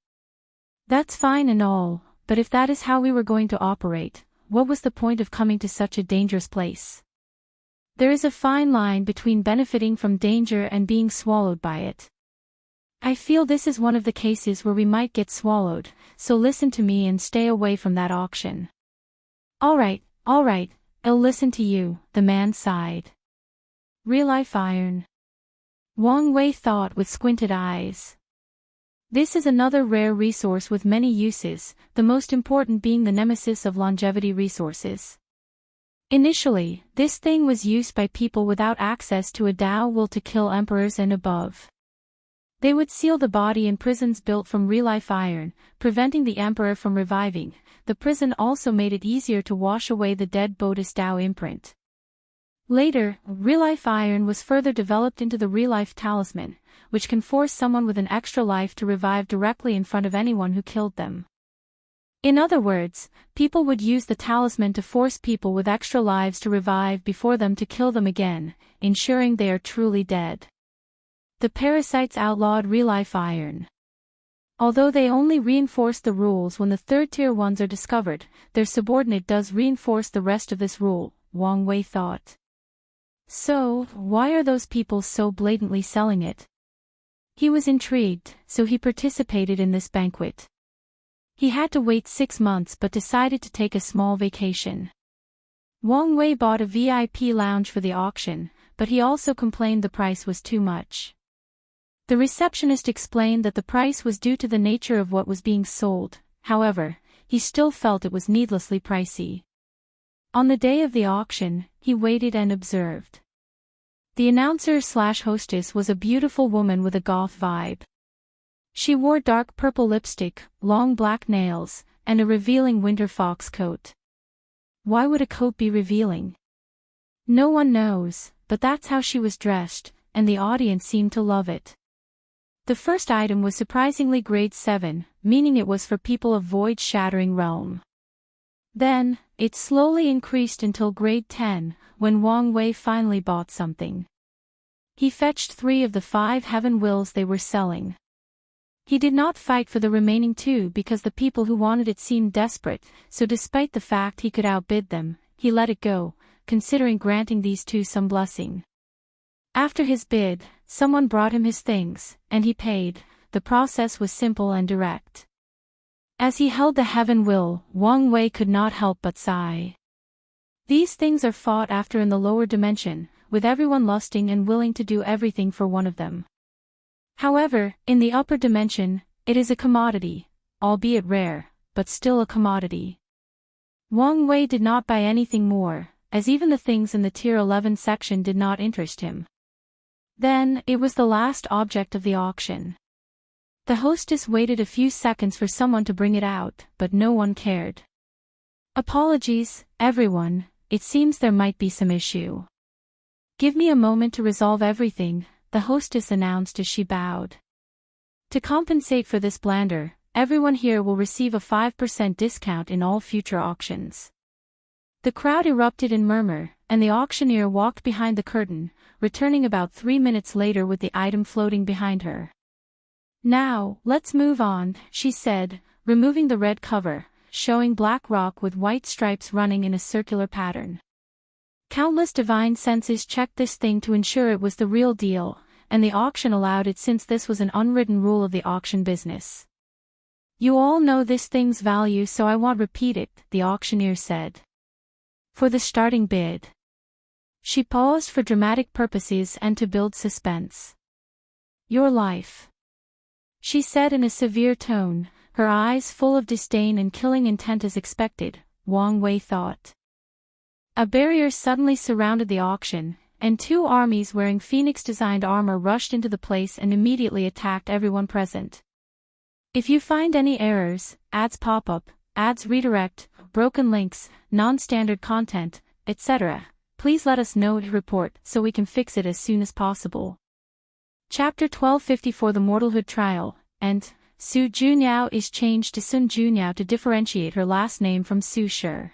"That's fine and all, but if that is how we were going to operate, what was the point of coming to such a dangerous place? There is a fine line between benefiting from danger and being swallowed by it. I feel this is one of the cases where we might get swallowed, so listen to me and stay away from that auction." All right, I'll listen to you," the man sighed. Real-life iron. Wang Wei thought with squinted eyes. This is another rare resource with many uses, the most important being the nemesis of longevity resources. Initially, this thing was used by people without access to a Dao will to kill emperors and above. They would seal the body in prisons built from real-life iron, preventing the emperor from reviving. The prison also made it easier to wash away the dead Bodhis Dao imprint. Later, real-life iron was further developed into the real-life talisman, which can force someone with an extra life to revive directly in front of anyone who killed them. In other words, people would use the talisman to force people with extra lives to revive before them to kill them again, ensuring they are truly dead. The parasites outlawed real-life iron. Although they only reinforce the rules when the third-tier ones are discovered, their subordinate does reinforce the rest of this rule, Wang Wei thought. So, why are those people so blatantly selling it? He was intrigued, so he participated in this banquet. He had to wait 6 months but decided to take a small vacation. Wang Wei bought a VIP lounge for the auction, but he also complained the price was too much. The receptionist explained that the price was due to the nature of what was being sold, however, he still felt it was needlessly pricey. On the day of the auction, he waited and observed. The announcer/hostess was a beautiful woman with a goth vibe. She wore dark purple lipstick, long black nails, and a revealing winter fox coat. Why would a coat be revealing? No one knows, but that's how she was dressed, and the audience seemed to love it. The first item was surprisingly grade 7, meaning it was for people of void-shattering realm. Then, it slowly increased until grade 10, when Wang Wei finally bought something. He fetched 3 of the 5 heaven wills they were selling. He did not fight for the remaining 2 because the people who wanted it seemed desperate, so despite the fact he could outbid them, he let it go, considering granting these 2 some blessing. After his bid, someone brought him his things, and he paid. The process was simple and direct. As he held the heaven will, Wang Wei could not help but sigh. These things are fought after in the lower dimension, with everyone lusting and willing to do everything for one of them. However, in the upper dimension, it is a commodity, albeit rare, but still a commodity. Wang Wei did not buy anything more, as even the things in the tier 11 section did not interest him. Then, it was the last object of the auction. The hostess waited a few seconds for someone to bring it out, but no one cared. Apologies, everyone, it seems there might be some issue. Give me a moment to resolve everything, the hostess announced as she bowed. To compensate for this blunder, everyone here will receive a 5% discount in all future auctions. The crowd erupted in murmur, and the auctioneer walked behind the curtain, returning about 3 minutes later with the item floating behind her. Now, let's move on, she said, removing the red cover, showing black rock with white stripes running in a circular pattern. Countless divine senses checked this thing to ensure it was the real deal, and the auction allowed it since this was an unwritten rule of the auction business. You all know this thing's value, so I won't repeat it, the auctioneer said. For the starting bid. She paused for dramatic purposes and to build suspense. Your life, she said in a severe tone, her eyes full of disdain and killing intent as expected, Wang Wei thought. A barrier suddenly surrounded the auction, and 2 armies wearing phoenix-designed armor rushed into the place and immediately attacked everyone present. If you find any errors, ads pop up, ads redirect, broken links, non-standard content, etc., please let us know to report so we can fix it as soon as possible. Chapter 1254 The Mortalhood Trial, and Su Junyao is changed to Sun Junyao to differentiate her last name from Su Shi.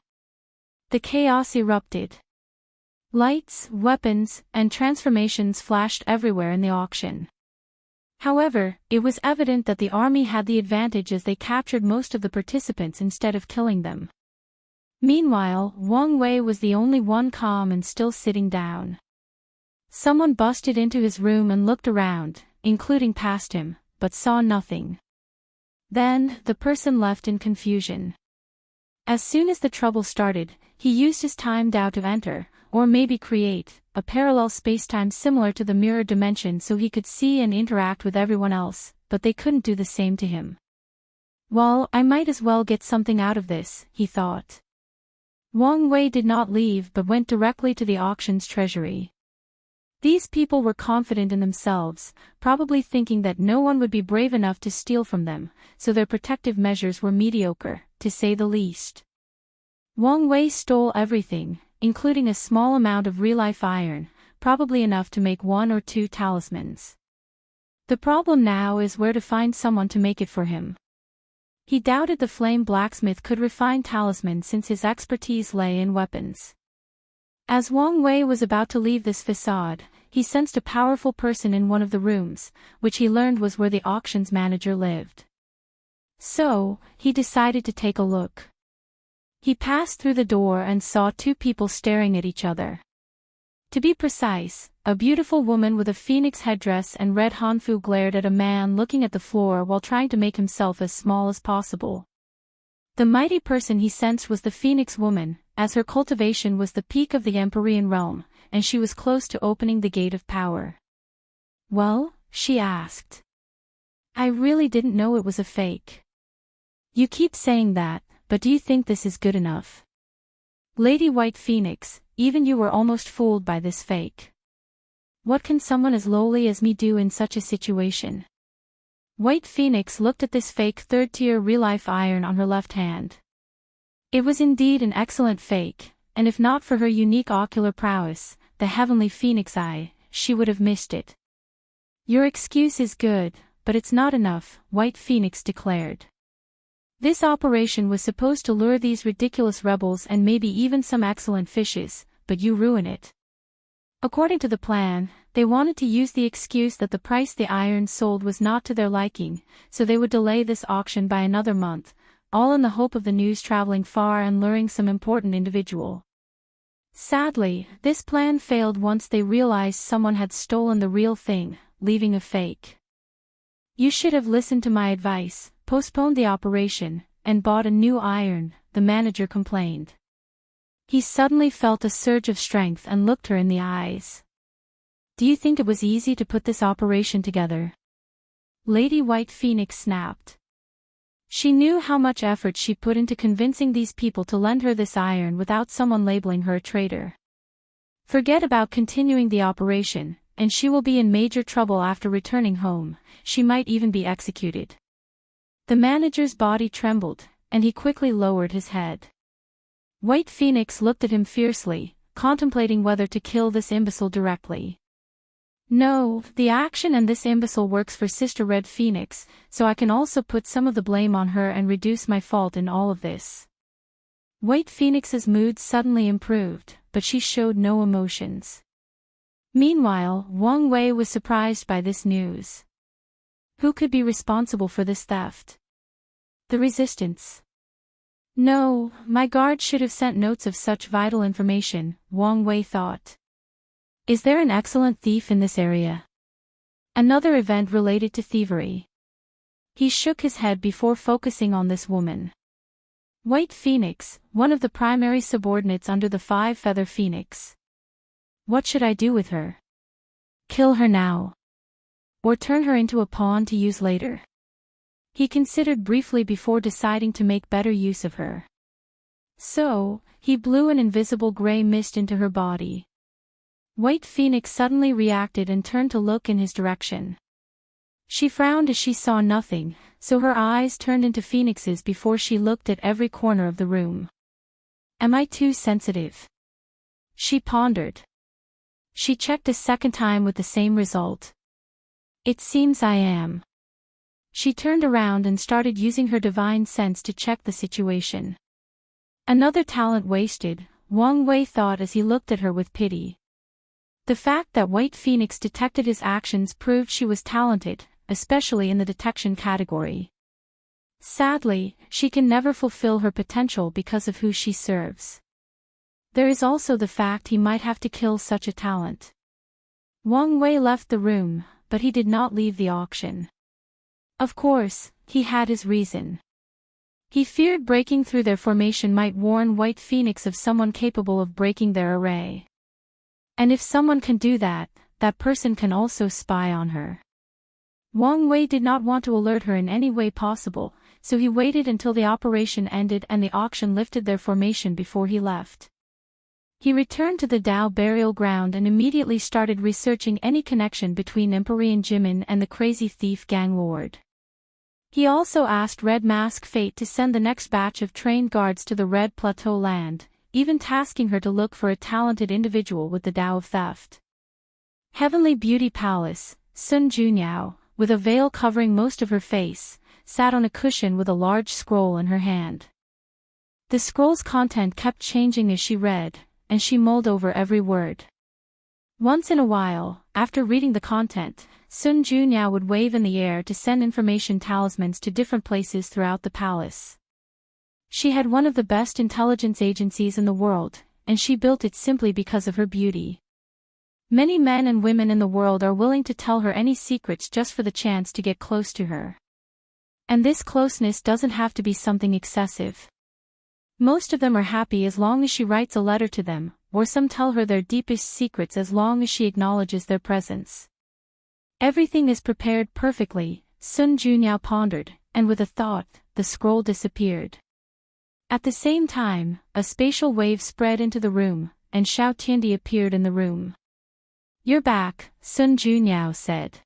The chaos erupted. Lights, weapons, and transformations flashed everywhere in the auction. However, it was evident that the army had the advantage as they captured most of the participants instead of killing them. Meanwhile, Wang Wei was the only one calm and still sitting down. Someone busted into his room and looked around, including past him, but saw nothing. Then, the person left in confusion. As soon as the trouble started, he used his time Dao to enter, or maybe create, a parallel spacetime similar to the mirror dimension so he could see and interact with everyone else, but they couldn't do the same to him. Well, I might as well get something out of this, he thought. Wang Wei did not leave but went directly to the auction's treasury. These people were confident in themselves, probably thinking that no one would be brave enough to steal from them, so their protective measures were mediocre, to say the least. Wang Wei stole everything, including a small amount of real-life iron, probably enough to make 1 or 2 talismans. The problem now is where to find someone to make it for him. He doubted the flame blacksmith could refine talismans since his expertise lay in weapons. As Wang Wei was about to leave this facade, he sensed a powerful person in one of the rooms, which he learned was where the auction's manager lived. So, he decided to take a look. He passed through the door and saw 2 people staring at each other. To be precise, a beautiful woman with a phoenix headdress and red hanfu glared at a man looking at the floor while trying to make himself as small as possible. The mighty person he sensed was the phoenix woman, as her cultivation was the peak of the Empyrean realm, and she was close to opening the gate of power. Well, she asked. I really didn't know it was a fake. You keep saying that, but do you think this is good enough? Lady White Phoenix, even you were almost fooled by this fake. What can someone as lowly as me do in such a situation? White Phoenix looked at this fake third-tier real-life iron on her left hand. It was indeed an excellent fake, and if not for her unique ocular prowess, the heavenly phoenix eye, she would have missed it. Your excuse is good, but it's not enough, White Phoenix declared. This operation was supposed to lure these ridiculous rebels and maybe even some excellent fishes, but you ruin it. According to the plan, they wanted to use the excuse that the price the iron sold was not to their liking, so they would delay this auction by another month, all in the hope of the news traveling far and luring some important individual. Sadly, this plan failed once they realized someone had stolen the real thing, leaving a fake. You should have listened to my advice, postponed the operation, and bought a new iron, the manager complained. He suddenly felt a surge of strength and looked her in the eyes. Do you think it was easy to put this operation together? Lady White Phoenix snapped. She knew how much effort she put into convincing these people to lend her this iron without someone labeling her a traitor. Forget about continuing the operation, and she will be in major trouble after returning home, she might even be executed. The manager's body trembled, and he quickly lowered his head. White Phoenix looked at him fiercely, contemplating whether to kill this imbecile directly. No, the action and this imbecile works for Sister Red Phoenix, so I can also put some of the blame on her and reduce my fault in all of this. White Phoenix's mood suddenly improved, but she showed no emotions. Meanwhile, Wang Wei was surprised by this news. Who could be responsible for this theft? The resistance. No, my guard should have sent notes of such vital information, Wang Wei thought. Is there an excellent thief in this area? Another event related to thievery. He shook his head before focusing on this woman. White Phoenix, one of the primary subordinates under the Five-Feather Phoenix. What should I do with her? Kill her now. Or turn her into a pawn to use later. He considered briefly before deciding to make better use of her. So, he blew an invisible gray mist into her body. White Phoenix suddenly reacted and turned to look in his direction. She frowned as she saw nothing, so her eyes turned into phoenixes before she looked at every corner of the room. Am I too sensitive? She pondered. She checked a second time with the same result. It seems I am. She turned around and started using her divine sense to check the situation. Another talent wasted, Wang Wei thought as he looked at her with pity. The fact that White Phoenix detected his actions proved she was talented, especially in the detection category. Sadly, she can never fulfill her potential because of who she serves. There is also the fact he might have to kill such a talent. Wang Wei left the room, but he did not leave the auction. Of course, he had his reason. He feared breaking through their formation might warn White Phoenix of someone capable of breaking their array. And if someone can do that, that person can also spy on her. Wang Wei did not want to alert her in any way possible, so he waited until the operation ended and the auction lifted their formation before he left. He returned to the Dao burial ground and immediately started researching any connection between Empyrean Jimin and the crazy thief gang lord. He also asked Red Mask Fate to send the next batch of trained guards to the Red Plateau land, even tasking her to look for a talented individual with the Dao of theft. Heavenly Beauty Palace, Sun Junyao, with a veil covering most of her face, sat on a cushion with a large scroll in her hand. The scroll's content kept changing as she read, and she mulled over every word. Once in a while, after reading the content, Sun Junyao would wave in the air to send information talismans to different places throughout the palace. She had one of the best intelligence agencies in the world, and she built it simply because of her beauty. Many men and women in the world are willing to tell her any secrets just for the chance to get close to her. And this closeness doesn't have to be something excessive. Most of them are happy as long as she writes a letter to them, or some tell her their deepest secrets as long as she acknowledges their presence. Everything is prepared perfectly, Sun Junyao pondered, and with a thought, the scroll disappeared. At the same time, a spatial wave spread into the room, and Xiao Tiandi appeared in the room. "You're back," Sun Junyao said.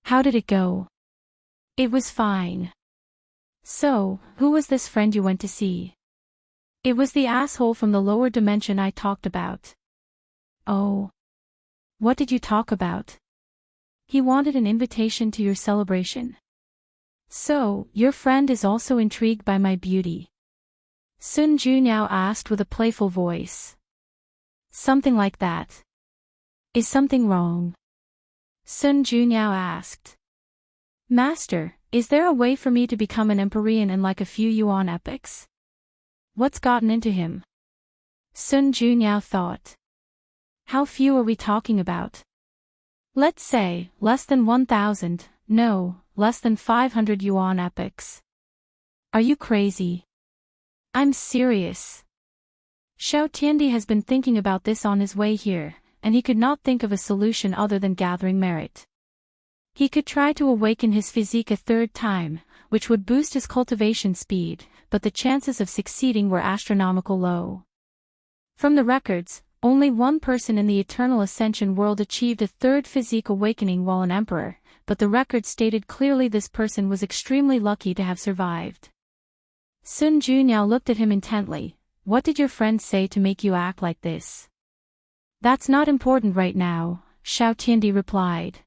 "How did it go?" "It was fine." "So, who was this friend you went to see?" "It was the asshole from the lower dimension I talked about." "Oh. What did you talk about?" "He wanted an invitation to your celebration." "So, your friend is also intrigued by my beauty?" Sun Junyao asked with a playful voice. "Something like that." "Is something wrong?" Sun Junyao asked. "Master, is there a way for me to become an Empyrean in like a few Yuan epochs?" "What's gotten into him?" Sun Junyao thought. "How few are we talking about?" "Let's say, less than 1,000, no, less than 500 Yuan epochs." "Are you crazy?" "I'm serious." Xiao Tiandi has been thinking about this on his way here, and he could not think of a solution other than gathering merit. He could try to awaken his physique a third time, which would boost his cultivation speed, but the chances of succeeding were astronomical low. From the records, only one person in the Eternal Ascension world achieved a third physique awakening while an emperor, but the record stated clearly this person was extremely lucky to have survived. Sun Junyao looked at him intently. "What did your friend say to make you act like this?" "That's not important right now," Xiao Tiandi replied.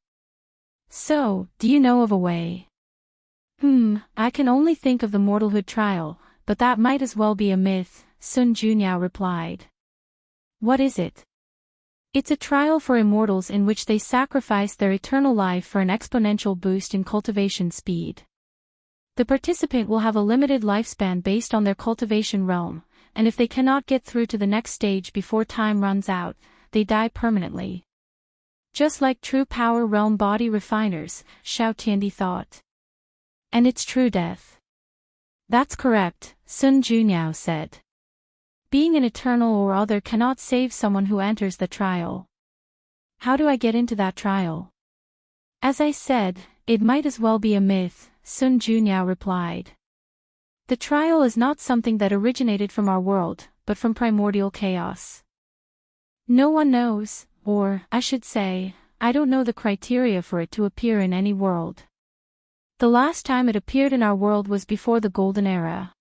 "So, do you know of a way?" I can only think of the Mortalhood trial, but that might as well be a myth," Sun Junyao replied. "What is it?" "It's a trial for immortals in which they sacrifice their eternal life for an exponential boost in cultivation speed. The participant will have a limited lifespan based on their cultivation realm, and if they cannot get through to the next stage before time runs out, they die permanently. Just like true power realm body refiners, Xiao Tiandi thought. And it's true death. That's correct, Sun Junyao said. Being an eternal or other cannot save someone who enters the trial. How do I get into that trial? As I said, it might as well be a myth, Sun Junyao replied. The trial is not something that originated from our world, but from primordial chaos. No one knows, or, I should say, I don't know the criteria for it to appear in any world. The last time it appeared in our world was before the Golden Era.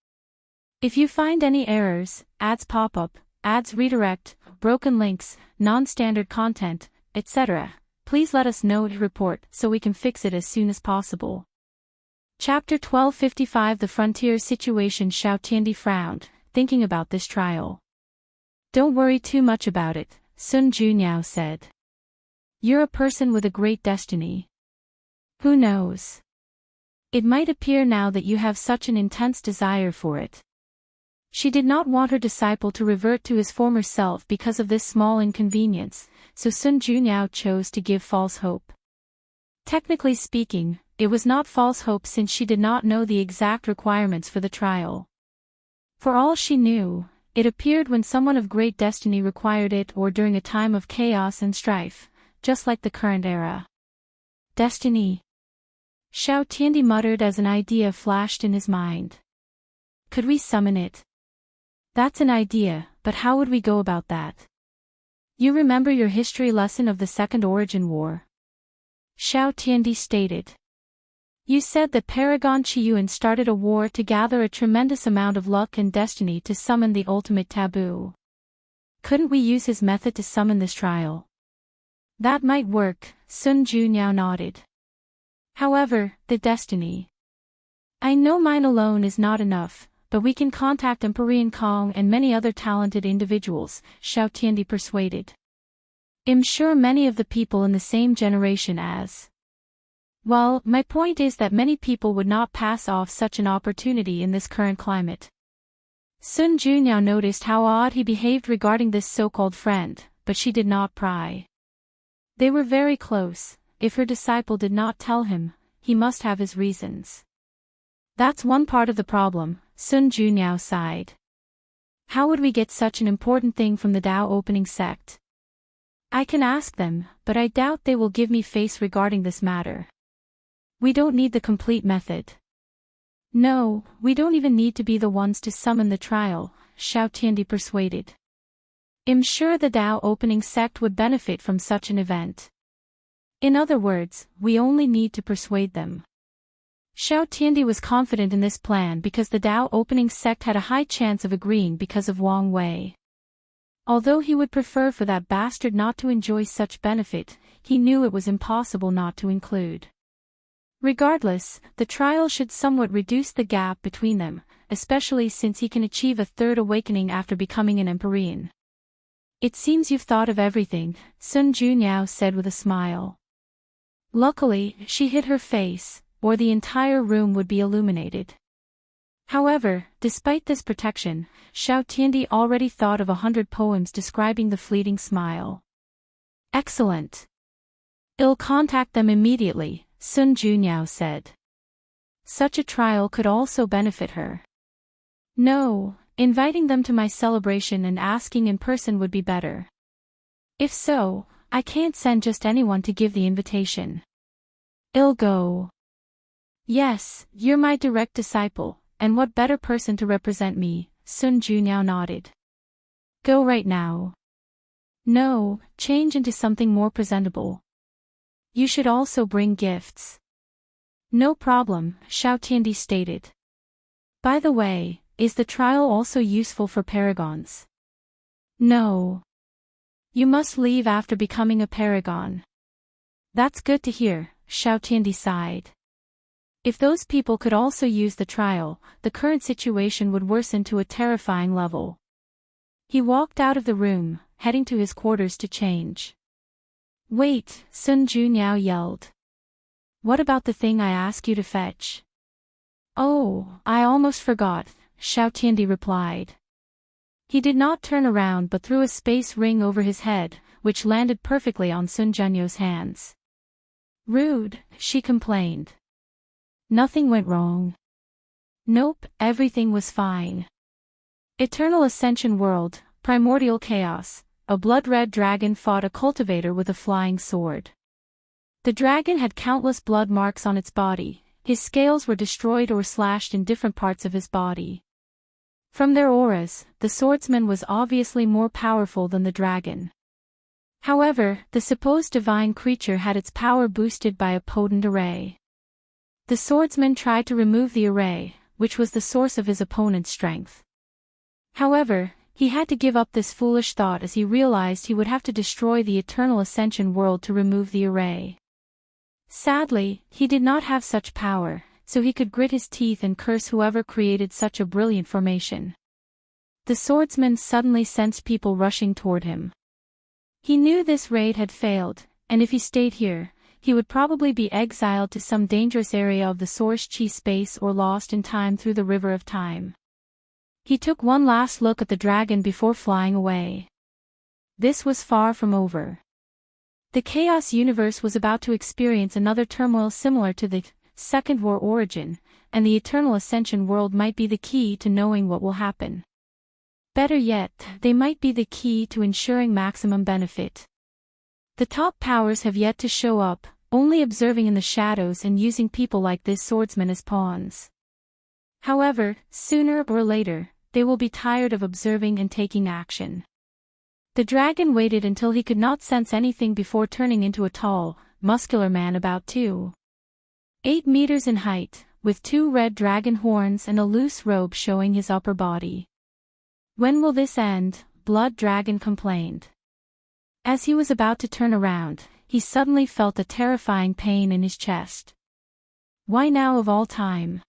If you find any errors, ads pop up, ads redirect, broken links, non-standard content, etc., please let us know to report so we can fix it as soon as possible. Chapter 1255 The Frontier Situation. Xiao Tiandi frowned, thinking about this trial. Don't worry too much about it, Sun Junyao said. You're a person with a great destiny. Who knows? It might appear now that you have such an intense desire for it. She did not want her disciple to revert to his former self because of this small inconvenience, so Sun Junyao chose to give false hope. Technically speaking, it was not false hope since she did not know the exact requirements for the trial. For all she knew, it appeared when someone of great destiny required it or during a time of chaos and strife, just like the current era. Destiny. Xiao Tiandi muttered as an idea flashed in his mind. Could we summon it? That's an idea, but how would we go about that? You remember your history lesson of the Second Origin War? Xiao Tiandi stated. You said that Paragon Xuan started a war to gather a tremendous amount of luck and destiny to summon the ultimate taboo. Couldn't we use his method to summon this trial? That might work, Sun Junyao nodded. However, the destiny. I know mine alone is not enough, but we can contact Empyrean Kong and many other talented individuals, Xiao Tiandi persuaded. I'm sure many of the people in the same generation as. Well, my point is that many people would not pass off such an opportunity in this current climate. Sun Junyao noticed how odd he behaved regarding this so-called friend, but she did not pry. They were very close. If her disciple did not tell him, he must have his reasons. That's one part of the problem, Sun Junyao sighed. How would we get such an important thing from the Tao opening sect? I can ask them, but I doubt they will give me face regarding this matter. We don't need the complete method. No, we don't even need to be the ones to summon the trial, Xiao persuaded. I'm sure the Dao opening sect would benefit from such an event. In other words, we only need to persuade them. Xiao was confident in this plan because the Dao opening sect had a high chance of agreeing because of Wang Wei. Although he would prefer for that bastard not to enjoy such benefit, he knew it was impossible not to include. Regardless, the trial should somewhat reduce the gap between them, especially since he can achieve a third awakening after becoming an Empyrean. It seems you've thought of everything, Sun Junyao said with a smile. Luckily, she hid her face, or the entire room would be illuminated. However, despite this protection, Xiao Tiandi already thought of 100 poems describing the fleeting smile. Excellent. I'll contact them immediately, Sun Junyao said. Such a trial could also benefit her. No, inviting them to my celebration and asking in person would be better. If so, I can't send just anyone to give the invitation. I'll go. Yes, you're my direct disciple, and what better person to represent me, Sun Junyao nodded. Go right now. No, change into something more presentable. You should also bring gifts. No problem, Xiao Tiandi stated. By the way, is the trial also useful for paragons? No. You must leave after becoming a paragon. That's good to hear, Xiao Tiandi sighed. If those people could also use the trial, the current situation would worsen to a terrifying level. He walked out of the room, heading to his quarters to change. Wait, Sun Junyao yelled. What about the thing I asked you to fetch? Oh, I almost forgot, Xiao Tiandi replied. He did not turn around but threw a space ring over his head, which landed perfectly on Sun Junyo's hands. Rude, she complained. Nothing went wrong. Nope, everything was fine. Eternal Ascension World, Primordial Chaos, a blood-red dragon fought a cultivator with a flying sword. The dragon had countless blood marks on its body, his scales were destroyed or slashed in different parts of his body. From their auras, the swordsman was obviously more powerful than the dragon. However, the supposed divine creature had its power boosted by a potent array. The swordsman tried to remove the array, which was the source of his opponent's strength. However, he had to give up this foolish thought as he realized he would have to destroy the Eternal Ascension world to remove the array. Sadly, he did not have such power, so he could grit his teeth and curse whoever created such a brilliant formation. The swordsman suddenly sensed people rushing toward him. He knew this raid had failed, and if he stayed here, he would probably be exiled to some dangerous area of the Source Chi space or lost in time through the River of Time. He took one last look at the dragon before flying away. This was far from over. The Chaos Universe was about to experience another turmoil similar to the Second War Origin, and the Eternal Ascension world might be the key to knowing what will happen. Better yet, they might be the key to ensuring maximum benefit. The top powers have yet to show up, only observing in the shadows and using people like this swordsman as pawns. However, sooner or later, they will be tired of observing and taking action. The dragon waited until he could not sense anything before turning into a tall, muscular man about 2.8 meters in height, with 2 red dragon horns and a loose robe showing his upper body. When will this end? Blood Dragon complained. As he was about to turn around, he suddenly felt a terrifying pain in his chest. Why now of all time?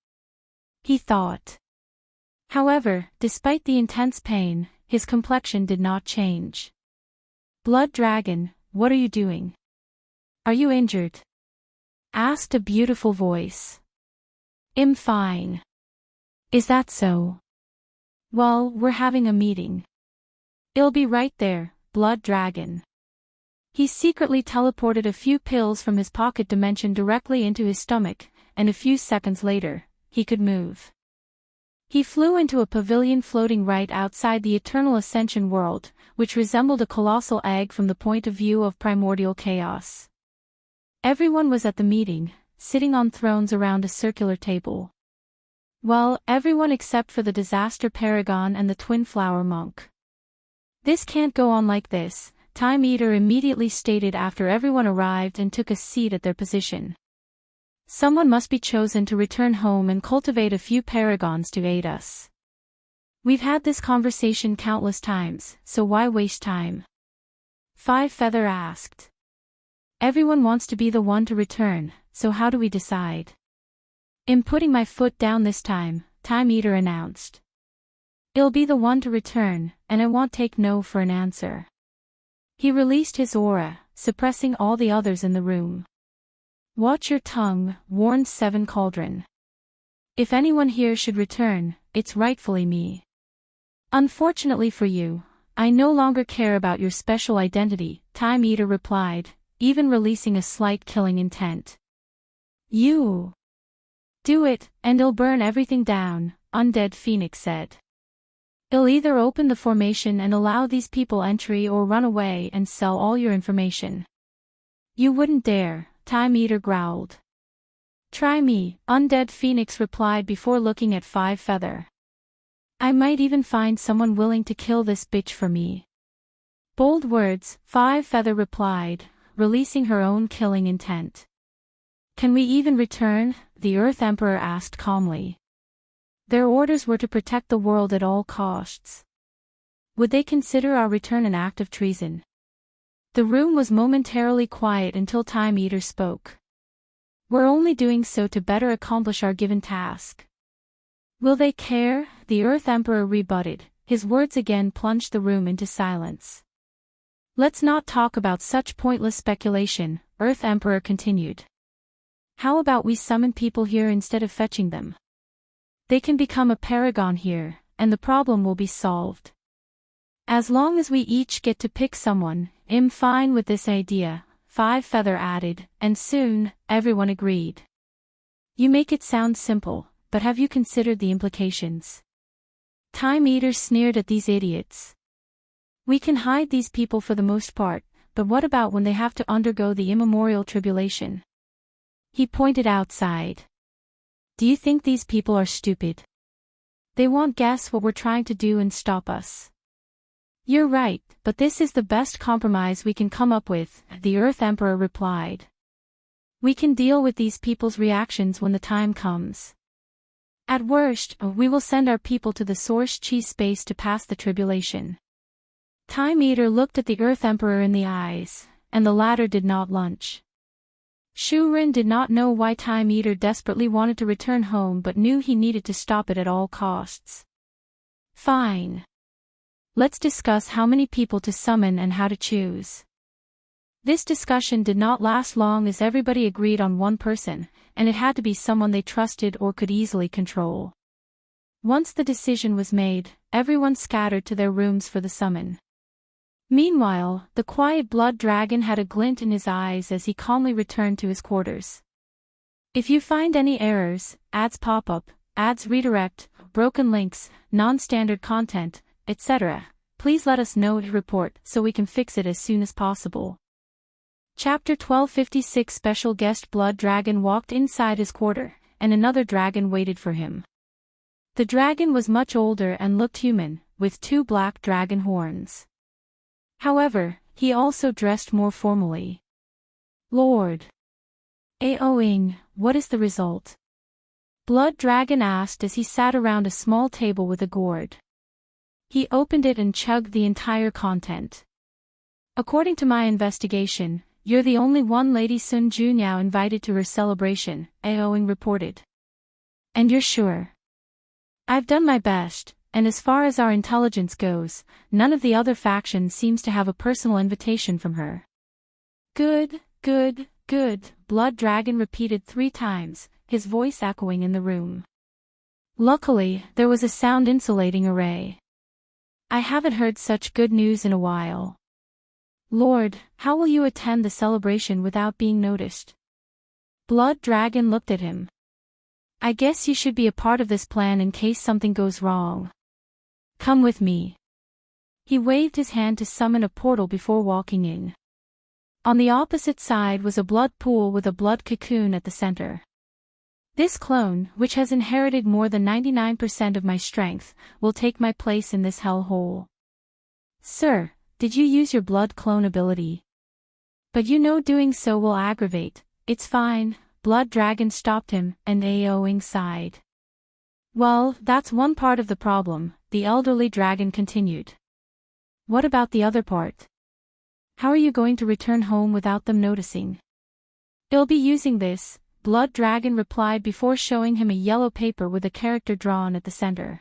He thought. However, despite the intense pain, his complexion did not change. Blood Dragon, what are you doing? Are you injured? Asked a beautiful voice. I'm fine. Is that so? Well, we're having a meeting. I'll be right there, Blood Dragon. He secretly teleported a few pills from his pocket dimension directly into his stomach, and a few seconds later, he could move. He flew into a pavilion floating right outside the Eternal Ascension world, which resembled a colossal egg from the point of view of primordial chaos. Everyone was at the meeting, sitting on thrones around a circular table. Well, everyone except for the disaster Paragon and the Twin Flower Monk. This can't go on like this, Time Eater immediately stated after everyone arrived and took a seat at their position. Someone must be chosen to return home and cultivate a few paragons to aid us. We've had this conversation countless times, so why waste time? Five Feather asked. Everyone wants to be the one to return, so how do we decide? I'm putting my foot down this time, Time Eater announced. I'll be the one to return, and I won't take no for an answer. He released his aura, suppressing all the others in the room. Watch your tongue, warned Seven Cauldron. If anyone here should return, it's rightfully me. Unfortunately for you, I no longer care about your special identity, Time Eater replied, even releasing a slight killing intent. You do it, and I'll burn everything down, Undead Phoenix said. I'll either open the formation and allow these people entry or run away and sell all your information. You wouldn't dare, Time Eater growled. Try me, Undead Phoenix replied before looking at Five Feather. I might even find someone willing to kill this bitch for me. Bold words, Five Feather replied, releasing her own killing intent. Can we even return? The Earth Emperor asked calmly. Their orders were to protect the world at all costs. Would they consider our return an act of treason? The room was momentarily quiet until Time Eater spoke. We're only doing so to better accomplish our given task. Will they care? The Earth Emperor rebutted, his words again plunged the room into silence. Let's not talk about such pointless speculation, Earth Emperor continued. How about we summon people here instead of fetching them? They can become a paragon here, and the problem will be solved. As long as we each get to pick someone, I'm fine with this idea, Five Feather added, and soon, everyone agreed. You make it sound simple, but have you considered the implications? Time Eater sneered at these idiots. We can hide these people for the most part, but what about when they have to undergo the immemorial tribulation? He pointed outside. Do you think these people are stupid? They won't guess what we're trying to do and stop us. You're right, but this is the best compromise we can come up with, the Earth Emperor replied. We can deal with these people's reactions when the time comes. At worst, we will send our people to the Source Chi space to pass the tribulation. Time Eater looked at the Earth Emperor in the eyes, and the latter did not lunch. Xuan did not know why Time Eater desperately wanted to return home but knew he needed to stop it at all costs. Fine. Let's discuss how many people to summon and how to choose. This discussion did not last long as everybody agreed on one person, and it had to be someone they trusted or could easily control. Once the decision was made, everyone scattered to their rooms for the summon. Meanwhile, the quiet blood dragon had a glint in his eyes as he calmly returned to his quarters. If you find any errors, ads pop up, ads redirect, broken links, non-standard content, etc., please let us know to report so we can fix it as soon as possible. Chapter 1256 Special Guest Blood Dragon walked inside his quarter, and another dragon waited for him. The dragon was much older and looked human, with two black dragon horns. However, he also dressed more formally. Lord Aoing, what is the result? Blood Dragon asked as he sat around a small table with a gourd. He opened it and chugged the entire content. According to my investigation, you're the only one Lady Sun Junyao invited to her celebration, Aoing reported. And you're sure? I've done my best. And as far as our intelligence goes, none of the other factions seems to have a personal invitation from her. Good, good, good, Blood Dragon repeated 3 times, his voice echoing in the room. Luckily, there was a sound insulating array. I haven't heard such good news in a while. Lord, how will you attend the celebration without being noticed? Blood Dragon looked at him. I guess you should be a part of this plan in case something goes wrong. Come with me. He waved his hand to summon a portal before walking in. On the opposite side was a blood pool with a blood cocoon at the center. This clone, which has inherited more than 99% of my strength, will take my place in this hellhole. Sir, did you use your blood clone ability? But you know doing so will aggravate. It's fine. Blood Dragon stopped him, and Aoing sighed. Well, that's one part of the problem, the elderly dragon continued. What about the other part? How are you going to return home without them noticing? I'll be using this, Blood Dragon replied before showing him a yellow paper with a character drawn at the center.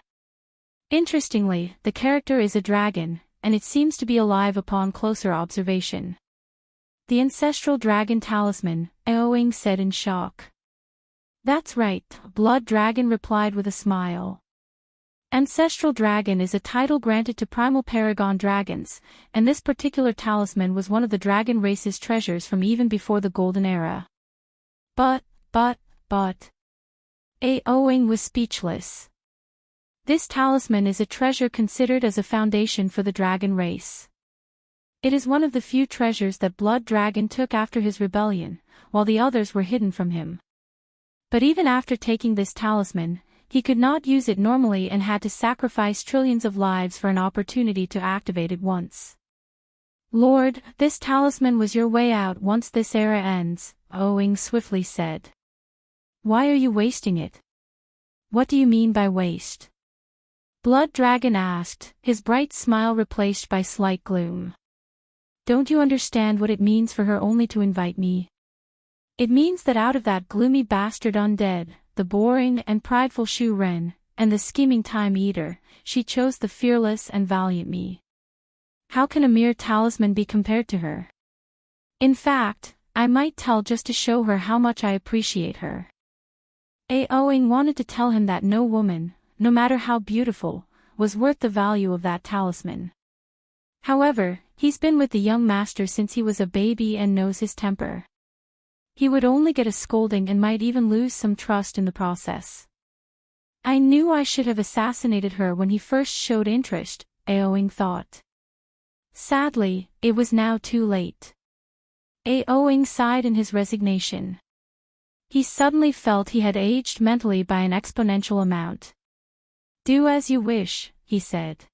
Interestingly, the character is a dragon, and it seems to be alive upon closer observation. The ancestral dragon talisman, Aoing said in shock. That's right, Blood Dragon replied with a smile. Ancestral Dragon is a title granted to primal Paragon dragons, and this particular talisman was one of the dragon race's treasures from even before the Golden Era. But. Aoing was speechless. This talisman is a treasure considered as a foundation for the dragon race. It is one of the few treasures that Blood Dragon took after his rebellion, while the others were hidden from him. But even after taking this talisman, he could not use it normally and had to sacrifice trillions of lives for an opportunity to activate it once. Lord, this talisman was your way out once this era ends, Aoing swiftly said. Why are you wasting it? What do you mean by waste? Blood Dragon asked, his bright smile replaced by slight gloom. Don't you understand what it means for her only to invite me? It means that out of that gloomy bastard undead, the boring and prideful Shu Ren, and the scheming Time Eater, she chose the fearless and valiant me. How can a mere talisman be compared to her? In fact, I might tell just to show her how much I appreciate her. Aoing wanted to tell him that no woman, no matter how beautiful, was worth the value of that talisman. However, he's been with the young master since he was a baby and knows his temper. He would only get a scolding and might even lose some trust in the process. I knew I should have assassinated her when he first showed interest, Aoing thought. Sadly, it was now too late. Aoing sighed in his resignation. He suddenly felt he had aged mentally by an exponential amount. Do as you wish, he said.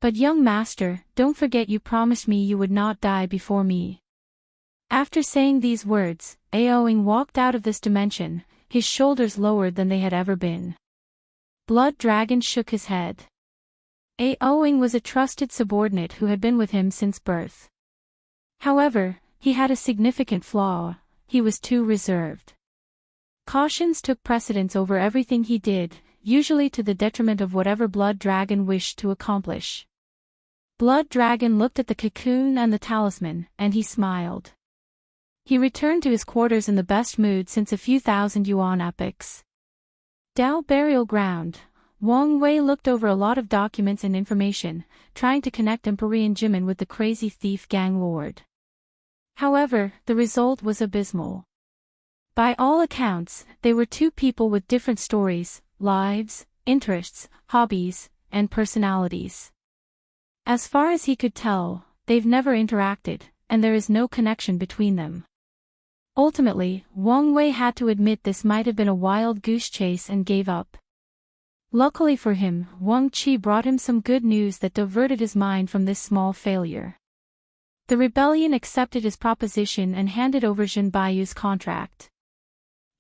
But young master, don't forget you promised me you would not die before me. After saying these words, Aoing walked out of this dimension, his shoulders lowered than they had ever been. Blood Dragon shook his head. Aoing was a trusted subordinate who had been with him since birth. However, he had a significant flaw: he was too reserved. Cautions took precedence over everything he did, usually to the detriment of whatever Blood Dragon wished to accomplish. Blood Dragon looked at the cocoon and the talisman, and he smiled. He returned to his quarters in the best mood since a few thousand Yuan epochs. Dao Burial Ground. Wang Wei looked over a lot of documents and information, trying to connect Empyrean Jimin with the crazy thief gang lord. However, the result was abysmal. By all accounts, they were two people with different stories, lives, interests, hobbies, and personalities. As far as he could tell, they've never interacted, and there is no connection between them. Ultimately, Wang Wei had to admit this might have been a wild goose chase and gave up. Luckily for him, Wang Qi brought him some good news that diverted his mind from this small failure. The rebellion accepted his proposition and handed over Zhen Baiyu's contract.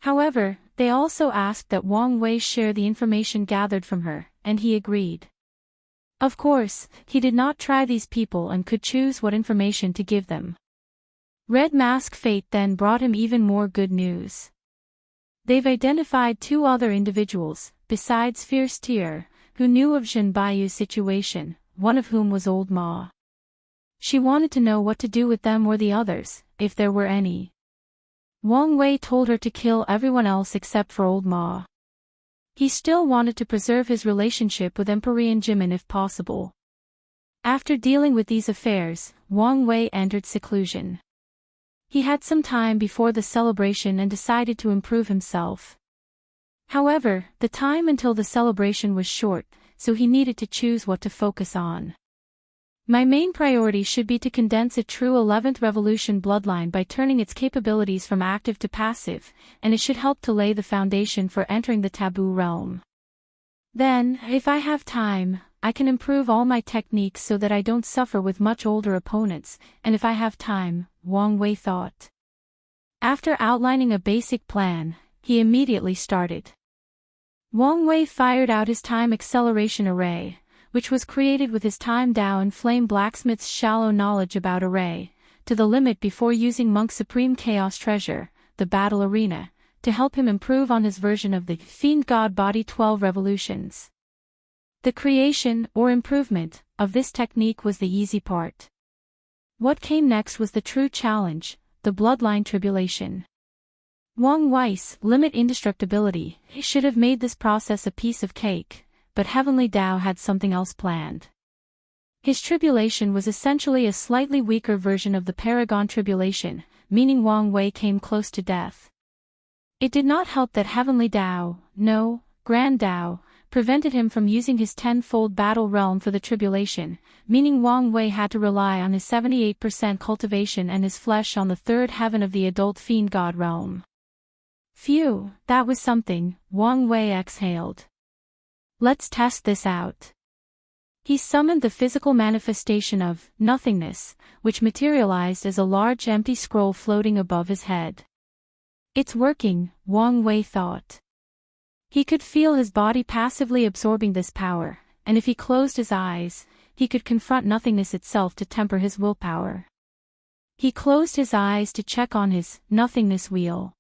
However, they also asked that Wang Wei share the information gathered from her, and he agreed. Of course, he did not try these people and could choose what information to give them. Red Mask Fate then brought him even more good news. They've identified two other individuals, besides Fierce Tear, who knew of Zhen Baiyu's situation, one of whom was Old Ma. She wanted to know what to do with them or the others, if there were any. Wang Wei told her to kill everyone else except for Old Ma. He still wanted to preserve his relationship with Empyrean Jimin if possible. After dealing with these affairs, Wang Wei entered seclusion. He had some time before the celebration and decided to improve himself. However, the time until the celebration was short, so he needed to choose what to focus on. My main priority should be to condense a true 11th Revolution bloodline by turning its capabilities from active to passive, and it should help to lay the foundation for entering the taboo realm. Then, if I have time, I can improve all my techniques so that I don't suffer with much older opponents, and if I have time, Wang Wei thought. After outlining a basic plan, he immediately started. Wang Wei fired out his time acceleration array, which was created with his time Dao and Flame Blacksmith's shallow knowledge about array, to the limit before using Monk's Supreme Chaos Treasure, the Battle Arena, to help him improve on his version of the Fiend God Body 12 Revolutions. The creation, or improvement, of this technique was the easy part. What came next was the true challenge, the Bloodline Tribulation. Wang Wei's limit indestructibility should have made this process a piece of cake, but Heavenly Dao had something else planned. His tribulation was essentially a slightly weaker version of the Paragon Tribulation, meaning Wang Wei came close to death. It did not help that Heavenly Dao, no, Grand Dao, prevented him from using his tenfold battle realm for the tribulation, meaning Wang Wei had to rely on his 78% cultivation and his flesh on the third heaven of the adult fiend god realm. Phew, that was something, Wang Wei exhaled. Let's test this out. He summoned the physical manifestation of nothingness, which materialized as a large empty scroll floating above his head. It's working, Wang Wei thought. He could feel his body passively absorbing this power, and if he closed his eyes, he could confront nothingness itself to temper his willpower. He closed his eyes to check on his nothingness wheel.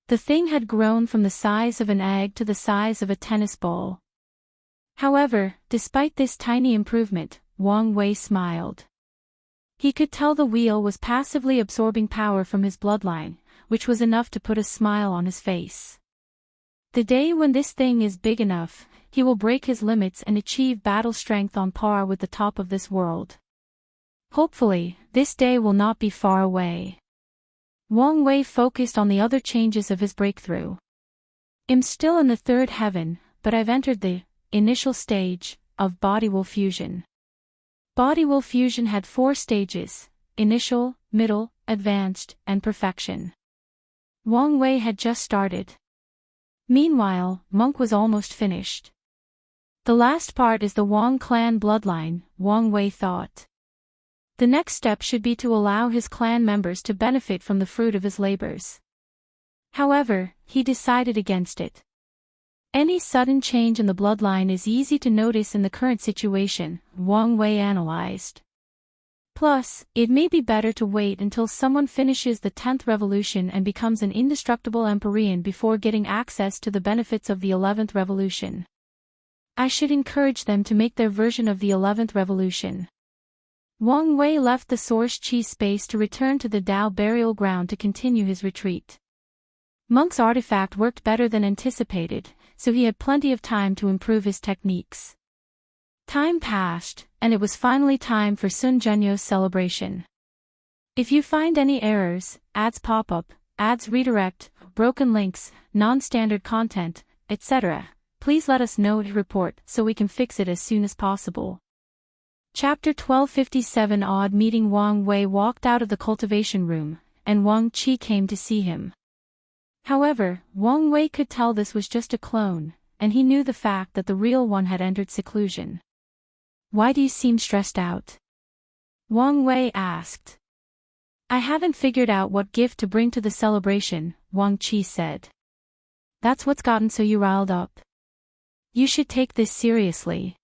The thing had grown from the size of an egg to the size of a tennis ball. However, despite this tiny improvement, Wang Wei smiled. He could tell the wheel was passively absorbing power from his bloodline, which was enough to put a smile on his face. The day when this thing is big enough, he will break his limits and achieve battle strength on par with the top of this world. Hopefully, this day will not be far away. Wang Wei focused on the other changes of his breakthrough. I'm still in the third heaven, but I've entered the initial stage of body will fusion. Body will fusion had 4 stages: initial, middle, advanced, and perfection. Wang Wei had just started. Meanwhile, Monk was almost finished. The last part is the Wang clan bloodline, Wang Wei thought. The next step should be to allow his clan members to benefit from the fruit of his labors. However, he decided against it. Any sudden change in the bloodline is easy to notice in the current situation, Wang Wei analyzed. Plus, it may be better to wait until someone finishes the 10th revolution and becomes an indestructible Empyrean before getting access to the benefits of the 11th revolution. I should encourage them to make their version of the 11th revolution. Wang Wei left the source chi space to return to the Dao burial ground to continue his retreat. Monk's artifact worked better than anticipated, so he had plenty of time to improve his techniques. Time passed, and it was finally time for Sun Zhenyo's celebration. If you find any errors, ads pop up, ads redirect, broken links, non-standard content, etc., please let us know to report so we can fix it as soon as possible. Chapter 1257 Odd meeting. Wang Wei walked out of the cultivation room, and Wang Qi came to see him. However, Wang Wei could tell this was just a clone, and he knew the fact that the real one had entered seclusion. Why do you seem stressed out? Wang Wei asked. I haven't figured out what gift to bring to the celebration, Wang Qi said. That's what's gotten so you riled up. You should take this seriously.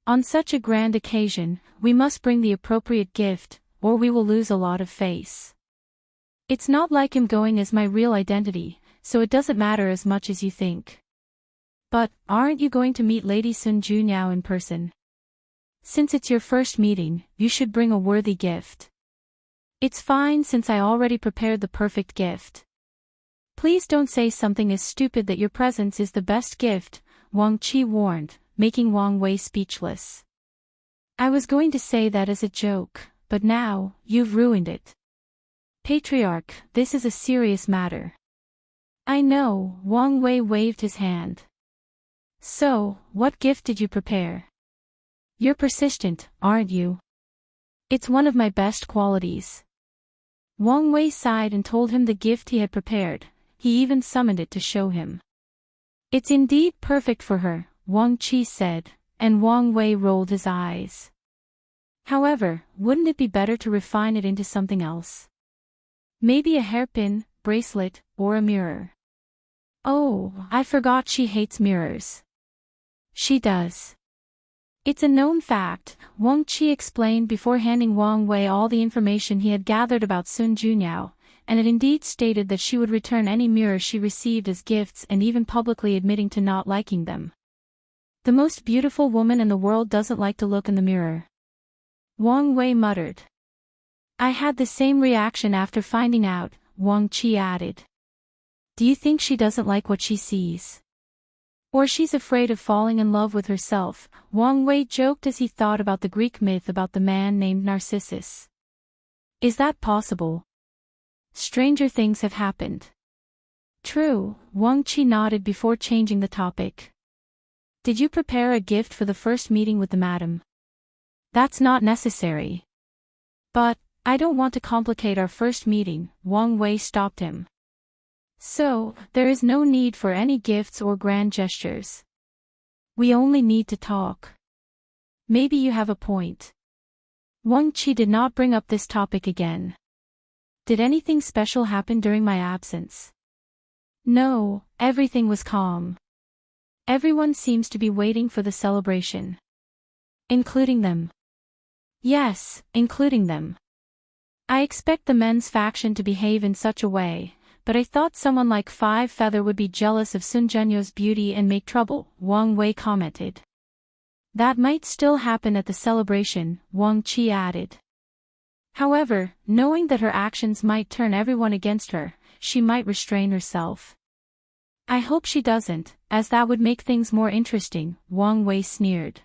On such a grand occasion, we must bring the appropriate gift, or we will lose a lot of face. It's not like I'm going as my real identity, so it doesn't matter as much as you think. But, aren't you going to meet Lady Sun Junyao in person? Since it's your first meeting, you should bring a worthy gift. It's fine since I already prepared the perfect gift. Please don't say something as stupid that your presence is the best gift, Wang Qi warned, making Wang Wei speechless. I was going to say that as a joke, but now, you've ruined it. Patriarch, this is a serious matter. I know, Wang Wei waved his hand. So, what gift did you prepare? You're persistent, aren't you? It's one of my best qualities. Wang Wei sighed and told him the gift he had prepared. He even summoned it to show him. It's indeed perfect for her, Wang Qi said, and Wang Wei rolled his eyes. However, wouldn't it be better to refine it into something else? Maybe a hairpin, bracelet, or a mirror. Oh, I forgot she hates mirrors. She does. It's a known fact, Wang Qi explained before handing Wang Wei all the information he had gathered about Sun Junyao, and it indeed stated that she would return any mirror she received as gifts and even publicly admitting to not liking them. The most beautiful woman in the world doesn't like to look in the mirror. Wang Wei muttered. I had the same reaction after finding out, Wang Qi added. Do you think she doesn't like what she sees? Or she's afraid of falling in love with herself, Wang Wei joked as he thought about the Greek myth about the man named Narcissus. Is that possible? Stranger things have happened. True, Wang Qi nodded before changing the topic. Did you prepare a gift for the first meeting with the madam? That's not necessary. But, I don't want to complicate our first meeting, Wang Wei stopped him. So, there is no need for any gifts or grand gestures. We only need to talk. Maybe you have a point. Wang Qi did not bring up this topic again. Did anything special happen during my absence? No, everything was calm. Everyone seems to be waiting for the celebration. Including them. Yes, including them. I expect the men's faction to behave in such a way, but I thought someone like Five Feather would be jealous of Sun Zhenyo's beauty and make trouble, Wang Wei commented. That might still happen at the celebration, Wang Qi added. However, knowing that her actions might turn everyone against her, she might restrain herself. I hope she doesn't, as that would make things more interesting, Wang Wei sneered.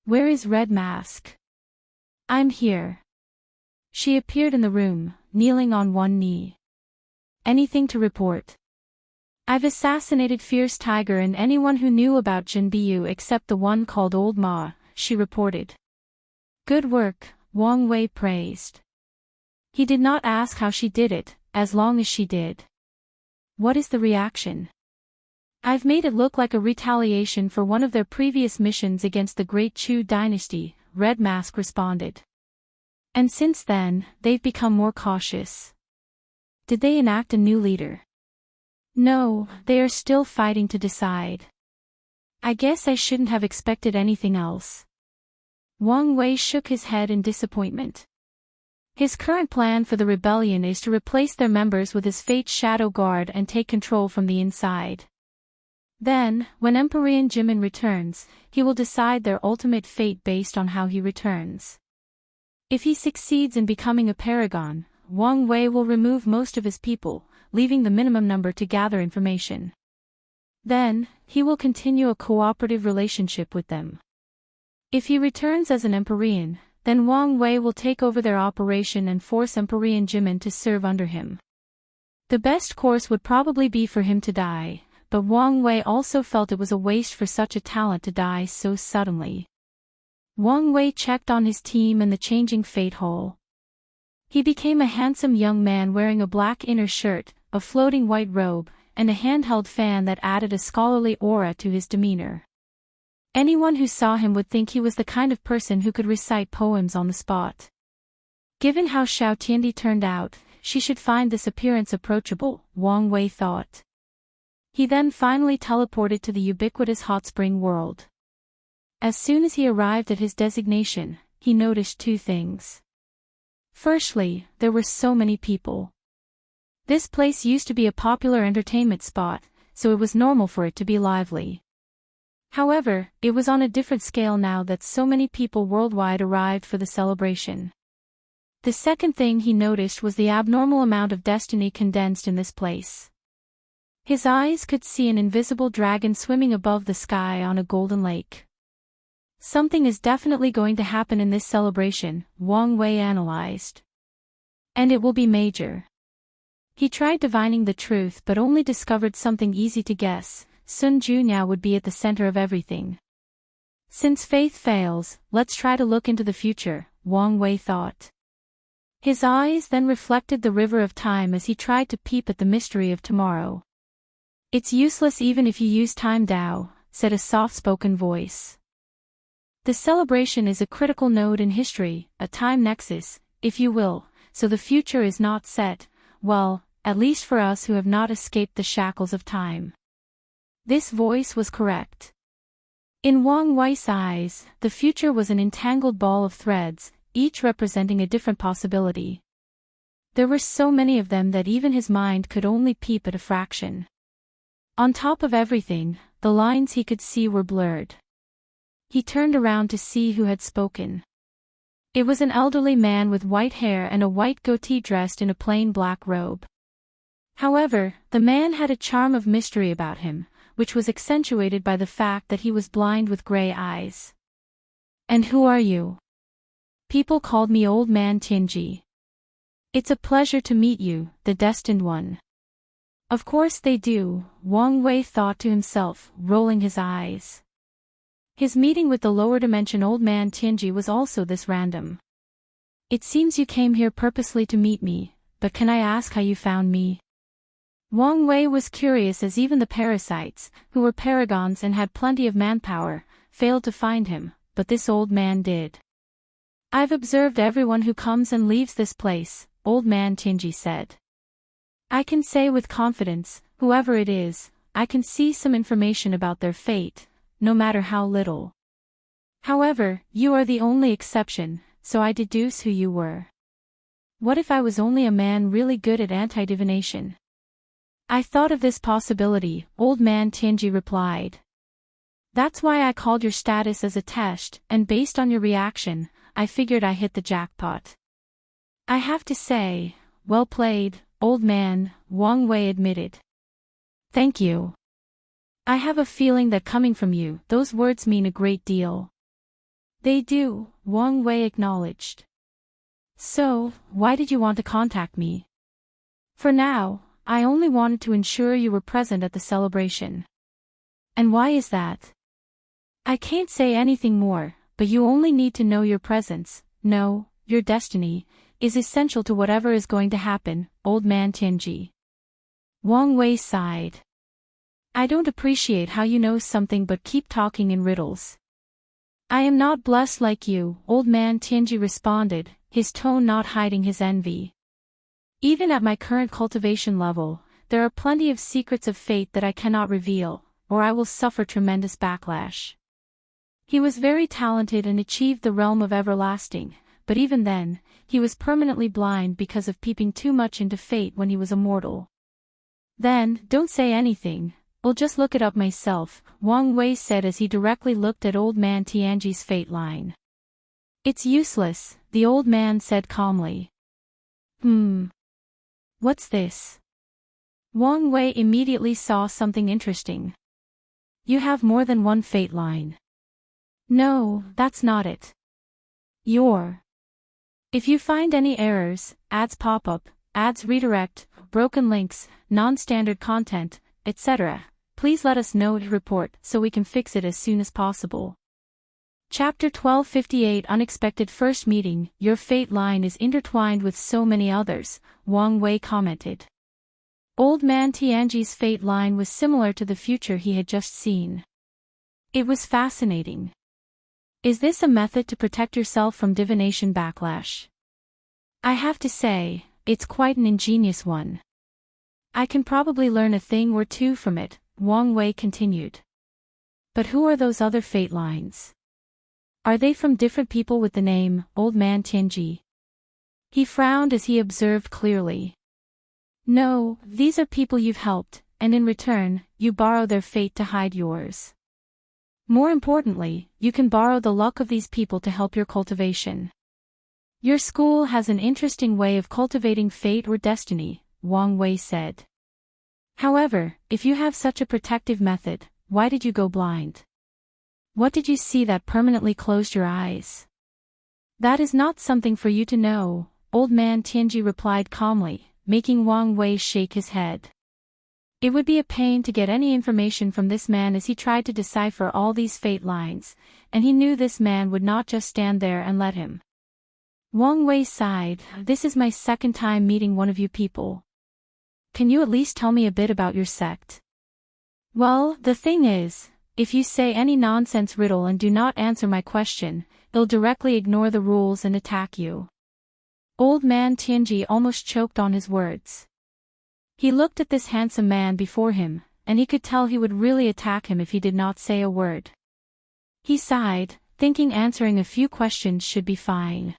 Where is Red Mask? I'm here. She appeared in the room, kneeling on one knee. Anything to report? I've assassinated Fierce Tiger and anyone who knew about Jinbiyu except the one called Old Ma, she reported. Good work, Wang Wei praised. He did not ask how she did it, as long as she did. What is the reaction? I've made it look like a retaliation for one of their previous missions against the Great Chu dynasty, Red Mask responded. And since then, they've become more cautious. Did they enact a new leader? No, they are still fighting to decide. I guess I shouldn't have expected anything else. Wang Wei shook his head in disappointment. His current plan for the rebellion is to replace their members with his Fate Shadow Guard and take control from the inside. Then, when Empyrean Jimin returns, he will decide their ultimate fate based on how he returns. If he succeeds in becoming a Paragon, Wang Wei will remove most of his people, leaving the minimum number to gather information. Then, he will continue a cooperative relationship with them. If he returns as an Empyrean, then Wang Wei will take over their operation and force Empyrean Jimin to serve under him. The best course would probably be for him to die, but Wang Wei also felt it was a waste for such a talent to die so suddenly. Wang Wei checked on his team in the changing fate hall. He became a handsome young man wearing a black inner shirt, a floating white robe, and a handheld fan that added a scholarly aura to his demeanor. Anyone who saw him would think he was the kind of person who could recite poems on the spot. Given how Xiao Tiandi turned out, she should find this appearance approachable, Wang Wei thought. He then finally teleported to the ubiquitous hot spring world. As soon as he arrived at his designation, he noticed two things. Firstly, there were so many people. This place used to be a popular entertainment spot, so it was normal for it to be lively. However, it was on a different scale now that so many people worldwide arrived for the celebration. The second thing he noticed was the abnormal amount of destiny condensed in this place. His eyes could see an invisible dragon swimming above the sky on a golden lake. Something is definitely going to happen in this celebration, Wang Wei analyzed. And it will be major. He tried divining the truth but only discovered something easy to guess. Sun Junyao would be at the center of everything. Since faith fails, let's try to look into the future, Wang Wei thought. His eyes then reflected the river of time as he tried to peep at the mystery of tomorrow. It's useless even if you use time Dao, said a soft-spoken voice. The celebration is a critical node in history, a time nexus, if you will, so the future is not set, well, at least for us who have not escaped the shackles of time. This voice was correct. In Wang Wei's eyes, the future was an entangled ball of threads, each representing a different possibility. There were so many of them that even his mind could only peep at a fraction. On top of everything, the lines he could see were blurred. He turned around to see who had spoken. It was an elderly man with white hair and a white goatee dressed in a plain black robe. However, the man had a charm of mystery about him, which was accentuated by the fact that he was blind with gray eyes. "And who are you?" "People called me Old Man Tianji." "It's a pleasure to meet you, the Destined One." Of course they do, Wang Wei thought to himself, rolling his eyes. His meeting with the lower dimension Old Man Tianji was also this random. "It seems you came here purposely to meet me, but can I ask how you found me?" Wang Wei was curious as even the parasites, who were paragons and had plenty of manpower, failed to find him, but this old man did. "I've observed everyone who comes and leaves this place," Old Man Tianji said. "I can say with confidence, whoever it is, I can see some information about their fate, no matter how little. However, you are the only exception, so I deduce who you were." "What if I was only a man really good at anti-divination?" "I thought of this possibility," Old Man Tianji replied. "That's why I called your status as a test, and based on your reaction, I figured I hit the jackpot." "I have to say, well played, old man," Wang Wei admitted. "Thank you. I have a feeling that coming from you, those words mean a great deal." "They do," Wang Wei acknowledged. "So, why did you want to contact me?" "For now, I only wanted to ensure you were present at the celebration." "And why is that?" "I can't say anything more, but you only need to know your presence, no, your destiny, is essential to whatever is going to happen, Old Man Tianji." Wang Wei sighed. "I don't appreciate how you know something but keep talking in riddles." "I am not blessed like you," Old Man Tianji responded, his tone not hiding his envy. "Even at my current cultivation level, there are plenty of secrets of fate that I cannot reveal, or I will suffer tremendous backlash." He was very talented and achieved the realm of everlasting, but even then, he was permanently blind because of peeping too much into fate when he was a mortal. "Then, don't say anything, I'll just look it up myself," Wang Wei said as he directly looked at Old Man Tianji's fate line. "It's useless," the old man said calmly. What's this?" Wang Wei immediately saw something interesting. "You have more than one fate line." "No, that's not it. If you find any errors, ads pop up, ads redirect, broken links, non-standard content, etc., please let us know to report so we can fix it as soon as possible." Chapter 1258 Unexpected First Meeting. "Your fate line is intertwined with so many others," Wang Wei commented. Old Man Tianji's fate line was similar to the future he had just seen. It was fascinating. "Is this a method to protect yourself from divination backlash?" "I have to say, it's quite an ingenious one. I can probably learn a thing or two from it," Wang Wei continued. "But who are those other fate lines? Are they from different people with the name Old Man Tianji?" He frowned as he observed clearly. "No, these are people you've helped, and in return, you borrow their fate to hide yours. More importantly, you can borrow the luck of these people to help your cultivation. Your school has an interesting way of cultivating fate or destiny," Wang Wei said. "However, if you have such a protective method, why did you go blind? What did you see that permanently closed your eyes?" "That is not something for you to know," Old Man Tianji replied calmly, making Wang Wei shake his head. It would be a pain to get any information from this man as he tried to decipher all these fate lines, and he knew this man would not just stand there and let him. Wang Wei sighed. This is my second time meeting one of you people. Can you at least tell me a bit about your sect? Well, the thing is, if you say any nonsense riddle and do not answer my question, it'll directly ignore the rules and attack you. Old man Tianji almost choked on his words. He looked at this handsome man before him, and he could tell he would really attack him if he did not say a word. He sighed, thinking answering a few questions should be fine.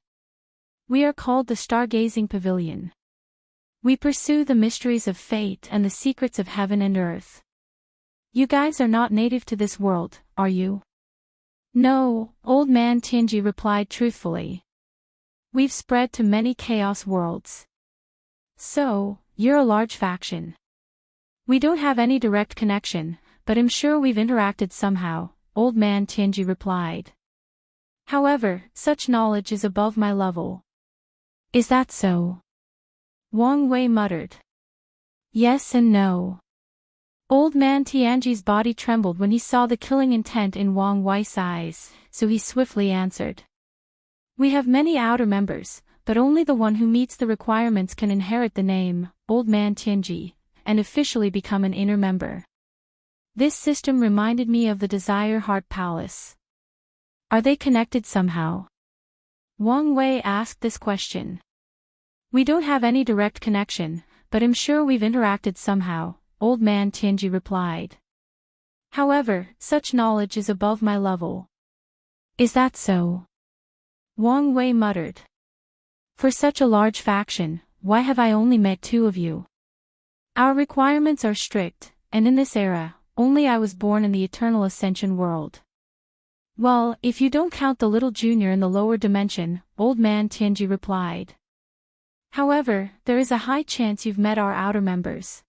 We are called the Stargazing Pavilion. We pursue the mysteries of fate and the secrets of heaven and earth. You guys are not native to this world, are you? No, old man Tianji replied truthfully. We've spread to many chaos worlds. So, you're a large faction. We don't have any direct connection, but I'm sure we've interacted somehow, old man Tianji replied. However, such knowledge is above my level. Is that so? Wang Wei muttered. Yes and no. Old man Tianji's body trembled when he saw the killing intent in Wang Wei's eyes, so he swiftly answered. We have many outer members, but only the one who meets the requirements can inherit the name, old man Tianji, and officially become an inner member. This system reminded me of the Desire Heart Palace. Are they connected somehow? Wang Wei asked this question. We don't have any direct connection, but I'm sure we've interacted somehow, old man Tianji replied. However, such knowledge is above my level. Is that so? Wang Wei muttered. For such a large faction, why have I only met two of you? Our requirements are strict, and in this era, only I was born in the Eternal Ascension world. Well, if you don't count the little junior in the lower dimension, old man Tianji replied. However, there is a high chance you've met our outer members.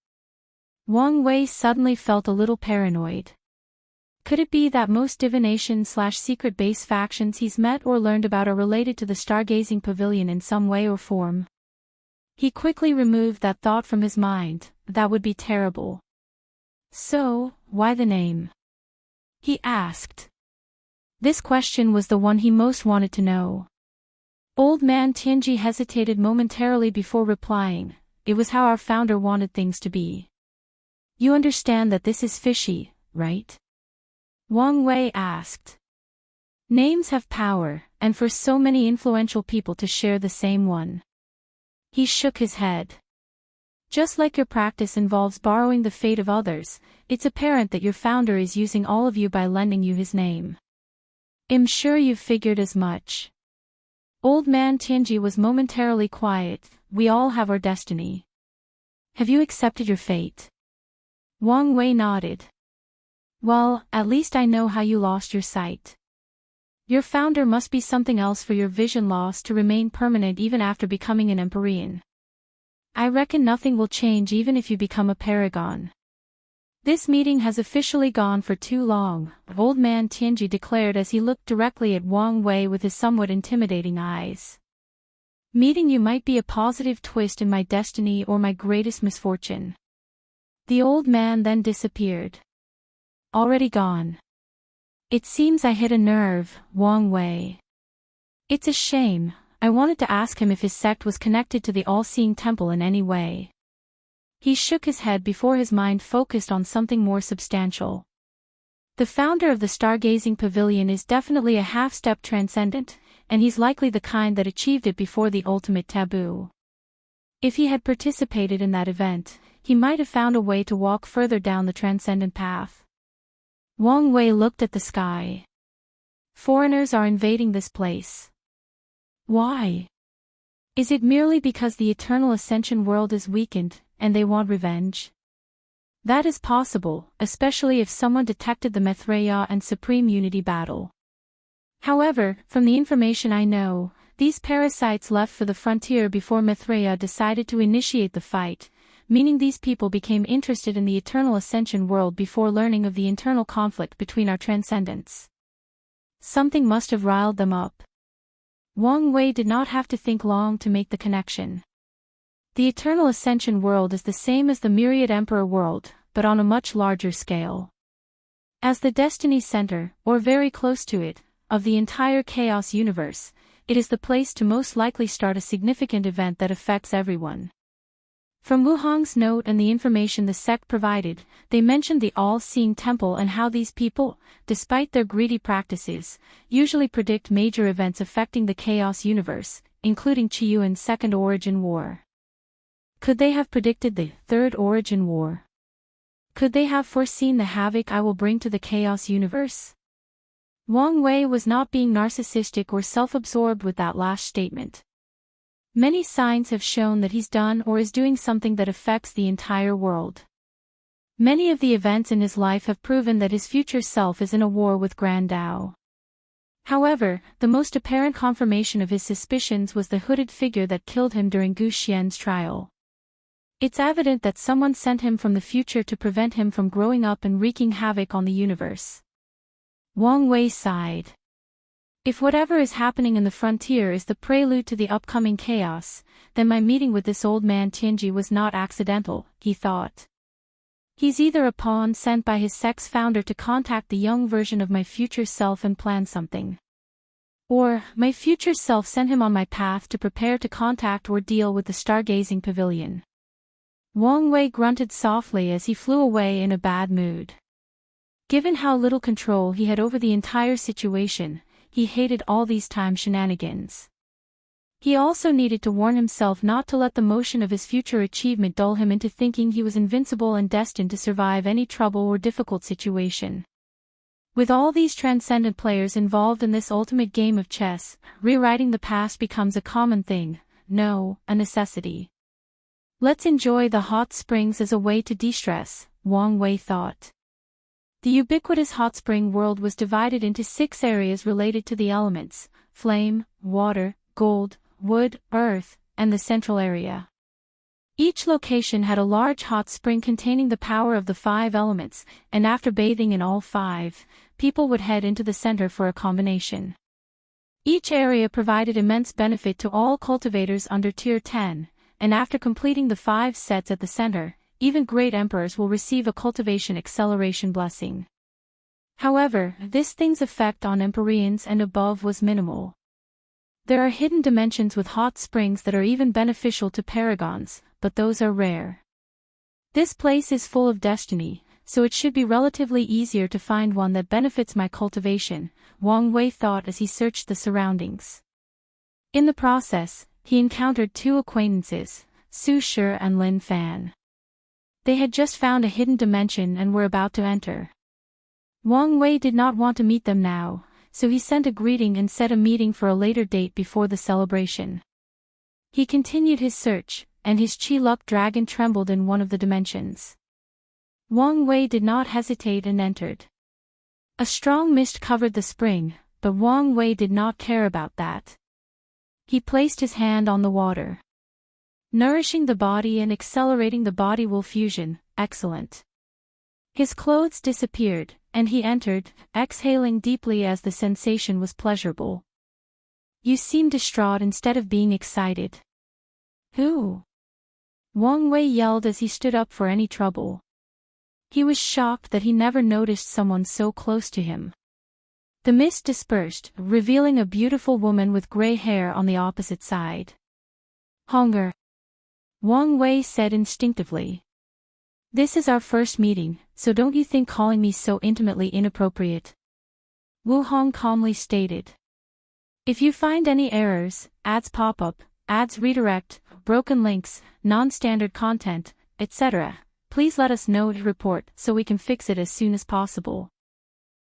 Wang Wei suddenly felt a little paranoid. Could it be that most divination/secret base factions he's met or learned about are related to the Stargazing Pavilion in some way or form? He quickly removed that thought from his mind. That would be terrible. So, why the name? He asked. This question was the one he most wanted to know. Old man Tianji hesitated momentarily before replying. It was how our founder wanted things to be. You understand that this is fishy, right? Wang Wei asked. Names have power, and for so many influential people to share the same one. He shook his head. Just like your practice involves borrowing the fate of others, it's apparent that your founder is using all of you by lending you his name. I'm sure you've figured as much. Old man Tianji was momentarily quiet. We all have our destiny. Have you accepted your fate? Wang Wei nodded. Well, at least I know how you lost your sight. Your founder must be something else for your vision loss to remain permanent even after becoming an Empyrean. I reckon nothing will change even if you become a Paragon. This meeting has officially gone for too long, old man Tianji declared as he looked directly at Wang Wei with his somewhat intimidating eyes. Meeting you might be a positive twist in my destiny or my greatest misfortune. The old man then disappeared. Already gone. It seems I hit a nerve, Wang Wei. It's a shame. I wanted to ask him if his sect was connected to the all-seeing temple in any way. He shook his head before his mind focused on something more substantial. The founder of the Stargazing Pavilion is definitely a half-step transcendent, and he's likely the kind that achieved it before the ultimate taboo. If he had participated in that event, he might have found a way to walk further down the transcendent path. Wang Wei looked at the sky. Foreigners are invading this place. Why? Is it merely because the Eternal Ascension world is weakened, and they want revenge? That is possible, especially if someone detected the Maitreya and Supreme Unity battle. However, from the information I know, these parasites left for the frontier before Maitreya decided to initiate the fight, meaning these people became interested in the Eternal Ascension world before learning of the internal conflict between our transcendents. Something must have riled them up. Wang Wei did not have to think long to make the connection. The Eternal Ascension world is the same as the Myriad Emperor world, but on a much larger scale. As the destiny center, or very close to it, of the entire chaos universe, it is the place to most likely start a significant event that affects everyone. From Wu Hong's note and the information the sect provided, they mentioned the all-seeing temple and how these people, despite their greedy practices, usually predict major events affecting the chaos universe, including Qiyuan's Second Origin War. Could they have predicted the Third Origin War? Could they have foreseen the havoc I will bring to the chaos universe? Wang Wei was not being narcissistic or self-absorbed with that last statement. Many signs have shown that he's done or is doing something that affects the entire world. Many of the events in his life have proven that his future self is in a war with Grand Dao. However, the most apparent confirmation of his suspicions was the hooded figure that killed him during Gu Xian's trial. It's evident that someone sent him from the future to prevent him from growing up and wreaking havoc on the universe. Wang Wei sighed. If whatever is happening in the frontier is the prelude to the upcoming chaos, then my meeting with this old man Tianji was not accidental, he thought. He's either a pawn sent by his sect's founder to contact the young version of my future self and plan something. Or, my future self sent him on my path to prepare to contact or deal with the stargazing pavilion. Wang Wei grunted softly as he flew away in a bad mood. Given how little control he had over the entire situation, he hated all these time shenanigans. He also needed to warn himself not to let the motion of his future achievement dull him into thinking he was invincible and destined to survive any trouble or difficult situation. With all these transcendent players involved in this ultimate game of chess, rewriting the past becomes a common thing, no, a necessity. Let's enjoy the hot springs as a way to de-stress, Wang Wei thought. The ubiquitous hot spring world was divided into 6 areas related to the elements: flame, water, gold, wood, earth, and the central area. Each location had a large hot spring containing the power of the 5 elements, and after bathing in all 5, people would head into the center for a combination. Each area provided immense benefit to all cultivators under Tier 10, and after completing the 5 sets at the center, even great emperors will receive a cultivation acceleration blessing. However, this thing's effect on Empyreans and above was minimal. There are hidden dimensions with hot springs that are even beneficial to paragons, but those are rare. This place is full of destiny, so it should be relatively easier to find one that benefits my cultivation, Wang Wei thought as he searched the surroundings. In the process, he encountered 2 acquaintances, Su Shi and Lin Fan. They had just found a hidden dimension and were about to enter. Wang Wei did not want to meet them now, so he sent a greeting and set a meeting for a later date before the celebration. He continued his search, and his Qi Luck dragon trembled in one of the dimensions. Wang Wei did not hesitate and entered. A strong mist covered the spring, but Wang Wei did not care about that. He placed his hand on the water. Nourishing the body and accelerating the body will fusion, excellent. His clothes disappeared, and he entered, exhaling deeply as the sensation was pleasurable. You seem distraught instead of being excited. Who? Wang Wei yelled as he stood up for any trouble. He was shocked that he never noticed someone so close to him. The mist dispersed, revealing a beautiful woman with gray hair on the opposite side. Hunger. Wang Wei said instinctively. This is our first meeting, so don't you think calling me so intimately inappropriate? Wu Hong calmly stated. If you find any errors, ads pop up, ads redirect, broken links, non-standard content, etc., please let us know to report so we can fix it as soon as possible.